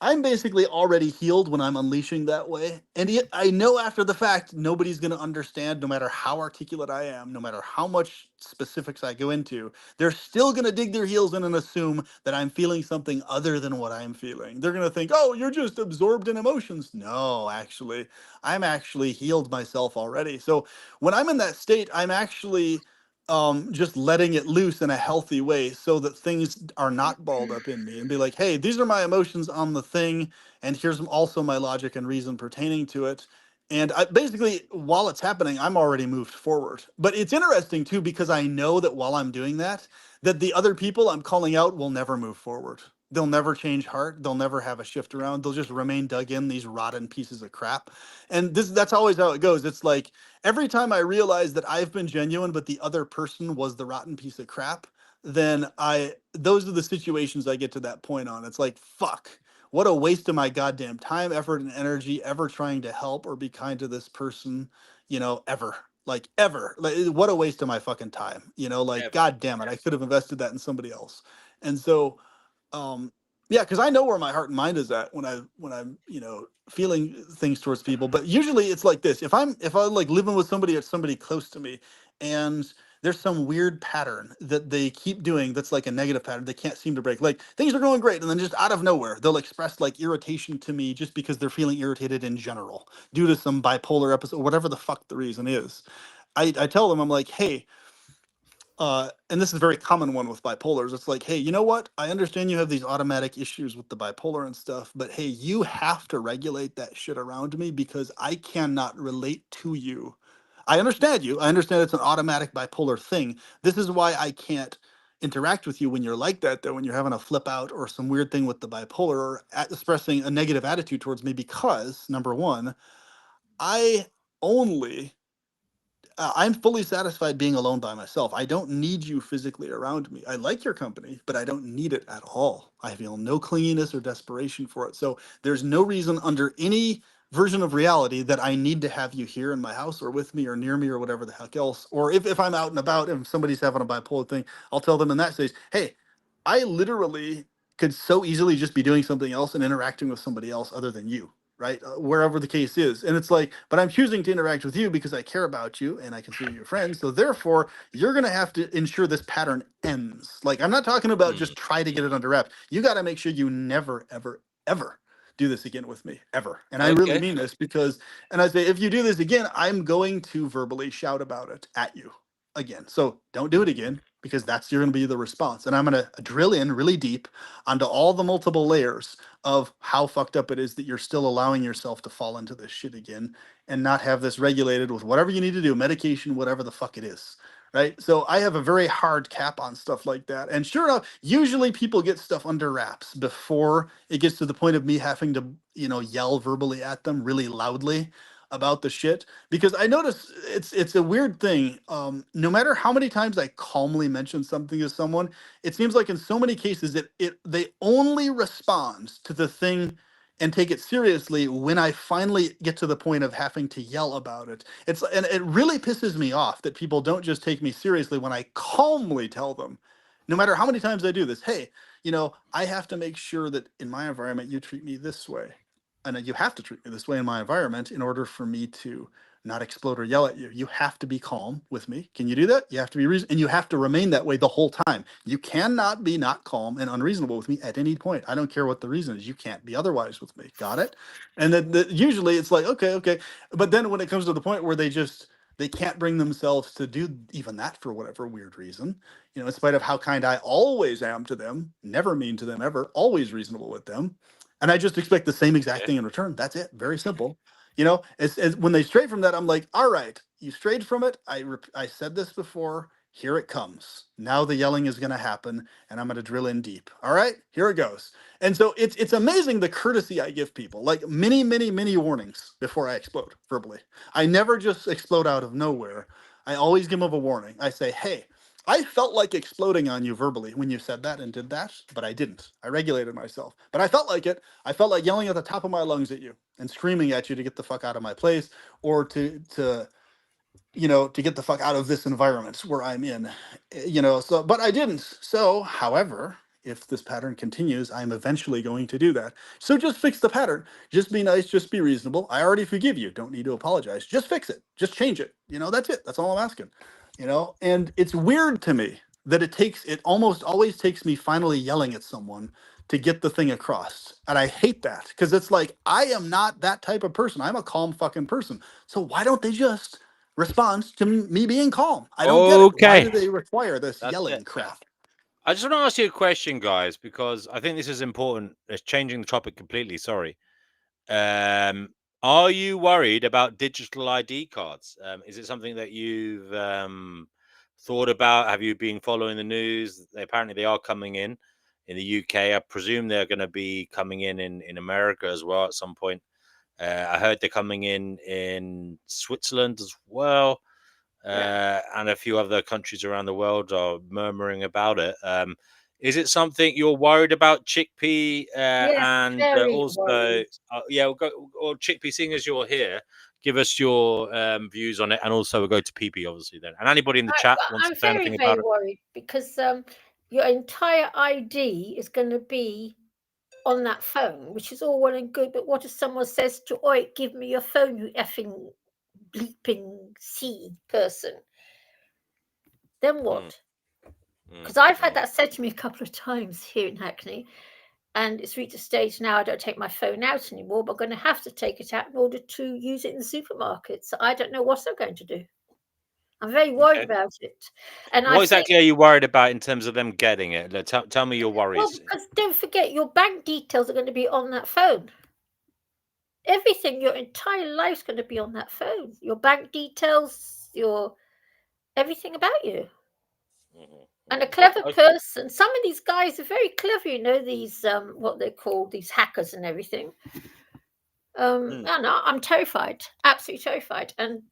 I'm basically already healed when I'm unleashing that way. And yet I know after the fact, nobody's going to understand, no matter how articulate I am, no matter how much specifics I go into. They're still going to dig their heels in and assume that I'm feeling something other than what I'm feeling. They're going to think, oh, you're just absorbed in emotions. No, actually, I'm actually healed myself already. So when I'm in that state, I'm actually just letting it loose in a healthy way, so that things are not balled up in me, and be like, hey, these are my emotions on the thing, and here's also my logic and reason pertaining to it. And I basically, while it's happening, I'm already moved forward. But it's interesting too, because I know that while I'm doing that, that the other people I'm calling out will never move forward. They'll never change heart. They'll never have a shift around. They'll just remain dug in, these rotten pieces of crap. And that's always how it goes. It's like, every time I realize that I've been genuine, but the other person was the rotten piece of crap, then those are the situations I get to that point on. It's like, fuck, what a waste of my goddamn time, effort, and energy ever trying to help or be kind to this person, ever. Like, ever. Like, what a waste of my fucking time. Like, Ever. god damn it, I could have invested that in somebody else. And so, yeah, because I know where my heart and mind is at when I'm feeling things towards people. But usually it's like this: if I'm like living with somebody or somebody close to me, and there's some weird pattern that they keep doing that's like a negative pattern they can't seem to break. Like, things are going great, and then just out of nowhere they'll express like irritation to me, just because they're feeling irritated in general due to some bipolar episode, whatever the fuck the reason is. I tell them, I'm like, hey, and this is a very common one with bipolars. It's like, hey, you know what? I understand you have these automatic issues with the bipolar and stuff, but hey, you have to regulate that shit around me, because I cannot relate to you. I understand you. I understand it's an automatic bipolar thing. This is why I can't interact with you when you're like that, though, when you're having a flip out or some weird thing with the bipolar, or expressing a negative attitude towards me, because number one, I only I'm fully satisfied being alone by myself. I don't need you physically around me. I like your company, but I don't need it at all. I feel no clinginess or desperation for it. So there's no reason under any version of reality that I need to have you here in my house or with me or near me or whatever the heck else. Or if I'm out and about and somebody's having a bipolar thing, I'll tell them in that stage, hey, I literally could so easily just be doing something else and interacting with somebody else other than you, right? Wherever the case is. And it's like, but I'm choosing to interact with you because I care about you and I consider you your friend. So therefore, you're going to have to ensure this pattern ends. Like, I'm not talking about just try to get it under wraps. You got to make sure you never, ever, ever do this again with me, ever. And I really Okay. mean this, because, and I say, if you do this again, I'm going to verbally shout about it at you again. So don't do it again, because that's you're going to be the response. And I'm going to drill in really deep onto all the multiple layers of how fucked up it is that you're still allowing yourself to fall into this shit again, and not have this regulated with whatever you need to do, medication, whatever the fuck it is. Right. So I have a very hard cap on stuff like that. And sure enough, usually people get stuff under wraps before it gets to the point of me having to, yell verbally at them really loudly about the shit. Because I notice it's a weird thing. No matter how many times I calmly mention something to someone, it seems like in so many cases they only respond to the thing and take it seriously when I finally get to the point of having to yell about it. And it really pisses me off that people don't just take me seriously when I calmly tell them, no matter how many times I do this, hey, I have to make sure that in my environment you treat me this way. And you have to treat me this way in my environment in order for me to not explode or yell at you. You have to be calm with me. Can you do that? You have to be reason, and you have to remain that way the whole time. You cannot be not calm and unreasonable with me at any point. I don't care what the reason is. You can't be otherwise with me. Got it? And then usually it's like, okay, okay. But then when it comes to the point where they can't bring themselves to do even that for whatever weird reason, in spite of how kind I always am to them, never mean to them ever, always reasonable with them. And I just expect the same exact thing in return. That's it. Very simple. As when they stray from that, I'm like, all right, you strayed from it. I said this before. Here it comes. Now the yelling is going to happen, and I'm going to drill in deep. All right, here it goes. And so it's amazing the courtesy I give people, like many, many, many warnings before I explode verbally. I never just explode out of nowhere. I always give them a warning. I say, hey, I felt like exploding on you verbally when you said that and did that, but I didn't. I regulated myself. But I felt like it. I felt like yelling at the top of my lungs at you and screaming at you to get the fuck out of my place, or to get the fuck out of this environment where I'm in. So but I didn't. So, however, if this pattern continues, I'm eventually going to do that. So just fix the pattern. Just be nice, just be reasonable. I already forgive you. Don't need to apologize. Just fix it. Just change it. That's it. That's all I'm asking. And it's weird to me that it almost always takes me finally yelling at someone to get the thing across. And I hate that, because it's like, I am not that type of person. I'm a calm fucking person. So why don't they just respond to me being calm? I don't get it. Why do they require this That's yelling it. crap? I just want to ask you a question, guys, because I think this is important. It's changing the topic completely. Sorry. Are you worried about digital ID cards? Is it something that you've thought about? Have you been following the news? Apparently, they are coming in the UK. I presume they're going to be coming in America as well at some point. I heard they're coming in Switzerland as well. And a few other countries around the world are murmuring about it. Is it something you're worried about, Chickpea? Yes, And very also, worried. we'll go. Or Chickpea, seeing as you're here, give us your views on it, and also we'll go to PP, obviously, then. And anybody in the chat wants I'm to say very, anything very about it. worried because your entire ID is going to be on that phone, which is all well and good. But what if someone says to, "Oi, give me your phone, you effing bleeping C person"? Then what? Because I've had that said to me a couple of times here in Hackney, and it's reached a stage now I don't take my phone out anymore, but I'm going to have to take it out in order to use it in the supermarket. So I don't know what I'm going to do. I'm very worried about it. And what exactly are you worried about in terms of them getting it? Tell me your worries. Well, because don't forget, your bank details are going to be on that phone. Everything, your entire life's going to be on that phone. Your bank details, everything about you. And a clever person, some of these guys are very clever, these what they're called, these hackers and everything. No, I'm terrified, absolutely terrified. And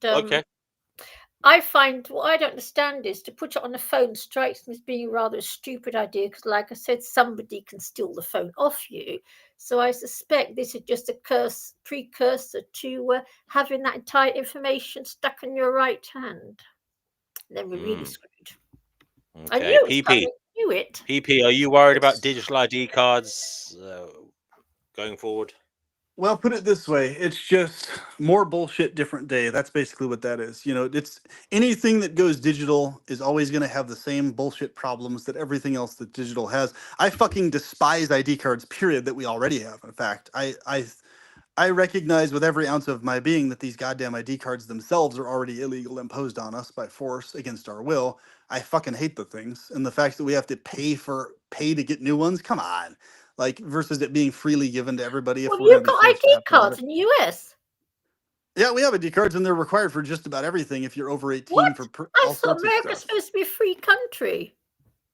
I find what I don't understand is to put it on the phone strikes me as being rather a stupid idea, because, like I said, somebody can steal the phone off you. So I suspect this is just a precursor to having that entire information stuck in your right hand. Then we're really screwed. I knew it. PP, are you worried about digital ID cards going forward? Well, put it this way, it's just more bullshit, different day. That's basically what that is. It's anything that goes digital is always going to have the same bullshit problems that everything else that digital has. I fucking despise ID cards, period, that we already have. In fact, I recognize with every ounce of my being that these goddamn ID cards themselves are already illegal, imposed on us by force against our will. I fucking hate the things. And the fact that we have to pay to get new ones, come on. Like, versus it being freely given to everybody. Well, you've got ID cards in the US. Yeah, we have ID cards, and they're required for just about everything if you're over 18. What? For I all thought sorts America's of stuff. supposed to be a free country.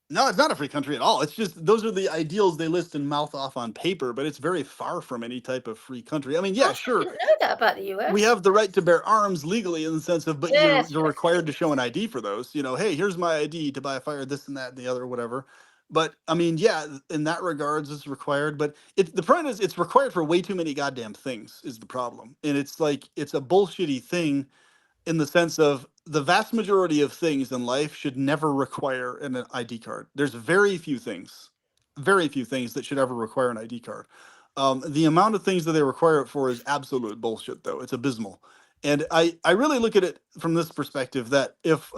No, it's not a free country at all. It's just those are the ideals they list and mouth off on paper, but it's very far from any type of free country. I mean, yeah, sure. I didn't know that about the US. We have the right to bear arms legally in the sense of, but you're required to show an ID for those. Hey, here's my ID to buy a fire, this and that and the other, whatever. But I mean, yeah, in that regards, it's required. But the problem is, it's required for way too many goddamn things. Is the problem, and it's like it's a bullshitty thing, in the sense of the vast majority of things in life should never require an ID card. There's very few things that should ever require an ID card. The amount of things that they require it for is absolute bullshit, though. It's abysmal. And I really look at it from this perspective that if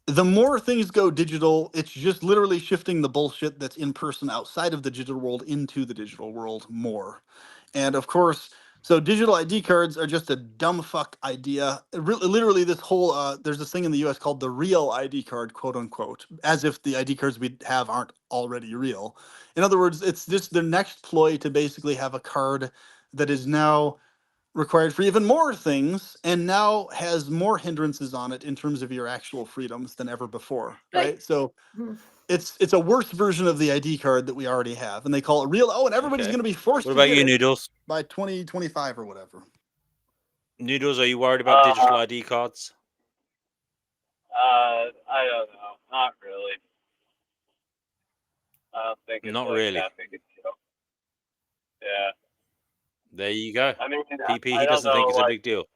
the more things go digital, it's just literally shifting the bullshit that's in person outside of the digital world into the digital world more. And of course, so digital ID cards are just a dumb fuck idea. Literally, this whole there's this thing in the U.S. called the real ID card, quote unquote, as if the ID cards we have aren't already real. In other words, it's just the next ploy to basically have a card that is now required for even more things and now has more hindrances on it in terms of your actual freedoms than ever before, Like, right? So mhm. it's a worse version of the ID card that we already have, and they call it real. Oh, and everybody's Okay. going to be forced What to about get you, it Noodles? by 2025 or whatever. Noodles, are you worried about digital ID cards? I don't know. Not really. I don't think it's Not like really. that big a deal. Yeah. There you go. I mean, PP, I he don't doesn't think know. it's a Like, big deal.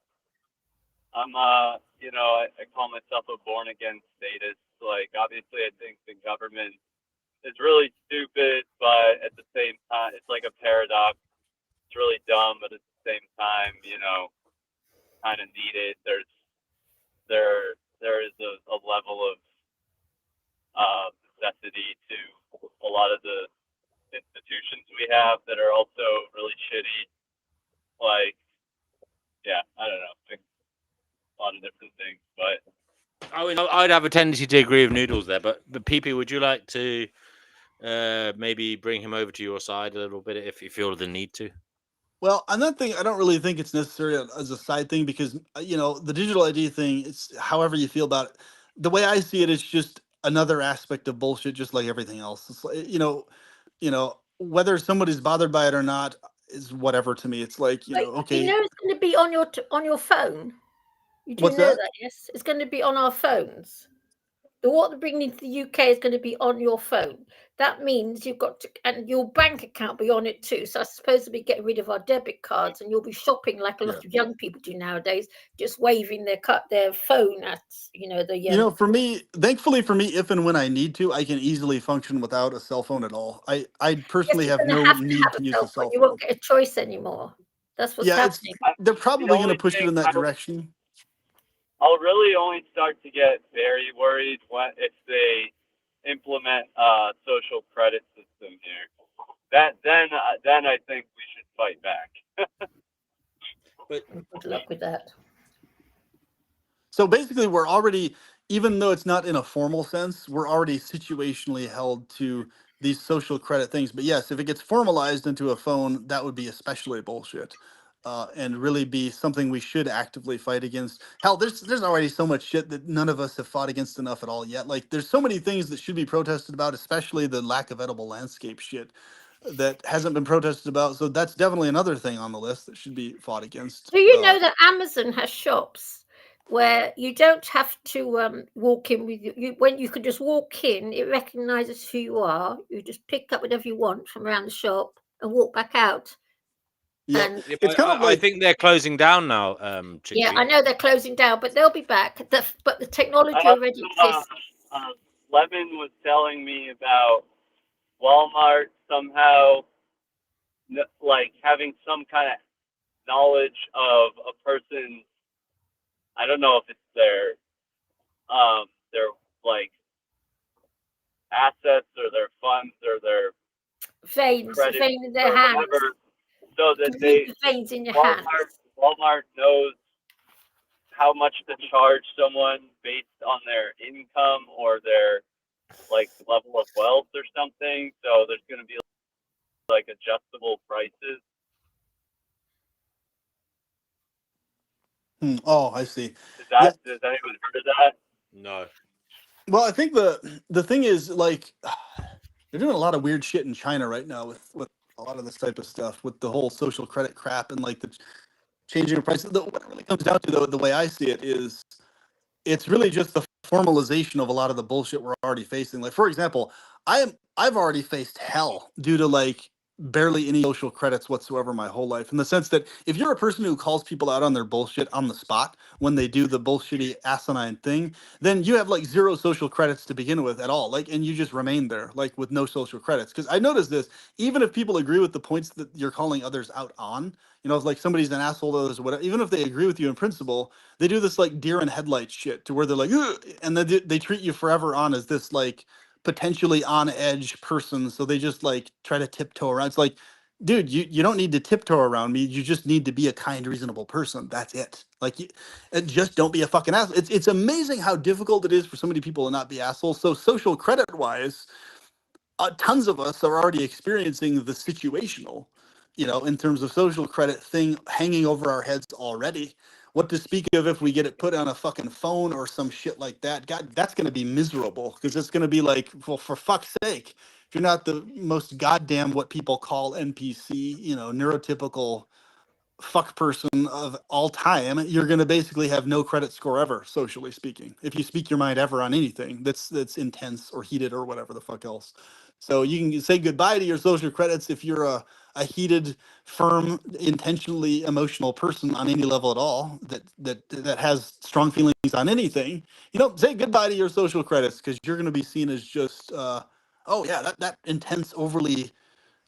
I'm, I call myself a born again statist. Like, obviously, I think the government is really stupid, but at the same time, it's like a paradox. It's really dumb, but at the same time, kind of needed. There is a level of necessity to a lot of the institutions we have that are also really shitty. Like, yeah, I don't know, like, a lot of different things, but I mean, I'd have a tendency to agree with Noodles there, but PP, would you like to maybe bring him over to your side a little bit if you feel the need to? Well, on that thing, I don't really think it's necessary as a side thing because the digital ID thing. It's however you feel about it. The way I see it, it's just another aspect of bullshit, just like everything else. It's like, whether somebody's bothered by it or not is whatever to me. It's like, Like, you okay, know, it's going to be on your phone. You do what's know that? that, yes? It's going to be on our phones. What they're bringing to the UK is going to be on your phone. That means you've got to, and your bank account be on it too. So I suppose we get rid of our debit cards, and you'll be shopping like a lot of young people do nowadays, just waving their phone at the. For me, thankfully for me, if and when I need to, I can easily function without a cell phone at all. I Yes, personally you're have going to no have to need have to a use cell a phone. cell You phone. won't get a choice anymore. That's what's Yeah, happening. they're probably going to only push it thing in that direction. I'll really only start to get very worried if they implement a social credit system here. Then I think we should fight back. But Good luck with that. So basically, we're already, even though it's not in a formal sense, we're already situationally held to these social credit things. But yes, if it gets formalized into a phone, that would be especially bullshit, and really be something we should actively fight against. Hell, there's already so much shit that none of us have fought against enough at all yet. Like, there's so many things that should be protested about, especially the lack of edible landscape shit that hasn't been protested about. So that's definitely another thing on the list that should be fought against. Do you know that Amazon has shops where you don't have to walk in with you when you can just walk in, it recognizes who you are, you just pick up whatever you want from around the shop and walk back out. Yeah, And it's kind of I like, think they're closing down now. yeah, Chickpea. I know they're closing down, but they'll be back. But the technology already exists. Levin was telling me about Walmart somehow like having some kind of knowledge of a person. I don't know if it's their like assets or their funds or their Veins credit in their or hands. whatever, so that You read the veins in your hands. Walmart knows how much to charge someone based on their income or their like level of wealth or something. So there's going to be like adjustable prices. Oh, I see. Has anyone heard of that? No. Well, I think the thing is, like, they're doing a lot of weird shit in China right now with a lot of this type of stuff, with the whole social credit crap and like the changing of prices. What it really comes down to, though, the way I see it, is it's really just the formalization of a lot of the bullshit we're already facing. Like, for example, I've already faced hell due to like barely any social credits whatsoever my whole life, in the sense that if you're a person who calls people out on their bullshit on the spot when they do the bullshitty asinine thing, then you have like zero social credits to begin with at all, like, and you just remain there like with no social credits. Because I noticed this, even if people agree with the points that you're calling others out on, you know, if like somebody's an asshole to others or whatever, even if they agree with you in principle, they do this like deer in headlights shit to where they're like, "Ugh," and then they treat you forever on as this like potentially on edge person, so they just like try to tiptoe around. It's like, dude, you don't need to tiptoe around me. You just need to be a kind, reasonable person. That's it. Like, just don't be a fucking asshole. It's amazing how difficult it is for so many people to not be assholes. So social credit wise, tons of us are already experiencing the situational, you know, in terms of social credit thing hanging over our heads already. What to speak of if we get it put on a fucking phone or some shit like that? God, that's going to be miserable, because it's going to be like, well, for fuck's sake, if you're not the most goddamn what people call NPC, you know, neurotypical fuck person of all time, you're going to basically have no credit score ever, socially speaking, if you speak your mind ever on anything that's intense or heated or whatever the fuck else. So you can say goodbye to your social credits if you're a heated, firm, intentionally emotional person on any level at all, that has strong feelings on anything. You know, say goodbye to your social credits, because you're going to be seen as just oh yeah, that intense, overly,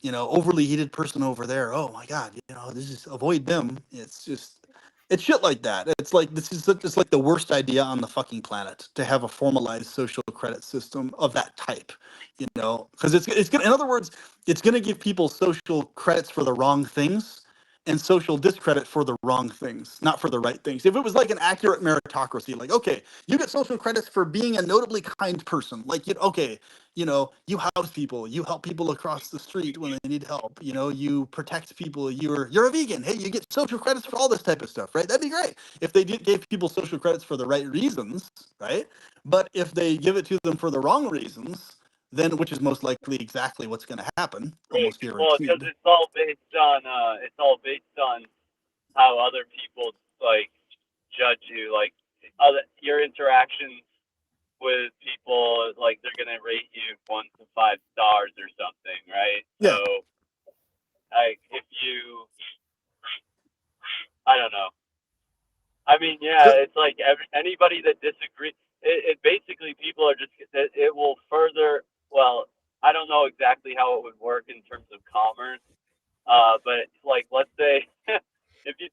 you know, overly heated person over there. Oh my God, you know, this is, avoid them. It's just, it's shit like that. It's like, this is just like the worst idea on the fucking planet, to have a formalized social credit system of that type, you know, because it's gonna, in other words, it's gonna give people social credits for the wrong things and social discredit for the wrong things, not for the right things. If it was like an accurate meritocracy, like, okay, you get social credits for being a notably kind person, like, okay, you know, you house people, you help people across the street when they need help, you know, you protect people, you're a vegan, hey, you get social credits for all this type of stuff, right? That'd be great if they gave people social credits for the right reasons, right? But if they give it to them for the wrong reasons, then, which is most likely exactly what's going to happen, almost Well, because guaranteed. it's all based on how other people like judge you, like other your interactions with people, like they're gonna rate you 1 to 5 stars or something, right? Yeah. So, like if you, I don't know. I mean, yeah, So, it's like anybody that disagrees. It basically people are just it will further. Well, I don't know exactly how it would work in terms of commerce, but like let's say if you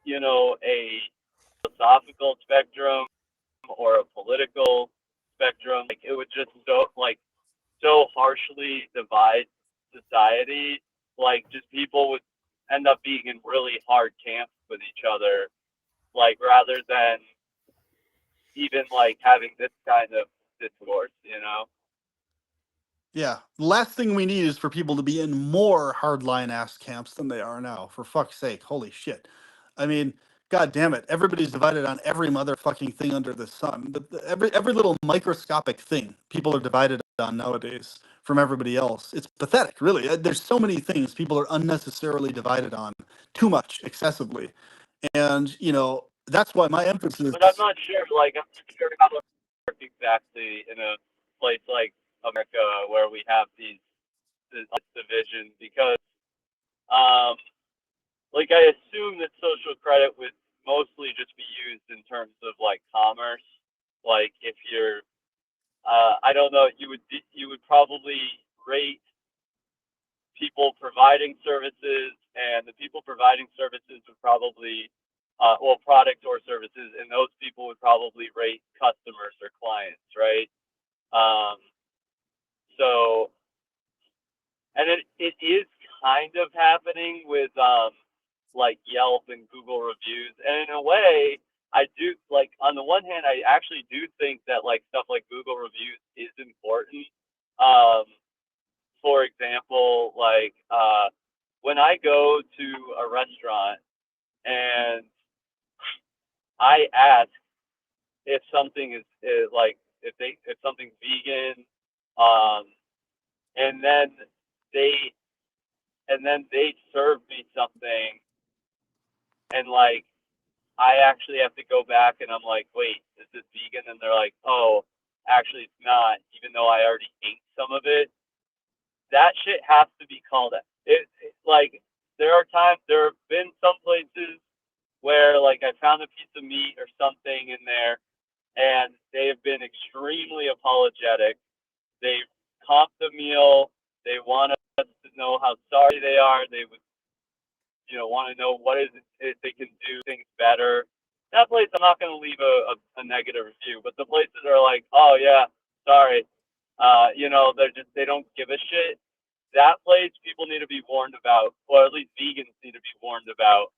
you know a philosophical spectrum or a political spectrum, like it would just so harshly divide society, like just people would end up being in really hard camps with each other, like rather than even like having this kind of discourse, you know? yeah, the last thing we need is for people to be in more hardline ass camps than they are now. For fuck's sake, holy shit! I mean, god damn it, everybody's divided on every motherfucking thing under the sun. But every little microscopic thing people are divided on nowadays from everybody else. It's pathetic, really. There's so many things people are unnecessarily divided on, too much, excessively, and you know that's why my emphasis. But I'm not sure, like, I'm not sure how it works exactly in a place like America where we have this division because, um, like, I assume that social credit would mostly just be used in terms of like commerce. Like, if you're, I don't know, you would probably rate people providing services, and the people providing services would probably, well, products or services, and those people would probably rate customers or clients, right? Um, so, and it is kind of happening with like Yelp and Google reviews, and in a way, I do like. On the one hand, I actually do think that like stuff like Google reviews is important. Um, for example, like when I go to a restaurant and I ask if something is like if something's vegan, um, and then they they serve me something, and like I actually have to go back and I'm like, wait, is this vegan? And they're like, oh, actually it's not, even though I already ate some of it. that shit has to be called out. Like there have been some places where like I found a piece of meat or something in there, and they have been extremely apologetic. They've comped the meal. They want us to know how sorry they are. They would, want to know what is it they can do things better. That place, I'm not going to leave a negative review, but the places are like, oh yeah, sorry, they don't give a shit. That place, people need to be warned about, or at least vegans need to be warned about,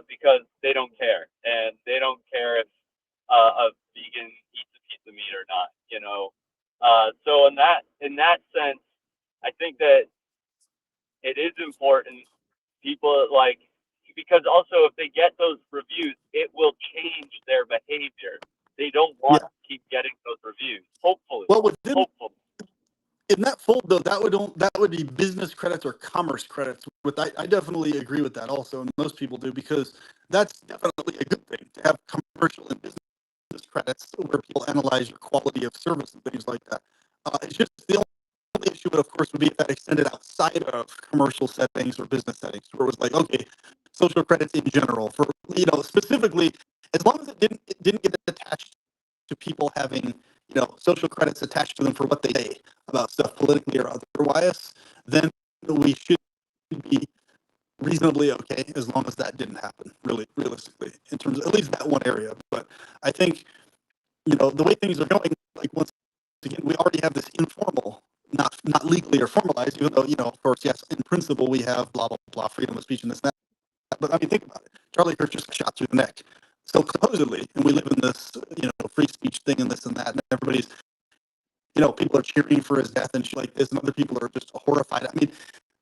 because they don't care, and they don't care if a vegan eats a piece of meat or not. So in that sense, I think that it is important people like, because also if they get those reviews, it will change their behavior. They don't want Yeah. to keep getting those reviews. Hopefully. Well, within Hopefully. in that fold though, that would be business credits or commerce credits. I definitely agree with that also, and most people do, because that's definitely a good thing to have commercial and business credits where people analyze your quality of service and things like that. It's just the only issue, of course, would be if that extended outside of commercial settings or business settings, where it was like, okay, social credits in general for specifically, as long as it didn't get attached to people having social credits attached to them for what they say about stuff politically or otherwise, then we should be reasonably okay as long as that didn't happen, really realistically, in terms of at least that one area. But I think the way things are going, like, once again, we already have this informal, not legally or formalized, even though of course, yes, in principle we have blah blah blah, freedom of speech and this and that. But I mean, think about it. Charlie Kirk just got shot through the neck. So supposedly, and we live in this free speech thing and this and that, and everybody's people are cheering for his death and shit like this, and other people are just horrified. I mean,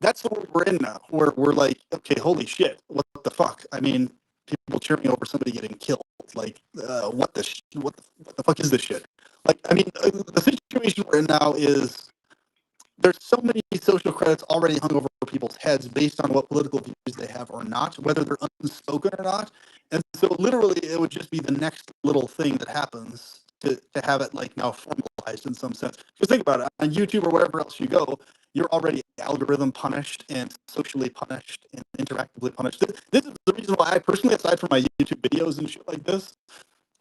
that's the world we're in now, where we're like, okay, holy shit, what the fuck? I mean, people cheering over somebody getting killed. Like, what the fuck is this shit? Like, I mean, the situation we're in now is there's so many social credits already hung over people's heads based on what political views they have or not, whether they're unspoken or not. And so literally it would just be the next little thing that happens to have it like now formalized in some sense. Because think about it, on YouTube or wherever else you go, you're already algorithm punished and socially punished and interactively punished. This is the reason why I personally, aside from my YouTube videos and shit like this,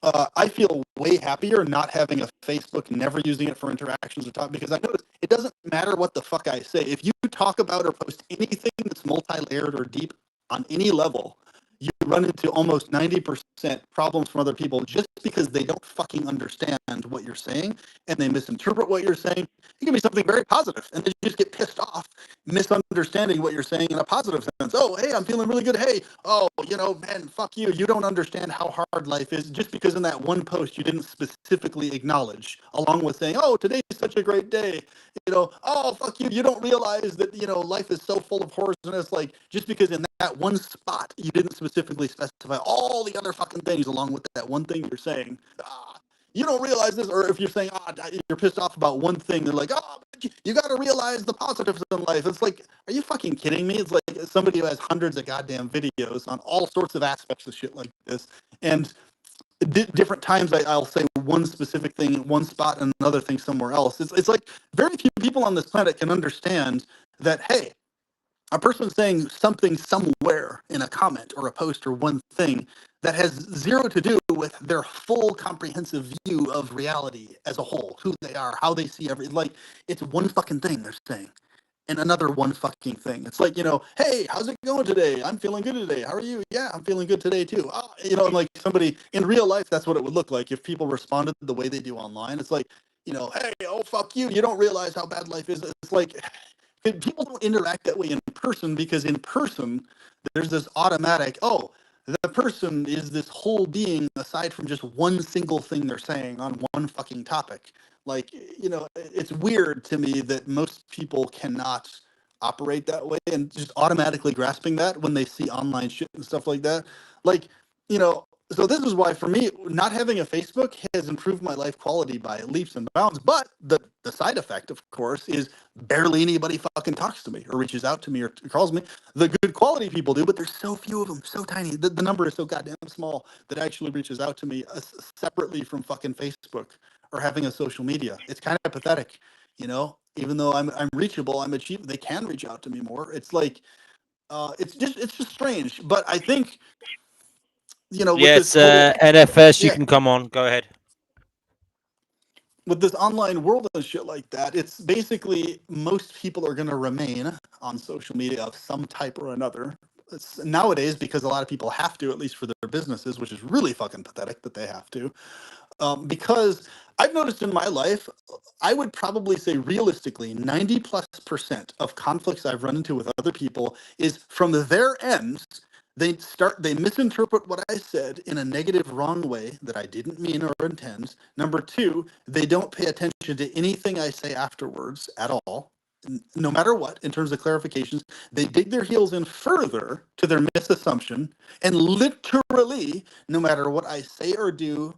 I feel way happier not having a Facebook, never using it for interactions or talk, because I notice it doesn't matter what the fuck I say. If you talk about or post anything that's multi-layered or deep on any level, you run into almost 90% problems from other people just because they don't fucking understand what you're saying and they misinterpret what you're saying. It can be something very positive and they just get pissed off misunderstanding what you're saying in a positive sense. Oh, hey, I'm feeling really good. Hey, oh, man, fuck you. You don't understand how hard life is just because in that one post you didn't specifically acknowledge, along with saying, oh, today's such a great day. Oh, fuck you. You don't realize that, life is so full of horrors, and it's like, just because in that one spot you didn't specifically specify all the other fucking things along with that one thing you're saying. You don't realize this, or if you're saying, you're pissed off about one thing, they're like, oh, but you got to realize the positives in life. It's like, are you fucking kidding me? It's like somebody who has hundreds of goddamn videos on all sorts of aspects of shit like this, and different times I'll say one specific thing in one spot and another thing somewhere else. It's like very few people on this planet can understand that, hey, a person saying something somewhere in a comment or a post or one thing that has zero to do with their full comprehensive view of reality as a whole, who they are, how they see like, it's one fucking thing they're saying and another one fucking thing. It's like, hey, how's it going today? I'm feeling good today. How are you? Yeah, I'm feeling good today too. And like somebody in real life, that's what it would look like if people responded the way they do online. It's like, hey, oh, fuck you. You don't realize how bad life is. It's like, people don't interact that way in person, because in person there's this automatic, oh, the person is this whole being aside from just one single thing they're saying on one fucking topic. Like, it's weird to me that most people cannot operate that way and just automatically grasping that when they see online shit and stuff like that. Like, so this is why for me, not having a Facebook has improved my life quality by leaps and bounds. But the side effect, of course, is barely anybody fucking talks to me or reaches out to me or calls me. The good quality people do, but there's so few of them, so tiny. The number is so goddamn small that actually reaches out to me separately from fucking Facebook or having a social media. It's kind of pathetic. You know, even though I'm reachable, I'm achievable. They can reach out to me more. It's like it's just strange. But I think with this Yes, whole NFS, you yeah can come on. Go ahead. with this online world and shit like that, it's basically most people are going to remain on social media of some type or another. It's nowadays because a lot of people have to, at least for their businesses, which is really fucking pathetic that they have to. Because I've noticed in my life, I would probably say realistically, 90+% of conflicts I've run into with other people is from their end. They misinterpret what I said in a negative, wrong way that I didn't mean or intend. Number two, they don't pay attention to anything I say afterwards at all. No matter what, in terms of clarifications, they dig their heels in further to their misassumption, and literally, no matter what I say or do,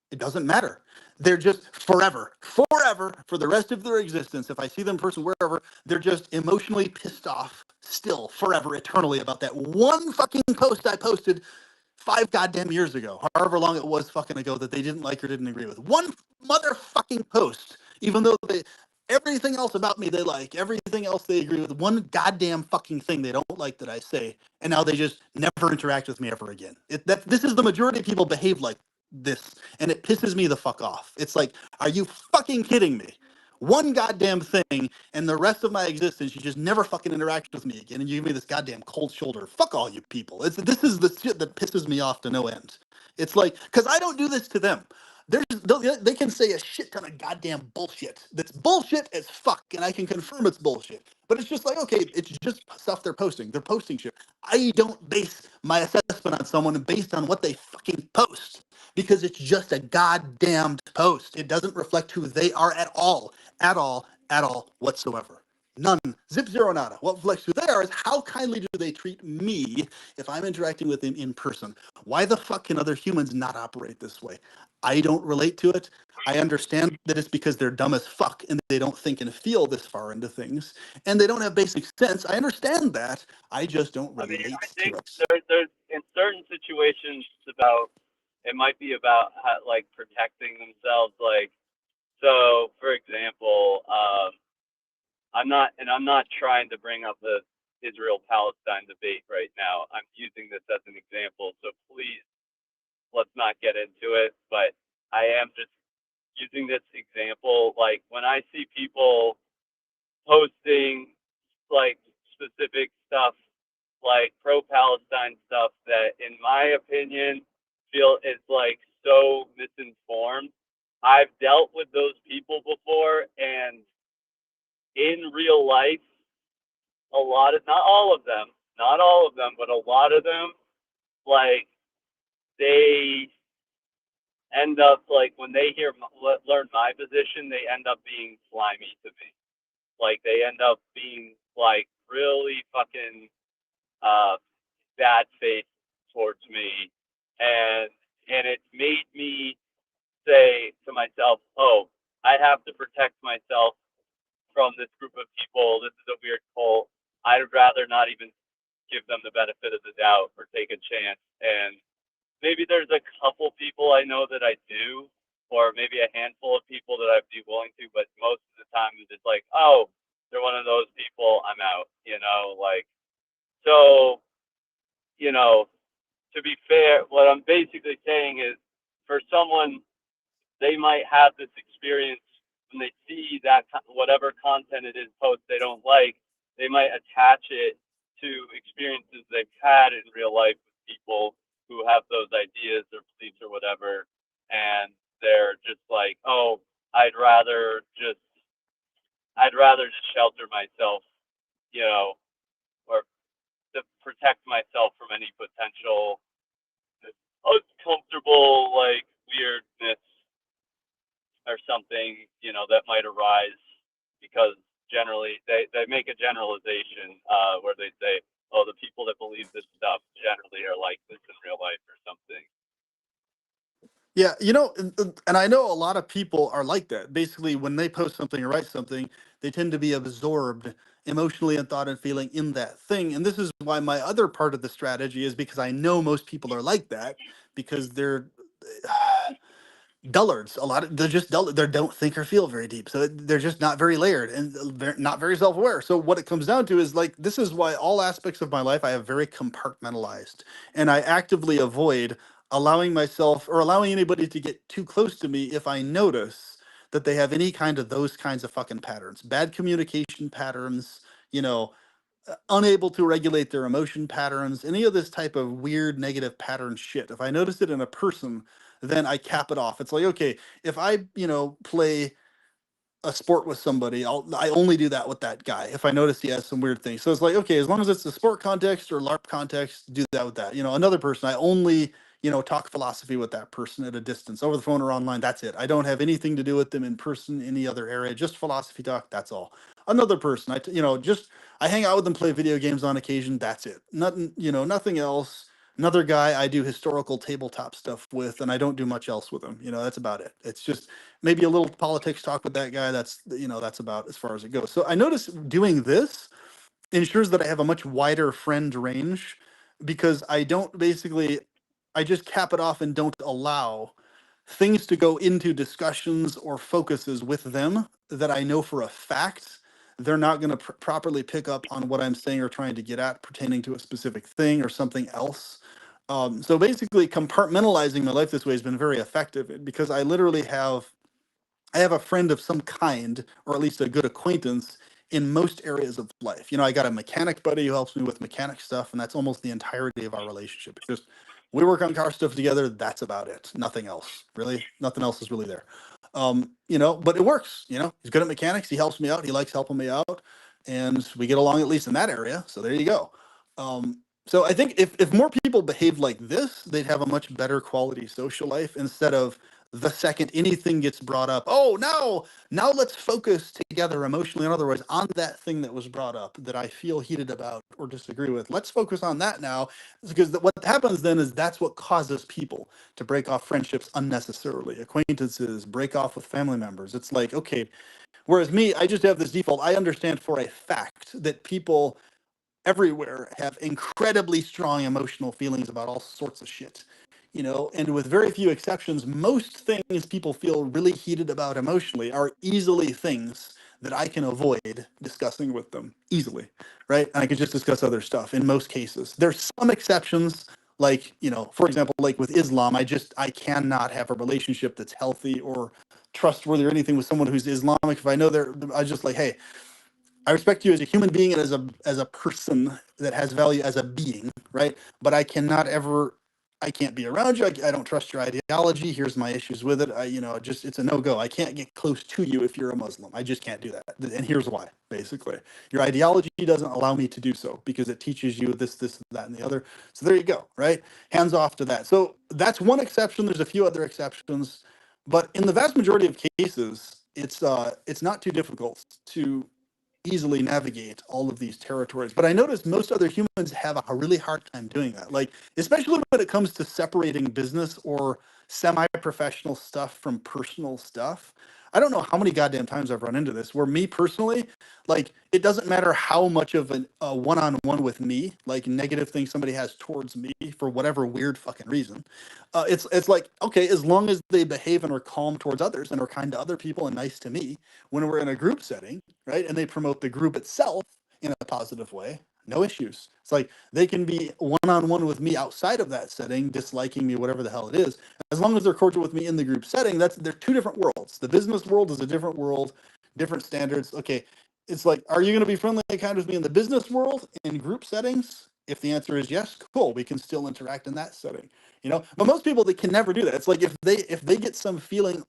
it doesn't matter. They're just forever for the rest of their existence. If I see them in person wherever, they're just emotionally pissed off still forever, eternally about that one fucking post I posted 5 goddamn years ago, however long it was fucking ago that they didn't like or didn't agree with. One motherfucking post, even though everything else about me they like, everything else they agree with, one goddamn fucking thing they don't like that I say, and now they just never interact with me ever again. This is the majority of people behave like this, and it pisses me the fuck off. It's like, are you fucking kidding me? One goddamn thing, and the rest of my existence, you just never fucking interact with me again, and you give me this goddamn cold shoulder. Fuck all you people. This is the shit that pisses me off to no end. It's like, because I don't do this to them. They can say a shit ton of goddamn bullshit that's bullshit as fuck, and I can confirm it's bullshit. But it's just like, okay, it's just stuff they're posting. They're posting shit. I don't base my assessment on someone based on what they fucking post, because it's just a goddamn post. It doesn't reflect who they are at all, whatsoever. None. Zip, zero, nada. What reflects who they are is how kindly do they treat me if I'm interacting with them in person. Why the fuck can other humans not operate this way? I don't relate to it. I understand that it's because they're dumb as fuck and they don't think and feel this far into things, and they don't have basic sense. I understand that. I just don't I mean, I relate to think it. there's in certain situations it might be about like protecting themselves. Like, so for example, I'm not trying to bring up the Israel Palestine debate right now. I'm using this as an example, so please let's not get into it. But I am just using this example. Like when I see people posting like specific stuff, like pro-Palestine stuff, that in my opinion feel is like so misinformed. I've dealt with those people before, and in real life, a lot of, not all of them, but a lot of them, like they end up like when they learn my position, they end up being slimy to me. Like they end up being like really fucking bad faith towards me, and it made me say to myself, "Oh, I have to protect myself from this group of people. This is a weird cult. I'd rather not even give them the benefit of the doubt or take a chance." And maybe there's a couple people I know that I do, or maybe a handful of people that I'd be willing to, but most of the time it's like, oh, they're one of those people, I'm out, like, so, to be fair, what I'm basically saying is for someone, they might have this experience when they see that whatever content it is post they don't like, they might attach it to experiences they've had in real life with people who have those ideas or beliefs or whatever, and they're just like, oh, I'd rather just shelter myself, or to protect myself from any potential uncomfortable like weirdness or something, that might arise, because generally they make a generalization where they say, oh, the people that believe this stuff generally are like this in real life or something. Yeah, and I know a lot of people are like that. Basically, when they post something or write something, they tend to be absorbed emotionally and thought and feeling in that thing. And this is why my other part of the strategy is because I know most people are like that, because dullards. A lot of they're just dull. They don't think or feel very deep, so they're just not very layered and not very self-aware. So what it comes down to is like this is why all aspects of my life I have very compartmentalized, and I actively avoid allowing myself or allowing anybody to get too close to me if I notice that they have any kind of those kinds of fucking patterns, bad communication patterns, you know, unable to regulate their emotion patterns, any of this type of weird negative pattern shit. If I notice it in a person, then I cap it off. It's like, okay, if I, play a sport with somebody, I only do that with that guy if I notice he has some weird things. So it's like, okay, as long as it's a sport context or LARP context, do that with that. Another person, I only, talk philosophy with that person at a distance, over the phone or online. That's it. I don't have anything to do with them in person, any other area, just philosophy talk. That's all. Another person, just I hang out with them, play video games on occasion. That's it. Nothing, nothing else. Another guy I do historical tabletop stuff with, and I don't do much else with him. That's about it. It's just maybe a little politics talk with that guy. That's about as far as it goes. So I notice doing this ensures that I have a much wider friend range because I just cap it off and don't allow things to go into discussions or focuses with them that I know for a fact they're not going to properly pick up on what I'm saying or trying to get at pertaining to a specific thing or something else. So basically, compartmentalizing my life this way has been very effective because I literally I have a friend of some kind, or at least a good acquaintance in most areas of life. I got a mechanic buddy who helps me with mechanic stuff, and that's almost the entirety of our relationship. It's just we work on car stuff together. That's about it. Nothing else, really. Nothing else is really there. But it works. He's good at mechanics. He helps me out. He likes helping me out, and we get along at least in that area. So there you go. So I think if more people behaved like this, they'd have a much better quality social life instead of the second anything gets brought up. Oh, no, now let's focus together emotionally and otherwise on that thing that was brought up that I feel heated about or disagree with. Let's focus on that now, because what happens then is that's what causes people to break off friendships unnecessarily. Acquaintances break off with family members. It's like, okay, whereas me, I just have this default. I understand for a fact that people everywhere have incredibly strong emotional feelings about all sorts of shit. And with very few exceptions, most things people feel really heated about emotionally are easily things that I can avoid discussing with them easily, right? And I could just discuss other stuff in most cases. There's some exceptions, like, for example, like with Islam, I cannot have a relationship that's healthy or trustworthy or anything with someone who's Islamic. If I know I just like, hey, I respect you as a human being and as a person that has value as a being, right? But I can't be around you. I don't trust your ideology. Here's my issues with it. It's a no-go. I can't get close to you if you're a Muslim. I just can't do that. And here's why, basically. Your ideology doesn't allow me to do so because it teaches you this, that, and the other. So there you go, right? Hands off to that. So that's one exception. There's a few other exceptions. But in the vast majority of cases, it's not too difficult to easily navigate all of these territories. But I notice most other humans have a really hard time doing that. Like, especially when it comes to separating business or semi-professional stuff from personal stuff. I don't know how many goddamn times I've run into this where me personally, like, it doesn't matter how much of a one-on-one with me, like negative thing somebody has towards me for whatever weird fucking reason. It's like, okay, as long as they behave and are calm towards others and are kind to other people and nice to me when we're in a group setting, right? And they promote the group itself in a positive way, no issues. It's like they can be one-on-one with me outside of that setting, disliking me, whatever the hell it is. As long as they're cordial with me in the group setting, they're two different worlds. The business world is a different world, different standards. Okay, it's like, are you going to be friendly and kind with me in the business world in group settings? If the answer is yes, cool, we can still interact in that setting. But most people, they can never do that. It's like if they get some feeling,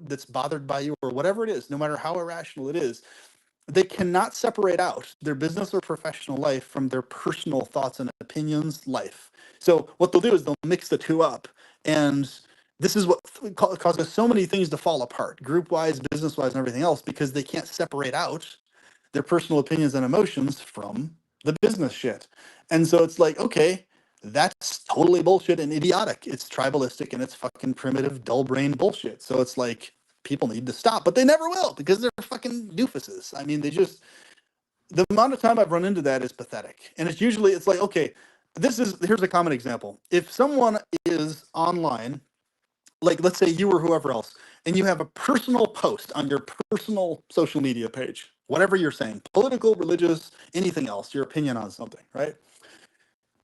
that's bothered by you or whatever it is, no matter how irrational it is, they cannot separate out their business or professional life from their personal thoughts and opinions life. So what they'll do is they'll mix the two up. And this is what causes so many things to fall apart, group-wise, business-wise, and everything else, because they can't separate out their personal opinions and emotions from the business shit. And so it's like, okay, that's totally bullshit and idiotic. It's tribalistic and it's fucking primitive, dull-brained bullshit. So it's like, people need to stop, but they never will because they're fucking doofuses. I mean, the amount of time I've run into that is pathetic. And it's like, okay, here's a common example. If someone is online like let's say you or whoever else, and you have a personal post on your personal social media page, whatever you're saying, political, religious, anything else, your opinion on something, right?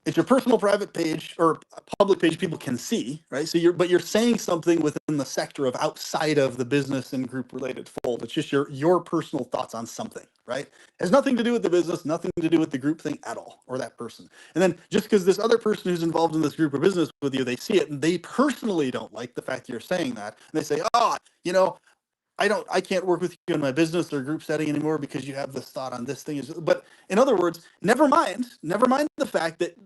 It's your personal private page or a public page people can see, right? So you're saying something within the sector of outside of the business and group related fold. It's just your personal thoughts on something, right? It has nothing to do with the business, nothing to do with the group thing at all, or that person. And then just because this other person who's involved in this group or business with you, they see it and they personally don't like the fact you're saying that. And they say, oh, I can't work with you in my business or group setting anymore because you have this thought on this thing. But in other words, never mind the fact that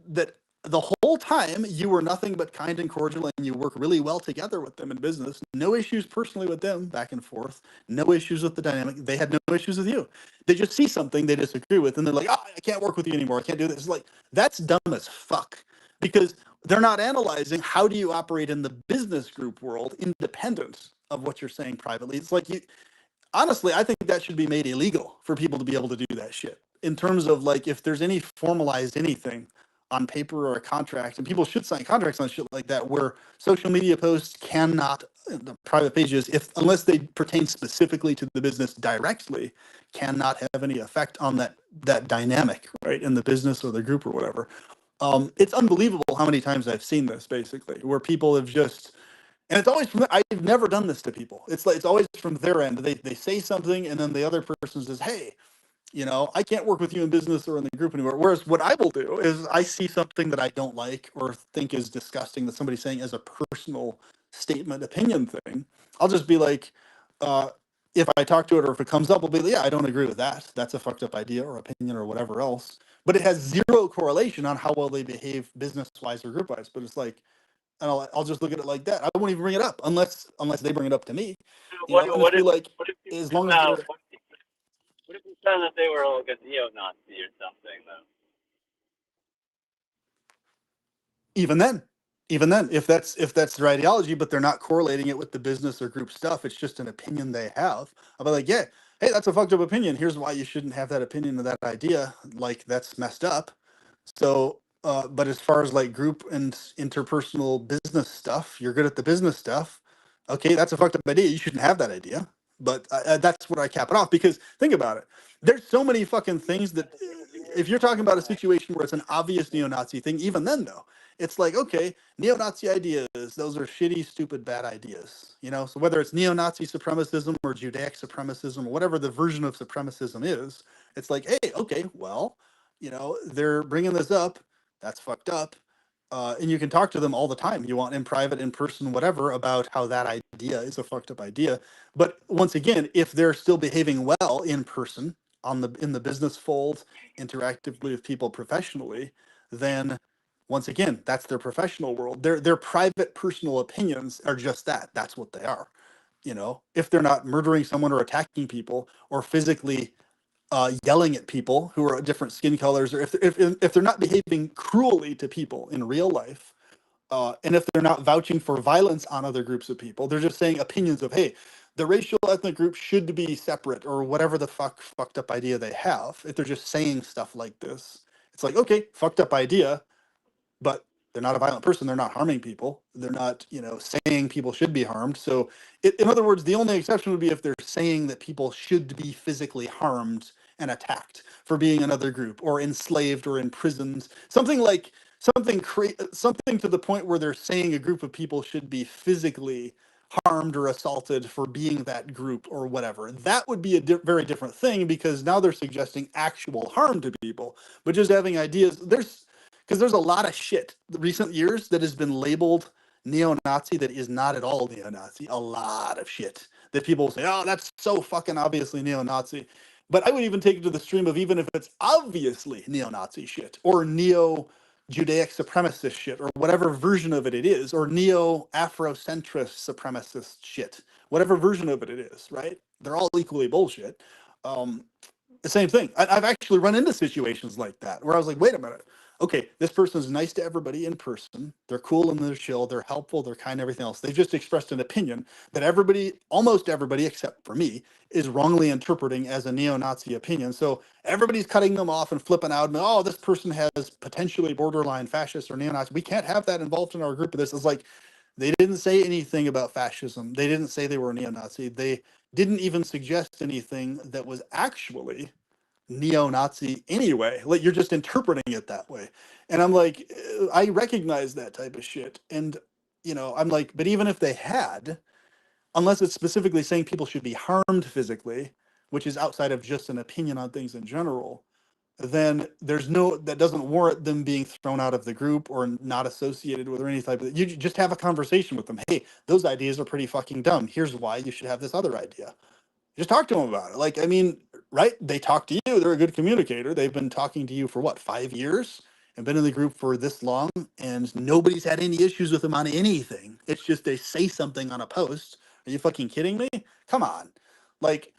the whole time you were nothing but kind and cordial and you work really well together with them in business. No issues personally with them back and forth. No issues with the dynamic. They had no issues with you. They just see something they disagree with and they're like, oh, I can't work with you anymore. I can't do this. It's like, that's dumb as fuck because they're not analyzing how do you operate in the business group world independent of what you're saying privately. It's like honestly, I think that should be made illegal for people to be able to do that shit. In terms of like if there's any formalized anything on paper or a contract, and people should sign contracts on shit like that where social media posts cannot the private pages, if unless they pertain specifically to the business directly, cannot have any effect on that dynamic, right? In the business or the group or whatever. It's unbelievable how many times I've seen this basically, where people have just and it's always from I've never done this to people. It's like it's always from their end. They say something and then the other person says, "Hey, I can't work with you in business or in the group anymore." Whereas what I will do is I see something that I don't like or think is disgusting that somebody's saying as a personal statement, opinion thing. I'll just be like, if I talk to it or if it comes up, I'll be like, yeah, I don't agree with that. That's a fucked up idea or opinion or whatever else. But it has zero correlation on how well they behave business wise or group wise. But it's like, and I'll just look at it like that. I won't even bring it up unless they bring it up to me. And just be like, as long as they're What if you found that they were like a neo-Nazi or something, though? even then, if that's their ideology, but they're not correlating it with the business or group stuff, it's just an opinion they have. I'll be like, yeah, hey, that's a fucked up opinion. Here's why you shouldn't have that opinion or that idea. Like that's messed up. So, but as far as like group and interpersonal business stuff, you're good at the business stuff. Okay, that's a fucked up idea. You shouldn't have that idea. But that's what I cap it off because think about it. There's so many fucking things that if you're talking about a situation where it's an obvious neo-Nazi thing, even then though, it's like, okay, neo-Nazi ideas, those are shitty, stupid, bad ideas. So whether it's neo-Nazi supremacism or Judaic supremacism or whatever the version of supremacism is, it's like, hey, okay, well, they're bringing this up. That's fucked up. And you can talk to them all the time you want in private, in person, whatever, about how that idea is a fucked up idea. But once again, if they're still behaving well in person in the business fold, interactively with people professionally, then once again, that's their professional world. Their private personal opinions are just that. That's what they are. If they're not murdering someone or attacking people or physically yelling at people who are different skin colors, or if they're not behaving cruelly to people in real life, and if they're not vouching for violence on other groups of people, they're just saying opinions of, hey, the racial ethnic group should be separate or whatever the fucked up idea they have. If they're just saying stuff like this, it's like, okay, fucked up idea, but they're not a violent person. They're not harming people. They're not, saying people should be harmed. So, in other words, the only exception would be if they're saying that people should be physically harmed and attacked for being another group or enslaved or imprisoned. Something to the point where they're saying a group of people should be physically harmed or assaulted for being that group or whatever. That would be a very different thing because now they're suggesting actual harm to people. But just having ideas, because there's a lot of shit the recent years that has been labeled neo-Nazi that is not at all neo-Nazi. A lot of shit that people say, oh, that's so fucking obviously neo-Nazi. But I would even take it to the stream of even if it's obviously neo-Nazi shit or neo-Judaic supremacist shit or whatever version of it is, or neo-Afrocentrist supremacist shit, whatever version of it is, right? They're all equally bullshit. The same thing. I've actually run into situations like that where I was like, wait a minute. Okay, this person's nice to everybody in person. They're cool and they're chill. They're helpful. They're kind, everything else. They've just expressed an opinion that almost everybody, except for me, is wrongly interpreting as a neo-Nazi opinion. So everybody's cutting them off and flipping out. And, oh, this person has potentially borderline fascist or neo-Nazi. We can't have that involved in our group of this. It's like, They didn't say anything about fascism. They didn't say they were neo-Nazi. They didn't even suggest anything that was actually neo-Nazi anyway. Like, you're just interpreting it that way. And I'm like, I recognize that type of shit. And, I'm like, but even if they had, unless it's specifically saying people should be harmed physically, which is outside of just an opinion on things in general, then that doesn't warrant them being thrown out of the group or not associated with or any type of. You just have a conversation with them. Hey, those ideas are pretty fucking dumb. Here's why you should have this other idea. Just talk to them about it. Like, I mean, right? They talk to you. They're a good communicator. They've been talking to you for what, 5 years, and been in the group for this long, and nobody's had any issues with them on anything. It's just they say something on a post. Are you fucking kidding me? Come on, like.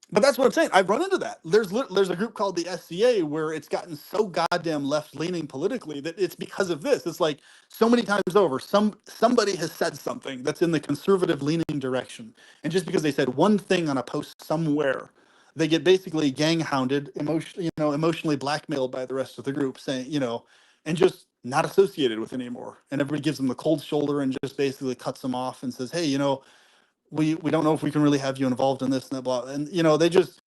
But that's what I'm saying. I've run into that. There's a group called the SCA where it's gotten so goddamn left leaning politically that it's because of this. It's like so many times over, somebody has said something that's in the conservative leaning direction, and just because they said one thing on a post somewhere, they get basically gang hounded, emotionally blackmailed by the rest of the group, saying, and just not associated with anymore. And everybody gives them the cold shoulder and just basically cuts them off and says, hey, we don't know if we can really have you involved in this and that, blah. And they just,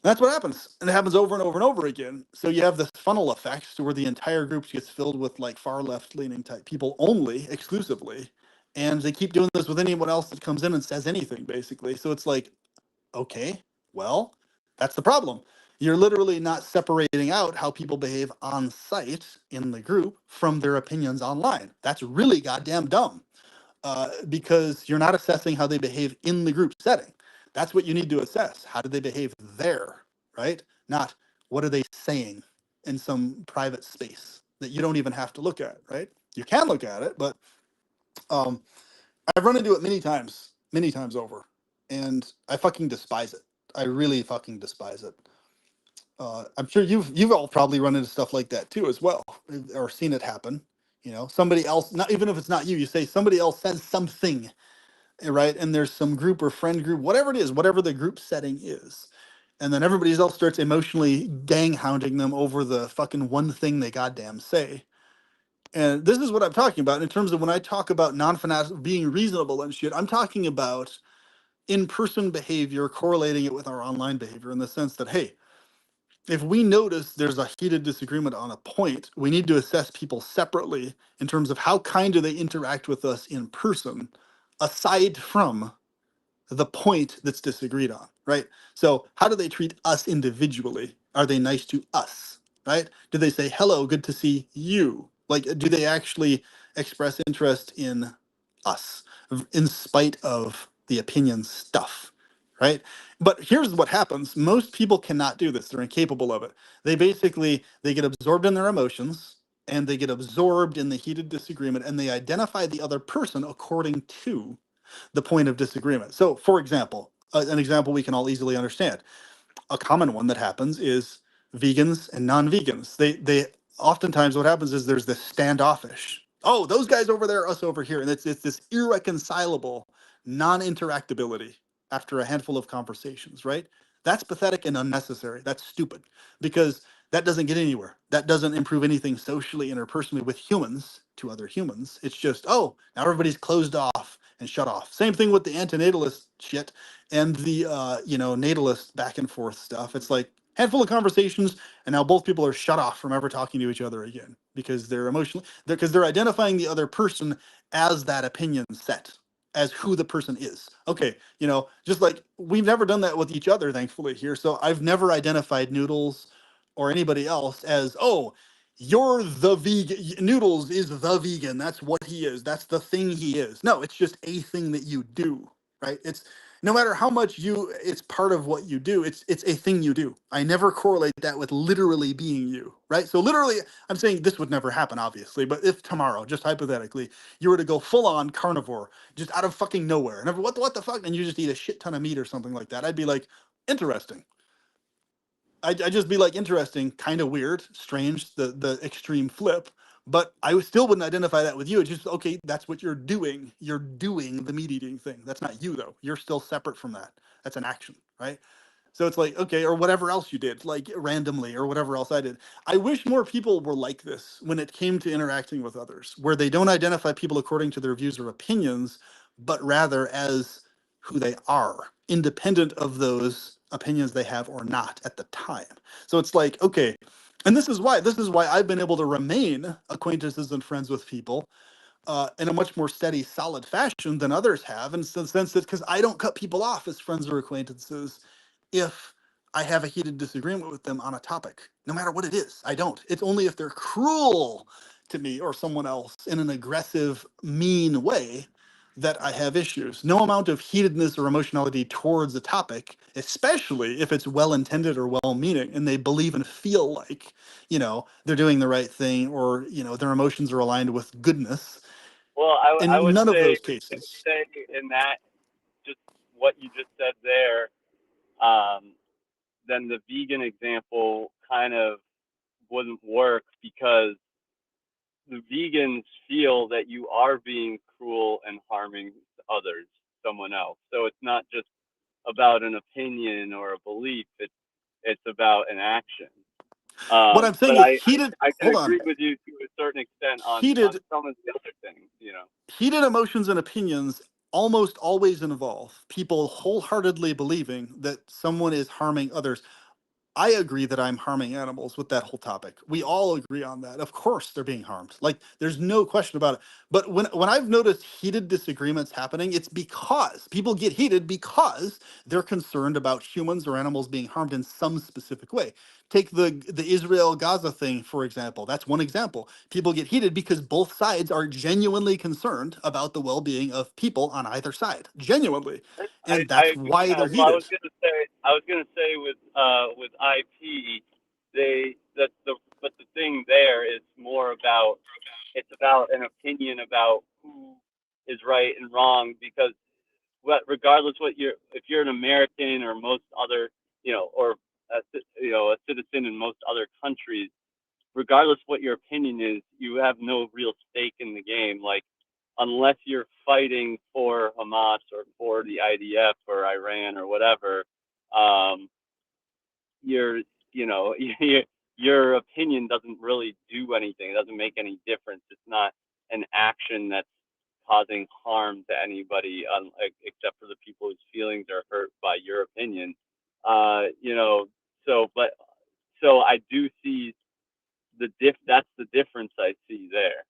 that's what happens, and it happens over and over and over again. So you have this funnel effect where the entire group gets filled with like far left leaning type people only, exclusively, and they keep doing this with anyone else that comes in and says anything, basically. So it's like, okay, well, that's the problem. You're literally not separating out how people behave on site in the group from their opinions online. That's really goddamn dumb. Because you're not assessing how they behave in the group setting. That's what you need to assess. How do they behave there, right? Not what are they saying in some private space that you don't even have to look at, right? You can look at it, but I've run into it many times over, and I fucking despise it. I really fucking despise it. I'm sure you've all probably run into stuff like that too as well, or seen it happen. Somebody else, not even if it's not you, you say somebody else says something, right? And there's some group or friend group, whatever it is, whatever the group setting is. And then everybody else starts emotionally gang hounding them over the fucking one thing they goddamn say. And this is what I'm talking about in terms of when I talk about non-fanatical being reasonable and shit. I'm talking about in-person behavior, correlating it with our online behavior in the sense that, hey, if we notice there's a heated disagreement on a point, we need to assess people separately in terms of how kind do they interact with us in person, aside from the point that's disagreed on, right? So how do they treat us individually? Are they nice to us, right? Do they say, hello, good to see you? Like, do they actually express interest in us in spite of the opinion stuff, right? But here's what happens. Most people cannot do this. They're incapable of it. They get absorbed in their emotions, and they get absorbed in the heated disagreement, and they identify the other person according to the point of disagreement. So, for example, an example we can all easily understand. A common one that happens is vegans and non-vegans. They oftentimes what happens is there's this standoffish. Oh, those guys over there, us over here, and it's this irreconcilable non-interactability after a handful of conversations, right? That's pathetic and unnecessary. That's stupid because that doesn't get anywhere. That doesn't improve anything socially, interpersonally with humans to other humans. It's just, oh, now everybody's closed off and shut off. Same thing with the antinatalist shit and the natalist back and forth stuff. It's like handful of conversations, and now both people are shut off from ever talking to each other again because they're emotionally because they're identifying the other person as that opinion set, as who the person is. Okay, just like we've never done that with each other, thankfully, here. So I've never identified Noodles or anybody else as, oh, you're the vegan. Noodles is the vegan. That's what he is. That's the thing he is. No, it's just a thing that you do, right? It's no matter how much it's part of what you do. It's a thing you do. I never correlate that with literally being you, right? So literally, I'm saying this would never happen, obviously, but if tomorrow, just hypothetically, you were to go full on carnivore, just out of fucking nowhere, and what the fuck, and you just eat a shit ton of meat or something like that, I'd be like, interesting. I'd just be like, interesting, kind of weird, strange, the extreme flip, but I still wouldn't identify that with you. It's just, okay, that's what you're doing. You're doing the meat eating thing. That's not you, though. You're still separate from that. That's an action, right? So it's like, okay, or whatever else you did, like randomly or whatever else I did. I wish more people were like this when it came to interacting with others, where they don't identify people according to their views or opinions, but rather as who they are, independent of those opinions they have or not at the time. So it's like, okay, and this is why I've been able to remain acquaintances and friends with people in a much more steady, solid fashion than others have, in the sense that because I don't cut people off as friends or acquaintances if I have a heated disagreement with them on a topic, no matter what it is. I don't. It's only if they're cruel to me or someone else in an aggressive, mean way that I have issues. No amount of heatedness or emotionality towards a topic, especially if it's well intended or well meaning and they believe and feel like, they're doing the right thing, or, their emotions are aligned with goodness. Well, I In would none of say those cases. in that, just what you just said there, um, then the vegan example kind of wouldn't work, because the vegans feel that you are being cruel and harming others, someone else. So it's not just about an opinion or a belief. It's about an action. What I'm saying But is heated, I can hold on, agree with you to a certain extent on heated some of the other things. heated emotions and opinions almost always involve people wholeheartedly believing that someone is harming others. I agree that I'm harming animals with that whole topic. We all agree on that. Of course they're being harmed. Like there's no question about it. But when I've noticed heated disagreements happening, it's because people get heated because they're concerned about humans or animals being harmed in some specific way. Take the Israel Gaza thing, for example. That's one example. People get heated because both sides are genuinely concerned about the well-being of people on either side. Genuinely. And that's why they're Well, heated. I was gonna say with IP, but the thing there is more about, it's about an opinion about who is right and wrong, because regardless if you're an American or most other, or a citizen in most other countries, regardless what your opinion is, you have no real stake in the game. Like, unless you're fighting for Hamas or for the IDF or Iran or whatever, um, your your opinion doesn't really do anything. It doesn't make any difference. It's not an action that's causing harm to anybody, except for the people whose feelings are hurt by your opinion. So I do see that's the difference I see there.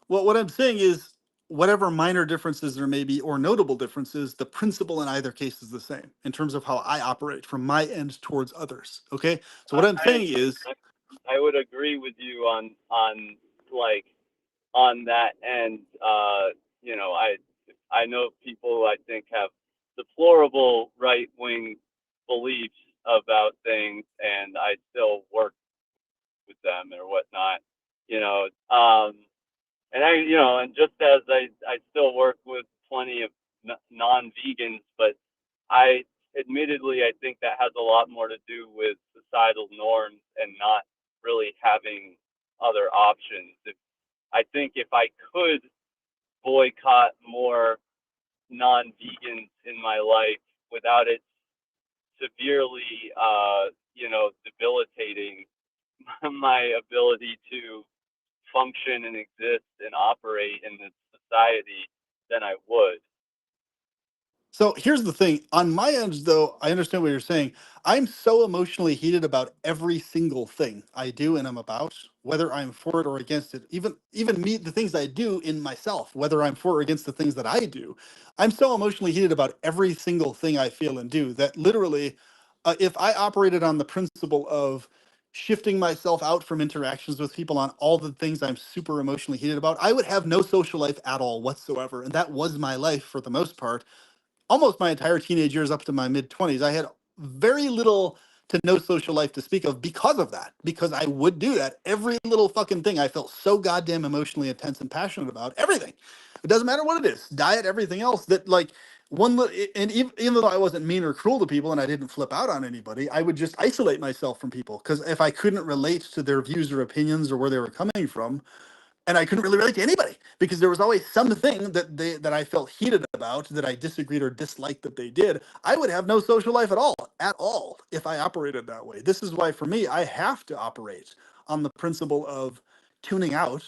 Well, what I'm saying is, whatever minor differences there may be or notable differences, the principle in either case is the same in terms of how I operate from my end towards others. Okay. So what I'm saying is, I would agree with you on like on that end. I know people I think have deplorable right wing beliefs about things, and I still work with them or whatnot. You know, and and just as I still work with plenty of non-vegans, but I admittedly I think that has a lot more to do with societal norms and not really having other options. I think if I could boycott more non-vegans in my life without it severely, debilitating my ability to function and exist and operate in this society, then I would. so here's the thing. On my end, though, I understand what you're saying. I'm so emotionally heated about every single thing I do and I'm about, whether I'm for it or against it. Even me, the things I do in myself, whether I'm for or against the things that I do. I'm so emotionally heated about every single thing I feel and do that literally, if I operated on the principle of shifting myself out from interactions with people on all the things I'm super emotionally heated about, I would have no social life at all whatsoever. And that was my life for the most part, almost my entire teenage years up to my mid 20s. I had very little to no social life to speak of because of that, because I would do that. Every little fucking thing I felt so goddamn emotionally intense and passionate about. Everything. It doesn't matter what it is, diet, everything else. That like and even though I wasn't mean or cruel to people and I didn't flip out on anybody, I would just isolate myself from people because if I couldn't relate to their views or opinions or where they were coming from, and I couldn't really relate to anybody because there was always something that I felt heated about, that I disagreed or disliked that they did. I would have no social life at all, if I operated that way. This is why, for me, I have to operate on the principle of tuning out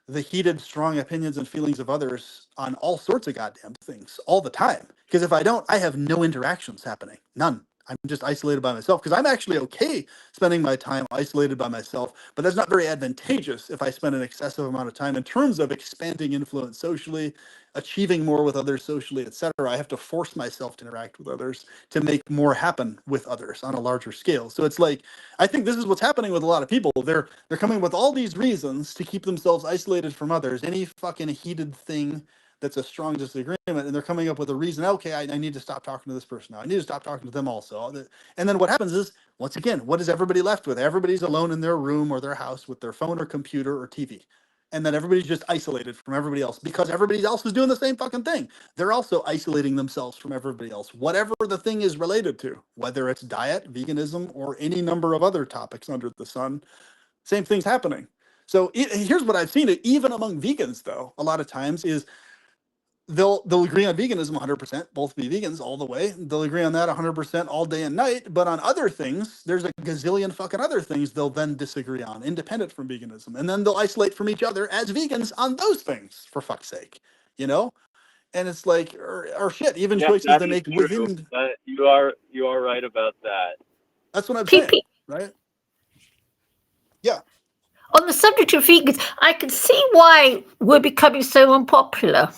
the heated, strong opinions and feelings of others on all sorts of goddamn things all the time. Because if I don't, I have no interactions happening. None. I'm just isolated by myself, because I'm actually okay spending my time isolated by myself, but that's not very advantageous if I spend an excessive amount of time in terms of expanding influence socially, achieving more with others socially, etc. I have to force myself to interact with others to make more happen with others on a larger scale. So it's like, I think this is what's happening with a lot of people. They're coming with all these reasons to keep themselves isolated from others. Any fucking heated thing that's a strong disagreement, and they're coming up with a reason. Okay, I need to stop talking to this person now. I need to stop talking to them also. And then what happens is, once again, what is everybody left with? Everybody's alone in their room or their house with their phone or computer or TV. And then everybody's just isolated from everybody else because everybody else is doing the same fucking thing. They're also isolating themselves from everybody else, whatever the thing is related to, whether it's diet, veganism, or any number of other topics under the sun. Same thing's happening. So here's what I've seen, even among vegans, though, a lot of times is they'll agree on veganism 100%, both be vegans all the way. They'll agree on that 100% all day and night. But on other things, there's a gazillion fucking other things they'll then disagree on, independent from veganism. And then they'll isolate from each other as vegans on those things, for fuck's sake, you know? And it's like, or shit, even choices that they is make true. within. You are right about that. That's what I'm saying, PP. right? Yeah. On the subject of vegans, I can see why we're becoming so unpopular.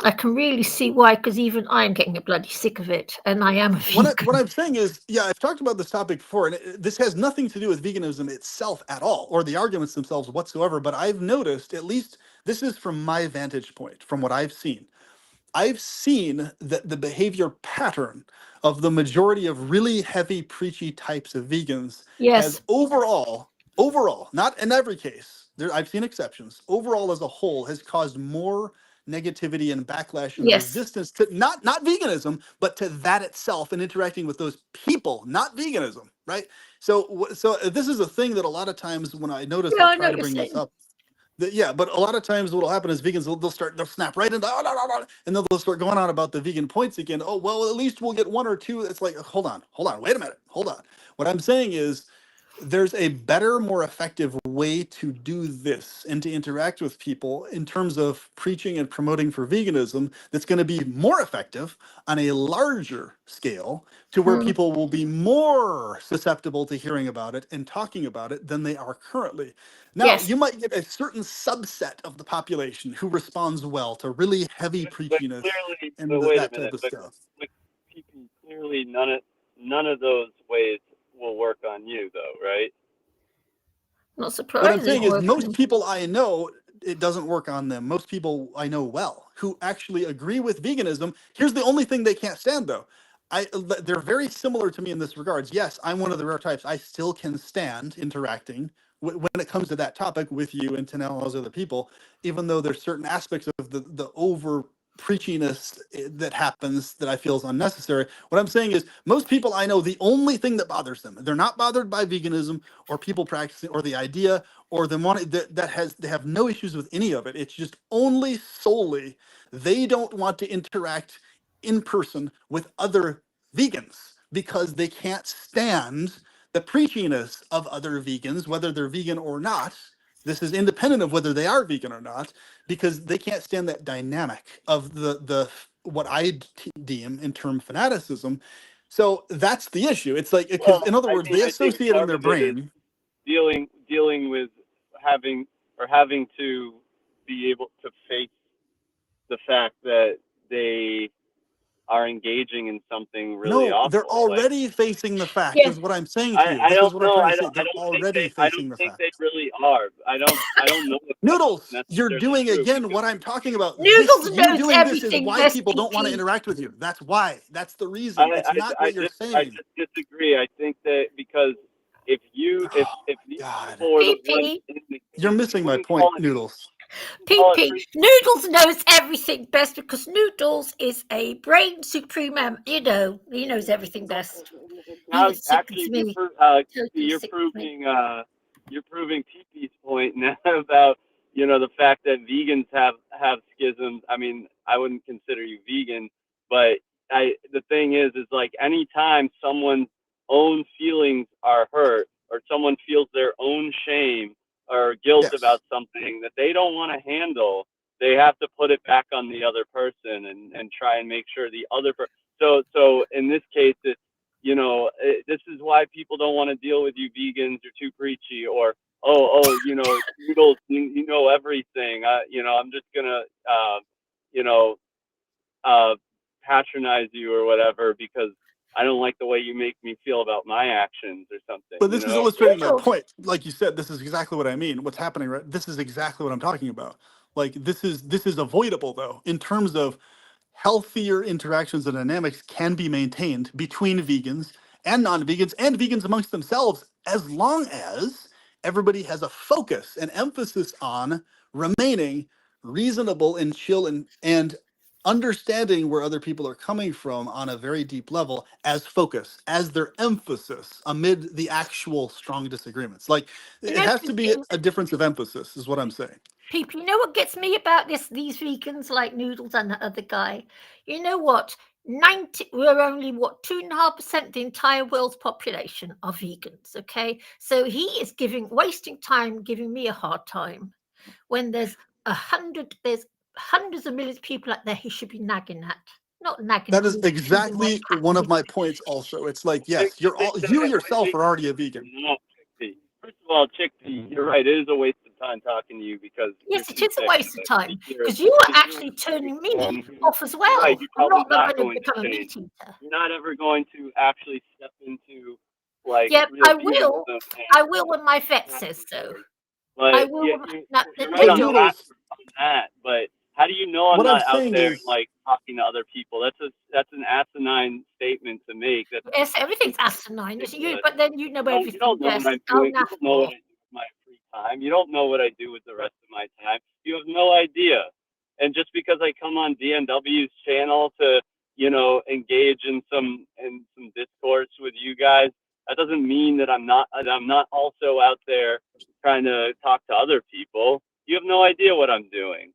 I can really see why, because even I'm getting bloody sick of it, and I am a vegan. What I'm saying is, yeah, I've talked about this topic before, and this has nothing to do with veganism itself at all, or the arguments themselves whatsoever, but I've noticed, at least this is from my vantage point, from what I've seen that the behavior pattern of the majority of really heavy, preachy types of vegans has Yes. overall, not in every case, I've seen exceptions, overall as a whole has caused more negativity and backlash and Yes. resistance to not veganism, but to that itself and interacting with those people, not veganism, right? So this is a thing that a lot of times when I notice, Yeah, I'll I know try what to you're bring this saying. up. Yeah, but a lot of times what'll happen is vegans, they'll snap right into, and then they'll start going on about the vegan points again. Oh, well, at least we'll get one or two. It's like, hold on, wait a minute, hold on. What I'm saying is, there's a better, more effective way to do this and to interact with people in terms of preaching and promoting for veganism that's going to be more effective on a larger scale, to where people will be more susceptible to hearing about it and talking about it than they are currently. Now, Yes. you might get a certain subset of the population who responds well to really heavy preachiness and Wait a that type minute. of stuff. But clearly, none of those ways will work on you, though, right? Not What I'm saying is, surprising. most people I know, it doesn't work on them. Most people I know well who actually agree with veganism. Here's the only thing they can't stand, though. They're very similar to me in this regards. Yes, I'm one of the rare types. I still can stand interacting when it comes to that topic with you and Tanel and those other people, even though there's certain aspects of the over preachiness that happens that I feel is unnecessary. What I'm saying is, most people I know, the only thing that bothers them, they're not bothered by veganism or people practicing or the idea or the money they have no issues with any of it. It's just only solely they don't want to interact in person with other vegans because they can't stand the preachiness of other vegans, whether they're vegan or not. This is independent of whether they are vegan or not, because they can't stand that dynamic of the what I deem in term fanaticism. So that's the issue. It's like, because in other words, they associate in their brain dealing with having to be able to face the fact that they are engaging in something really awful. They're already facing the fact, Yeah. is what I'm saying to you. I This don't is what I'm know. trying I to say. don't They're already facing the think fact. they really are. I don't know. If Noodles, that's you're necessarily doing true, again because what I'm talking about. Noodles You knows doing this is everything why best, people don't want to PP. interact with you. That's why. That's the reason. It's not what you're I saying. just disagree. I think that because if these God, people were the PP. ones in the you're case, missing you my wouldn't point, call it- Noodles. PP. Noodles knows everything best because Noodles is a brain supreme. He knows everything best. Now, He actually, sickens me. you're proving TP's point now about the fact that vegans have schisms. I mean, I wouldn't consider you vegan, but the thing is like anytime someone's own feelings are hurt or someone feels their own shame or guilt Yes. about something that they don't want to handle, they have to put it back on the other person and try and make sure the other person. So in this case, it's, this is why people don't want to deal with you vegans. You're too preachy, or noodles, you know everything. I'm just gonna, you know, patronize you or whatever because I don't like the way you make me feel about my actions or something. But this is illustrating my Noodles. point. Like you said, this is exactly what I mean. What's happening, right? This is exactly what I'm talking about. Like this is avoidable though, in terms of healthier interactions and dynamics can be maintained between vegans and non-vegans and vegans amongst themselves, as long as everybody has a focus and emphasis on remaining reasonable and chill and understanding where other people are coming from on a very deep level as focus, as their emphasis amid the actual strong disagreements. Like You it know, has to be people, a difference of emphasis, is what I'm saying. you know what gets me about these vegans like Noodles and the other guy? You know what? We're only what 2.5% the entire world's population are vegans. Okay, so he is wasting time giving me a hard time when there's hundreds of millions of people out there he should be nagging at. Not nagging That at is me, telling what's exactly one of happening. my points also. It's like, I yes, you're think all, that you I yourself think are already a vegan. no, Chickpea. First of all, Chickpea, you're right. It is a waste of time talking to you because you're Yes, it too is a thick. waste of time You're, because you are you're actually turning me off as you're well. right. You're I'm probably not not going to going to become a change. meat eater. You're not ever going to actually step into like Yeah, real I will. veganism. I will when my vet says so. I Like, will. you're right But on Noodles, that, but how do you know I'm what I'm not out saying there is, like talking to other people? That's an asinine statement to make. That's Yes, everything's completely asinine. It's you, ridiculous. but then you know You everything don't know what best. I'm Oh, doing. You don't know what naff. I do with my free time. You don't know what I do with the rest of my time. You have no idea. And just because I come on DNW's channel to, engage in some discourse with you guys, that doesn't mean that I'm not also out there trying to talk to other people. You have no idea what I'm doing.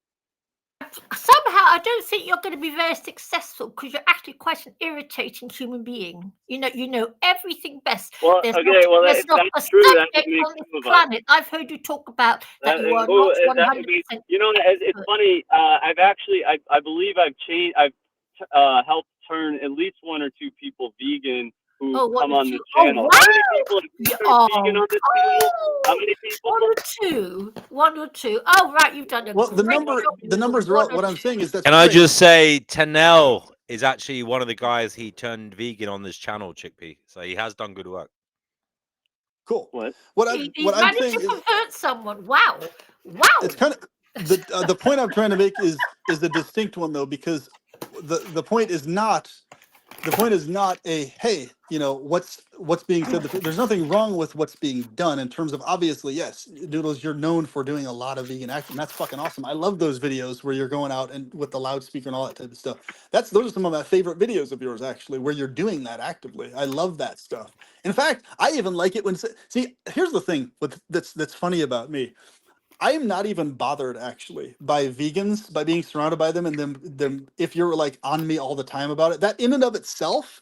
Somehow, I don't think you're going to be very successful because you're actually quite an irritating human being. You know everything best. Well, There's okay, not, well, there's if not that's a true, that would subject make on this two of us. planet. I've heard you talk about that you are not 100%. It's funny. I believe I've helped turn at least one or two people vegan who come on the channel. Wow! How many people have you turned vegan on the channel? How many people? One or two. Oh, right, you've done a well, great job. the numbers are out. What I'm saying is that's Can I great. just say, Tanel is actually one of the guys he turned vegan on this channel, Chickpea. So he has done good work. Cool. What? He's I'm managed saying to is, convert someone. Wow. it's kind of the point I'm trying to make is a distinct one though, because the point is not a hey, what's being said. There's nothing wrong with what's being done in terms of, obviously, yes, Doodles, you're known for doing a lot of vegan acting. That's fucking awesome. I love those videos where you're going out and with the loudspeaker and all that type of stuff. Those are some of my favorite videos of yours, actually, where you're doing that actively. I love that stuff. In fact, I even like it when, see, here's the thing that's funny about me. I am not even bothered actually by vegans, by being surrounded by them and them if you're like on me all the time about it. That in and of itself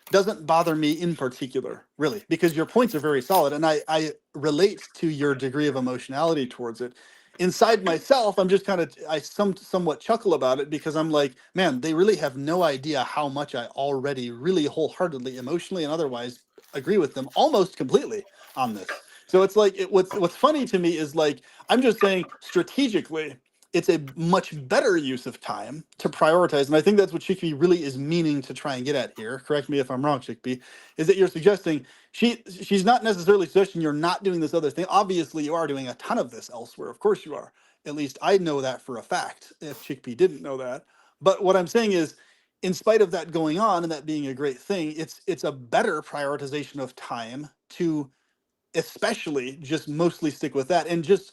doesn't bother me in particular, really, because your points are very solid and I relate to your degree of emotionality towards it. Inside myself, I'm just kind of somewhat chuckle about it because I'm like, man, they really have no idea how much I already really wholeheartedly, emotionally and otherwise agree with them almost completely on this. So it's like what's funny to me is like I'm just saying strategically, it's a much better use of time to prioritize. And I think that's what Chickpea really is meaning to try and get at here. Correct me if I'm wrong, Chickpea, is that you're suggesting she's not necessarily suggesting you're not doing this other thing. Obviously, you are doing a ton of this elsewhere. Of course you are. At least I know that for a fact, if Chickpea didn't know that. But what I'm saying is, in spite of that going on and that being a great thing, it's a better prioritization of time to especially just mostly stick with that and just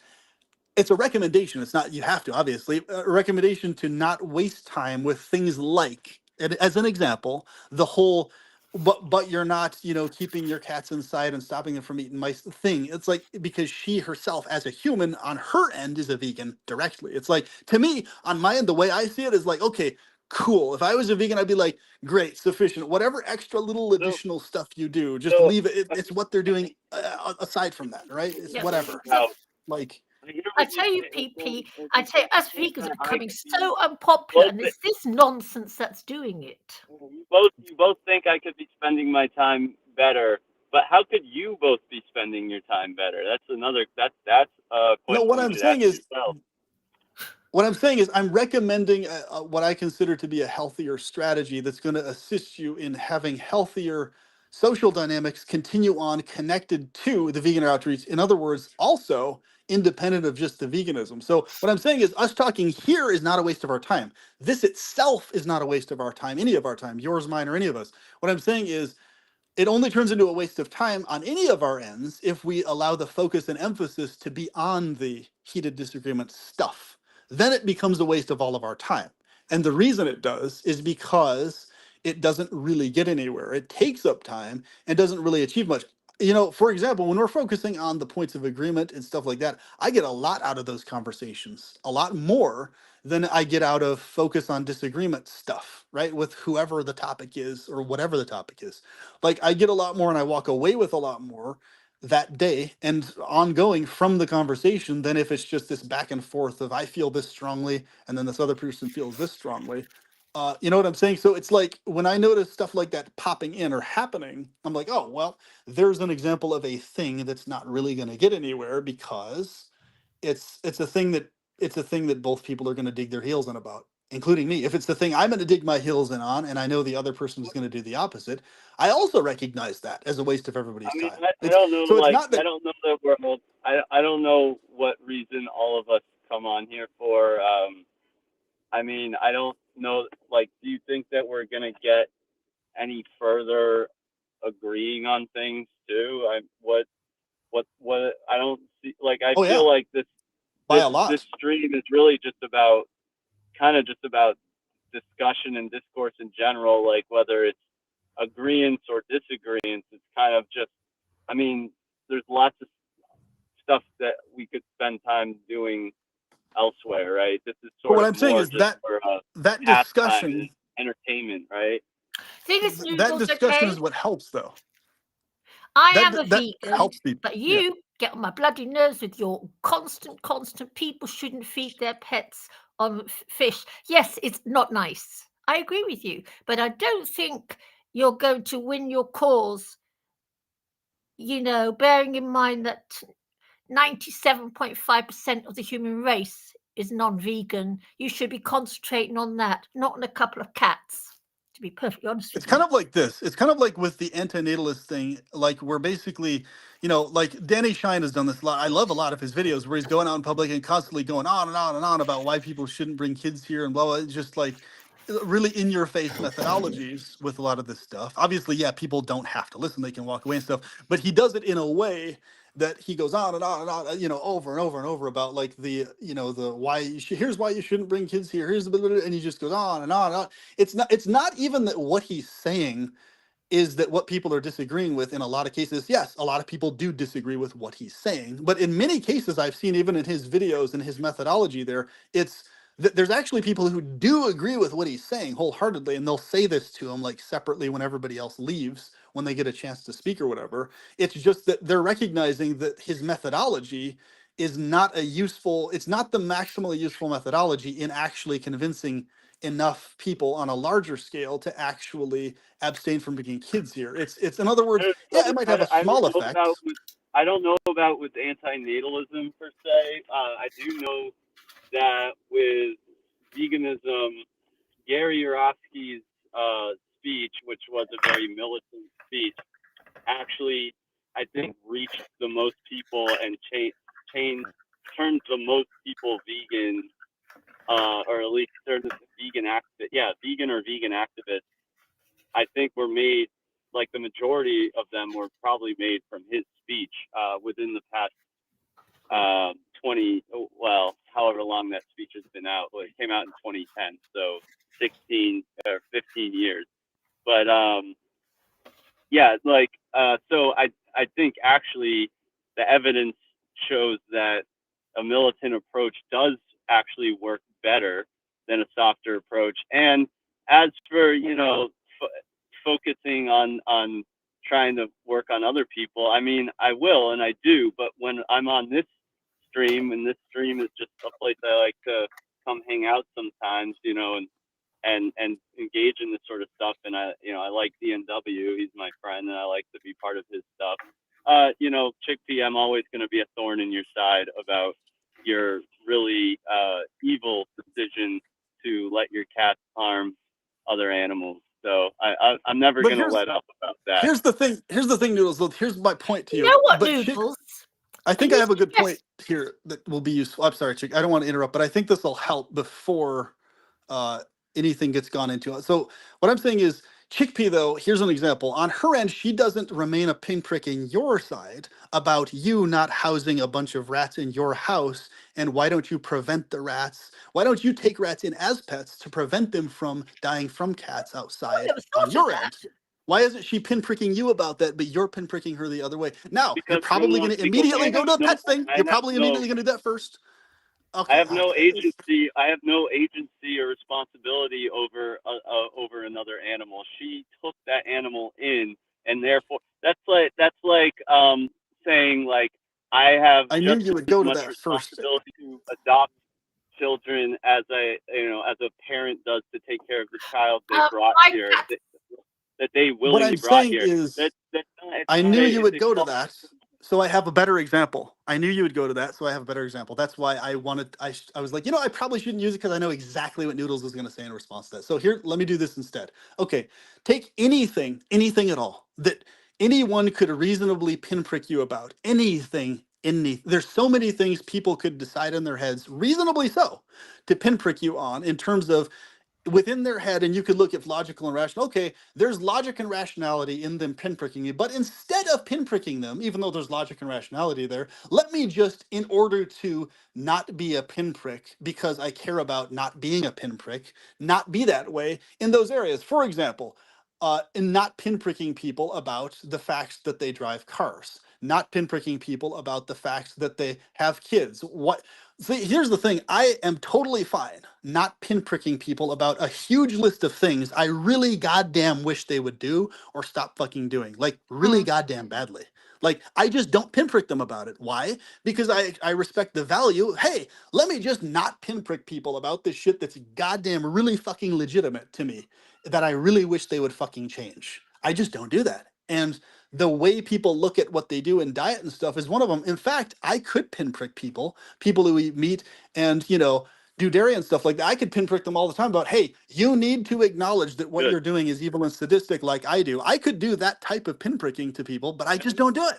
it's a recommendation. It's not you have to, obviously, a recommendation to not waste time with things like, and as an example, the whole but you're not, keeping your cats inside and stopping them from eating mice thing. It's like, because she herself as a human on her end is a vegan directly. It's like, to me, on my end, the way I see it is like, okay, cool. If I was a vegan, I'd be like, great, sufficient. Whatever extra little additional stuff you do, just so leave it. It's what they're doing aside from that, right? It's Yeah. whatever. now, Like, I hear I what tell you, saying, PP, and I tell you, us saying vegans that are I becoming could be so unpopular, both and it's this nonsense that's doing it. you both think I could be spending my time better, but how could you both be spending your time better? That's a no, question you should ask yourself. what I'm saying is I'm recommending what I consider to be a healthier strategy that's going to assist you in having healthier social dynamics continue on connected to the vegan outreach. In other words, also independent of just the veganism. So what I'm saying is us talking here is not a waste of our time. This itself is not a waste of our time, any of our time, yours, mine, or any of us. What I'm saying is it only turns into a waste of time on any of our ends if we allow the focus and emphasis to be on the heated disagreement stuff. Then it becomes a waste of all of our time. And the reason it does is because it doesn't really get anywhere. It takes up time and doesn't really achieve much. For example, when we're focusing on the points of agreement and stuff like that, I get a lot out of those conversations, a lot more than I get out of focus on disagreement stuff, right? With whoever the topic is or whatever the topic is. Like I get a lot more and I walk away with a lot more that day and ongoing from the conversation than if it's just this back and forth of I feel this strongly and then this other person feels this strongly. You know what I'm saying? So it's like when I notice stuff like that popping in or happening, I'm like, oh, well, there's an example of a thing that's not really going to get anywhere because it's a thing that both people are going to dig their heels in about, including me. If it's the thing I'm going to dig my heels in on, and I know the other person is going to do the opposite, I also recognize that as a waste of everybody's I mean, time. I don't know, So it's like, not that. I don't know that we're all, I don't know what reason all of us come on here for. I mean, I don't know, like, do you think that we're going to get any further agreeing on things too? I don't see, like, I Oh yeah, feel like this, by this, a this lot. stream is really just about, kind of just about discussion and discourse in general, like whether it's agreements or disagreements. It's kind of just, I mean, there's lots of stuff that we could spend time doing elsewhere, right? This is But sort what of I'm saying more is just that for that pastime and discussion entertainment, right? See this that noodles, discussion okay? is what helps, though. I That am a that vegan, helps people. but Yeah. you get on my bloody nerves with your constant people shouldn't feed their pets on fish. Yes, it's not nice. I agree with you, but I don't think you're going to win your cause, bearing in mind that 97.5% of the human race is non-vegan. You should be concentrating on that, not on a couple of cats, to be perfectly honest with It's you. kind of like this. It's kind of like with the antinatalist thing. Like we're basically, like Danny Shine has done this a lot. I love a lot of his videos where he's going out in public and constantly going on and on and on about why people shouldn't bring kids here and blah blah. It's just like really in your face methodologies with a lot of this stuff. Obviously, yeah, people don't have to listen; they can walk away and stuff. But he does it in a way that he goes on and on and on, over and over and over about like the why here's why you shouldn't bring kids here. Here's the and he just goes on and on and on. It's not even that what he's saying is that what people are disagreeing with in a lot of cases. Yes, a lot of people do disagree with what he's saying, but in many cases I've seen even in his videos and his methodology there, it's there's actually people who do agree with what he's saying wholeheartedly, and they'll say this to him like separately when everybody else leaves, when they get a chance to speak or whatever. It's just that they're recognizing that his methodology is not it's not the maximally useful methodology in actually convincing enough people on a larger scale to actually abstain from bringing kids here. It's in other words, yeah, it might have a small effect. I don't know about with antinatalism per se. I do know that with veganism, Gary Yourofsky's speech, which was a very militant speech, actually, I think, reached the most people and turned the most people vegan, or at least turned the vegan or vegan activists. I think were made, like the majority of them were probably made from his speech within the past however long that speech has been out. Well, it came out in 2010, so 16 or 15 years. But yeah, like so I think actually the evidence shows that a militant approach does actually work better than a softer approach. And as for focusing on trying to work on other people, I mean, I will and I do, but when I'm on this stream, and this stream is just a place I like to come hang out sometimes, and engage in this sort of stuff. And I like DNW. He's my friend, and I like to be part of his stuff. Chickpea, I'm always going to be a thorn in your side about your really evil decision to let your cats harm other animals. So I'm never But going to let up about that. here's the thing, Noodles. Look, here's my point to you. You know what, But Noodles? I think Can I you have a good suggest- point here that will be useful. I'm sorry, Chick. I don't want to interrupt, but I think this will help before anything gets gone into. So what I'm saying is, Chickpea, though, here's an example. On her end, she doesn't remain a pinprick in your side about you not housing a bunch of rats in your house. And why don't you prevent the rats? Why don't you take rats in as pets to prevent them from dying from cats outside never thought on of your that. end? Why isn't she pinpricking you about that, but you're pinpricking her the other way? Now, you're Because probably going to immediately go to the pets thing. You're probably immediately going to do that first. Okay. I have no agency. I have no agency or responsibility over another animal. She took that animal in, and therefore that's like saying like I have I knew just you would as go to much that first. responsibility to adopt children as as a parent does to take care of the child they brought here, that they What willingly I'm brought saying here. is, It's I not knew a- you would it's go to a- that, so I have a better example. I knew you would go to that, so I have a better example. That's why I wanted. I was like, I probably shouldn't use it because I know exactly what Noodles was going to say in response to that. So here, let me do this instead. Okay, take anything at all that anyone could reasonably pinprick you about. Anything. There's so many things people could decide in their heads, reasonably so, to pinprick you on in terms of within their head, and you could look at logical and rational. Okay, there's logic and rationality in them pinpricking you, but instead of pinpricking them, even though there's logic and rationality there, let me just, in order to not be a pinprick, because I care about not being a pinprick, not be that way in those areas. For example, in not pinpricking people about the facts that they drive cars, not pinpricking people about the facts that they have kids. See, here's the thing. I am totally fine not pinpricking people about a huge list of things I really goddamn wish they would do or stop fucking doing. Like, really goddamn badly. Like, I just don't pinprick them about it. Why? Because I respect the value. Hey, let me just not pinprick people about this shit that's goddamn really fucking legitimate to me that I really wish they would fucking change. I just don't do that. And the way people look at what they do in diet and stuff is one of them. In fact, I could pinprick people who eat meat and, do dairy and stuff like that. I could pinprick them all the time about, hey, you need to acknowledge that what Good. you're doing is evil and sadistic like I do. I could do that type of pinpricking to people, but I just don't do it.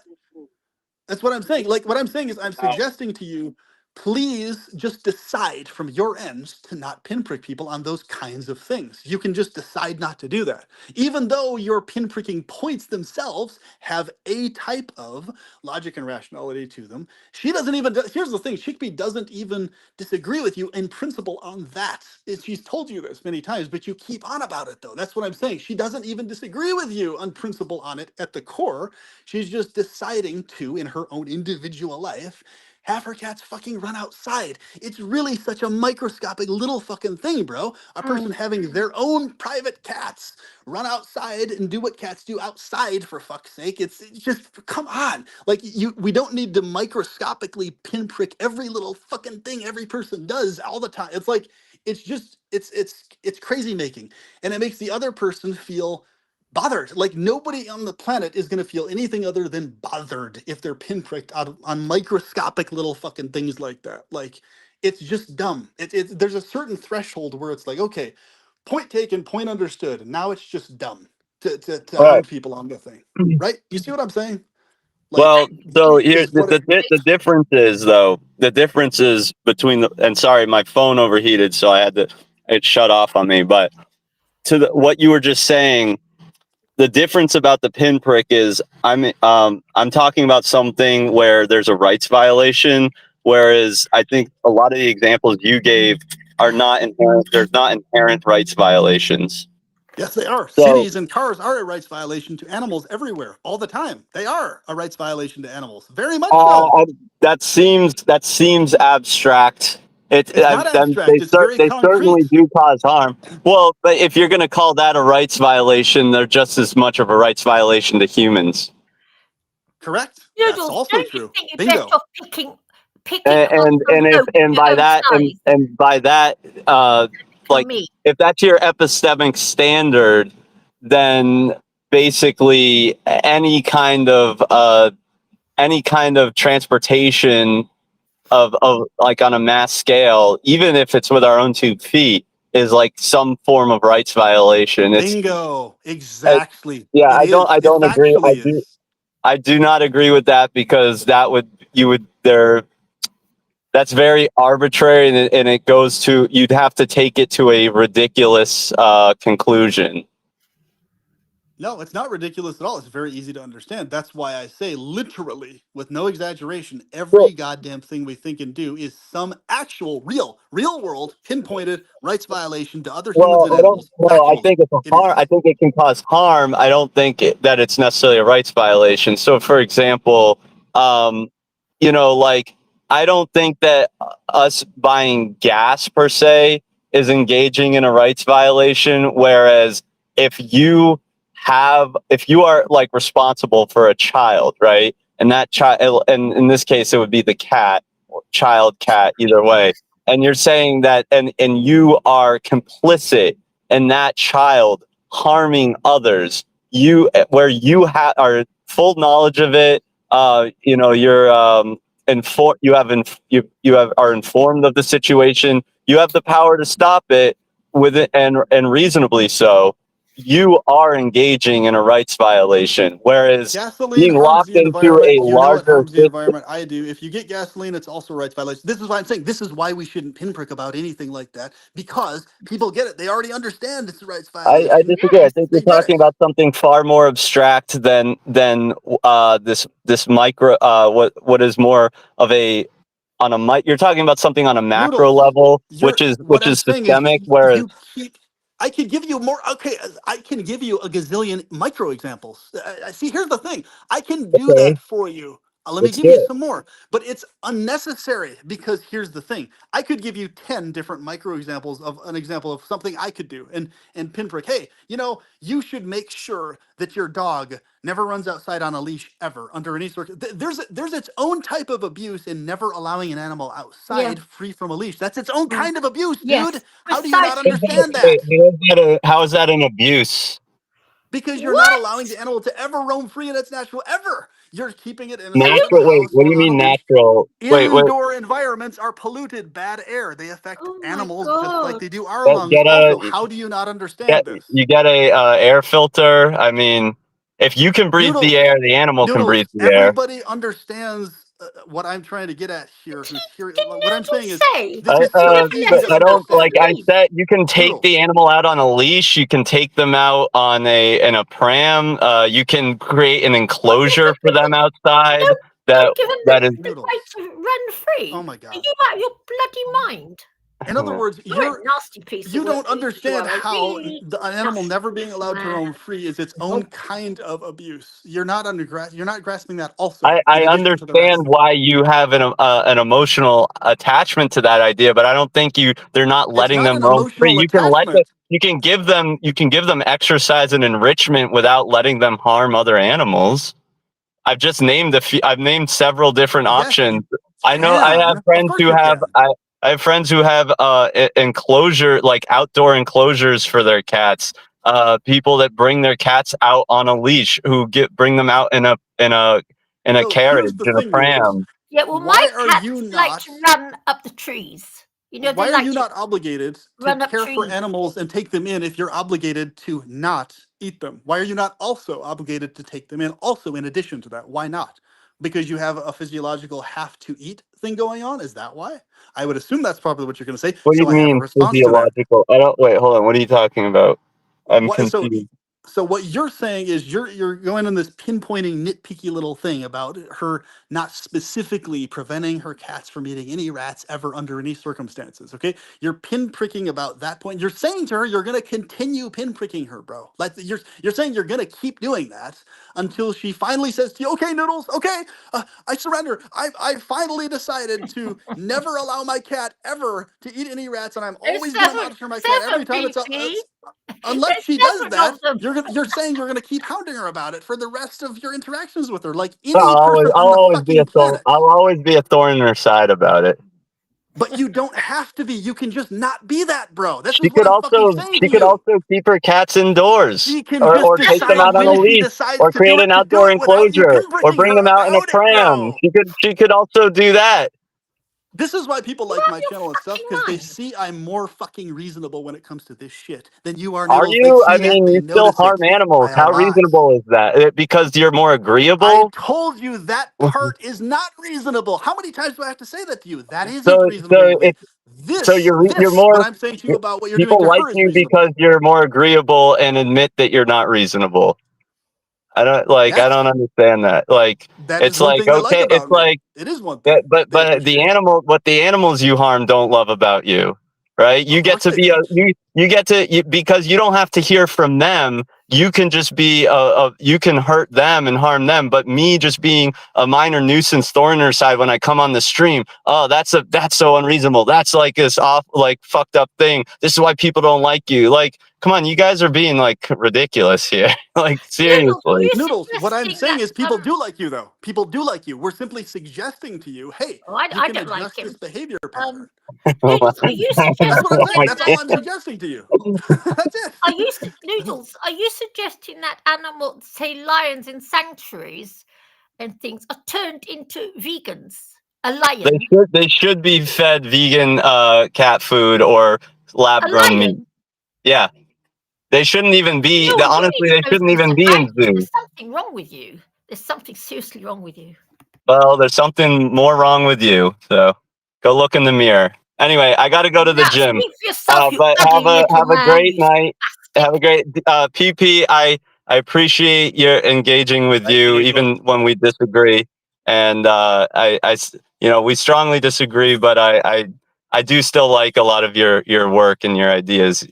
That's what I'm saying. Like, what I'm saying is I'm suggesting to you, please just decide from your end to not pinprick people on those kinds of things. You can just decide not to do that. Even though your pinpricking points themselves have a type of logic and rationality to them, she doesn't even, here's the thing, Chickpea doesn't even disagree with you in principle on that. She's told you this many times, but you keep on about it though. That's what I'm saying. She doesn't even disagree with you on principle on it at the core. She's just deciding to, in her own individual life, have her cats fucking run outside. It's really such a microscopic little fucking thing, bro. A person having their own private cats run outside and do what cats do outside, for fuck's sake. It's just, come on. Like, we don't need to microscopically pinprick every little fucking thing every person does all the time. It's like, it's just, it's crazy making. And it makes the other person feel bothered. Like, nobody on the planet is going to feel anything other than bothered if they're pinpricked on microscopic little fucking things like that. Like, it's just dumb. There's a certain threshold where it's like, okay, point taken, point understood. Now it's just dumb to All harm right. people on the thing, right? You see what I'm saying? Like, Well, so here is what the difference is though. The difference is between and sorry, my phone overheated, so it shut off on me. But what you were just saying, the difference about the pinprick is I'm talking about something where there's a rights violation, whereas I think a lot of the examples you gave are not inherent. There's not inherent rights violations. Yes, they are. So Cities and cars are a rights violation to animals everywhere, all the time. They are a rights violation to animals. Very much so. that seems abstract. It's not abstract. It's very They certainly concrete. do cause harm. Well, but if you're going to call that a rights violation, they're just as much of a rights violation to humans. Correct. That's Noodles, also don't you true. think you're Bingo. better off picking up And from and if Logan and your by own that size and by that for like me? if that's your epistemic standard, then basically any kind of transportation of like on a mass scale, even if it's with our own 2 feet, is like some form of rights violation. Bingo. Exactly. Yeah, It is. I It don't agree. factually is. I do not agree with that, because that's very arbitrary, and it goes to, you'd have to take it to a ridiculous conclusion. No, it's not ridiculous at all. It's very easy to understand. That's why I say, literally, with no exaggeration, Well, every goddamn thing we think and do is some actual, real world, pinpointed rights violation to other humans and I don't animals. know. I Factually, think it's a it harm. I is. think it can cause harm. I don't think that it's necessarily a rights violation. So, for example, um, like, I don't think that us buying gas per se is engaging in a rights violation. Whereas if you are like responsible for a child, right, and that child, and in this case, it would be the cat, child cat, either way, and you're saying that, and you are complicit in that child harming others, where you are full knowledge of it, you're are informed of the situation, you have the power to stop it with it, and reasonably so, you are engaging in a rights violation. Whereas Gasoline being harms locked the into a environment. You know it larger harms the system. environment. I do. If you get gasoline, it's also a rights violation. This is why I'm saying this is why we shouldn't pinprick about anything like that, because people get it. They already understand it's a rights I violation. disagree. I Yes. think They you're get it. talking about something far more abstract than this micro, what is more of a on a mic. You're talking about something on a macro Noodles. level, You're what which I'm is saying is systemic. Whereas, you keep. I could give you more. Okay, I can give you a gazillion micro examples. See, here's the thing. I can do okay, that for you. Let me let's give do you it. some more, but it's unnecessary, because here's the thing. I could give you 10 different micro examples of an example of something I could do and pinprick. Hey, you should make sure that your dog never runs outside on a leash ever under any there's its own type of abuse in never allowing an animal Yeah. outside free from a leash. That's its own Mm. kind of abuse, dude. Yes. How do you not Precisely. understand Wait, that? how is that an abuse? Because you're not allowing What? the animal to ever roam free in its natural ever. You're keeping it in a Are you? separate Natural? Wait, house what do or you on a mean leash. natural? Wait. Indoor environments are polluted, bad air. They affect Oh my animals just like God. they do our Get, lungs. get Also, a how do you not understand get this? you get a air filter. I mean, if you can breathe the Noodles, air, the animal can noodles. breathe the air. Everybody understands what I'm trying to get at here. Who's here? Did What I'm saying Noodles is, say this is you so never easy let But to I your dog don't, off like understand. the I leash? said, you can take the Noodles. animal out on a leash. You can take them out on in a pram. You can create an But you enclosure for never them outside. don't give them That is, the right Noodles. to run Oh free. my Are God. you out of your bloody mind? In other words, You're a nasty piece of you work. don't You understand are a how really an animal never being nasty allowed to man. roam free is its own Oh, kind of abuse. You're not you're not grasping that also, I in addition to the understand rest. why you have an emotional attachment to that idea, but I don't think they're not It's letting not them an roam free. emotional attachment. You can give them exercise and enrichment without letting them harm other animals. I've named several different Yes, options. you I know I have can. Of friends course who you have can. I have friends who have enclosure, like outdoor enclosures for their cats. People that bring their cats out on a leash, who bring them out in a So here's carriage, the in a thing, Noodles. pram. yeah. Well, my Why are you cats like not? to run up the trees. They Why are like you to not obligated to run up care for trees. animals and take them in if you're obligated to not eat them? Why are you not also obligated to take them in, also in addition to that? Why not? Because you have a physiological have to eat thing going on? Is that why? I would assume that's probably what you're going to say. What do you So I have a mean response to that. physiological? I don't, wait, hold on. What are you talking about? I'm Why, so confused. So what you're saying is you're going on this pinpointing nitpicky little thing about her not specifically preventing her cats from eating any rats ever under any circumstances. Okay, you're pinpricking about that point. You're saying to her you're going to continue pinpricking her, bro. Like you're saying you're going to keep doing that until she finally says to you, "Okay, Noodles, okay, I surrender. I finally decided to never allow my cat ever to eat any rats, and I'm There's always going to seven, monitor my cat every time it's a." PP. Unless There's she does 7 that, of them. you're saying you're gonna keep hounding her about it for the rest of your interactions with her, like No, any person I'll on the always be a fucking thorn. planet. I'll always be a thorn in her side about it. But you don't have to be. You can just not be that, bro. This She is what could I'm fucking also saying she to could you. also keep her cats indoors, She can or just or take them decide out on a when she leash, decides or to do create an it outdoor without you enclosure, or pinpricking bring her them out in a about it, pram. bro. She could also do that. This is why people You like have my your channel and stuff, fucking because they mind. see I'm more fucking reasonable when it comes to this shit than you are, Are Noodles. They you? I see that, mean, they you still notice harm it. animals. I How arise. reasonable is that? Because you're more I agreeable. told you that part is not reasonable. How many times do I have to say that to you? That isn't So reasonable to me. it's so you're What more. I'm saying to you about what you're doing People to like her is you reasonable. because you're more agreeable and admit that you're not reasonable. I Yes, don't understand that. Like, that is it's one like, thing they like okay, it's about me. like, It is one yeah, thing but they the appreciate. what the animals you harm don't love about you, right? You Of get course to they be a don't. you get to because you don't have to hear from them. You can just be you can hurt them and harm them. But me just being a minor nuisance thorn in her side when I come on the stream, oh, that's so unreasonable. That's like this fucked up thing. This is why people don't like you. Like, come on, you guys are being like ridiculous here. Like, Noodles, are seriously. you Noodles, what I'm suggesting saying that is people do like you, though. People do like you. We're simply suggesting to you, hey, oh, you I can don't like adjust him. this behavior pattern. Noodles, are you That's what I'm suggesting saying. then That's that all I'm suggesting to you. That's it. Noodles, are you suggesting that animals, say lions in sanctuaries and things, are turned into vegans? A lion. They should be fed vegan cat food or lab A grown meat. lion. Yeah. They shouldn't even be No, you honestly need to they go shouldn't through even some be in guidance. zoos. There's something wrong with you. There's something seriously wrong with you. Well, there's something more wrong with you. So go look in the mirror. Anyway, I got to go to the Now, gym. speak for yourself, you But ugly little have a man. great You night. Have a spastic. great PP. I appreciate your engaging with Thank you you, even Noodles. when we disagree. And we strongly disagree, but I do still like a lot of your work and your ideas,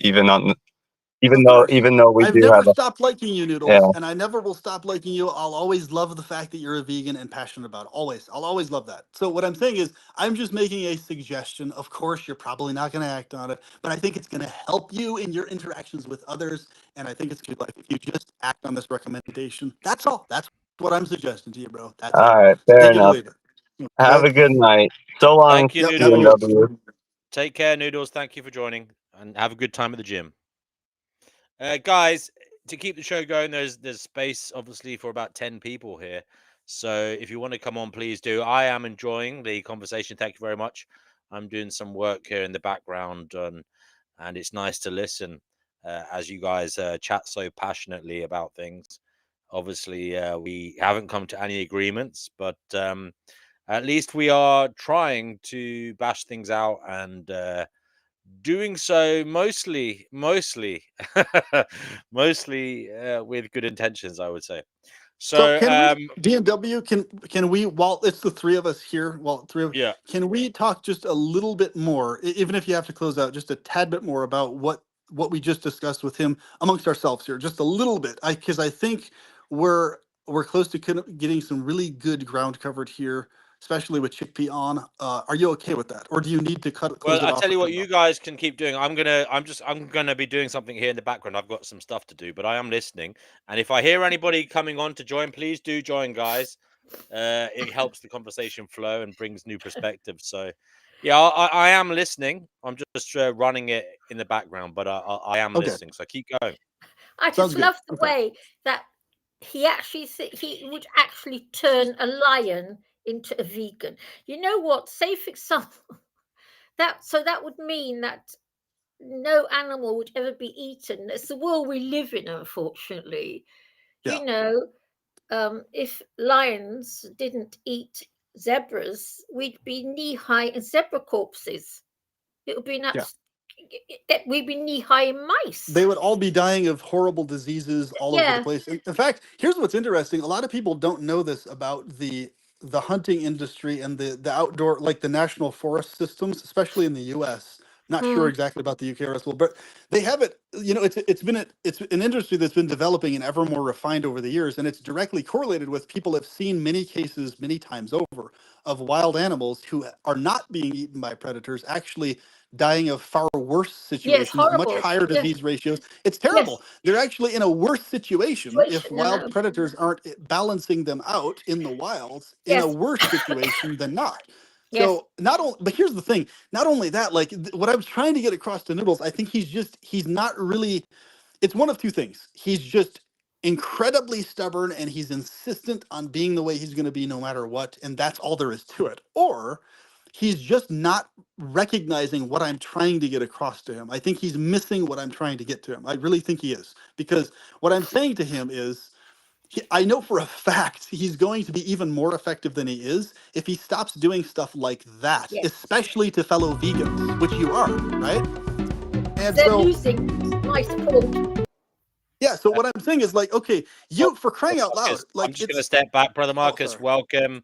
Of course. even though we I've do never have a stopped liking you, yeah. Noodles, and I never will stop liking you. I'll always love the fact that you're a vegan and passionate about it. Always. I'll always love that. So what I'm saying is I'm just making a suggestion. Of course, you're probably not going to act on it, but I think it's going to help you in your interactions with others, and I think it's good like if you just act on this recommendation. That's all. That's what I'm suggesting to you, bro. That's All it. right, So fair take it or enough. leave it. Have Okay? a good night. So long, Thank you, Yep, have a Noodles. good PNW. Take care, Noodles. Thank you for joining, and have a good time at the gym. Guys, to keep the show going, there's space obviously for about 10 people here. So if you want to come on, please do. I am enjoying the conversation. Thank you very much. I'm doing some work here in the background, and it's nice to listen as you guys chat so passionately about things. Obviously, we haven't come to any agreements, but at least we are trying to bash things out and doing so mostly mostly with good intentions, I would say. So So can we DMW can we while it's the three of us here, yeah, can we talk just a little bit more, even if you have to close out just a tad bit more about what we just discussed with him amongst ourselves here, just a little bit. Because I think we're close to getting some really good ground covered here, especially with Chickpea on. Are you okay with that, or do you need to well, close it I off tell you with what, him you though? guys can keep doing. I'm gonna be doing something here in the background. I've got some stuff to do, but I am listening, and if I hear anybody coming on to join, please do join, guys. It helps the conversation flow and brings new perspectives. So yeah, I am listening. I'm just running it in the background, but I am Okay, listening, so keep going. I sounds just good. love the Okay. way that he would actually turn a lion into a vegan. You know what? Say for example, that would mean that no animal would ever be eaten. It's the world we live in, unfortunately. Yeah. You know, if lions didn't eat zebras, we'd be knee high in zebra corpses. It would be an Yeah. that we've been knee-high in mice. They would all be dying of horrible diseases all over the Yeah. place. In fact, here's what's interesting. A lot of people don't know this about the hunting industry and the outdoor, like the national forest systems, especially in the US. Not sure Mm. exactly about the UK or as well, but they have it, it's an industry that's been developing and ever more refined over the years, and it's directly correlated with people have seen many cases many times over of wild animals who are not being eaten by predators actually dying of far worse situations, much horrible. higher Yes. disease ratios. It's terrible. They're actually in a worse situation if Situation, I wild know. predators aren't balancing them out in the wilds in a Yes. worse situation than not. Yes. So not only, but here's the thing, not only that, like what I was trying to get across to Noodles, I think he's not really, it's one of two things. He's just incredibly stubborn and he's insistent on being the way he's going to be no matter what, and that's all there is to it. Or he's just not recognizing what I'm trying to get across to him. I think he's missing what I'm trying to get to him. I really think he is, because what I'm saying to him is I know for a fact he's going to be even more effective than he is if he stops doing stuff like that, Yes. especially to fellow vegans, which you are, right? And They're so losing my support. yeah, so what I'm saying is like, okay, you, for crying out loud, Marcus, like I'm just going to it's step back, brother Marcus. sorry. Welcome.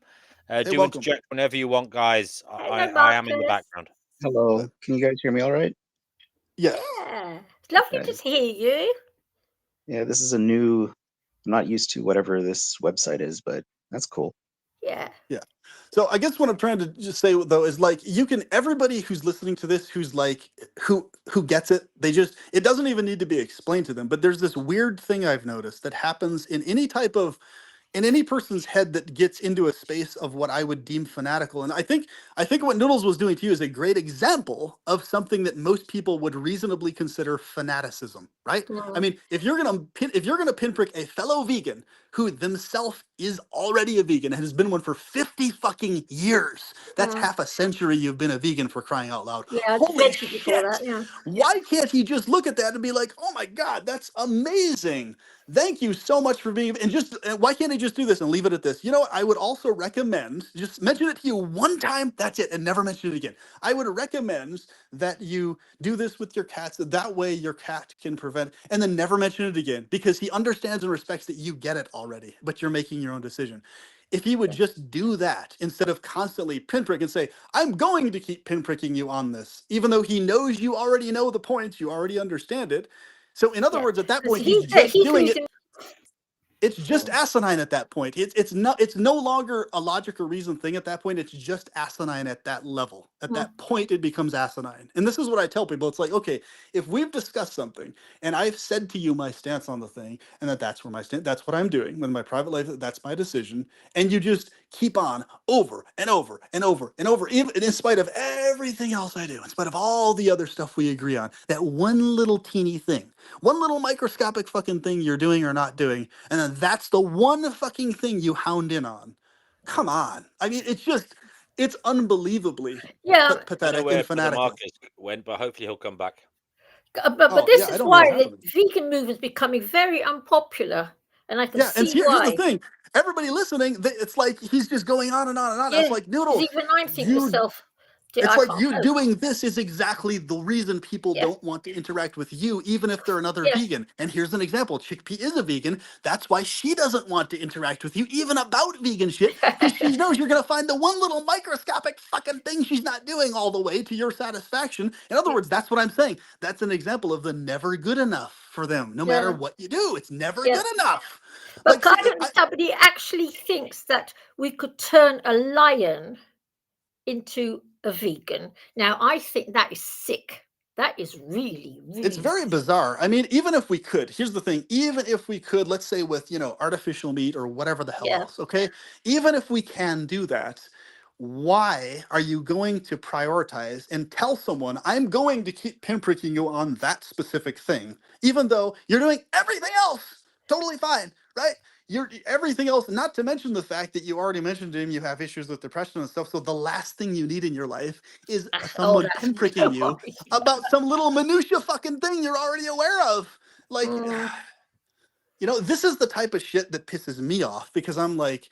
Do welcome. interject whenever you want, guys. Hello, I am in the Marcus. background. Hello, can you guys hear me all right? Yes. Yeah. It's lovely Okay. to hear you. Yeah, this is a new, I'm not used to whatever this website is, but that's cool. Yeah. So I guess what I'm trying to just say though is like you can, everybody who's listening to this who's like who gets it, they just, it doesn't even need to be explained to them, but there's this weird thing I've noticed that happens in any type of, in any person's head that gets into a space of what I would deem fanatical. And I think what Noodles was doing to you is a great example of something that most people would reasonably consider fanaticism, right? Mm. I mean, if you're gonna pinprick a fellow vegan who themselves is already a vegan and has been one for 50 fucking years, that's Mm. half a century you've been a vegan, for crying out loud. Yeah, I Holy mentioned before shit! that. Yeah. Why can't he just look at that and be like, oh my God, that's amazing. Thank you so much for being, and just, why can't he just do this and leave it at this? You know what? I would also recommend, just mention it to you one time, that's it, and never mention it again. I would recommend that you do this with your cats. That way your cat can prevent, and then never mention it again, because he understands and respects that you get it already, but you're making your own decision. If he would just do that instead of constantly pinprick and say, I'm going to keep pinpricking you on this, even though he knows you already know the points, you already understand it. So in other Yeah. words, at that 'Cause point, he's he's just doing losing. it. It's just asinine at that point. It's no longer a logic or reason thing at that point. It's just asinine at that level. At that point, it becomes asinine. And this is what I tell people. It's like, okay, if we've discussed something and I've said to you my stance on the thing, and that's where that's what I'm doing with my private life, that's my decision, and you just keep on over and over and over and over, even in spite of everything else I do, in spite of all the other stuff we agree on, that one little teeny thing, one little microscopic fucking thing you're doing or not doing, and then that's the one fucking thing you hound in on. Come on. I mean, it's unbelievably Yeah. I don't know pathetic where and Brother fanatical. Marcus went, but hopefully he'll come back. But Oh, this yeah, I is don't know why what the happened. vegan movement's becoming very unpopular, and I can Yeah, and see here's why. the thing. Everybody listening, it's like he's just going on and on and on. Yeah. It's like, 'Cause Noodles, even I'm thinking to you myself, it's I like can't you cope. doing this is exactly the reason people Yeah. don't want to interact with you, even if they're another Yeah. vegan. And here's an example. Chickpea is a vegan. That's why she doesn't want to interact with you, even about vegan shit, because she knows you're going to find the one little microscopic fucking thing she's not doing all the way to your satisfaction. In other words, that's what I'm saying. That's an example of the never good enough for them. No matter Yeah. what you do, it's never Yeah. good enough. But Like, see, I don't understand, but he actually thinks that we could turn a lion into a vegan. Now, I think that is sick. That is really, really it's very bizarre. I mean, even if we could, here's the thing, even if we could, let's say with, artificial meat or whatever the hell Yeah. else, okay? Even if we can do that, why are you going to prioritize and tell someone, I'm going to keep pinpricking you on that specific thing, even though you're doing everything else totally fine, right? You're everything else, not to mention the fact that you already mentioned to him you have issues with depression and stuff. So the last thing you need in your life is someone that's pinpricking no you worries. about some little minutia fucking thing you're already aware of. Like, this is the type of shit that pisses me off, because I'm like,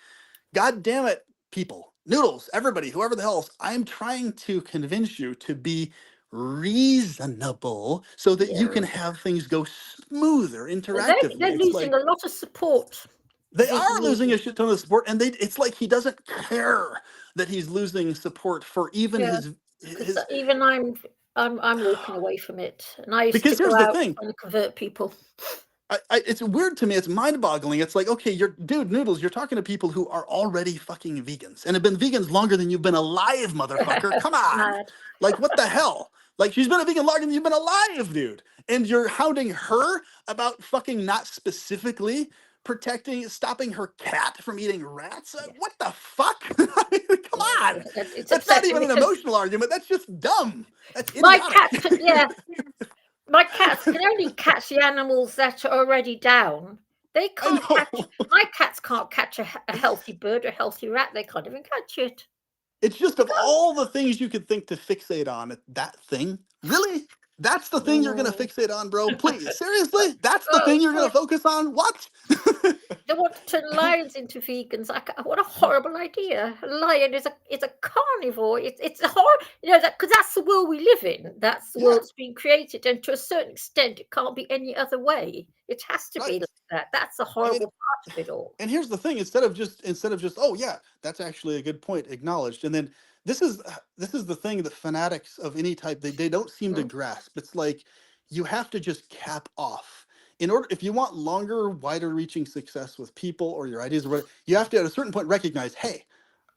God damn it, people, Noodles, everybody, whoever the hell else, I'm trying to convince you to be reasonable so that you can Yeah. have things go smoother They're interactively. It's losing like a lot of support. they Vegan are losing a losers. shit ton of support, and it's like he doesn't care that he's losing support for even Yeah, his because his. even I'm walking away from it, and I used to Because go here's the out thing, trying to convert people. it's weird to me. It's mind-boggling. It's like, okay, you're dude noodles. You're talking to people who are already fucking vegans and have been vegans longer than you've been alive, motherfucker. Come on, Mad. like what the hell? Like she's been a vegan longer than you've been alive, dude. And you're hounding her about fucking not specifically stopping her cat from eating rats. What the fuck? I mean, come on. It's That's not upsetting even an because emotional argument. That's just dumb. That's my idiotic. cats can, yeah, my cats can only catch the animals that are already down. They I can't catch. know. My cats can't catch a healthy bird or a healthy rat. They can't even catch it. It's just of all the things you could think to fixate on, that thing. Really? That's the thing you're gonna Mm. fixate on, bro? Please, seriously? That's the Oh, thing you're gonna focus on? What? they want to turn lions into vegans. What a horrible idea! A lion is a carnivore. It's a horror. You know that because that's the world we live in. That's the Yeah, world that's been created, and to a certain extent, it can't be any other way. It has to right. be like that. That's the I mean, horrible part of it all. and here's the thing: instead of just, oh yeah, that's actually a good point, acknowledged. And then this is the thing that fanatics of any type they don't seem to Mm. grasp. It's like you have to just cap off. In order, if you want longer, wider reaching success with people or your ideas or whatever, you have to at a certain point recognize, hey,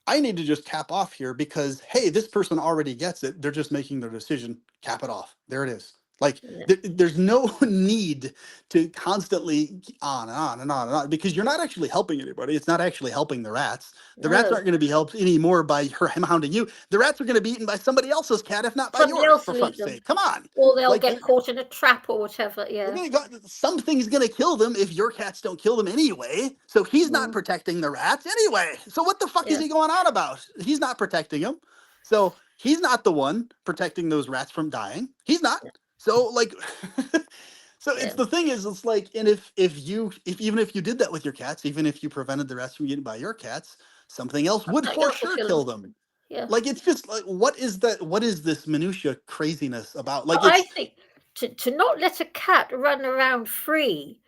I need to just cap off here because hey, this person already gets it. They're just making their decision. Cap it off. There it is. Like Yeah. there's no need to constantly on and on and on and on because you're not actually helping anybody. It's not actually helping the rats. The rats No, aren't going to be helped anymore by him hounding you. The rats are going to be eaten by somebody else's cat, if not by somebody yours. else For will eat fuck's them, sake, come on! or they'll Like get caught in a trap or whatever. they're Yeah. gonna go, something's gonna kill them if your cats don't kill them anyway. So he's not Mm. protecting the rats anyway. So what the fuck is Yeah. he going on about? He's not protecting them. So he's not the one protecting those rats from dying. He's not. So like so it's Yeah. the thing is it's like and if even if you did that with your cats, even if you prevented the rats from getting by your cats, something else would Something for else will sure kill kill them. them. Yeah. Like it's just like what is this minutia craziness about? Like Well, I it's think to not let a cat run around free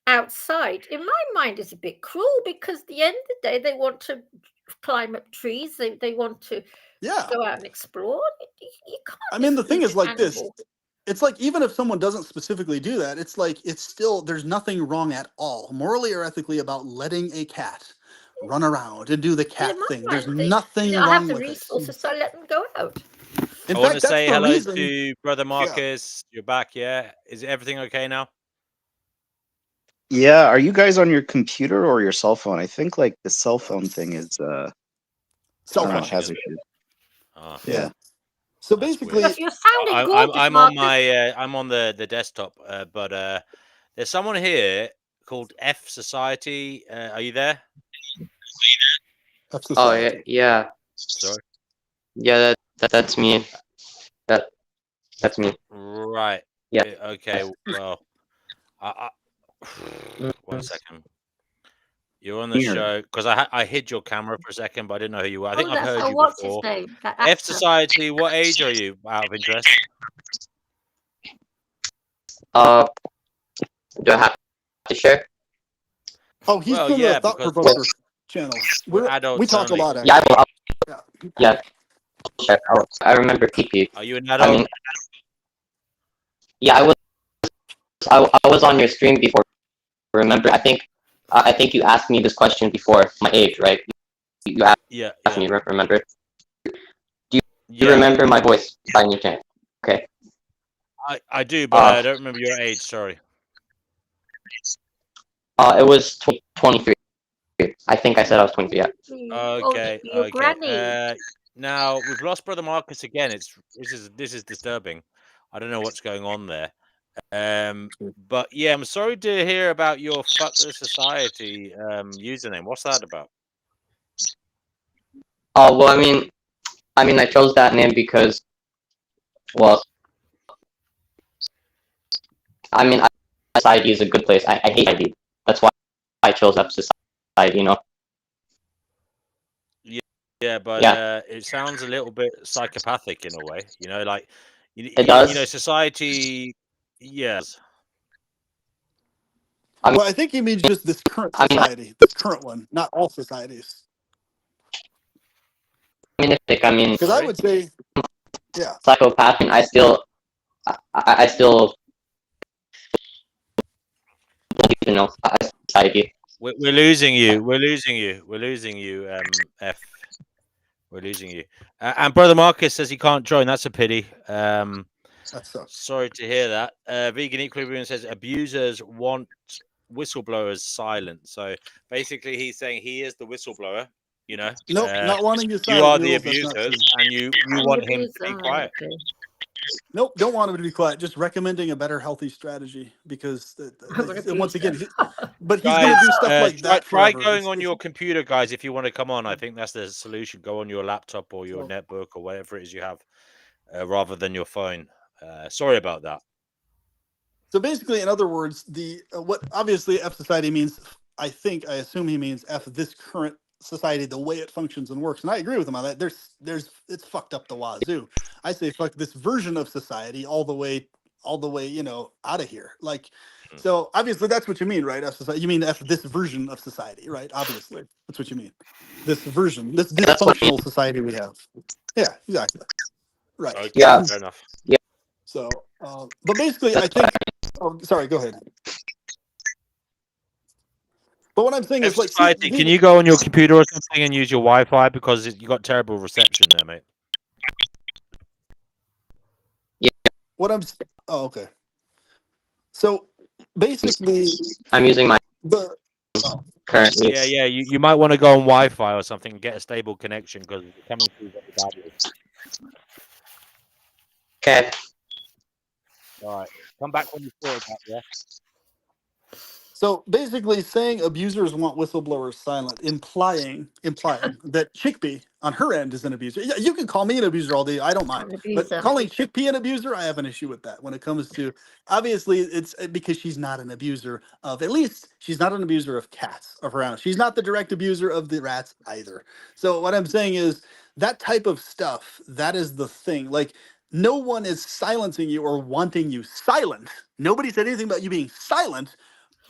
outside, in my mind, is a bit cruel because at the end of the day, they want to climb up trees. They want to yeah. go out and explore. You can't I mean, the thing dissuade is an like this. animal. It's like even if someone doesn't specifically do that, it's like it's still there's nothing wrong at all, morally or ethically, about letting a cat run around and do the In cat my thing. There's mind, nothing I have wrong the with it. resources, so I let them go out. In I want to fact, that's say the hello reason. to brother Yeah. Marcus. You're back, yeah? Is everything okay now? Yeah, are you guys on your computer or your cell phone? I think like the cell phone thing is Cell phone. crashing, has isn't it? issues. Oh, Yeah. So that's basically, weird. You're sounding I'm gorgeous, I'm on Marcus. my I'm on the desktop, but there's someone here called F Society. Are you there? F Oh Society. yeah, Sorry. yeah. That's me. That's me. Right. Yeah. Okay. Well, I 1 second. You're on the Here. show because I hid your camera for a second, but I didn't know who you were. I think I've heard you what's before. his name? That F actor. Society. What age are you? Out of interest. Do I have to share? Oh, he's Well, from yeah, the Thought because Provoker channel. we're We adults talk only. a lot. Actually. Yeah, Yeah. yeah. Share. I remember PP. Are you an I adult? mean, yeah, I was on your stream before. Remember, I think you asked me this question before. My age, right? You asked Yeah. me. Remember? You Yeah. remember my voice by any chance? Okay. I do, but I don't remember your age. Sorry. It was 23. I think I said I was 23. Yeah. Okay. Your granny. Now we've lost brother Marcus again. This is disturbing. I don't know what's going on there. But yeah, I'm sorry to hear about your Fuck the Society username. What's that about? Oh well, I mean, I chose that name because, well, I mean, society is a good place. I hate society. That's why I chose F Society. You know. Yeah, but Yeah. it sounds a little bit psychopathic in a way. You know, like It does? You know, society. Yes. Well, I think he means just this current I mean, society, this current one, not all societies. I mean, Because I would say, yeah. psychopath, and I still you know, society. We're losing you. We're losing you. We're losing you. F. We're losing you. And brother Marcus says he can't join. That's a pity. That sucks. Sorry to hear that. Vegan Equilibrium says abusers want whistleblowers silent. So basically, he's saying he is the whistleblower. You know, Nope, not wanting you you silent. are the Noodles, that's not abusers, true. and you want him to be quiet. Okay. Nope, don't want him to be quiet. Just recommending a better, healthy strategy because I'm an once again, abuser. but he's going Guys, to do stuff like try, that try forever. going on your computer, guys, if you want to come on. I think that's the solution. Go on your laptop or your So- netbook or whatever it is you have, rather than your phone. Sorry about that. So basically, in other words, the what obviously F society means. I assume he means F this current society, the way it functions and works. And I agree with him on that. It's fucked up the wazoo. I say fuck this version of society all the way, you know, out of here. Like, so obviously that's what you mean, right? F society. You mean F this version of society, right? Obviously, that's what you mean. This version, this dysfunctional society we have. Yeah, exactly. Right. Okay, Yeah. fair enough. So, but basically, I think. Oh, sorry. Go ahead. But what I'm saying F is, like, society, can you go on your computer or something and use your Wi-Fi because you got terrible reception there, mate? what I'm? Oh, okay. So basically, I'm using my the currently. Yeah. You might want to go on Wi-Fi or something and get a stable connection because it's coming through very badly. Okay. All right, come back when you thought about that. so basically saying abusers want whistleblowers silent, implying that Chickpea on her end is an abuser. Yeah, you can call me an abuser all day. I don't mind. An But abuser. calling Chickpea an abuser, I have an issue with that. When it comes to obviously, it's because she's not an abuser of at least she's not an abuser of cats around. She's not the direct abuser of the rats either. So what I'm saying is that type of stuff. That is the thing. Like no one is silencing you or wanting you silent. Nobody said anything about you being silent.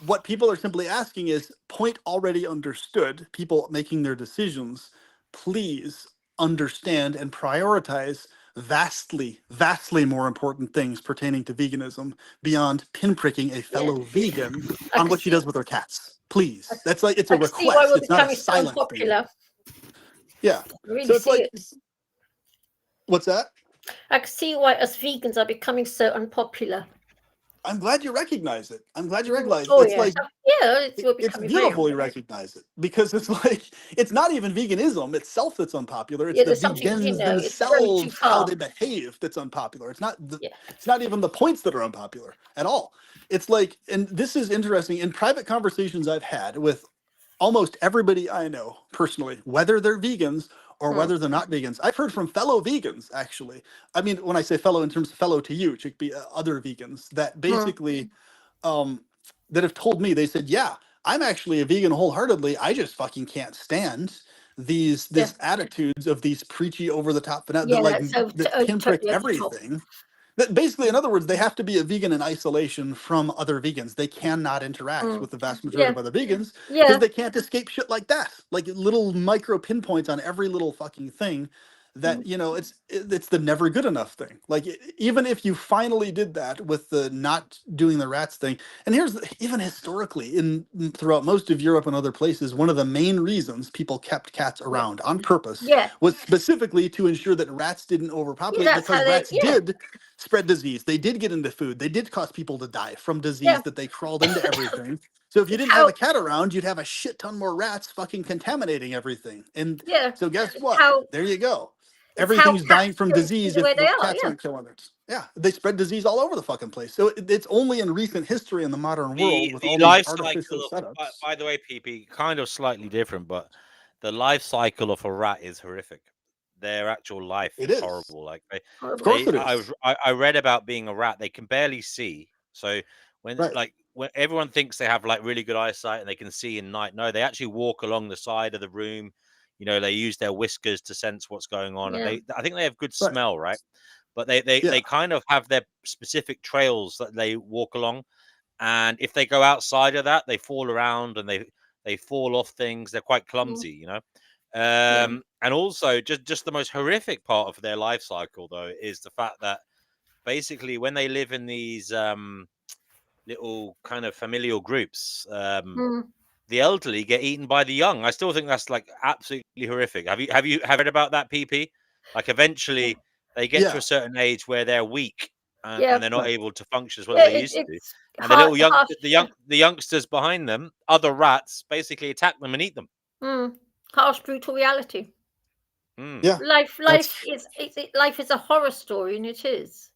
What people are simply asking is point already understood. People making their decisions, please understand and prioritize vastly more important things pertaining to veganism beyond pinpricking a fellow vegan I on can what she see- does with her cats. Please. That's like it's I a can see why request. we're It's not a becoming so silent thing. unpopular. Yeah. I really So it's see like it. what's that? I can see why us vegans are becoming so unpopular. I'm glad you recognize it. I'm glad you recognize Oh it's yeah, like we're it's becoming very beautiful you unpopular. recognize it because it's like it's not even veganism itself that's unpopular. It's Yeah, the there's something, vegans it's going too themselves, how far. they behave that's unpopular. It's not Yeah. it's not even the points that are unpopular at all. It's like, and this is interesting in private conversations I've had with almost everybody I know personally, whether they're vegans or Hmm. whether they're not vegans. I've heard from fellow vegans actually. I mean, when I say fellow in terms of fellow to you, it could be other vegans that basically that have told me, they said, yeah, I'm actually a vegan wholeheartedly. I just fucking can't stand this attitudes of these preachy over the top that Yeah, like so that pinprick totally over the top. everything. That basically, in other words, they have to be a vegan in isolation from other vegans. They cannot interact with the vast majority of other vegans because Yeah, they can't escape shit like that, like little micro pinpoints on every little fucking thing. That you know, it's the never good enough thing. Like even if you finally did that with the not doing the rats thing, and even historically throughout most of Europe and other places, one of the main reasons people kept cats around on purpose yeah, was specifically to ensure that rats didn't overpopulate that's because how they- rats yeah. did spread disease. They did get into food. They did cause people to die from disease Yeah. that they crawled into everything. So if you didn't How- have a cat around, you'd have a shit ton more rats fucking contaminating everything. And yeah. so guess what? how- There you go. how Everything's dying cats from go disease the if way the they are, cats yeah. aren't killing it. Yeah, they spread disease all over the fucking place. So it's only in recent history in the modern world with all life these artificial cycle of, setups. by the way, PP, kind of slightly different, but the life cycle of a rat is horrific. Their actual life It is is. horrible. Like Of course it is. I read about being a rat. They can barely see. So when Right. when everyone thinks they have like really good eyesight and they can see in night, no, they actually walk along the side of the room. You know, they use their whiskers to sense what's going on, Yeah. and I think they have good Right. smell, right? but they Yeah. kind of have their specific trails that they walk along, and if they go outside of that, they fall around and they fall off things. They're quite clumsy, you know. And also just the most horrific part of their life cycle though is the fact that basically when they live in these little kind of familial groups, the elderly get eaten by the young. I still think that's like absolutely horrific. Have you read about that, PP? Like eventually they get to Yeah. a certain age where they're weak Yeah. and they're not Right. able to function as well Yeah, as they used to. it's And the little harsh. the youngsters behind them, other rats, basically attack them and eat them. Harsh, brutal reality. Yeah. Life That's- life is a horror story, and it is.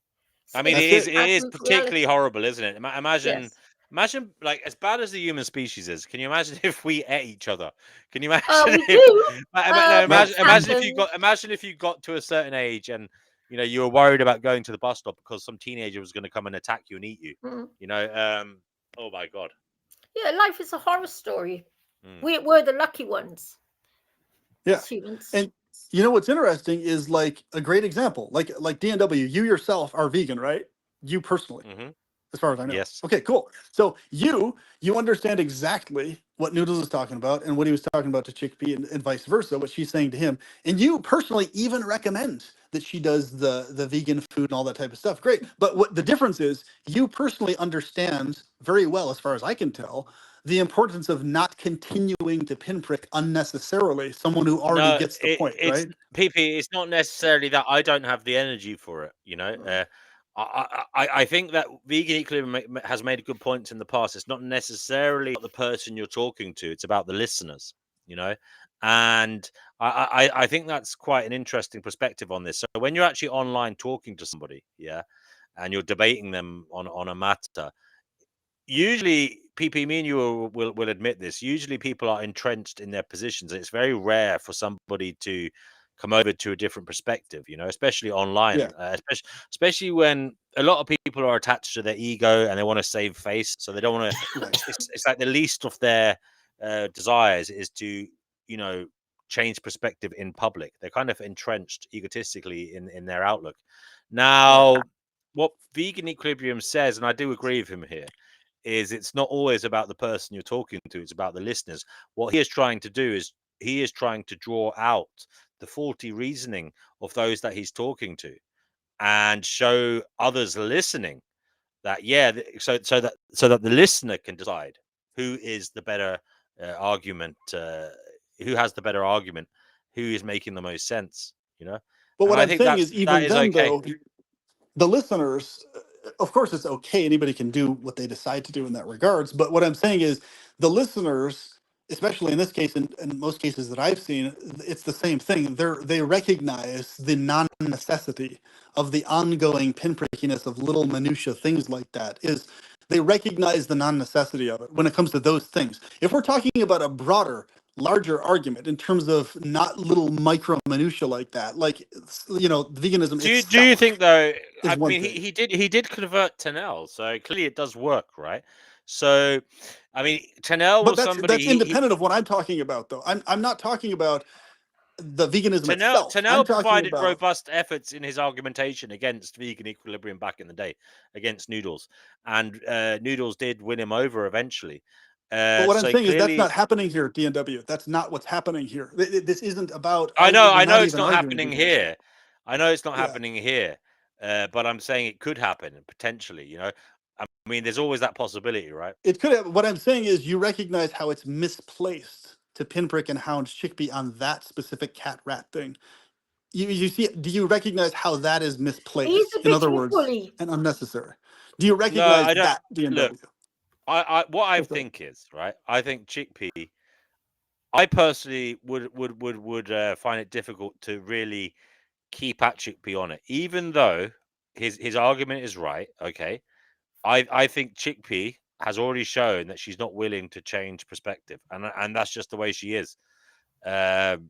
I mean, That's it is it. it is Brutal particularly reality. horrible, isn't it? Imagine Yes. imagine like as bad as the human species is. Can you imagine if we ate each other? Can you imagine We if do. no, What's imagine if you got to a certain age and you know you were worried about going to the bus stop because some teenager was going to come and attack you and eat you. You know, oh my god. Yeah, life is a horror story. Mm. We're the lucky ones. Yeah. as humans. And you know what's interesting is like a great example, like DNW, you yourself are vegan, right? You personally, as far as I know. Yes. Okay, cool. So you understand exactly what Noodles is talking about and what he was talking about to Chickpea and vice versa, what she's saying to him. And you personally even recommend that she does the vegan food and all that type of stuff. Great. But what the difference is, you personally understand very well, as far as I can tell, the importance of not continuing to pinprick unnecessarily someone who already gets the point, it's right? PP. It's not necessarily that I don't have the energy for it. You know, I think that vegan equilibrium has made good points in the past. It's not necessarily the person you're talking to; it's about the listeners. You know, and I think that's quite an interesting perspective on this. So when you're actually online talking to somebody, yeah, and you're debating them on a matter, usually PP, me and you will admit this. Usually people are entrenched in their positions. It's very rare for somebody to come over to a different perspective, you know, especially online, Yeah. especially when a lot of people are attached to their ego and they want to save face. So they don't want to, Right. it's like the least of their desires is to, you know, change perspective in public. They're kind of entrenched egotistically in their outlook. Now, what Vegan Equilibrium says, and I do agree with him here, is it's not always about the person you're talking to, it's about the listeners. What he is trying to do is he is trying to draw out the faulty reasoning of those that he's talking to and show others listening that so that the listener can decide who is the better argument, who has the better argument, who is making the most sense, you know. But And what I I'm think saying is, that even is then, okay. though, the listeners, of course, it's okay. Anybody can do what they decide to do in that regards. But what I'm saying is, the listeners, especially in this case, and most cases that I've seen, it's the same thing. They recognize the non-necessity of the ongoing pinprickiness of little minutia things like that. Is they recognize the non-necessity of it when it comes to those things. If we're talking about a broader, larger argument in terms of not little micro minutia like that, like, you know, veganism Do itself you think though? is I one mean, thing. he did convert Tanel, so clearly it does work, right? So, I mean, Tanel But was somebody that's independent of what I'm talking about, though. I'm not talking about the veganism itself. I'm Tanel talking provided about. robust efforts in his argumentation against vegan equilibrium back in the day, against Noodles, and Noodles did win him over eventually. But what I'm So saying is that's clearly, not happening here, DNW. That's not what's happening here. This isn't about. I We're know not it's even not arguing happening veganism. here. I know it's not Yeah. happening here, but I'm saying it could happen potentially. You know, I mean, there's always that possibility, right? It could have. What I'm saying is you recognize how it's misplaced to pinprick and hound Chickpea on that specific cat rat thing. You see, do you recognize how that is He's misplaced? a In bit other of a words, bully. and unnecessary. Do you No, recognize I don't. that, DNW? Look, what I What's up? think is right. I think Chickpea. I personally would find it difficult to really keep at Chickpea on it, even though his argument is right. Okay, I think Chickpea has already shown that she's not willing to change perspective, and that's just the way she is. And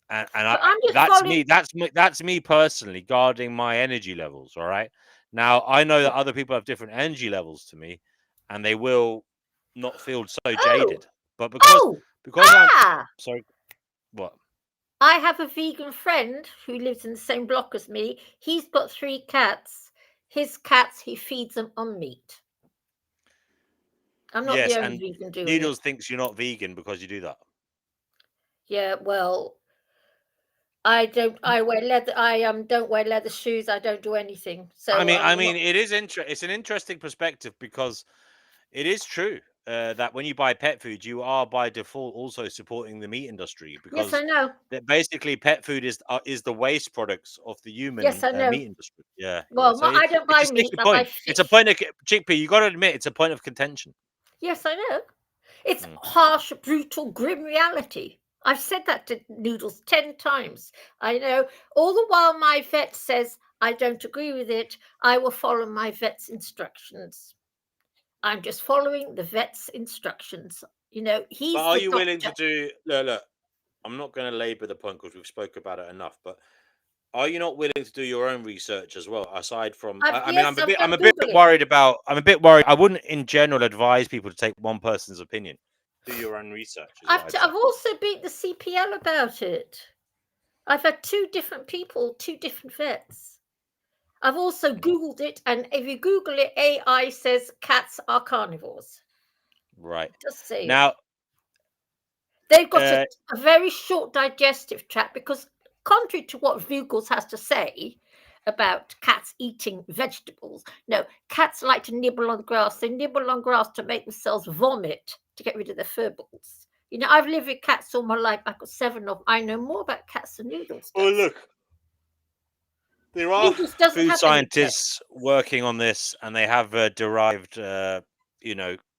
But I'm just that's following. me. That's me personally guarding my energy levels. All right. Now I know that other people have different energy levels to me, and they will not feel so Oh, jaded. But because I'm ah! sorry, what? I have a vegan friend who lives in the same block as me. He's got 3 cats. His cats, he feeds them on meat. I'm not Yes, the only and vegan doing Needles it. thinks you're not vegan because you do that. Yeah, well, I don't. I wear leather. I don't wear leather shoes. I don't do anything. So I I'm mean, not. it is it's an interesting perspective because it is true that when you buy pet food, you are by default also supporting the meat industry Yes, I because know. that basically pet food is the waste products of the Yes, human I know. meat industry. Yeah, yeah. Well, So I don't it's buy just it's meat. a I buy point. It's a fish. point of chickpea. You got to admit, it's a point of contention. Yes, I know. It's Mm. harsh, brutal, grim reality. I've said that to Noodles 10 times. I know. All the while my vet says I don't agree with it, I will follow my vet's instructions. I'm just following the vet's instructions. You know, But he's are the you willing to doctor. do? Look, I'm not going to labour the point because we've spoke about it enough. But are you not willing to do your own research as well? Aside from, I mean, Yes, I'm I'm a bit Googling. worried about. I'm a bit worried. I wouldn't, in general, advise people to take one person's opinion. Do your own research, is what I'd say. I've also beat the CPL about it. I've had 2 different people, 2 different vets. I've also Googled it, and if you Google it, AI says cats are carnivores. Right Just say it. now, They've got a very short digestive tract because, contrary to what Vugels has to say about cats eating vegetables, no, cats like to nibble on grass. They nibble on grass to make themselves vomit to get rid of their fur balls. You know, I've lived with cats all my life. I've got 7 of them. I know more about cats than Noodles oh does. look, there are Noodles doesn't food have any pets. scientists working on this, and they have derived,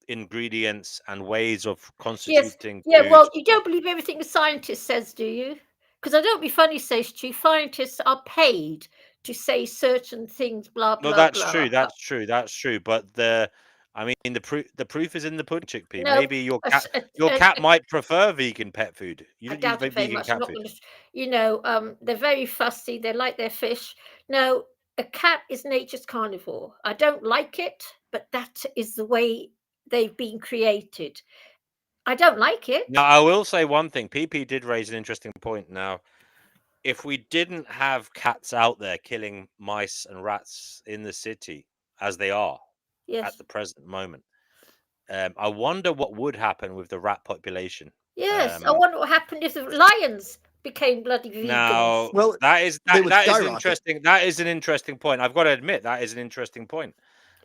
ingredients and ways of Yes, constituting yeah. food. Well, you don't believe everything a scientist says, do you? Because I don't be funny, says Stu. Scientists are paid to say certain things. Blah Well, blah that's blah. true. That's true. That's true. But I mean, the proof is in the pudding, chickpea. No, Maybe your cat might prefer vegan pet food. You I don't use doubt it very vegan much. I'm cat not food. going to. You know, they're very fussy. They like their fish. No, a cat is nature's carnivore. I don't like it, but that is the way they've been created. I don't like it. Now, I will say one thing. PP did raise an interesting point. Now, if we didn't have cats out there killing mice and rats in the city as they are Yes, at the present moment, I wonder what would happen with the rat population. yes. I wonder what happened if the lions became bloody vegans. Now, Well, that is they would that is skyrocket. interesting. That is an interesting point. I've got to admit that is an interesting point.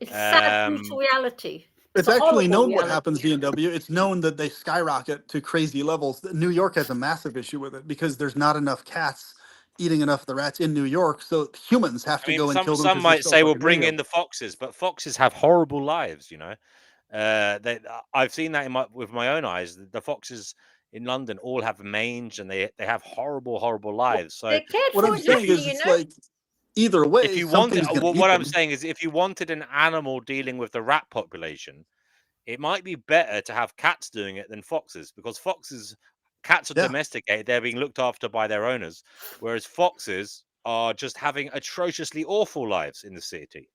It's a sad, brutal Um, reality. It's a actually horrible known what reality. happens, B&W. It's known that they skyrocket to crazy levels. New York has a massive issue with it because there's not enough cats eating enough of the rats in New York, so humans have I to mean, go and kill them some because there's might so say we'll fucking bring many of in them. the foxes, but foxes have horrible lives. I've seen that with my own eyes. The foxes in London all have mange, and they have horrible lives. So They're cared What for I'm in saying Italy, is, you it's know. like either if way, you wanted, something's going to eat what I'm them. saying is, if you wanted an animal dealing with the rat population, it might be better to have cats doing it than foxes, because cats are Yeah. domesticated, they're being looked after by their owners, whereas foxes are just having atrociously awful lives in the city.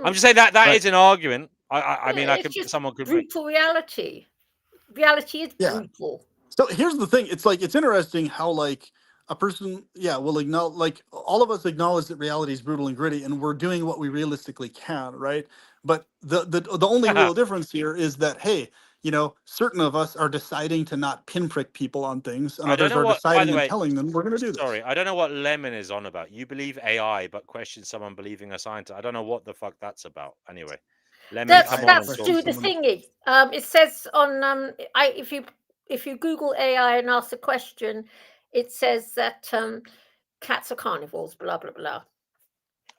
I'm just saying that Right. is an argument. I mean, It's just someone could make. brutal reality. Reality is Yeah. brutal. So here's the thing. It's interesting how like a person, will acknowledge, like all of us acknowledge that reality is brutal and gritty, and we're doing what we realistically can, right? But the only real difference here is that, hey, certain of us are deciding to not pinprick people on things, and I don't others know are what. By deciding the and way, telling them we're going to do this. sorry, I don't know what Lemon is on about. You believe AI, but question someone believing a scientist. I don't know what the fuck that's about. Anyway, Lemon, That's come on and that's talk. to the thingy. It says on if you Google AI and ask a question, it says that cats are carnivores. Blah blah blah.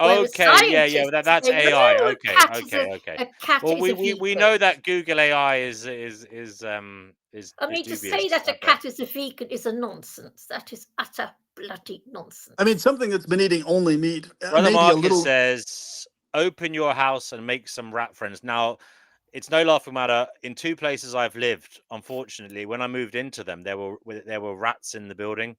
Whereas Okay, yeah, scientists that's say, AI. "No, Okay, okay. a cat Well, is a we vegan." know that Google AI is I mean, to say dubious. that a cat is a vegan is a nonsense. That is utter bloody nonsense. I mean, something that's been eating only meat, Brother maybe a Marcus little. says, "Open your house and make some rat friends." Now, it's no laughing matter. In 2 places I've lived, unfortunately, when I moved into them, there were rats in the building.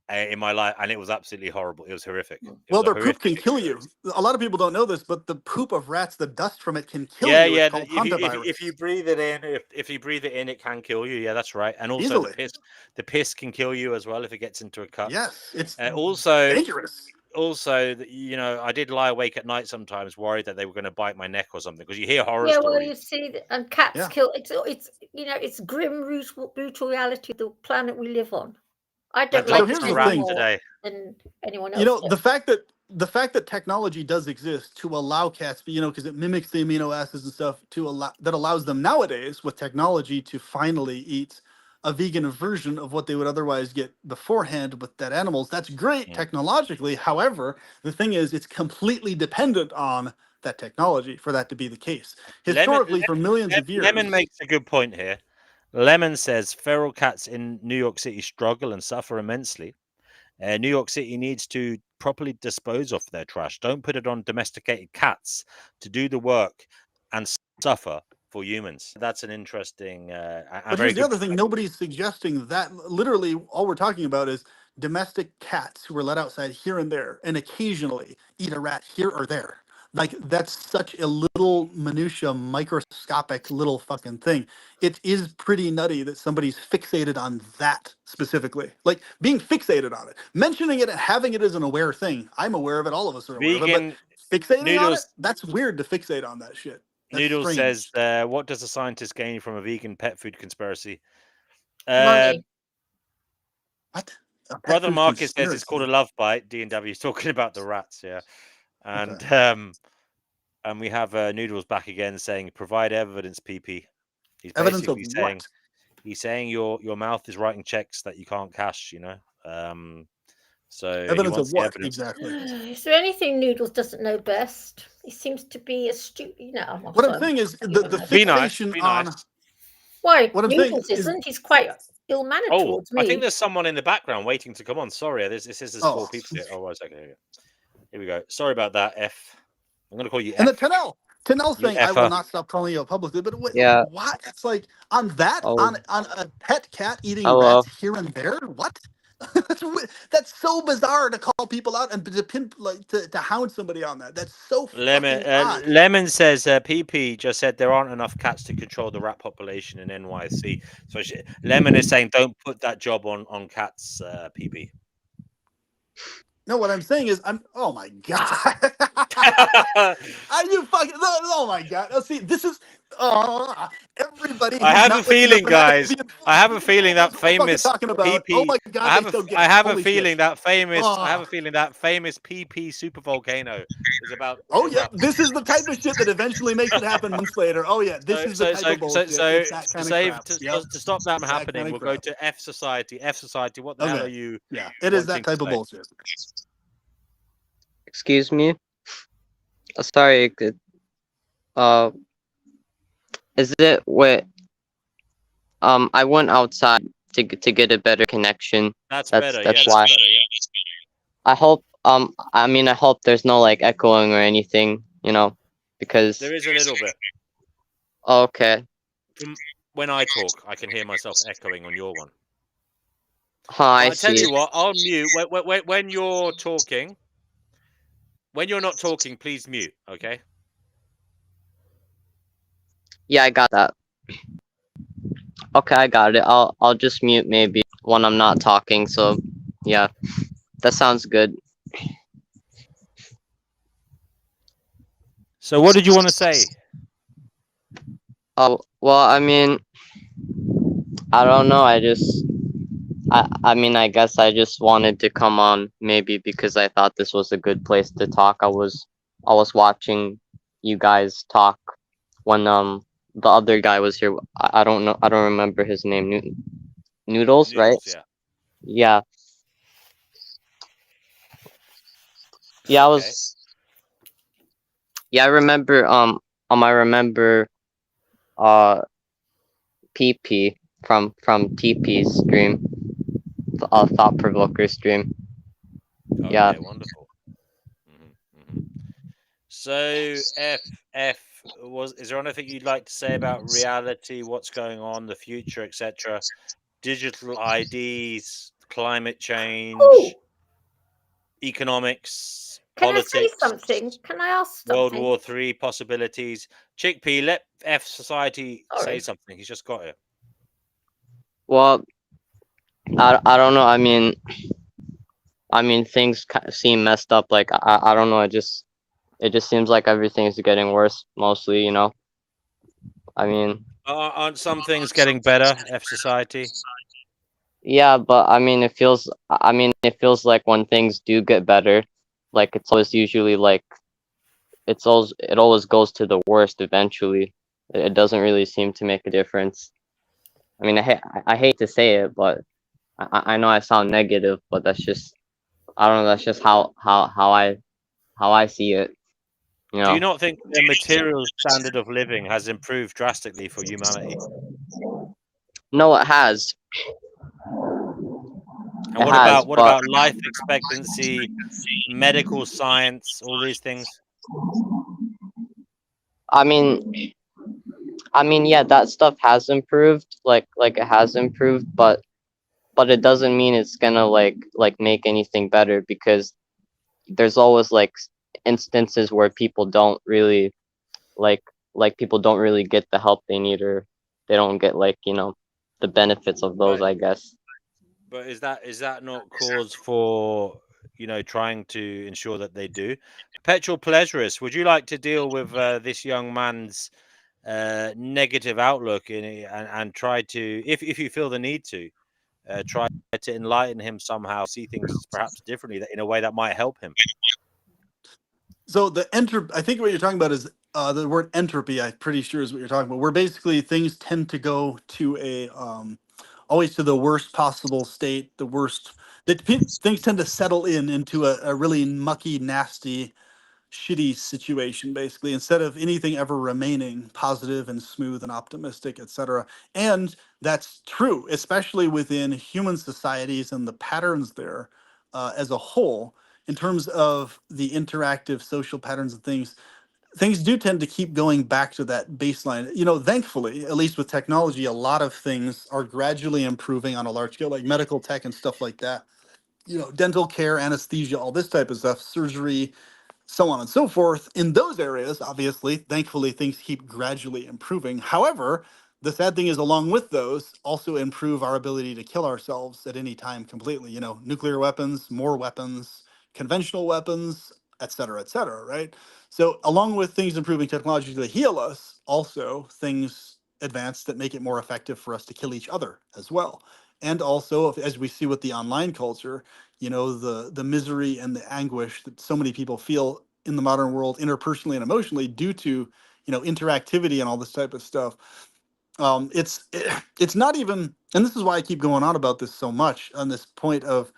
in my life, and it was absolutely horrible. It was horrific. It Well, was a their poop can horrific kill you. experience. A lot of people don't know this, but the poop of rats, the dust from it can kill Yeah, you. yeah. It's called If you hantavirus. breathe it in, if you breathe it in, it can kill you. Yeah, that's right. And also Easily. the piss can kill you as well if it gets into a cut. Yes, it's Also, dangerous. you know, I did lie awake at night sometimes, worried that they were going to bite my neck or something, because you hear horror Yeah, well, stories. you see, and cats Yeah. kill. It's you know, it's grim, brutal reality of the planet we live on. I don't I like talked here's to it the a rat thing. more today. than anyone else. You know, does. the fact that technology does exist to allow cats, you know, because it mimics the amino acids and stuff that allows them nowadays with technology to finally eat a vegan version of what they would otherwise get beforehand with dead animals. That's great Mm. technologically. However, the thing is, it's completely dependent on that technology for that to be the case. Historically, for millions of years. Lemon makes a good point here. Lemon says feral cats in New York City struggle and suffer immensely. New York City needs to properly dispose of their trash. Don't put it on domesticated cats to do the work and suffer for humans. That's an interesting But here's the other thing: nobody's suggesting that. Literally, all we're talking about is domestic cats who are let outside here and there, and occasionally eat a rat here or there. Like that's such a little minutia, microscopic little fucking thing. It is pretty nutty that somebody's fixated on that specifically. Like being fixated on it, mentioning it, and having it as an aware thing. I'm aware of it. All of us are aware of it. vegan. But fixating on it, Noodles. that's weird to fixate on that shit. That's Noodles strange. says, "What does a scientist gain from a vegan pet food conspiracy?" Money. What? A pet Brother food Marcus says it's called a conspiracy. love bite. D&W is talking about the rats, yeah, and Okay. and we have Noodles back again saying, "Provide evidence, PP." He's Evidence of basically saying what? he's saying your mouth is writing checks that you can't cash. You know, so he Evidence wants of the what evidence. exactly? Is there anything Noodles doesn't know best? He seems to be a stupid. You know, What I'm saying is the Be nice, fixation be on nice. why what I'm saying Noodles is isn't. He's quite ill-mannered Oh, towards I think me. there's someone in the background waiting to come on. Sorry, this is there's 4 oh, people here. Oh, one second. Here we go. Sorry about that, F. I'm gonna call you and F. the Tanel You saying I will F'er. not stop calling you out publicly, but Yeah. what? It's like on that Oh, on a pet cat eating hello. rats here and there. What? That's so bizarre to call people out and to hound somebody on that. That's so Lemon fucking odd. Lemon says PP just said there aren't enough cats to control the rat population in NYC. So Lemon is saying don't put that job on cats, PP. No, what I'm saying is oh my god. Are you fucking? Oh my god! Oh, see, this is everybody. I Who's have a not listening to feeling, guys. Fanatics I have a feeling that knows what I'm fucking famous talking about. Oh PP. my god, they still get I it. have a Holy feeling shit. that famous. I have Oh. a feeling that famous PP super volcano is about. Oh is yeah, about- this is the type of shit that eventually makes it happen months later. Oh yeah, this is the type of bullshit. It's that kind of crap. Yep. to stop that It's happening, kind we'll of go crap. to F Society. F Society, what the hell Okay. are you? Yeah, it is that wanting to type of say? bullshit. Excuse me. Sorry. Is it what? I went outside to get a better connection. That's That's better. that's Yeah, why. that's better. Yeah. I hope. I mean, I hope there's no like echoing or anything. You know, because. There is a little bit. Okay. When I talk, I can hear myself echoing on your one. Huh. I But I tell see. you what, I'll mute when you're talking. When you're not talking, please mute. Okay. Yeah, I got that. Okay, I got it. I'll just mute maybe when I'm not talking. So, yeah, that sounds good. So, what did you want to say? Oh well, I mean, I don't know. I mean, I guess I just wanted to come on maybe because I thought this was a good place to talk. I was watching you guys talk when the other guy was here. I don't know. I don't remember his name. Noodles, right? Yeah. Yeah. Yeah, I Okay. was. Yeah, I remember. I remember. PP from TP's stream, Thought Provoker stream. Okay, Yeah. wonderful. So, F is there anything you'd like to say about reality, what's going on, the future, etc.? Digital IDs, climate change, Oh, economics, can I say politics, something? Can I ask World something? War III possibilities. Chickpea, let F Society say Sorry. something. He's just got it. Well, I don't know. I mean things seem messed up. Like I don't know. It just seems like everything's getting worse. Mostly, you know. I mean, Aren't some things getting better, F Society? yeah, but I mean, it feels like when things do get better, like it's always usually like it always goes to the worst eventually. It doesn't really seem to make a difference. I mean, I hate to say it, but I know I sound negative, but that's just I don't know. That's just how I see it. You Do you know. not think the material standard of living has improved drastically for humanity? No, it has. And It has, what but about life expectancy, medical science, all these things? I mean, yeah, that stuff has improved. Like it has improved, but it doesn't mean it's gonna like make anything better because there's always like instances where people don't really like people don't really get the help they need, or they don't get like, you know, the benefits of those, Right. I guess. But is that not cause for, you know, trying to ensure that they do? Petrol Pleasurist, would you like to deal with this young man's negative outlook in it, and try to, if you feel the need to, try to enlighten him somehow, see things perhaps differently, that in a way that might help him? So I think what you're talking about is the word entropy. I'm pretty sure is what you're talking about. Where basically things tend to go to a always to the worst possible state, the worst. Things tend to settle into a really mucky, nasty, shitty situation, basically, instead of anything ever remaining positive and smooth and optimistic, etc. And that's true, especially within human societies and the patterns there as a whole. In terms of the interactive social patterns and things do tend to keep going back to that baseline. You know, thankfully, at least with technology, a lot of things are gradually improving on a large scale, like medical tech and stuff like that. You know, dental care, anesthesia, all this type of stuff, surgery, so on and so forth. In those areas, obviously, thankfully, things keep gradually improving. However, the sad thing is, along with those, also improve our ability to kill ourselves at any time completely. You know, nuclear weapons, more weapons, conventional weapons, et cetera, right? So, along with things improving technologically to heal us, also things advance that make it more effective for us to kill each other as well. And also, as we see with the online culture, you know, the misery and the anguish that so many people feel in the modern world interpersonally and emotionally due to, you know, interactivity and all this type of stuff. It's not even, and this is why I keep going on about this so much on this point of,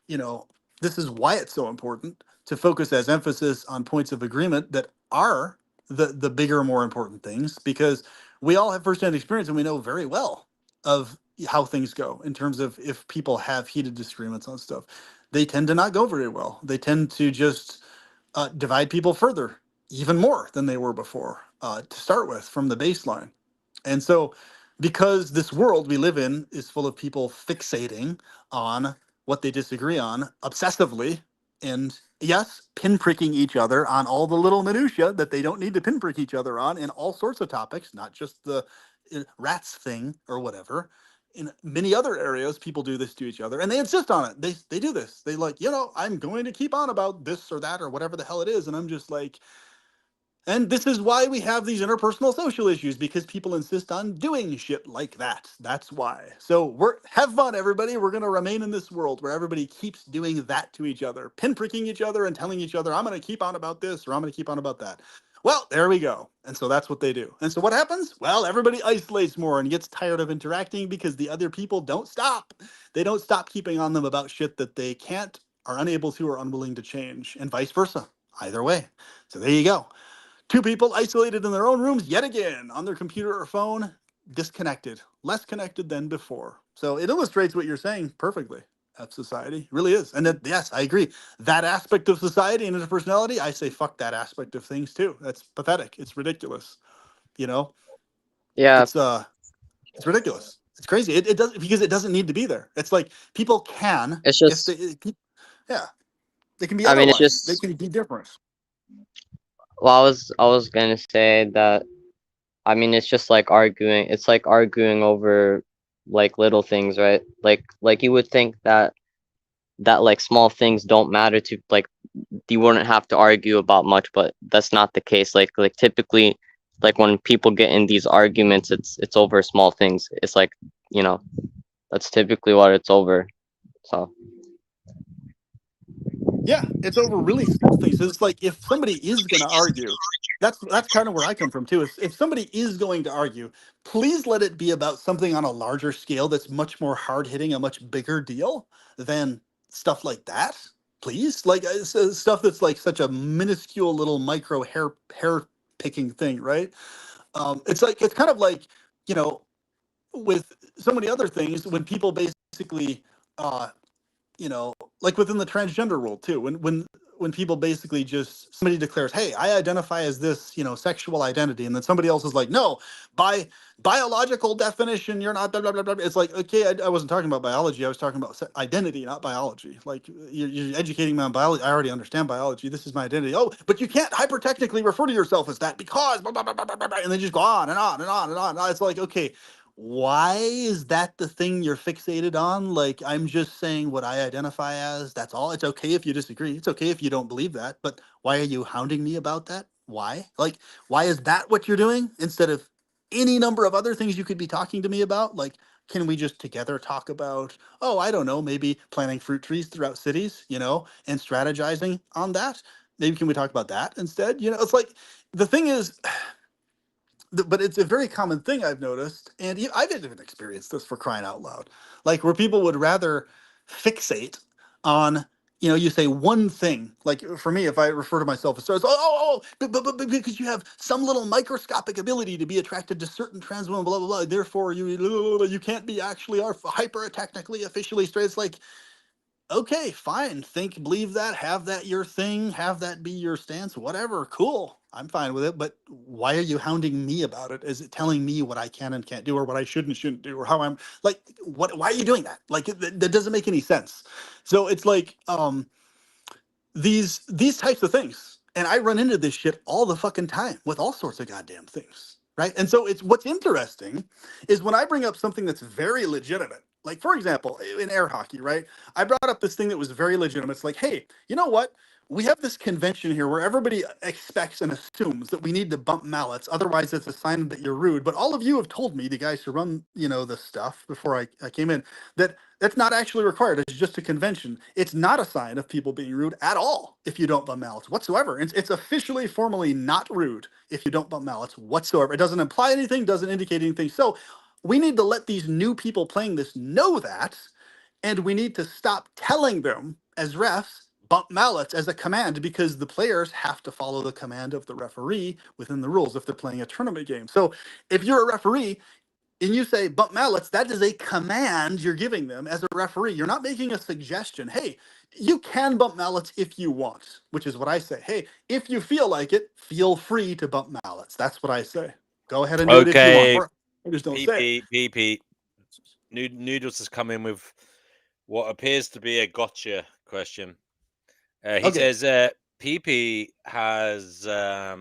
you know, this is why it's so important to focus as emphasis on points of agreement that are the bigger, more important things, because we all have firsthand experience and we know very well of how things go in terms of if people have heated disagreements on stuff. They tend to not go very well. They tend to just divide people further, even more than they were before, to start with from the baseline. And so, because this world we live in is full of people fixating on what they disagree on obsessively, and yes, pinpricking each other on all the little minutia that they don't need to pinprick each other on in all sorts of topics, not just the rats thing or whatever. In many other areas, people do this to each other, and they insist on it. They do this. They like, you know, I'm going to keep on about this or that or whatever the hell it is, and I'm just like, and this is why we have these interpersonal social issues, because people insist on doing shit like that. That's why. So have fun, everybody. We're gonna remain in this world where everybody keeps doing that to each other, pinpricking each other and telling each other, I'm gonna keep on about this or I'm gonna keep on about that. Well, there we go. And so that's what they do. And so what happens? Well, everybody isolates more and gets tired of interacting because the other people don't stop. They don't stop keeping on them about shit that they can't, are unable to, or unwilling to change, and vice versa. Either way. So there you go. Two people isolated in their own rooms yet again on their computer or phone, disconnected, less connected than before. So it illustrates what you're saying perfectly. Of society, it really is. And that, yes, I agree. That aspect of society and interpersonality, I say fuck that aspect of things too. That's pathetic. It's ridiculous. You know, Yeah, it's ridiculous. It's crazy. It does because it doesn't need to be there. It's like people can It's if just, yeah, they can be I mean, it's otherwise. They just, can be different. well, I was gonna say that, I mean, it's just like arguing. It's like arguing over like little things, right? Like you would think that like small things don't matter to, like, you wouldn't have to argue about much, but that's not the case. Like typically, like when people get in these arguments, it's over small things. It's like, you know, that's typically what it's over. So Yeah, it's over really small things. It's like if somebody is going to argue, that's kind of where I come from too. Is if somebody is going to argue, please let it be about something on a larger scale that's much more hard hitting, a much bigger deal than stuff like that. Please, like stuff that's like such a minuscule little micro hair picking thing, right? It's like it's kind of like you know with so many other things when people basically uh, like within the transgender world too, when people basically just somebody declares, "Hey, I identify as this, sexual identity," and then somebody else is like, "No, by biological definition, you're not." Blah, blah, blah, blah. It's like, okay, I wasn't talking about biology. I was talking about identity, not biology. Like you're educating me on biology. I already understand biology. This is my identity. Oh, but you can't hypertechnically refer to yourself as that because blah, blah, blah, blah, blah, blah, and then just go on and on and on and on. It's like, okay, why is that the thing you're fixated on? Like, I'm just saying what I identify as. That's all. It's okay if you disagree. It's okay if you don't believe that. But why are you hounding me about that? Why? Like, why is that what you're doing instead of any number of other things you could be talking to me about? Like, can we just together talk about, oh, I don't know, maybe planting fruit trees throughout cities, and strategizing on that? Maybe can we talk about that instead? It's like the thing is, but it's a very common thing I've noticed, and I've even experienced this for crying out loud, like where people would rather fixate on, you say one thing. Like for me, if I refer to myself as so, it's, but because you have some little microscopic ability to be attracted to certain trans women, blah blah blah. Therefore, you can't be actually are hyper technically officially straight. It's like, okay, fine. Believe that, have that your thing, have that be your stance, whatever. Cool. I'm fine with it. But why are you hounding me about it? Is it telling me what I can and can't do, or what I should and shouldn't do, or how I'm like, what, why are you doing that? Like, that doesn't make any sense. So it's like, these types of things, and I run into this shit all the fucking time with all sorts of goddamn things, right? And so it's what's interesting is when I bring up something that's very legitimate, like for example in air hockey, right? I brought up this thing that was very legitimate. It's like, hey, you know what, we have this convention here where everybody expects and assumes that we need to bump mallets, otherwise it's a sign that you're rude. But all of you have told me, the guys who run the stuff before I came in, that that's not actually required. It's just a convention. It's not a sign of people being rude at all if you don't bump mallets whatsoever. It's officially, formally not rude if you don't bump mallets whatsoever. It doesn't imply anything, doesn't indicate anything. So we need to let these new people playing this know that, and we need to stop telling them as refs bump mallets as a command, because the players have to follow the command of the referee within the rules if they're playing a tournament game. So if you're a referee and you say bump mallets, that is a command you're giving them as a referee. You're not making a suggestion. Hey, you can bump mallets if you want, which is what I say. Hey, if you feel like it, feel free to bump mallets. That's what I say. Go ahead and do it if you want. Okay, Or I just don't say it. PP. Noodles has come in with what appears to be a gotcha question. He Okay. says PP has a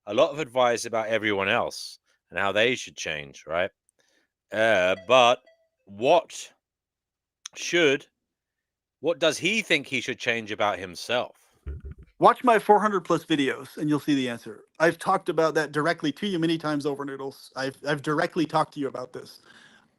lot of advice about everyone else and how they should change, right? But what does he think he should change about himself? Watch my 400 plus videos and you'll see the answer. I've talked about that directly to you many times over, Noodles. I've directly talked to you about this.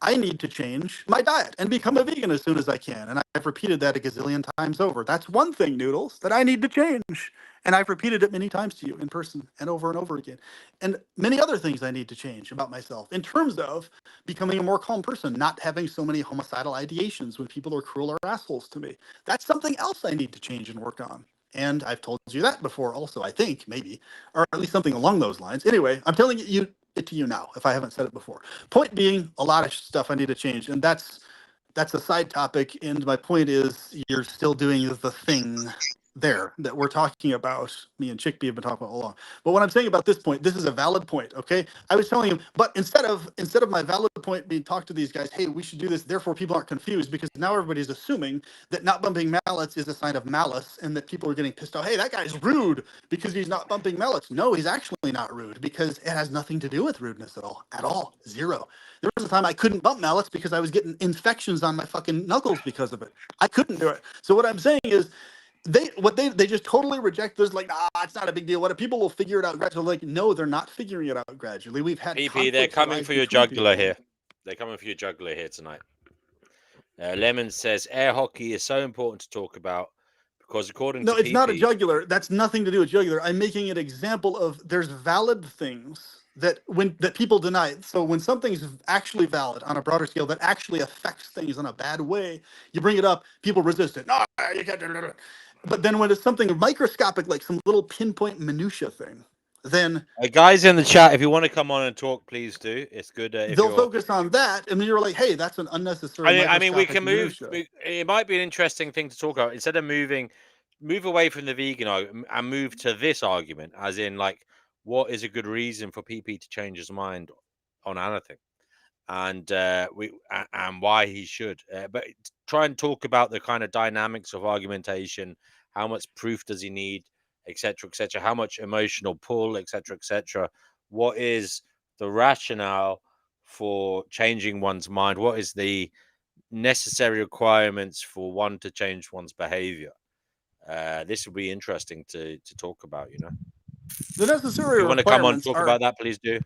I need to change my diet and become a vegan as soon as I can. And I've repeated that a gazillion times over. That's one thing, Noodles, that I need to change. And I've repeated it many times to you in person and over again. And many other things I need to change about myself in terms of becoming a more calm person, not having so many homicidal ideations when people are cruel or assholes to me. That's something else I need to change and work on. And I've told you that before also, I think, maybe, or at least something along those lines. Anyway, I'm telling it to you now if I haven't said it before. Point being, a lot of stuff I need to change, and that's a side topic. And my point is, you're still doing the thing there that we're talking about. Me and Chickpea have been talking about all along. But what I'm saying about this point, this is a valid point. Okay, I was telling him, but instead of my valid point being talked to these guys, hey, we should do this. Therefore, people aren't confused because now everybody's assuming that not bumping mallets is a sign of malice, and that people are getting pissed off. Hey, that guy's rude because he's not bumping mallets. No, he's actually not rude because it has nothing to do with rudeness at all. Zero. There was a time I couldn't bump mallets because I was getting infections on my fucking knuckles because of it. I couldn't do it. So what I'm saying is, they just totally reject this, like, nah, it's not a big deal. What if people will figure it out gradually? Like, no, they're not figuring it out gradually. We've had PP, they're conflicts coming arise for your between jugular people. here. They're coming for your jugular here tonight. Lemon says air hockey is so important to talk about because according No, to it's not a PP, jugular. That's nothing to do with jugular. I'm making an example of there's valid things that people deny. So when something's actually valid on a broader scale that actually affects things in a bad way, you bring it up, people resist it. No, you can't do it. But then when it's something microscopic, like some little pinpoint minutia thing, then guys in the chat, if you want to come on and talk, please do. It's good if they'll you're. focus on that, and then you're like, hey, that's an unnecessary I mean, we microscopic can move. minutia. It might be an interesting thing to talk about instead of move away from the vegan argument and move to this argument, as in, like, what is a good reason for PP to change his mind on anything, and and why he should. But try and talk about the kind of dynamics of argumentation. How much proof does he need, etc., etc. How much emotional pull, etc., etc. What is the rationale for changing one's mind? What is the necessary requirements for one to change one's behavior? This would be interesting to talk about. You know, The if necessary you want to come on and requirements talk are about that, please do.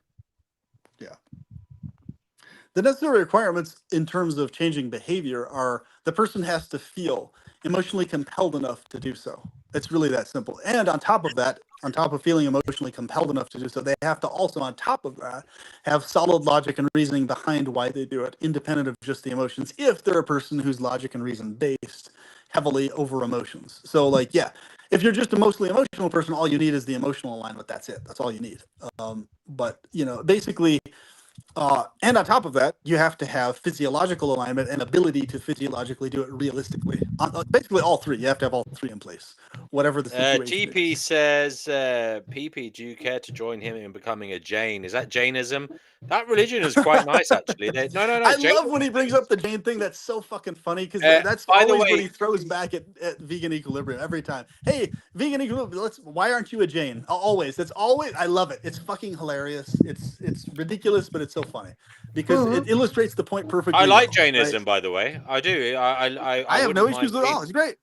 the necessary requirements in terms of changing behavior are the person has to feel emotionally compelled enough to do so. It's really that simple. And on top of that, on top of feeling emotionally compelled enough to do so, they have to also, on top of that, have solid logic and reasoning behind why they do it, independent of just the emotions, if they're a person who's logic and reason based heavily over emotions. So, like, yeah, if you're just a mostly emotional person, all you need is the emotional alignment. That's it. That's all you need. But, basically, and on top of that, you have to have physiological alignment and ability to physiologically do it realistically. Basically, all three. You have to have all three in place, whatever the situation TP is. says, PP, do you care to join him in becoming a Jain? Is that Jainism? That religion is quite nice, actually. No. I Jain, love when he brings up the Jane thing. That's so fucking funny because that's by the always what way, he throws back at vegan equilibrium every time. Hey, vegan equilibrium, why aren't you a Jane? Always. That's always. I love it. It's fucking hilarious. It's ridiculous, but it's so funny because it illustrates the point perfectly. I like well, Jainism, right? by the way. I do. I have no wouldn't issues mind at all. It's great.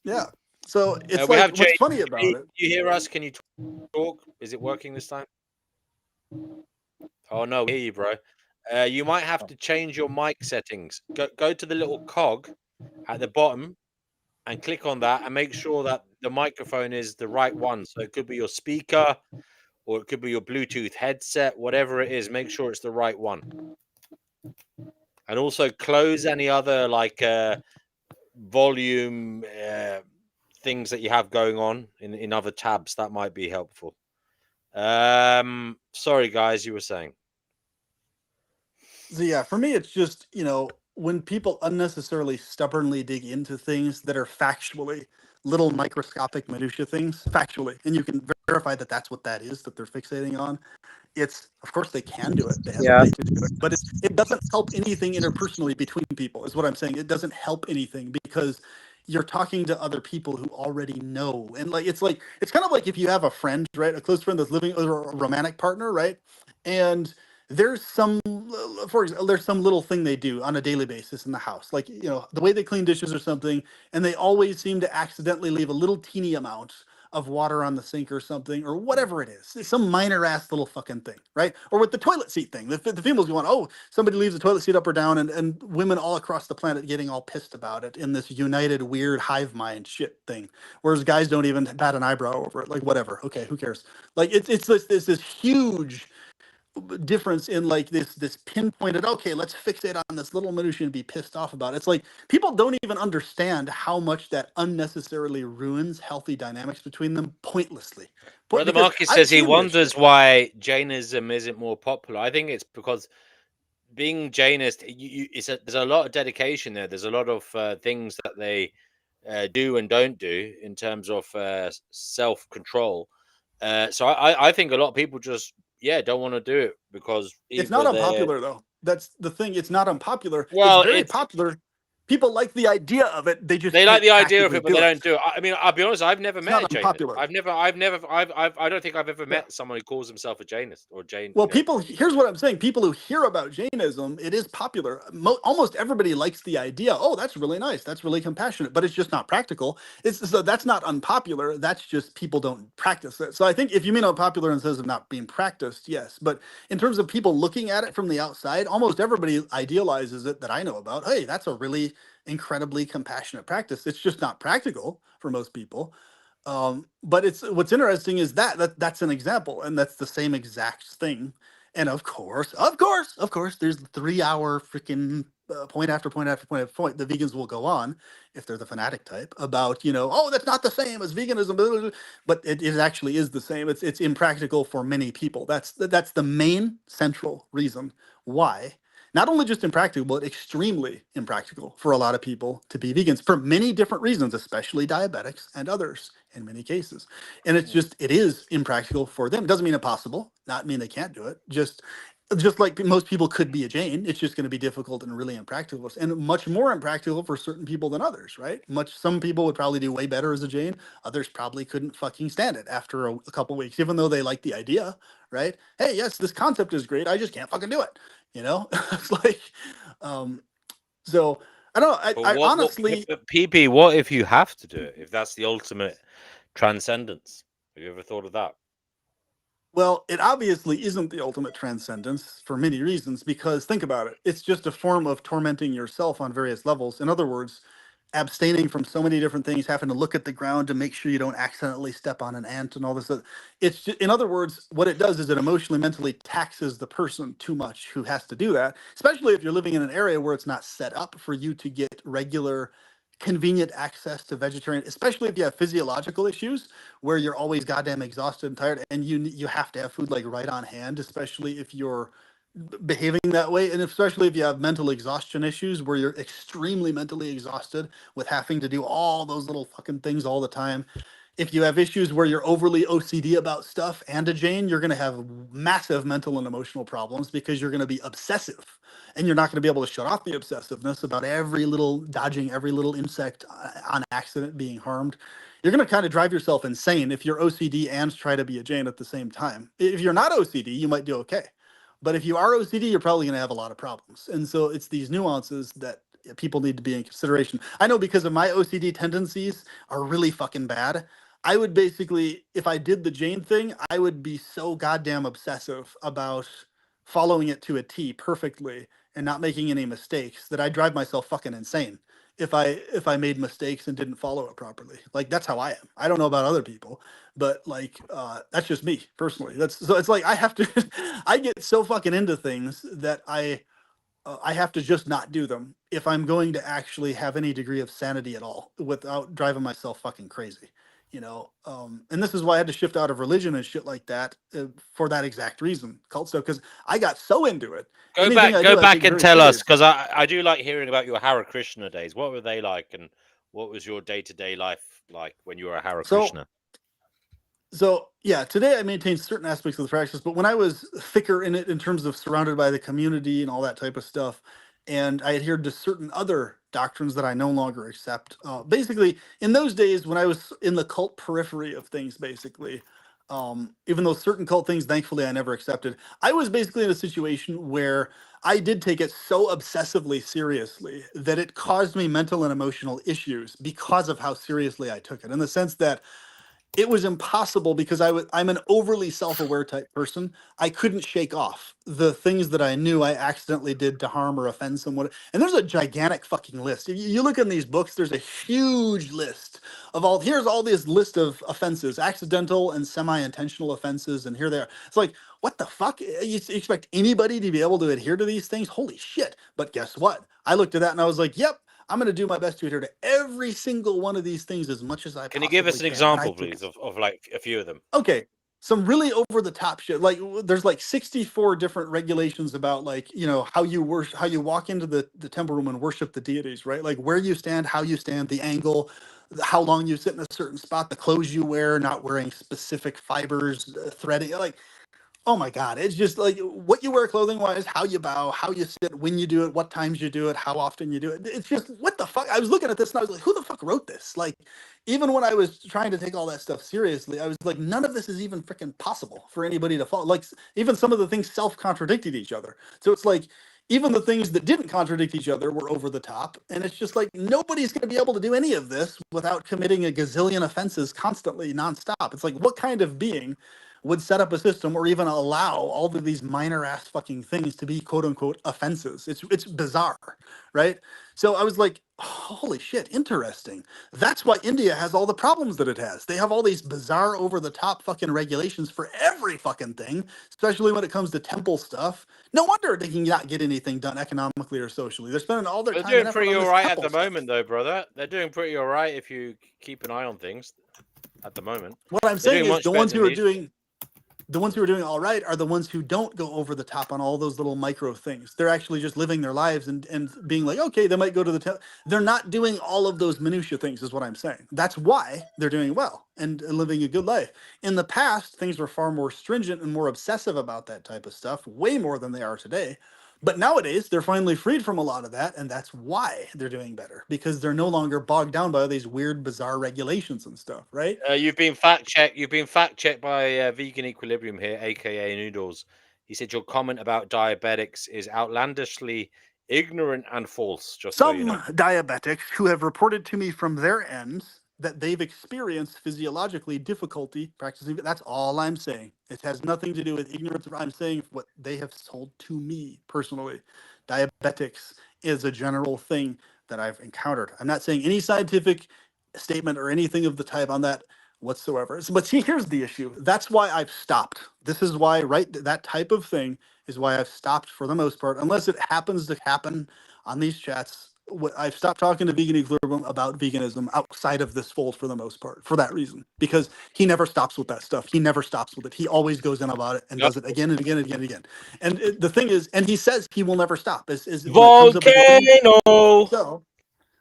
Yeah. So it's we like have what's Jane. funny about it. You hear us? Can you talk? Is it working this time? Oh no, we hear you, bro. You might have to change your mic settings. Go to the little cog at the bottom and click on that and make sure that the microphone is the right one. So it could be your speaker or it could be your Bluetooth headset, whatever it is. Make sure it's the right one. And also close any other volume things that you have going on in other tabs. That might be helpful. Sorry guys, you were saying. So yeah, for me, it's just when people unnecessarily stubbornly dig into things that are factually little microscopic minutia things, factually, and you can verify that that's what that is that they're fixating on. It's, of course, they can do it. They have the right to do it, but it doesn't help anything interpersonally between people. Is what I'm saying. It doesn't help anything because you're talking to other people who already know, and it's kind of like if you have a friend, right, a close friend that's living or a romantic partner, right, and there's some, for example, there's some little thing they do on a daily basis in the house, like the way they clean dishes or something, and they always seem to accidentally leave a little teeny amount of water on the sink or something, or whatever it is. It's some minor ass little fucking thing, right? Or with the toilet seat thing. The females go on, oh, somebody leaves the toilet seat up or down, and women all across the planet getting all pissed about it in this united weird hive mind shit thing. Whereas guys don't even bat an eyebrow over it. Like, whatever. Okay, who cares? Like, it's this huge difference in this pinpointed, okay, let's fixate on this little minutia and be pissed off about it. It's like people don't even understand how much that unnecessarily ruins healthy dynamics between them pointlessly. Brother Because Marcus I've says he seen this wonders shit. why Jainism isn't more popular. I think it's because being Jainist, there's a lot of dedication there. There's a lot of things that they do and don't do in terms of self-control. So I think a lot of people just don't want to do it because It's not either they're unpopular though. That's the thing. It's not unpopular. well, It's very it's popular. People like the idea of it. They just they like can't the idea of actively it, but they do don't do it. I mean, I'll be honest. I've never It's met a not Jainist. unpopular. I don't think I've ever Yeah. met someone who calls himself a Jainist or Jain. Well, You know. here's what I'm saying. People who hear about Jainism, it is popular. Almost everybody likes the idea. Oh, that's really nice. That's really compassionate, but it's just not practical. So that's not unpopular. That's just people don't practice it. So I think if you mean unpopular in the sense of not being practiced, yes. But in terms of people looking at it from the outside, almost everybody idealizes it that I know about. Hey, that's a really incredibly compassionate practice. It's just not practical for most people. But it's what's interesting is that's an example, and that's the same exact thing. And of course, there's the 3 hour freaking point after point after point after point. The vegans will go on if they're the fanatic type about oh, that's not the same as veganism, blah, blah, blah. But it actually is the same. It's impractical for many people. That's the main central reason why. Not only just impractical, but extremely impractical for a lot of people to be vegans for many different reasons, especially diabetics and others in many cases. And it is impractical for them. It doesn't mean impossible, not mean they can't do it. Just like most people could be a Jain, it's just going to be difficult and really impractical, and much more impractical for certain people than others, right? Some people would probably do way better as a Jain. Others probably couldn't fucking stand it after a couple weeks, even though they like the idea, right? Hey, yes, this concept is great. I just can't fucking do it. It's like, so I don't know. But I honestly, PP, what if you have to do it? If that's the ultimate transcendence, have you ever thought of that? well, it obviously isn't the ultimate transcendence for many reasons, because think about it. It's just a form of tormenting yourself on various levels. In other words, abstaining from so many different things, having to look at the ground to make sure you don't accidentally step on an ant and all this. It's just, in other words, what it does is it emotionally, mentally taxes the person too much who has to do that, especially if you're living in an area where it's not set up for you to get regular, convenient access to vegetarian, especially if you have physiological issues where you're always goddamn exhausted and tired, and you have to have food like right on hand, especially if you're behaving that way, and especially if you have mental exhaustion issues where you're extremely mentally exhausted with having to do all those little fucking things all the time. If you have issues where you're overly OCD about stuff and a Jain, you're going to have massive mental and emotional problems because you're going to be obsessive, and you're not going to be able to shut off the obsessiveness about dodging every little insect on accident being harmed. You're going to kind of drive yourself insane if you're OCD and try to be a Jain at the same time. If you're not OCD, you might do okay. But if you are OCD, you're probably going to have a lot of problems. And so it's these nuances that people need to be in consideration. I know because of my OCD tendencies are really fucking bad. I would basically, if I did the Jain thing, I would be so goddamn obsessive about following it to a T perfectly and not making any mistakes that I'd drive myself fucking insane if I made mistakes and didn't follow it properly. Like, that's how I am. I don't know about other people, but like that's just me personally. So it's like I have to I get so fucking into things that I have to just not do them if I'm going to actually have any degree of sanity at all without driving myself fucking crazy. And this is why I had to shift out of religion and shit like that for that exact reason, cult stuff, because I got so into it. Go Anything I do, I back take and very tell us, serious. because I do like hearing about your Hare Krishna days. What were they like, and what was your day-to-day life like when you were a Hare Krishna? So yeah, today I maintain certain aspects of the practice, but when I was thicker in it in terms of surrounded by the community and all that type of stuff, and I adhered to certain other doctrines that I no longer accept. Basically, in those days when I was in the cult periphery of things, basically, even though certain cult things, thankfully, I never accepted, I was basically in a situation where I did take it so obsessively seriously that it caused me mental and emotional issues because of how seriously I took it, in the sense that it was impossible because I'm an overly self-aware type person. I couldn't shake off the things that I knew I accidentally did to harm or offend someone. And there's a gigantic fucking list. If you look in these books, there's a huge list of here's all this list of offenses, accidental and semi-intentional offenses, and here they are. It's like, what the fuck? You expect anybody to be able to adhere to these things? Holy shit. But guess what? I looked at that and I was like, yep, I'm going to do my best to adhere to every single one of these things as much as I Can you give us an possibly example, can. please, of like a few of them? Okay, some really over the top shit. Like there's like 64 different regulations about like, how you worship, how you walk into the temple room and worship the deities, right? Like where you stand, how you stand, the angle, how long you sit in a certain spot, the clothes you wear, not wearing specific fibers, threading, like, oh my God, it's just like what you wear clothing wise, how you bow, how you sit, when you do it, what times you do it, how often you do it. It's just what the fuck. I was looking at this and I was like, who the fuck wrote this? Like, even when I was trying to take all that stuff seriously, I was like, none of this is even freaking possible for anybody to follow. Like, even some of the things self contradicted each other. So it's like, even the things that didn't contradict each other were over the top. And it's just like, nobody's going to be able to do any of this without committing a gazillion offenses constantly, nonstop. It's like, what kind of being would set up a system or even allow all of these minor ass fucking things to be quote unquote offenses? It's bizarre, right? So I was like, holy shit, interesting. That's why India has all the problems that it has. They have all these bizarre over the top fucking regulations for every fucking thing, especially when it comes to temple stuff. No wonder they can not get anything done economically or socially. They're spending all their They're time doing and effort pretty on this all right at temple the stuff. moment, though, brother. They're doing pretty all right if you keep an eye on things at the moment. What I'm They're saying doing is much the better ones than who are these. doing the ones who are doing all right are the ones who don't go over the top on all those little micro things. They're actually just living their lives and being like, okay, they might go to the they're not doing all of those minutia things is what I'm saying. That's why they're doing well and living a good life. In the past, things were far more stringent and more obsessive about that type of stuff, way more than they are today. But nowadays, they're finally freed from a lot of that, and that's why they're doing better, because they're no longer bogged down by these weird, bizarre regulations and stuff, right? You've been fact checked. You've been fact checked by Vegan Equilibrium here, aka Noodles. He said your comment about diabetics is outlandishly ignorant and false. Just so you Some know. diabetics who have reported to me from their ends that they've experienced physiologically difficulty practicing. That's all I'm saying. It has nothing to do with ignorance. I'm saying what they have told to me personally. Diabetics is a general thing that I've encountered. I'm not saying any scientific statement or anything of the type on that whatsoever. But see, here's the issue. That's why I've stopped. This is why, right? That type of thing is why I've stopped for the most part, unless it happens to happen on these chats. I've stopped talking to Vegan Equilibrium about veganism outside of this fold for the most part, for that reason, because he never stops with that stuff. He never stops with it. He always goes in about it and Yep. does it again and again and again and again. And the thing is, and he says he will never stop. Is when it comes up with the thing. Volcano. So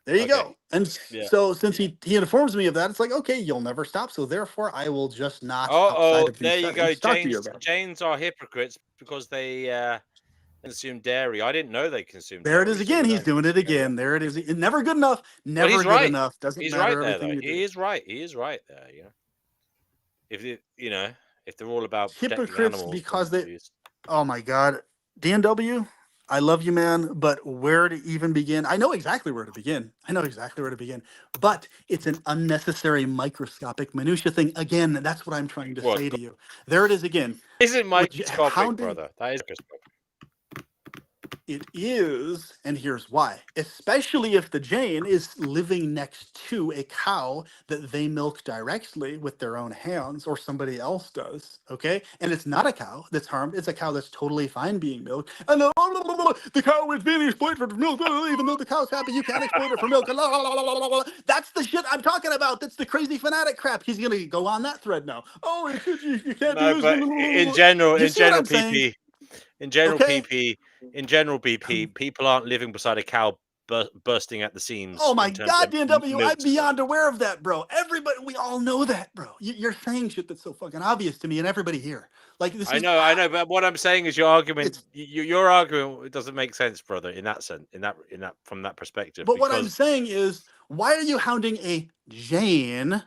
there you Okay. go. And Yeah. so since he informs me of that, it's like, okay, you'll never stop. So therefore, I will just not outside Oh, of these there you go. settings talk to you about it. Jains are hypocrites because they consume dairy. I didn't know they consumed There it dairy. is so again. we He's don't- doing it again. There it is. Never good enough. Never he's good right. enough. Doesn't He's matter right there, everything though. you do. He is right. He is right there. You know, if they're all about protecting Hypocrites animals, because then they. geez. Oh my God, DNW. I love you, man, but where to even begin? I know exactly where to begin. But it's an unnecessary microscopic minutia thing. Again, that's what I'm trying to What? say to you. There it is again. Isn't Would microscopic, hounding- brother? That is microscopic. It is, and here's why. Especially if the Jain is living next to a cow that they milk directly with their own hands or somebody else does, okay? And it's not a cow that's harmed. It's a cow that's totally fine being milked. And the cow is being exploited for milk, even though the cow's happy, you can't exploit it for milk. That's the shit I'm talking about. That's the crazy fanatic crap. He's going to go on that thread now. Oh, you can't No, do but this. in general, You see what I'm saying? PP, in general, Okay. BP, people aren't living beside a cow bursting at the seams. Oh my in terms God, of DNW, milk I'm beyond aware of that, bro. Everybody, we all know that, bro. You're saying shit that's so fucking obvious to me and everybody here. Like this. I know, but what I'm saying is your argument. It's- Your argument doesn't make sense, brother. In that sense, in that from that perspective. But what I'm because- saying is, why are you hounding a Jain?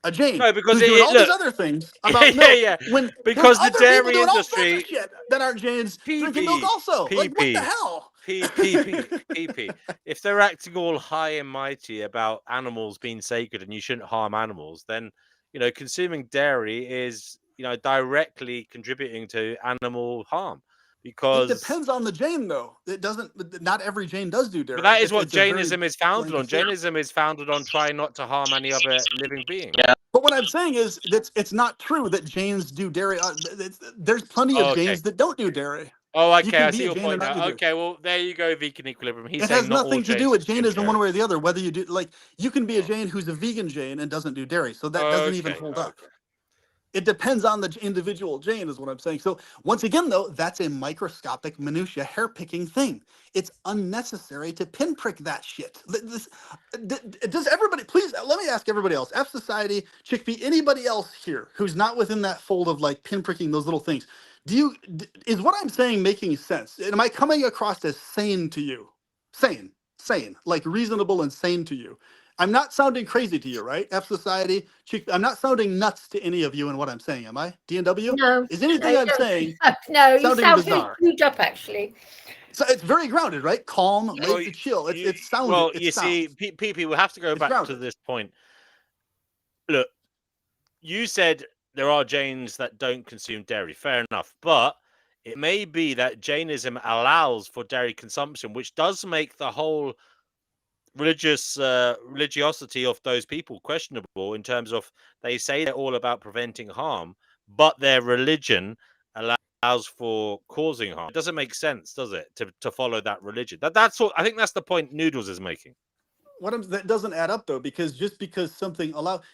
No, because who's doing all look, these other things about yeah, milk. When because there's the other people dairy doing all sorts of industry shit that aren't Jains drinking milk also. Like what the hell? PP. If they're acting all high and mighty about animals being sacred and you shouldn't harm animals, then consuming dairy is directly contributing to animal harm. Because It depends on the Jain, though. It doesn't. Not every Jain does do dairy. But that is what It's a very Jainism is founded on. blanket thing. Jainism is founded on trying not to harm any other living being. Yeah. But what I'm saying is that it's not true that Jains do dairy. There's plenty of Oh, okay. Jains that don't do dairy. Oh, You okay. can I be see a your Jain point and not now. do Okay, well, there you go, Vegan Equilibrium. He's It saying has not all nothing to do Jains with consume Jainism one dairy. way or the other. Whether you do you can be a Jain who's a vegan Jain and doesn't do dairy, so that doesn't even Okay, hold up. It depends on the individual Jane, is what I'm saying. So once again, though, that's a microscopic minutia hair picking thing. It's unnecessary to pinprick that shit. Does everybody, please let me ask everybody else, F Society, Chickpea, anybody else here who's not within that fold of like pinpricking those little things? Is what I'm saying making sense? Am I coming across as sane to you? Sane, like reasonable and sane to you. I'm not sounding crazy to you, right? F Society, I'm not sounding nuts to any of you in what I'm saying, am I? DNW? No. Is anything you I'm don't. saying No, you sounding sound very bizarre? screwed up, actually. So it's very grounded, right? Calm, Well, laid to chill. It's sound. Well, It's you sound. see, PP, we'll have to go It's back to grounded. this point. Look, you said there are Jains that don't consume dairy. Fair enough. But it may be that Jainism allows for dairy consumption, which does make the whole religiosity of those people questionable in terms of they say they're all about preventing harm, but their religion allows for causing harm. It doesn't make sense, does it, to follow that religion? That's what I think. That's the point Noodles is making. That doesn't add up though, because just because something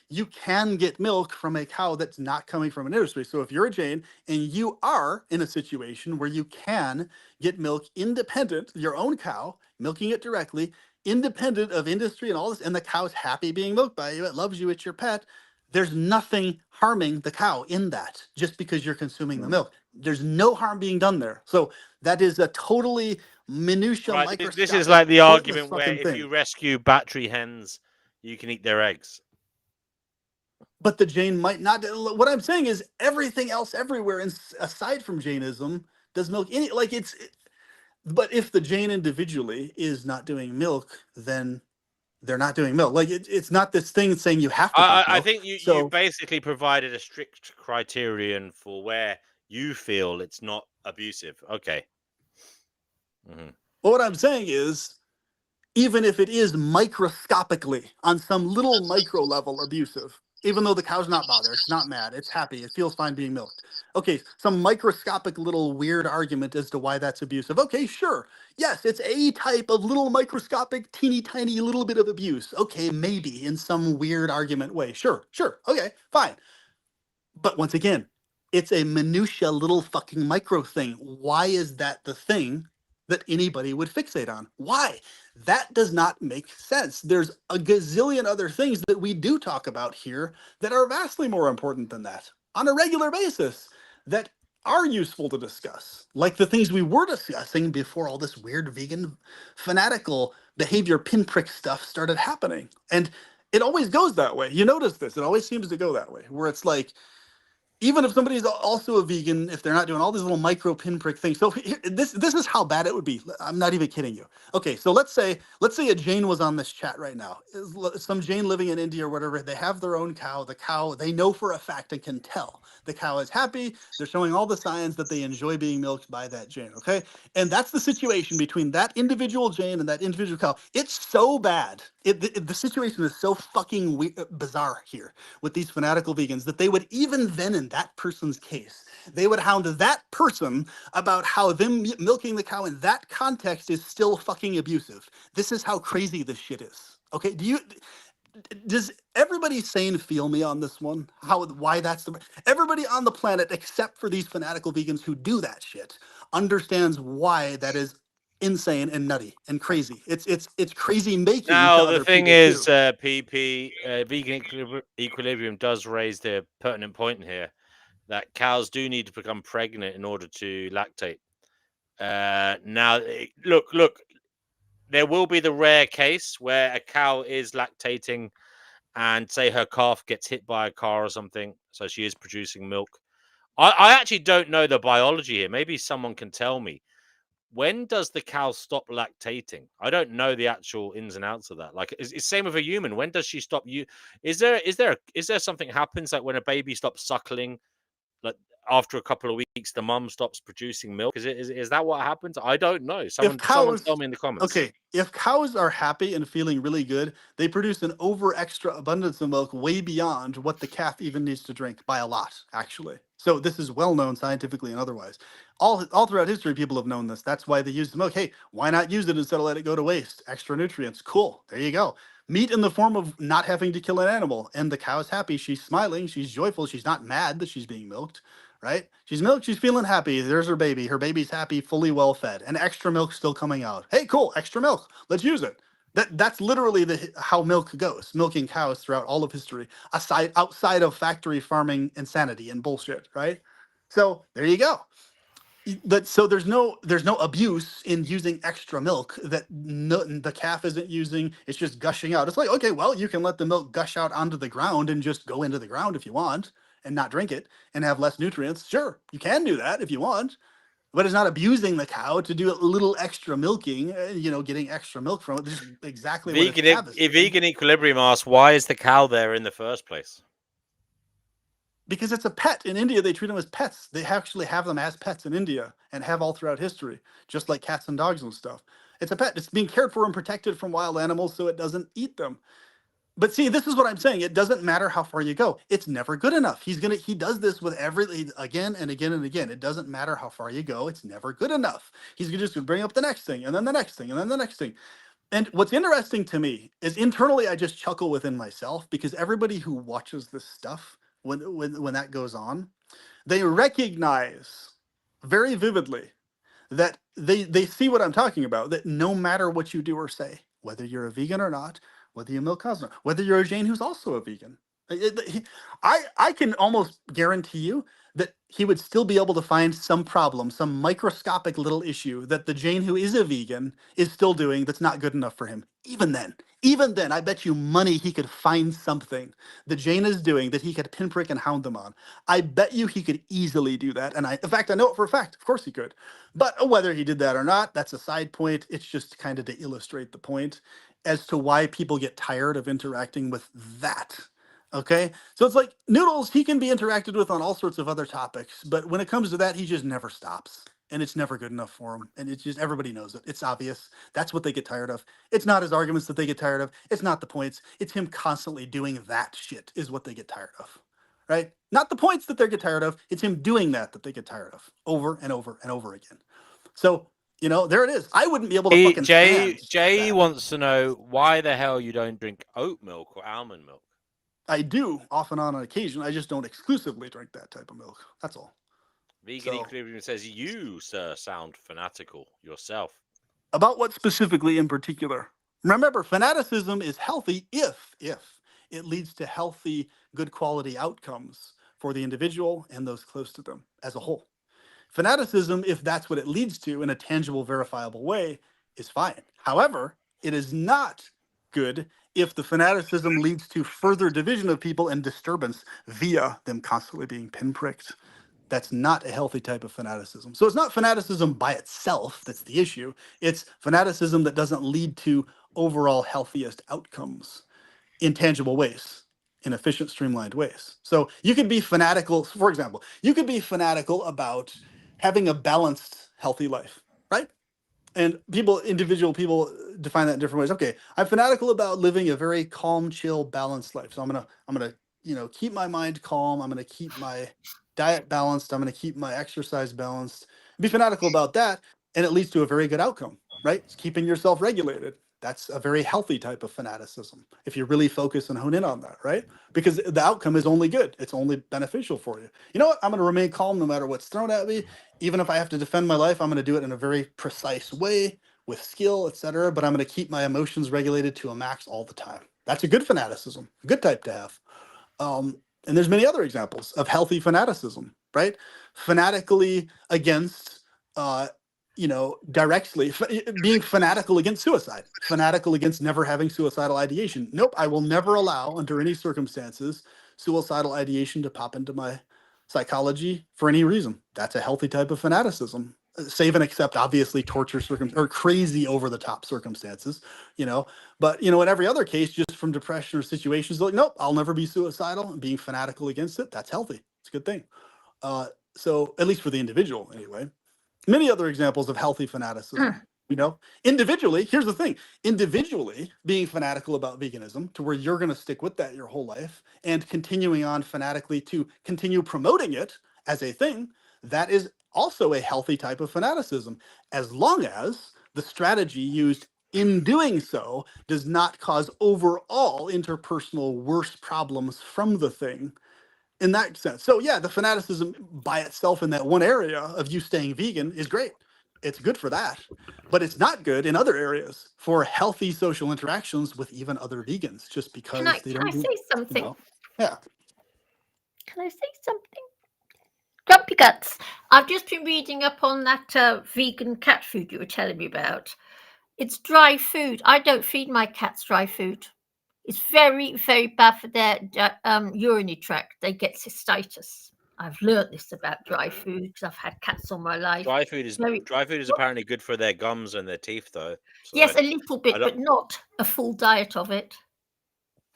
you can get milk from a cow that's not coming from an industry. So if you're a Jain and you are in a situation where you can get milk independent, your own cow, milking it directly, independent of industry and all this, and the cow's happy being milked by you, it loves you, it's your pet, there's nothing harming the cow in that just because you're consuming the milk. There's no harm being done there. So that is a totally minutia, Right, microscopic, this is like the pointless argument where fucking if thing. you rescue battery hens, you can eat their eggs. But the Jain might not. What I'm saying is everything else everywhere, aside from Jainism, does milk any like it's. But if the Jain individually is not doing milk, then they're not doing milk. Like it's not this thing saying you have to drink I milk. think you So basically provided a strict criterion for where you feel it's not abusive. Okay. Mhm. well, what I'm saying is, even if it is microscopically on some little micro level abusive, even though the cow's not bothered, it's not mad, it's happy, it feels fine being milked. Okay, some microscopic little weird argument as to why that's abusive. Okay, sure. Yes, it's a type of little microscopic, teeny tiny little bit of abuse. Okay, maybe in some weird argument way. Sure. Okay, fine. But once again, it's a minutia little fucking micro thing. Why is that the thing that anybody would fixate on? Why? That does not make sense. There's a gazillion other things that we do talk about here that are vastly more important than that on a regular basis that are useful to discuss, like the things we were discussing before all this weird vegan fanatical behavior pinprick stuff started happening. And it always goes that way. You notice this. It always seems to go that way, where it's like, even if somebody's also a vegan, if they're not doing all these little micro pinprick things. So this is how bad it would be. I'm not even kidding you. Okay, so let's say a Jain was on this chat right now. Some Jain living in India or whatever. They have their own cow. The cow, they know for a fact and can tell the cow is happy. They're showing all the signs that they enjoy being milked by that Jain. Okay, and that's the situation between that individual Jain and that individual cow. It's so bad. The situation is so fucking bizarre here with these fanatical vegans that they would, even then in that person's case, they would hound that person about how them milking the cow in that context is still fucking abusive. This is how crazy this shit is. Okay, does everybody sane feel me on this one? Why that's everybody on the planet except for these fanatical vegans who do that shit understands why that is insane and nutty and crazy. It's crazy making. Now to the other thing people, is, too. PP vegan equilibrium does raise the pertinent point here that cows do need to become pregnant in order to lactate. Now, look, there will be the rare case where a cow is lactating and say her calf gets hit by a car or something, so she is producing milk. I actually don't know the biology here. Maybe someone can tell me. When does the cow stop lactating? I don't know the actual ins and outs of that. Like, it's same with a human. When does she stop? Is there something happens like when a baby stops suckling? Like after a couple of weeks, the mum stops producing milk. Is that what happens? I don't know. Someone tell me in the comments. Okay, if cows are happy and feeling really good, they produce an over extra abundance of milk way beyond what the calf even needs to drink by a lot, actually. So this is well known scientifically and otherwise. All throughout history, people have known this. That's why they use the milk. Hey, why not use it instead of let it go to waste? Extra nutrients. Cool. There you go. Meat in the form of not having to kill an animal, and the cow's happy. She's smiling. She's joyful. She's not mad that she's being milked, right? She's milked. She's feeling happy. There's her baby. Her baby's happy, fully well fed, and extra milk still coming out. Hey, cool, extra milk. Let's use it. That's literally how milk goes. Milking cows throughout all of history, outside of factory farming insanity and bullshit, right? So there you go. But so there's no abuse in using extra milk that the calf isn't using. It's just gushing out. It's like, okay, well, you can let the milk gush out onto the ground and just go into the ground if you want and not drink it and have less nutrients. Sure, you can do that if you want, but it's not abusing the cow to do a little extra milking, getting extra milk from it. This is exactly what its calf is doing. Vegan Equilibrium asks, why is the cow there in the first place? Because it's a pet. In India, they treat them as pets. They actually have them as pets in India and have all throughout history, just like cats and dogs and stuff. It's a pet. It's being cared for and protected from wild animals so it doesn't eat them. But see, this is what I'm saying. It doesn't matter how far you go. It's never good enough. He does this with again and again and again. It doesn't matter how far you go. It's never good enough. He's just going to bring up the next thing and then the next thing and then the next thing. And what's interesting to me is internally, I just chuckle within myself because everybody who watches this stuff, when that goes on, they recognize very vividly that they see what I'm talking about, that no matter what you do or say, whether you're a vegan or not, whether you milk cows or not, whether you're a Jain who's also a vegan, I can almost guarantee you that he would still be able to find some problem, some microscopic little issue that the Jain who is a vegan is still doing that's not good enough for him. Even then, I bet you money he could find something the Jain is doing that he could pinprick and hound them on. I bet you he could easily do that. And in fact, I know it for a fact. Of course he could. But whether he did that or not, that's a side point. It's just kind of to illustrate the point as to why people get tired of interacting with that. Okay, so it's like Noodles, he can be interacted with on all sorts of other topics, but when it comes to that, he just never stops. And it's never good enough for him. And it's just, everybody knows it. It's obvious. That's what they get tired of. It's not his arguments that they get tired of. It's not the points. It's him constantly doing that shit is what they get tired of. Right? Not the points that they get tired of. It's him doing that they get tired of over and over and over again. So, there it is. I wouldn't be able to fucking Jay wants to know why the hell you don't drink oat milk or almond milk. I do off and on occasion. I just don't exclusively drink that type of milk. That's all. Vegan Equilibrium says you, sir, sound fanatical yourself. About what specifically in particular? Remember, fanaticism is healthy if it leads to healthy, good quality outcomes for the individual and those close to them as a whole. Fanaticism, if that's what it leads to in a tangible, verifiable way, is fine. However, it is not good if the fanaticism leads to further division of people and disturbance via them constantly being pinpricked. That's not a healthy type of fanaticism. So it's not fanaticism by itself that's the issue. It's fanaticism that doesn't lead to overall healthiest outcomes in tangible ways, in efficient, streamlined ways. So you could be fanatical, for example, you could be fanatical about having a balanced, healthy life, right? And individual people define that in different ways. Okay, I'm fanatical about living a very calm, chill, balanced life. So I'm gonna keep my mind calm. I'm gonna keep my diet balanced. I'm gonna keep my exercise balanced. Be fanatical about that, and it leads to a very good outcome, right? It's keeping yourself regulated. That's a very healthy type of fanaticism if you really focus and hone in on that, right? Because the outcome is only good. It's only beneficial for you. You know what? I'm going to remain calm no matter what's thrown at me. Even if I have to defend my life, I'm going to do it in a very precise way with skill, etc. But I'm going to keep my emotions regulated to a max all the time. That's a good fanaticism, a good type to have. And there's many other examples of healthy fanaticism, right? Fanatically against directly being fanatical against suicide, fanatical against never having suicidal ideation. Nope, I will never allow under any circumstances suicidal ideation to pop into my psychology for any reason. That's a healthy type of fanaticism. Save and except obviously torture or crazy over the top circumstances, but in every other case, just from depression or situations like, nope, I'll never be suicidal, and being fanatical against it, that's healthy. It's a good thing. So at least for the individual anyway. Many other examples of healthy fanaticism, individually, here's the thing, individually being fanatical about veganism to where you're going to stick with that your whole life and continuing on fanatically to continue promoting it as a thing, that is also a healthy type of fanaticism, as long as the strategy used in doing so, does not cause overall interpersonal worse problems from the thing in that sense. So yeah, the fanaticism by itself in that one area of you staying vegan is great. It's good for that, but it's not good in other areas for healthy social interactions with even other vegans, just because they Can don't I do, say something? yeah. Can I say something? Grumpy Guts, I've just been reading up on that vegan cat food you were telling me about. It's dry food. I don't feed my cats dry food. It's very, very bad for their urinary tract. They get cystitis. I've learned this about dry food because I've had cats all my life. Dry food is apparently good for their gums and their teeth, though. So Yes, a little bit, I don't- but not a full diet of it.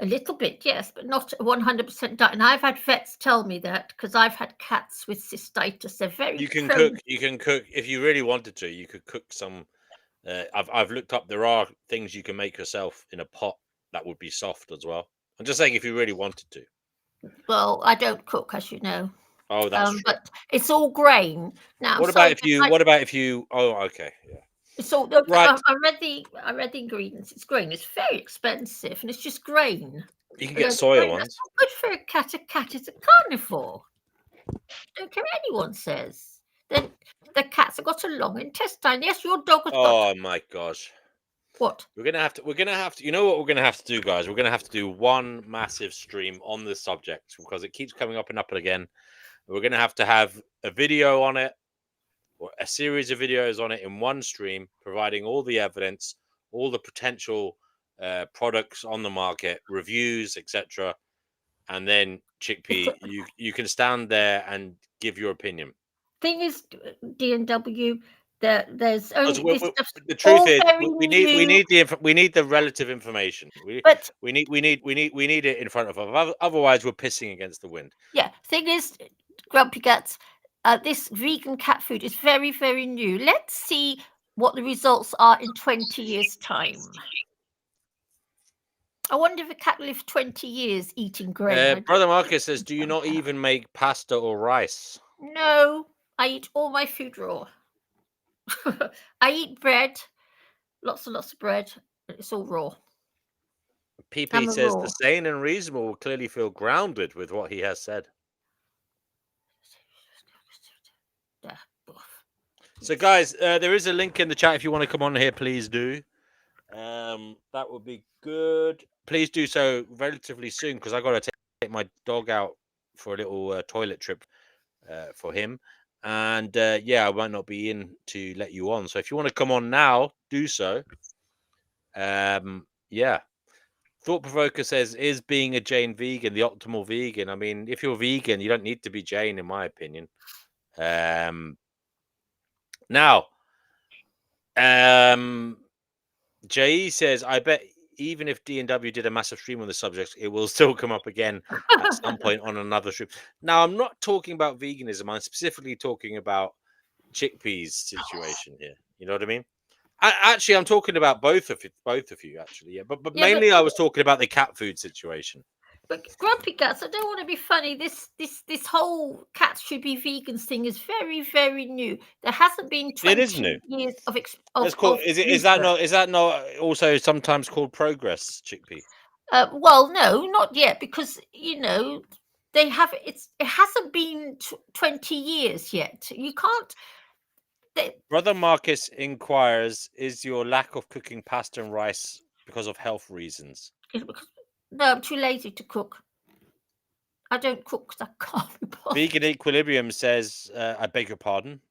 A little bit, yes, but not a 100% diet. And I've had vets tell me that because I've had cats with cystitis. They're very You can prone- cook. You can cook if you really wanted to. You could cook some. I've looked up. There are things you can make yourself in a pot that would be soft as well. I'm just saying if you really wanted to. Well, I don't cook, as you know. Oh, that's true. But it's all grain. Now, What about if you? What about if you? Oh, okay. Yeah. So Right. I read the ingredients. It's grain. It's very expensive, and it's just grain. You can You know, get soya grain, ones. that's not good for a cat. A cat is a carnivore. Don't care what anyone says. Then the cats have got a long intestine. Yes, your dog has got Oh my gosh. what? We're gonna have to. You know what we're gonna have to do, guys? We're gonna have to do one massive stream on this subject because it keeps coming up and again. We're gonna have to have a video on it, or a series of videos on it in one stream, providing all the evidence, all the potential products on the market, reviews, etc. And then Chickpea, you can stand there and give your opinion. Thing is, D&W, there's only this stuff's The truth all is, very we new, need the relative information. but We need it in front of us. Otherwise, we're pissing against the wind. yeah. Thing is, Grumpy Guts, this vegan cat food is very, very new. Let's see what the results are in 20 years' time. I wonder if a cat lived 20 years eating grain. Brother Marcus says, "Do you not even make pasta or rice?" No, I eat all my food raw. I eat bread, lots and lots of bread. It's all raw. PP says raw. the sane and reasonable will clearly feel grounded with what he has said. Yeah. So, guys, there is a link in the chat if you want to come on here. Please do. That would be good. Please do so relatively soon because I got to take my dog out for a little toilet trip for him, and yeah, I might not be in to let you on. So if you want to come on now, do so. Yeah. Thought Provoker says, "Is being a Jane vegan the optimal vegan?" I mean, if you're vegan, you don't need to be Jane, in my opinion. Now, Jay says, "I bet even if D&W did a massive stream on the subject, it will still come up again at some point on another stream." Now, I'm not talking about veganism. I'm specifically talking about Chickpea's situation here. You know what I mean? Actually, I'm talking about both of you. Actually, yeah. But mainly, I was talking about the cat food situation. But Grumpy Guts, I don't want to be funny. This whole cats should be vegans thing is very, very new. There hasn't been 20 years of Is that not also sometimes called progress, Chickpea? Well, no, not yet, because they have it hasn't been 20 years yet. You can't. Brother Marcus inquires, "Is your lack of cooking pasta and rice because of health reasons?" No, I'm too lazy to cook. I don't cook because I can't be bothered. Vegan Equilibrium says, "I beg your pardon.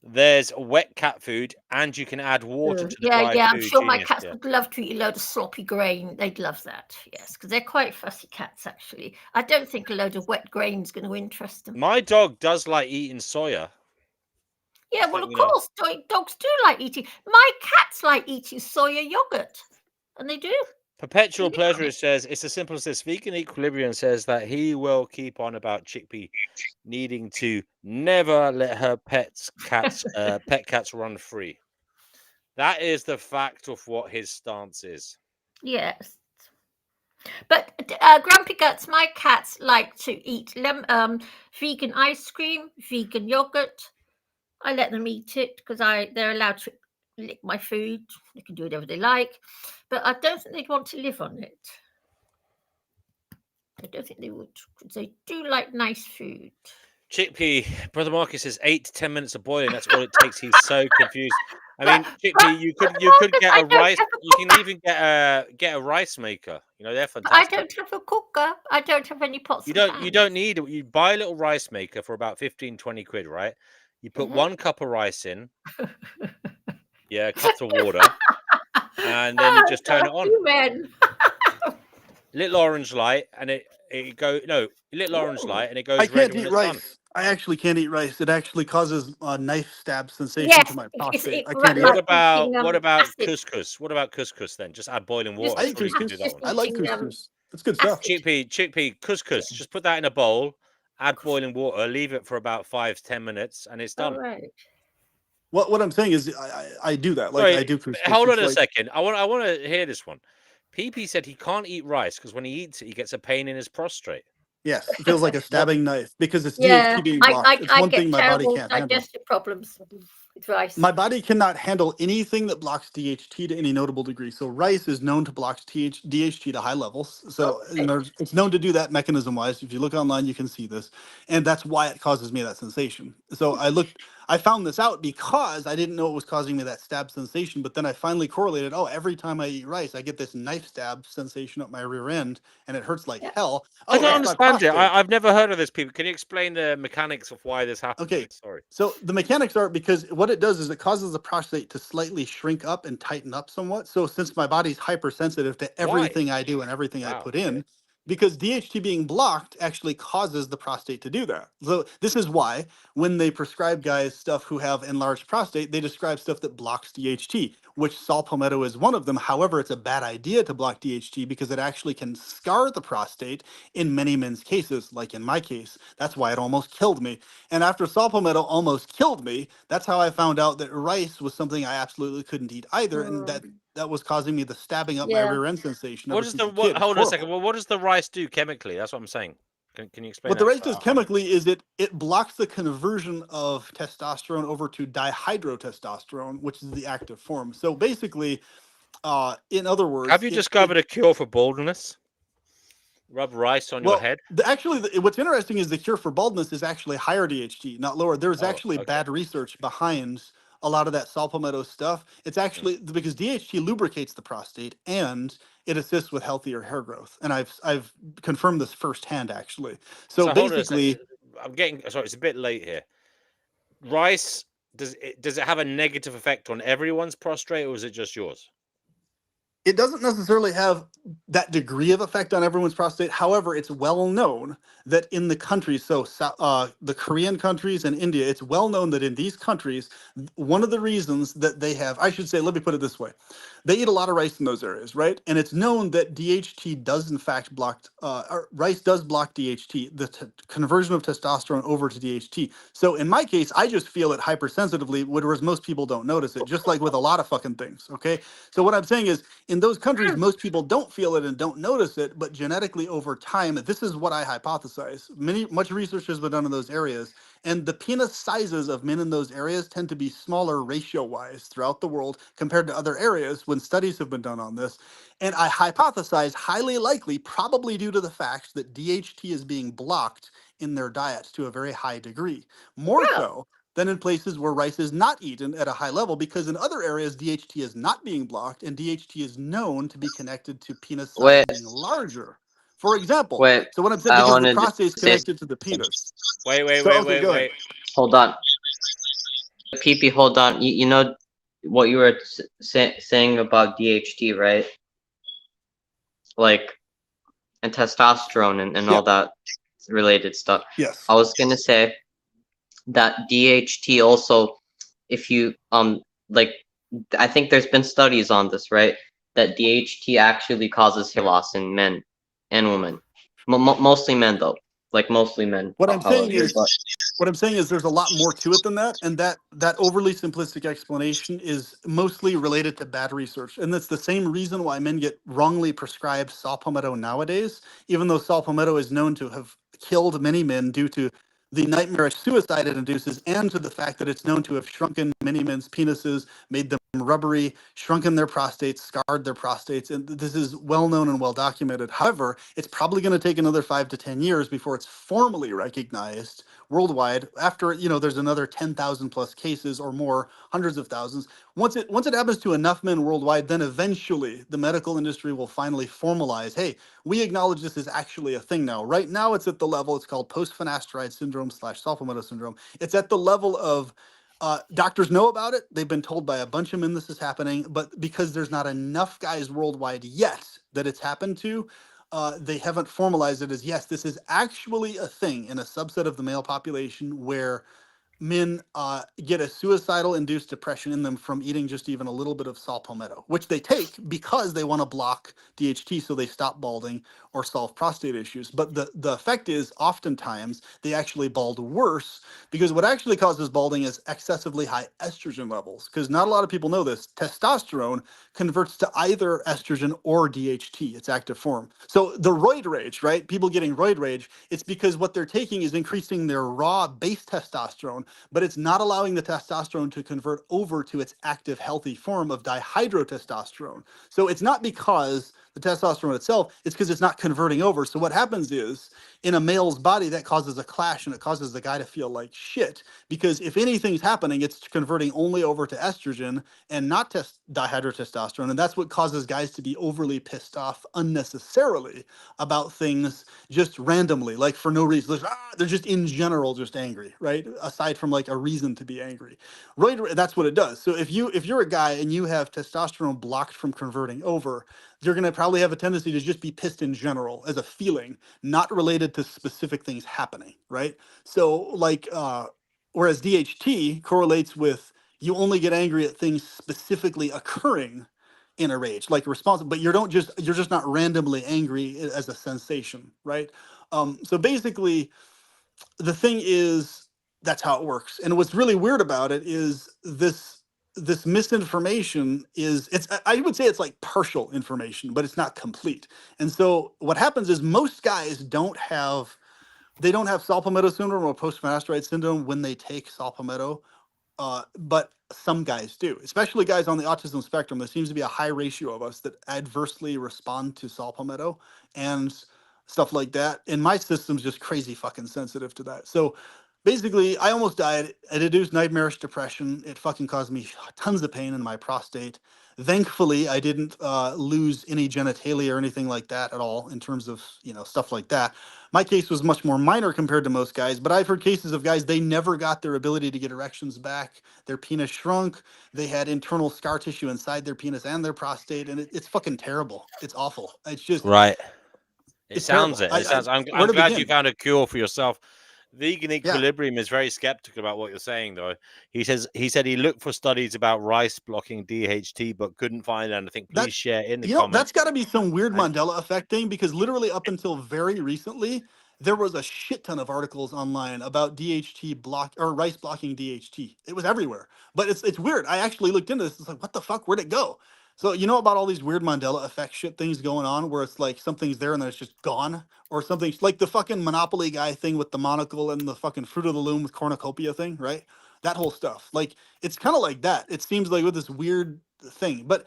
There's wet cat food, and you can add water to the dry food." I'm sure my cats would love to eat a load of sloppy grain. They'd love that, yes, because they're quite fussy cats, actually. I don't think a load of wet grain is going to interest them. My dog does like eating soya. Yeah, well, of course, dogs do like eating. My cats like eating soya yogurt, and they do. Perpetual Pleasure says, "It's as simple as this." Vegan Equilibrium says that he will keep on about Chickpea needing to never let her pet cats run free. That is the fact of what his stance is. Yes. But Grumpy Guts, my cats like to eat vegan ice cream, vegan yogurt. I let them eat it because they're allowed to lick my food. They can do whatever they like, but I don't think they'd want to live on it. I don't think they would, because they do like nice food. Chickpea, Brother Marcus says 8 to 10 minutes of boiling. That's all it takes. He's so confused. I mean, Chickpea, you could Marcus, get I a don't rice. have a You can even get a rice maker. You know, they're But I fantastic. don't have a cooker. I don't have any pots. You and don't pans. need it. You buy a little rice maker for about 15, 20 quid, right? You put Mhm. 1 cup of rice in, yeah, cups of water, and then you just turn it on. You men. Little orange light, and it go no little orange Ooh. light, and it goes I red can't when eat it's done. rice. I actually can't eat rice. It actually causes a knife stab sensation Yes, to my it's prostate. I like can't eat What it. about eating, what about acid. couscous? What about couscous then? Just add boiling Just water. I eat Surely you can do couscous. that one. I like eating, couscous. It's good stuff. acid. Chickpea, couscous. Just put that in a bowl, add boiling water, leave it for about 5 to 10 minutes, and it's All done. right. What I'm saying is I do that. Like Sorry, I do couscous. hold on It's a like, second. I want to hear this one. PP said he can't eat rice because when he eats it, he gets a pain in his prostate. yes, it feels like a stabbing knife because it's Yeah, DHT being blocked. It's I one thing get my body terrible can't handle. digestive problems with rice. My body cannot handle anything that blocks DHT to any notable degree. So rice is known to block DHT to high levels. So Okay. you know, it's known to do that mechanism wise. If you look online, you can see this, and that's why it causes me that sensation. So I found this out because I didn't know it was causing me that stab sensation. But then I finally correlated. Oh, every time I eat rice, I get this knife stab sensation up my rear end, and it hurts like Yeah. hell. I Oh, don't that's my understand it. prostate. I've never heard of this, people. Can you explain the mechanics of why this happens? Okay. Sorry. So the mechanics are because what it does is it causes the prostate to slightly shrink up and tighten up somewhat. So since my body's hypersensitive to everything I do and everything I Wow, put okay. in, because DHT being blocked actually causes the prostate to do that. So this is why when they prescribe guys stuff who have enlarged prostate, they describe stuff that blocks DHT, which saw palmetto is one of them. However, it's a bad idea to block DHT because it actually can scar the prostate in many men's cases, like in my case. That's why it almost killed me. And after saw palmetto almost killed me, that's how I found out that rice was something I absolutely couldn't eat either, and that was causing me the stabbing up my Yeah. rear end sensation What ever does since the a kid. It's hold on a horrible. second? Well, what does the rice do chemically? That's what I'm saying. Can you explain What the that? rice does chemically is it blocks the conversion of testosterone over to dihydrotestosterone, which is the active form. So basically, in other words, Have you discovered a cure for baldness? Rub rice on your head. What's interesting is the cure for baldness is actually higher DHT, not lower. There's actually okay. bad research behind a lot of that saw palmetto stuff. It's actually because DHT lubricates the prostate and it assists with healthier hair growth. And I've confirmed this firsthand actually. So hold on a basically, second. I'm getting sorry. It's a bit late here. Rice does it have a negative effect on everyone's prostate, or is it just yours? it doesn't necessarily have that degree of effect on everyone's prostate. However, it's well known that in the countries, the Korean countries and India, it's well known that in these countries, one of the reasons that they have, I should say, let me put it this way. They eat a lot of rice in those areas, right? And it's known that DHT does in fact rice does block DHT, the conversion of testosterone over to DHT. So in my case, I just feel it hypersensitively, whereas most people don't notice it, just like with a lot of fucking things, okay? So what I'm saying is, in those countries, most people don't feel it and don't notice it, but genetically over time, this is what I hypothesize. Much research has been done in those areas, and the penis sizes of men in those areas tend to be smaller ratio-wise throughout the world compared to other areas when studies have been done on this. And I hypothesize highly likely, probably due to the fact that DHT is being blocked in their diets to a very high degree. More so than in places where rice is not eaten at a high level, because in other areas, DHT is not being blocked, and DHT is known to be connected to penis size being larger. For example, so what I'm saying, because the prostate is connected to the penis. Wait. Hold on. PP, hold on. You know what you were saying about DHT, right? Like, and testosterone and all that related stuff. Yes. I was gonna say that DHT also, if you like, I think there's been studies on this, right? That DHT actually causes hair loss in men and women, mostly men though. Like mostly men. What I'm saying is there's a lot more to it than that, and that overly simplistic explanation is mostly related to bad research, and that's the same reason why men get wrongly prescribed saw palmetto nowadays, even though saw palmetto is known to have killed many men due to the nightmarish suicide it induces, and to the fact that it's known to have shrunken many men's penises, made them rubbery, shrunken their prostates, scarred their prostates, and this is well known and well documented. However, it's probably going to take another 5 to 10 years before it's formally recognized worldwide. After there's another 10,000 plus cases or more, hundreds of thousands. Once it happens to enough men worldwide, then eventually the medical industry will finally formalize, hey, we acknowledge this is actually a thing now. Right now, it's at the level, it's called post-finasteride syndrome / Solpameto syndrome. It's at the level of doctors know about it. They've been told by a bunch of men this is happening, but because there's not enough guys worldwide yet that it's happened to, they haven't formalized it as, yes, this is actually a thing in a subset of the male population where men get a suicidal induced depression in them from eating just even a little bit of saw palmetto, which they take because they want to block DHT so they stop balding or solve prostate issues. But the effect is oftentimes they actually bald worse, because what actually causes balding is excessively high estrogen levels. Because not a lot of people know this. Testosterone converts to either estrogen or DHT, its active form. So the roid rage, right? People getting roid rage, it's because what they're taking is increasing their raw base testosterone, but it's not allowing the testosterone to convert over to its active healthy form of dihydrotestosterone. So it's not because the testosterone itself, it's because it's not converting over. So what happens is in a male's body, that causes a clash and it causes the guy to feel like shit, because if anything's happening, it's converting only over to estrogen and not dihydrotestosterone. And that's what causes guys to be overly pissed off unnecessarily about things just randomly, like for no reason. They're just in general just angry, right? Aside from like a reason to be angry. That's what it does. So if you're a guy and you have testosterone blocked from converting over, you're going to probably have a tendency to just be pissed in general as a feeling, not related to specific things happening, right? So like whereas DHT correlates with you only get angry at things specifically occurring in a rage, like responsible, but you're just not randomly angry as a sensation, right? So basically, the thing is, that's how it works. And what's really weird about it is this misinformation I would say it's like partial information, but it's not complete. And so what happens is most guys don't have saw palmetto syndrome or post-finasteride syndrome when they take saw palmetto. But some guys do, especially guys on the autism spectrum. There seems to be a high ratio of us that adversely respond to saw palmetto and stuff like that. And my system's just crazy fucking sensitive to that. So basically, I almost died. It induced nightmarish depression. It fucking caused me tons of pain in my prostate. Thankfully, I didn't lose any genitalia or anything like that at all in terms of, stuff like that. My case was much more minor compared to most guys, but I've heard cases of guys, they never got their ability to get erections back. Their penis shrunk. They had internal scar tissue inside their penis and their prostate, and it's fucking terrible. It's awful. It's just, Right. It it's sounds terrible. it. It sounds. I'm where to glad you begin? found a cure for yourself. Vegan Yeah. Equilibrium is very skeptical about what you're saying, though. He said he looked for studies about rice blocking DHT, but couldn't find anything. Please That share in the comments. that's got to be some weird And- Mandela effect thing, because literally up until very recently, there was a shit ton of articles online about DHT block or rice blocking DHT. It was everywhere. But it's weird. I actually looked into this. It's like, what the fuck? Where'd it go? So you know about all these weird Mandela effect shit things going on where it's like something's there and then it's just gone, or something like the fucking Monopoly guy thing with the monocle and the fucking Fruit of the Loom with cornucopia thing, right? That whole stuff. Like it's kind of like that. It seems like with this weird thing, but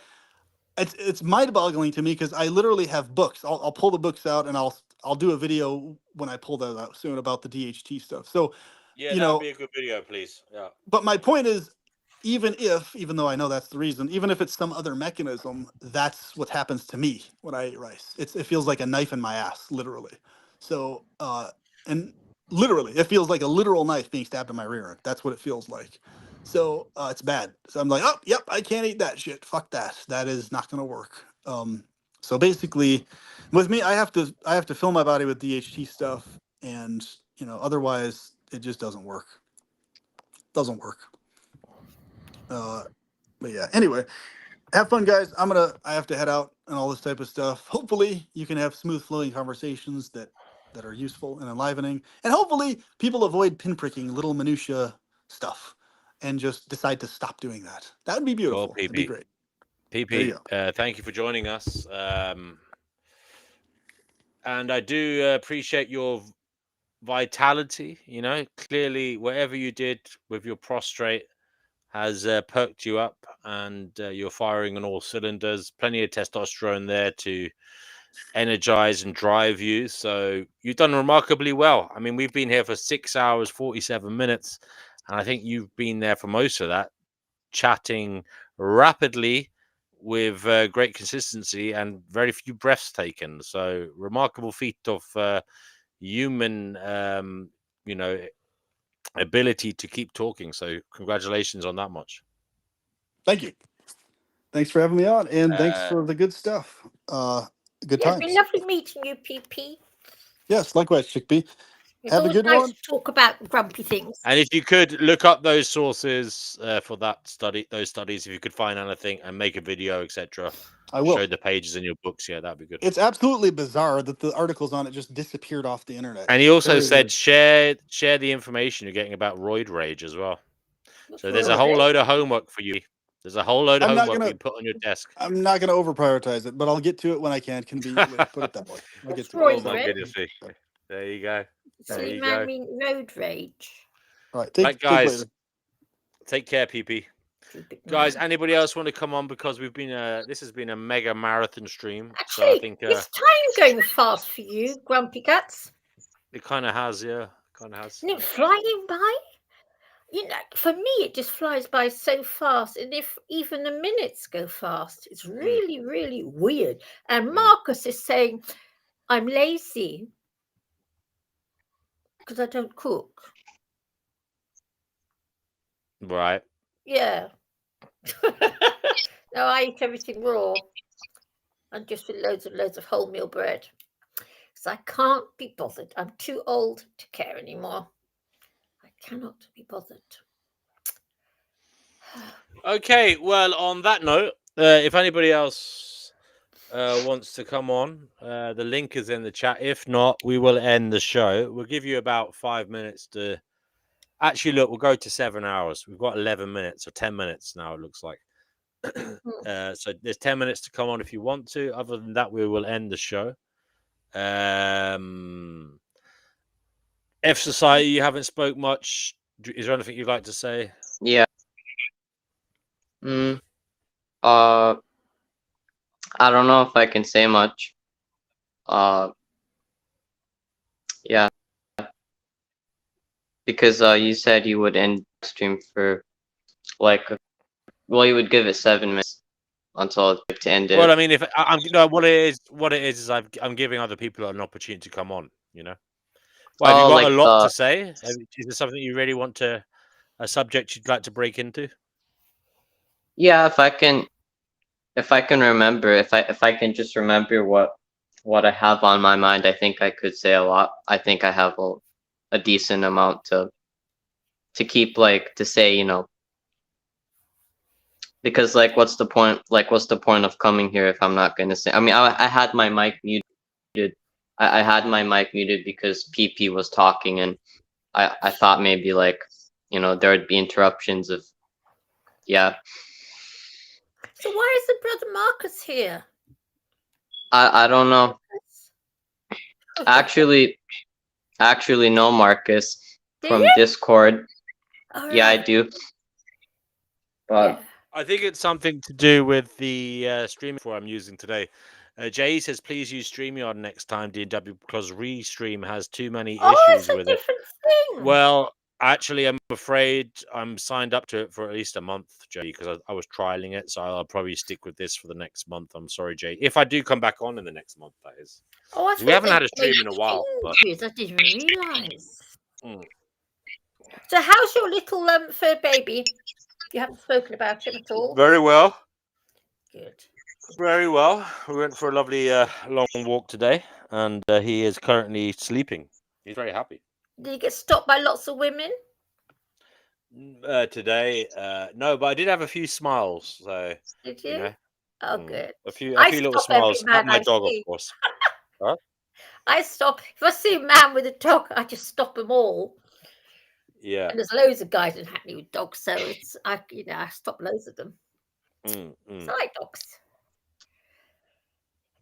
it's mind-boggling to me because I literally have books. I'll pull the books out and I'll do a video when I pull that out soon about the DHT stuff. So yeah, that would be a good video, please. Yeah. but my point is, even though I know that's the reason, even if it's some other mechanism, that's what happens to me when I eat rice. It feels like a knife in my ass, literally. So and literally, it feels like a literal knife being stabbed in my rear end. That's what it feels like. So it's bad. So I'm like, oh, yep, I can't eat that shit. Fuck that. That is not gonna work. So basically, with me, I have to fill my body with DHT stuff, and otherwise it just doesn't work. Doesn't work. But yeah, anyway, have fun, guys. I have to head out and all this type of stuff. Hopefully you can have smooth flowing conversations that are useful and enlivening, and hopefully people avoid pinpricking little minutia stuff and just decide to stop doing that. That would be beautiful. That'd be great. PP, thank you for joining us. And I do appreciate your vitality. Clearly, whatever you did with your prostrate has perked you up, and you're firing on all cylinders. Plenty of testosterone there to energize and drive you. So you've done remarkably well. I mean, we've been here for 6 hours, 47 minutes, and I think you've been there for most of that, chatting rapidly with great consistency and very few breaths taken. So remarkable feat of human, you know, ability to keep talking. So congratulations on that much. Thank you. Thanks for having me on, and thanks for the good stuff. Good Yeah, it's been times. lovely meeting you, PP. Yes, likewise, Chickpea. It's Have a always good nice one. to talk about grumpy things. And if you could look up those sources for that study, those studies, if you could find anything and make a video, etc., I will. show the pages in your books. Yeah, that'd be good. It's absolutely bizarre that the articles on it just disappeared off the internet. And he also Very said weird. share the information you're getting about roid rage as well. What's So there's a wrong whole with it? load of homework for you. There's a whole load of I'm not homework gonna- being put on your desk. I'm not going to over prioritize it, but I'll get to it when I can conveniently. Put it that way. I'll get to Roid it. Oh my rage? goodness me. There you go. There Silly you man go. mean road rage. All right, Right, take guys. later. Take care, PP. Stupid Guys, man. anybody else want to come on, because we've been this has been a mega marathon stream. So I Actually, think is time going fast for you, Grumpy Guts? it kind of has, yeah, kind of has. Isn't it flying by? You know, for me, it just flies by so fast. And if even the minutes go fast, it's really, really weird. And Marcus is saying, I'm lazy because I don't cook. Right. Yeah. No, I eat everything raw and just with loads and loads of wholemeal bread. Because I can't be bothered. I'm too old to care anymore. I cannot be bothered. Okay. Well, on that note, if anybody else wants to come on, the link is in the chat. If not, we will end the show. We'll give you about 5 minutes to. Actually, look, we'll go to 7 hours. We've got 11 minutes or 10 minutes now, it looks like. So there's 10 minutes to come on if you want to. Other than that, we will end the show. F Society, you haven't spoke much. Is there anything you'd like to say? Yeah. I don't know if I can say much. Yeah. Because you said you would end the stream for like, well, you would give it 7 minutes until to end it. Well, I mean, if I'm no, what it is I'm giving other people an opportunity to come on. You know. Well, have you got a lot to say? Is there something you really want to, a subject you'd like to break into? Yeah, if I can remember, if I can just remember what I have on my mind, I think I could say a lot. I think I have a decent amount to keep, like, to say, you know, because like what's the point of coming here if I'm not gonna say? I mean, I had my mic muted. I had my mic muted because PP was talking, and I thought maybe, like, you know, there would be interruptions of, yeah. So why isn't Brother Marcus here? I don't know. Actually, no, Marcus. Do From you? Discord. All Yeah, I right. do. But Yeah. I think it's something to do with the streaming form I'm using today. Jay says, please use StreamYard next time, DW, because Restream has too many Oh, issues it's a with it. different thing. Well, actually, I'm afraid I'm signed up to it for at least a month, Jay, because I was trialing it. So I'll probably stick with this for the next month. I'm sorry, Jay. If I do come back on in the next month, that is. Oh, I We thought haven't they had a made stream in a while. But... changes. I didn't realise. Mm. So how's your little fur baby? You haven't spoken about him at all. Very well. Good. Very well. We went for a lovely long walk today, and he is currently sleeping. He's very happy. Did you get stopped by lots of women? Today, no, but I did have a few smiles. So Did you? you know, Oh, good. a few I little stop every smiles man at my I dog, see. of course. I stop. If I see a man with a dog, I just stop them all. Yeah. And there's loads of guys in Hackney with dogs, so it's I stop loads of them. Mm. So I like dogs.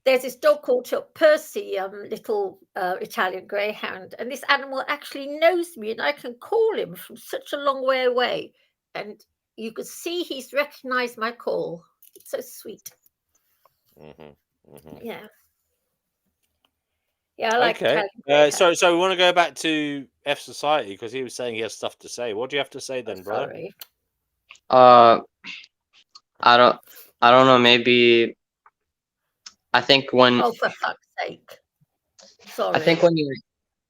There's this dog called Percy, little Italian greyhound, and this animal actually knows me, and I can call him from such a long way away, and You could see he's recognized my call. It's so sweet. Yeah. Yeah, I like Okay. Italian bread. So we want to go back to F Society because he was saying he has stuff to say. What do you have to say then, brother? Sorry. I don't know. Maybe I think when Oh, for fuck's sake. Sorry. I think when you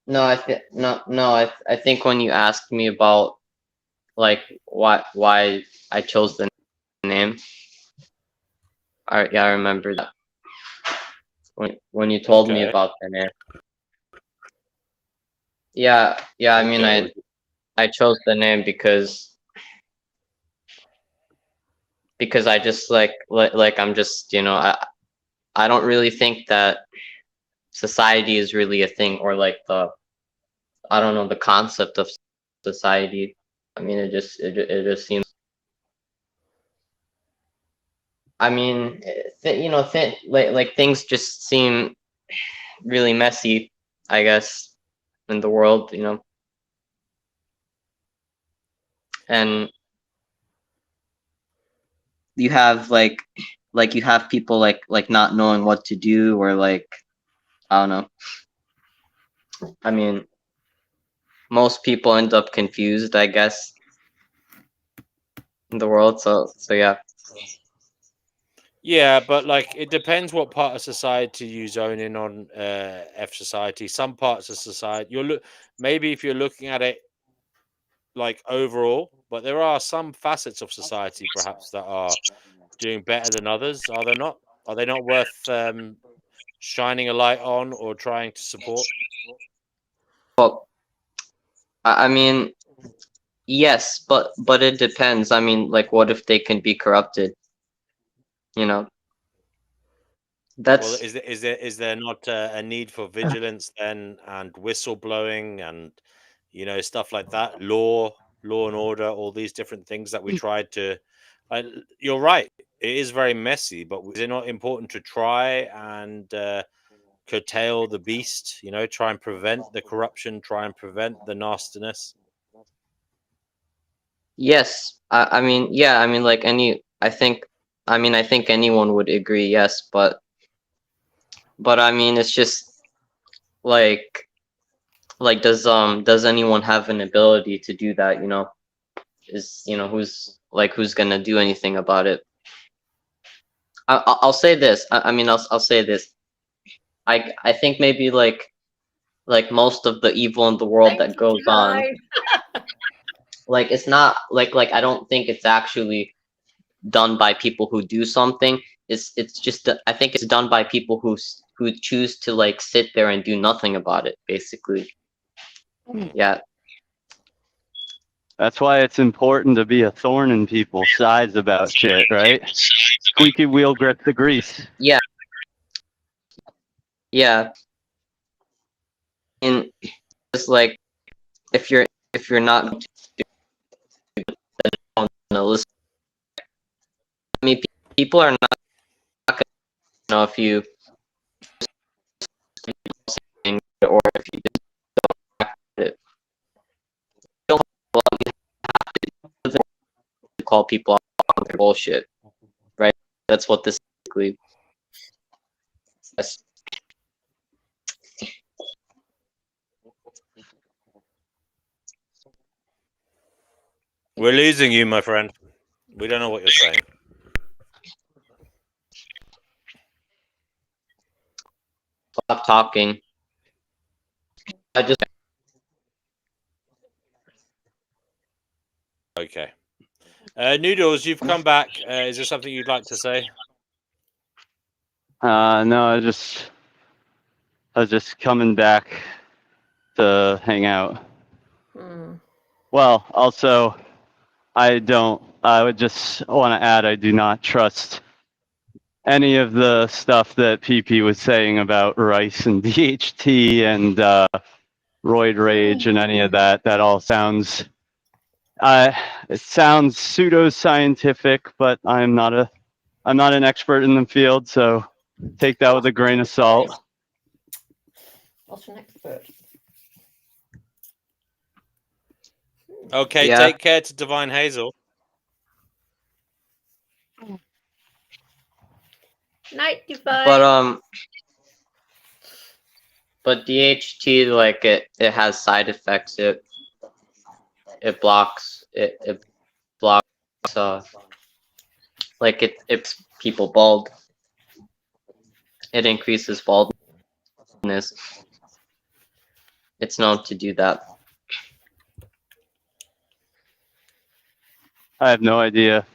no, I think when you asked me about like why I chose the name, I remember that when you told me Okay. about the name. Yeah. I mean, Okay. I chose the name because I just like I'm just I don't really think that society is really a thing, or like I don't know, the concept of society. I mean, it just seems. I mean, like things just seem really messy, I guess, in the world, and you have like you have people like not knowing what to do, or like I don't know. I mean, most people end up confused, I guess, in the world. So yeah. Yeah, but like it depends what part of society you zone in on. F Society. Some parts of society maybe if you're looking at it like overall, but there are some facets of society perhaps that are doing better than others. Are there not? Are they not worth shining a light on or trying to support? Well, I mean, yes, but it depends. I mean, like, what if they can be corrupted? You know, Well, that's is there not a need for vigilance then, and whistleblowing, and stuff like that? Law and order, all these different things that we tried to. You're right. It is very messy, but is it not important to try and curtail the beast? Try and prevent the corruption, try and prevent the nastiness. yes. I mean, yeah. I mean, like I think. I mean, I think anyone would agree. Yes, but I mean, it's just like does anyone have an ability to do that? Is who's gonna do anything about it? I'll say this. I mean, I'll say this. I think maybe like most of the evil in the world Thank that you, goes on, July. like it's not like I don't think it's actually done by people who do something. It's just I think it's done by people who choose to like sit there and do nothing about it, basically. Yeah. That's why it's important to be a thorn in people's sides about shit, right? Squeaky wheel gets the grease. Yeah. And it's like if you're not gonna listen. I mean, people are not gonna know if you or if you just don't act it. You have to call people out on their bullshit, right? That's what this basically. Yes. We're losing you, my friend. We don't know what you're saying. Stop talking. I just. Okay. Noodles, you've come back. Is there something you'd like to say? No, I was just coming back to hang out. Well, also, I would just want to add, I do not trust any of the stuff that PP was saying about rice and DHT and roid rage and any of that. That all sounds, it sounds pseudoscientific, but I'm not an expert in the field, so take that with a grain of salt. What's an expert? Okay, Yeah. take care to Divine Hazel. Night, Divine. But DHT, like it has side effects. It blocks like it's people bald. It increases baldness. It's known to do that. I have no idea.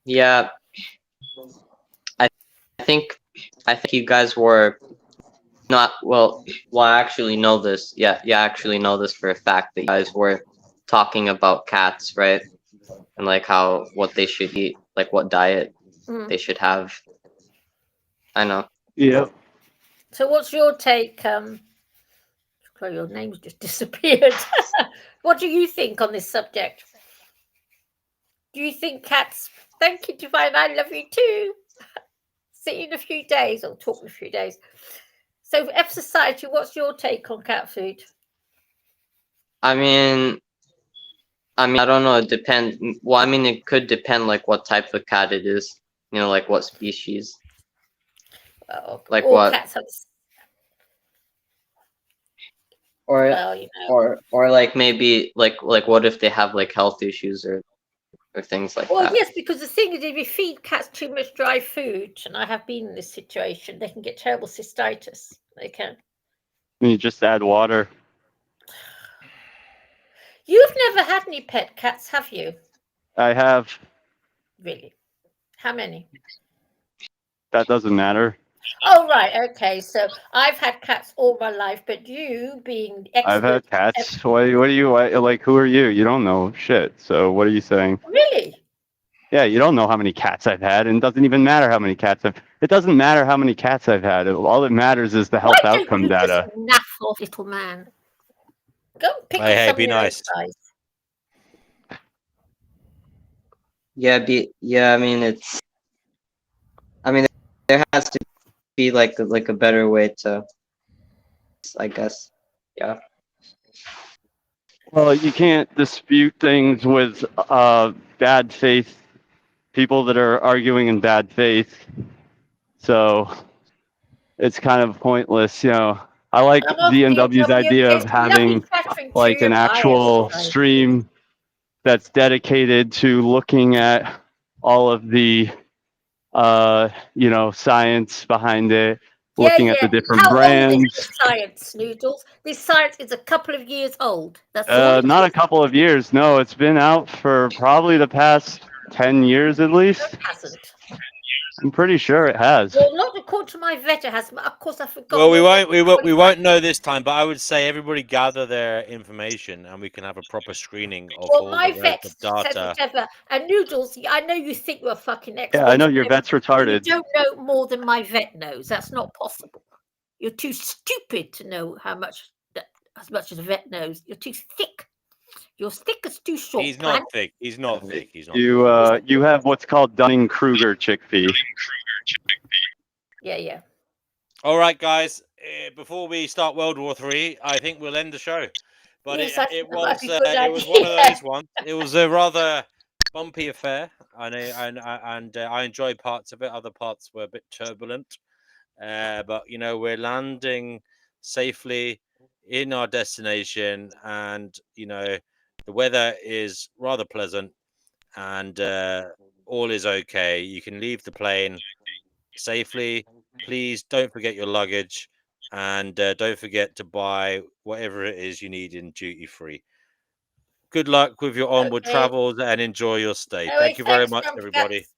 Yeah, I think you guys were not well. I actually know this. Yeah, I actually know this for a fact that you guys were talking about cats, right? And like what they should eat, like what diet they should have. I know. Yep. So what's your take? Your name's just disappeared. What do you think on this subject? Do you think cats? Thank you, Divine. I love you too. See you in a few days. I'll talk in a few days. So, F Society, what's your take on cat food? I mean, I don't know. It depends. Well, I mean, it could depend, like what type of cat it is. You know, like what species. Like all what? Cats have, or well, you know. or like maybe like what if they have like health issues or things like Well, that. yes, because the thing is, if you feed cats too much dry food, and I have been in this situation, they can get terrible cystitis. They can. You just add water. You've never had any pet cats, have you? I have. Really? How many? That doesn't matter. Oh, right. Okay. So I've had cats all my life, but you being I've expert. had cats. What do you like? Who are you? You don't know shit. So what are you saying? Really? Yeah, you don't know how many cats I've had, and it doesn't even matter how many cats It doesn't matter how many cats I've had. All that matters is the health Why don't outcome you data. just naff off, little man? Go and pick Hey, up some be of your own nice. size. Yeah, I mean, there has to be like a better way to, I guess. Yeah. Well, you can't dispute things with bad faith people that are arguing in bad faith. So it's kind of pointless, you know. I like I'm off DNW's idea of It's lovely having chatting to like you. an actual Bye. stream that's dedicated to looking at all of the you know, science behind it, looking at the different How brands. old is this science, Noodles? This science is a couple of years old. That's all it Not is. a couple of years. No, it's been out for probably the past 10 years at least. It hasn't. I'm pretty sure it has. Well, not according to my vet, it has. Of course, I forgot. Well, we won't know this time, but I would say everybody gather their information, and we can have a proper screening of Well, all my the vet relative says data. whatever. And Noodles, I know you think you're a fucking expert. Yeah, I know your vet's retarded. You don't know more than my vet knows. That's not possible. You're too stupid to know as much as a vet knows. You're too thick. Your stick is too short. He's not thick. He's not thick. He's not. You have what's called Dunning-Kruger chickpea. Yeah. All right, guys. Before we start World War III, I think we'll end the show. But Yes, it that'd be was good it was one of idea. those ones. It was a rather bumpy affair, and I enjoyed parts of it. Other parts were a bit turbulent, but you know, we're landing safely in our destination, and you know, the weather is rather pleasant, and all is okay. You can leave the plane safely. Please don't forget your luggage, and don't forget to buy whatever it is you need in duty free. Good luck with your onward Okay. travels and enjoy your stay. Oh, Thank you very thanks, much, Grumpy everybody. Cats.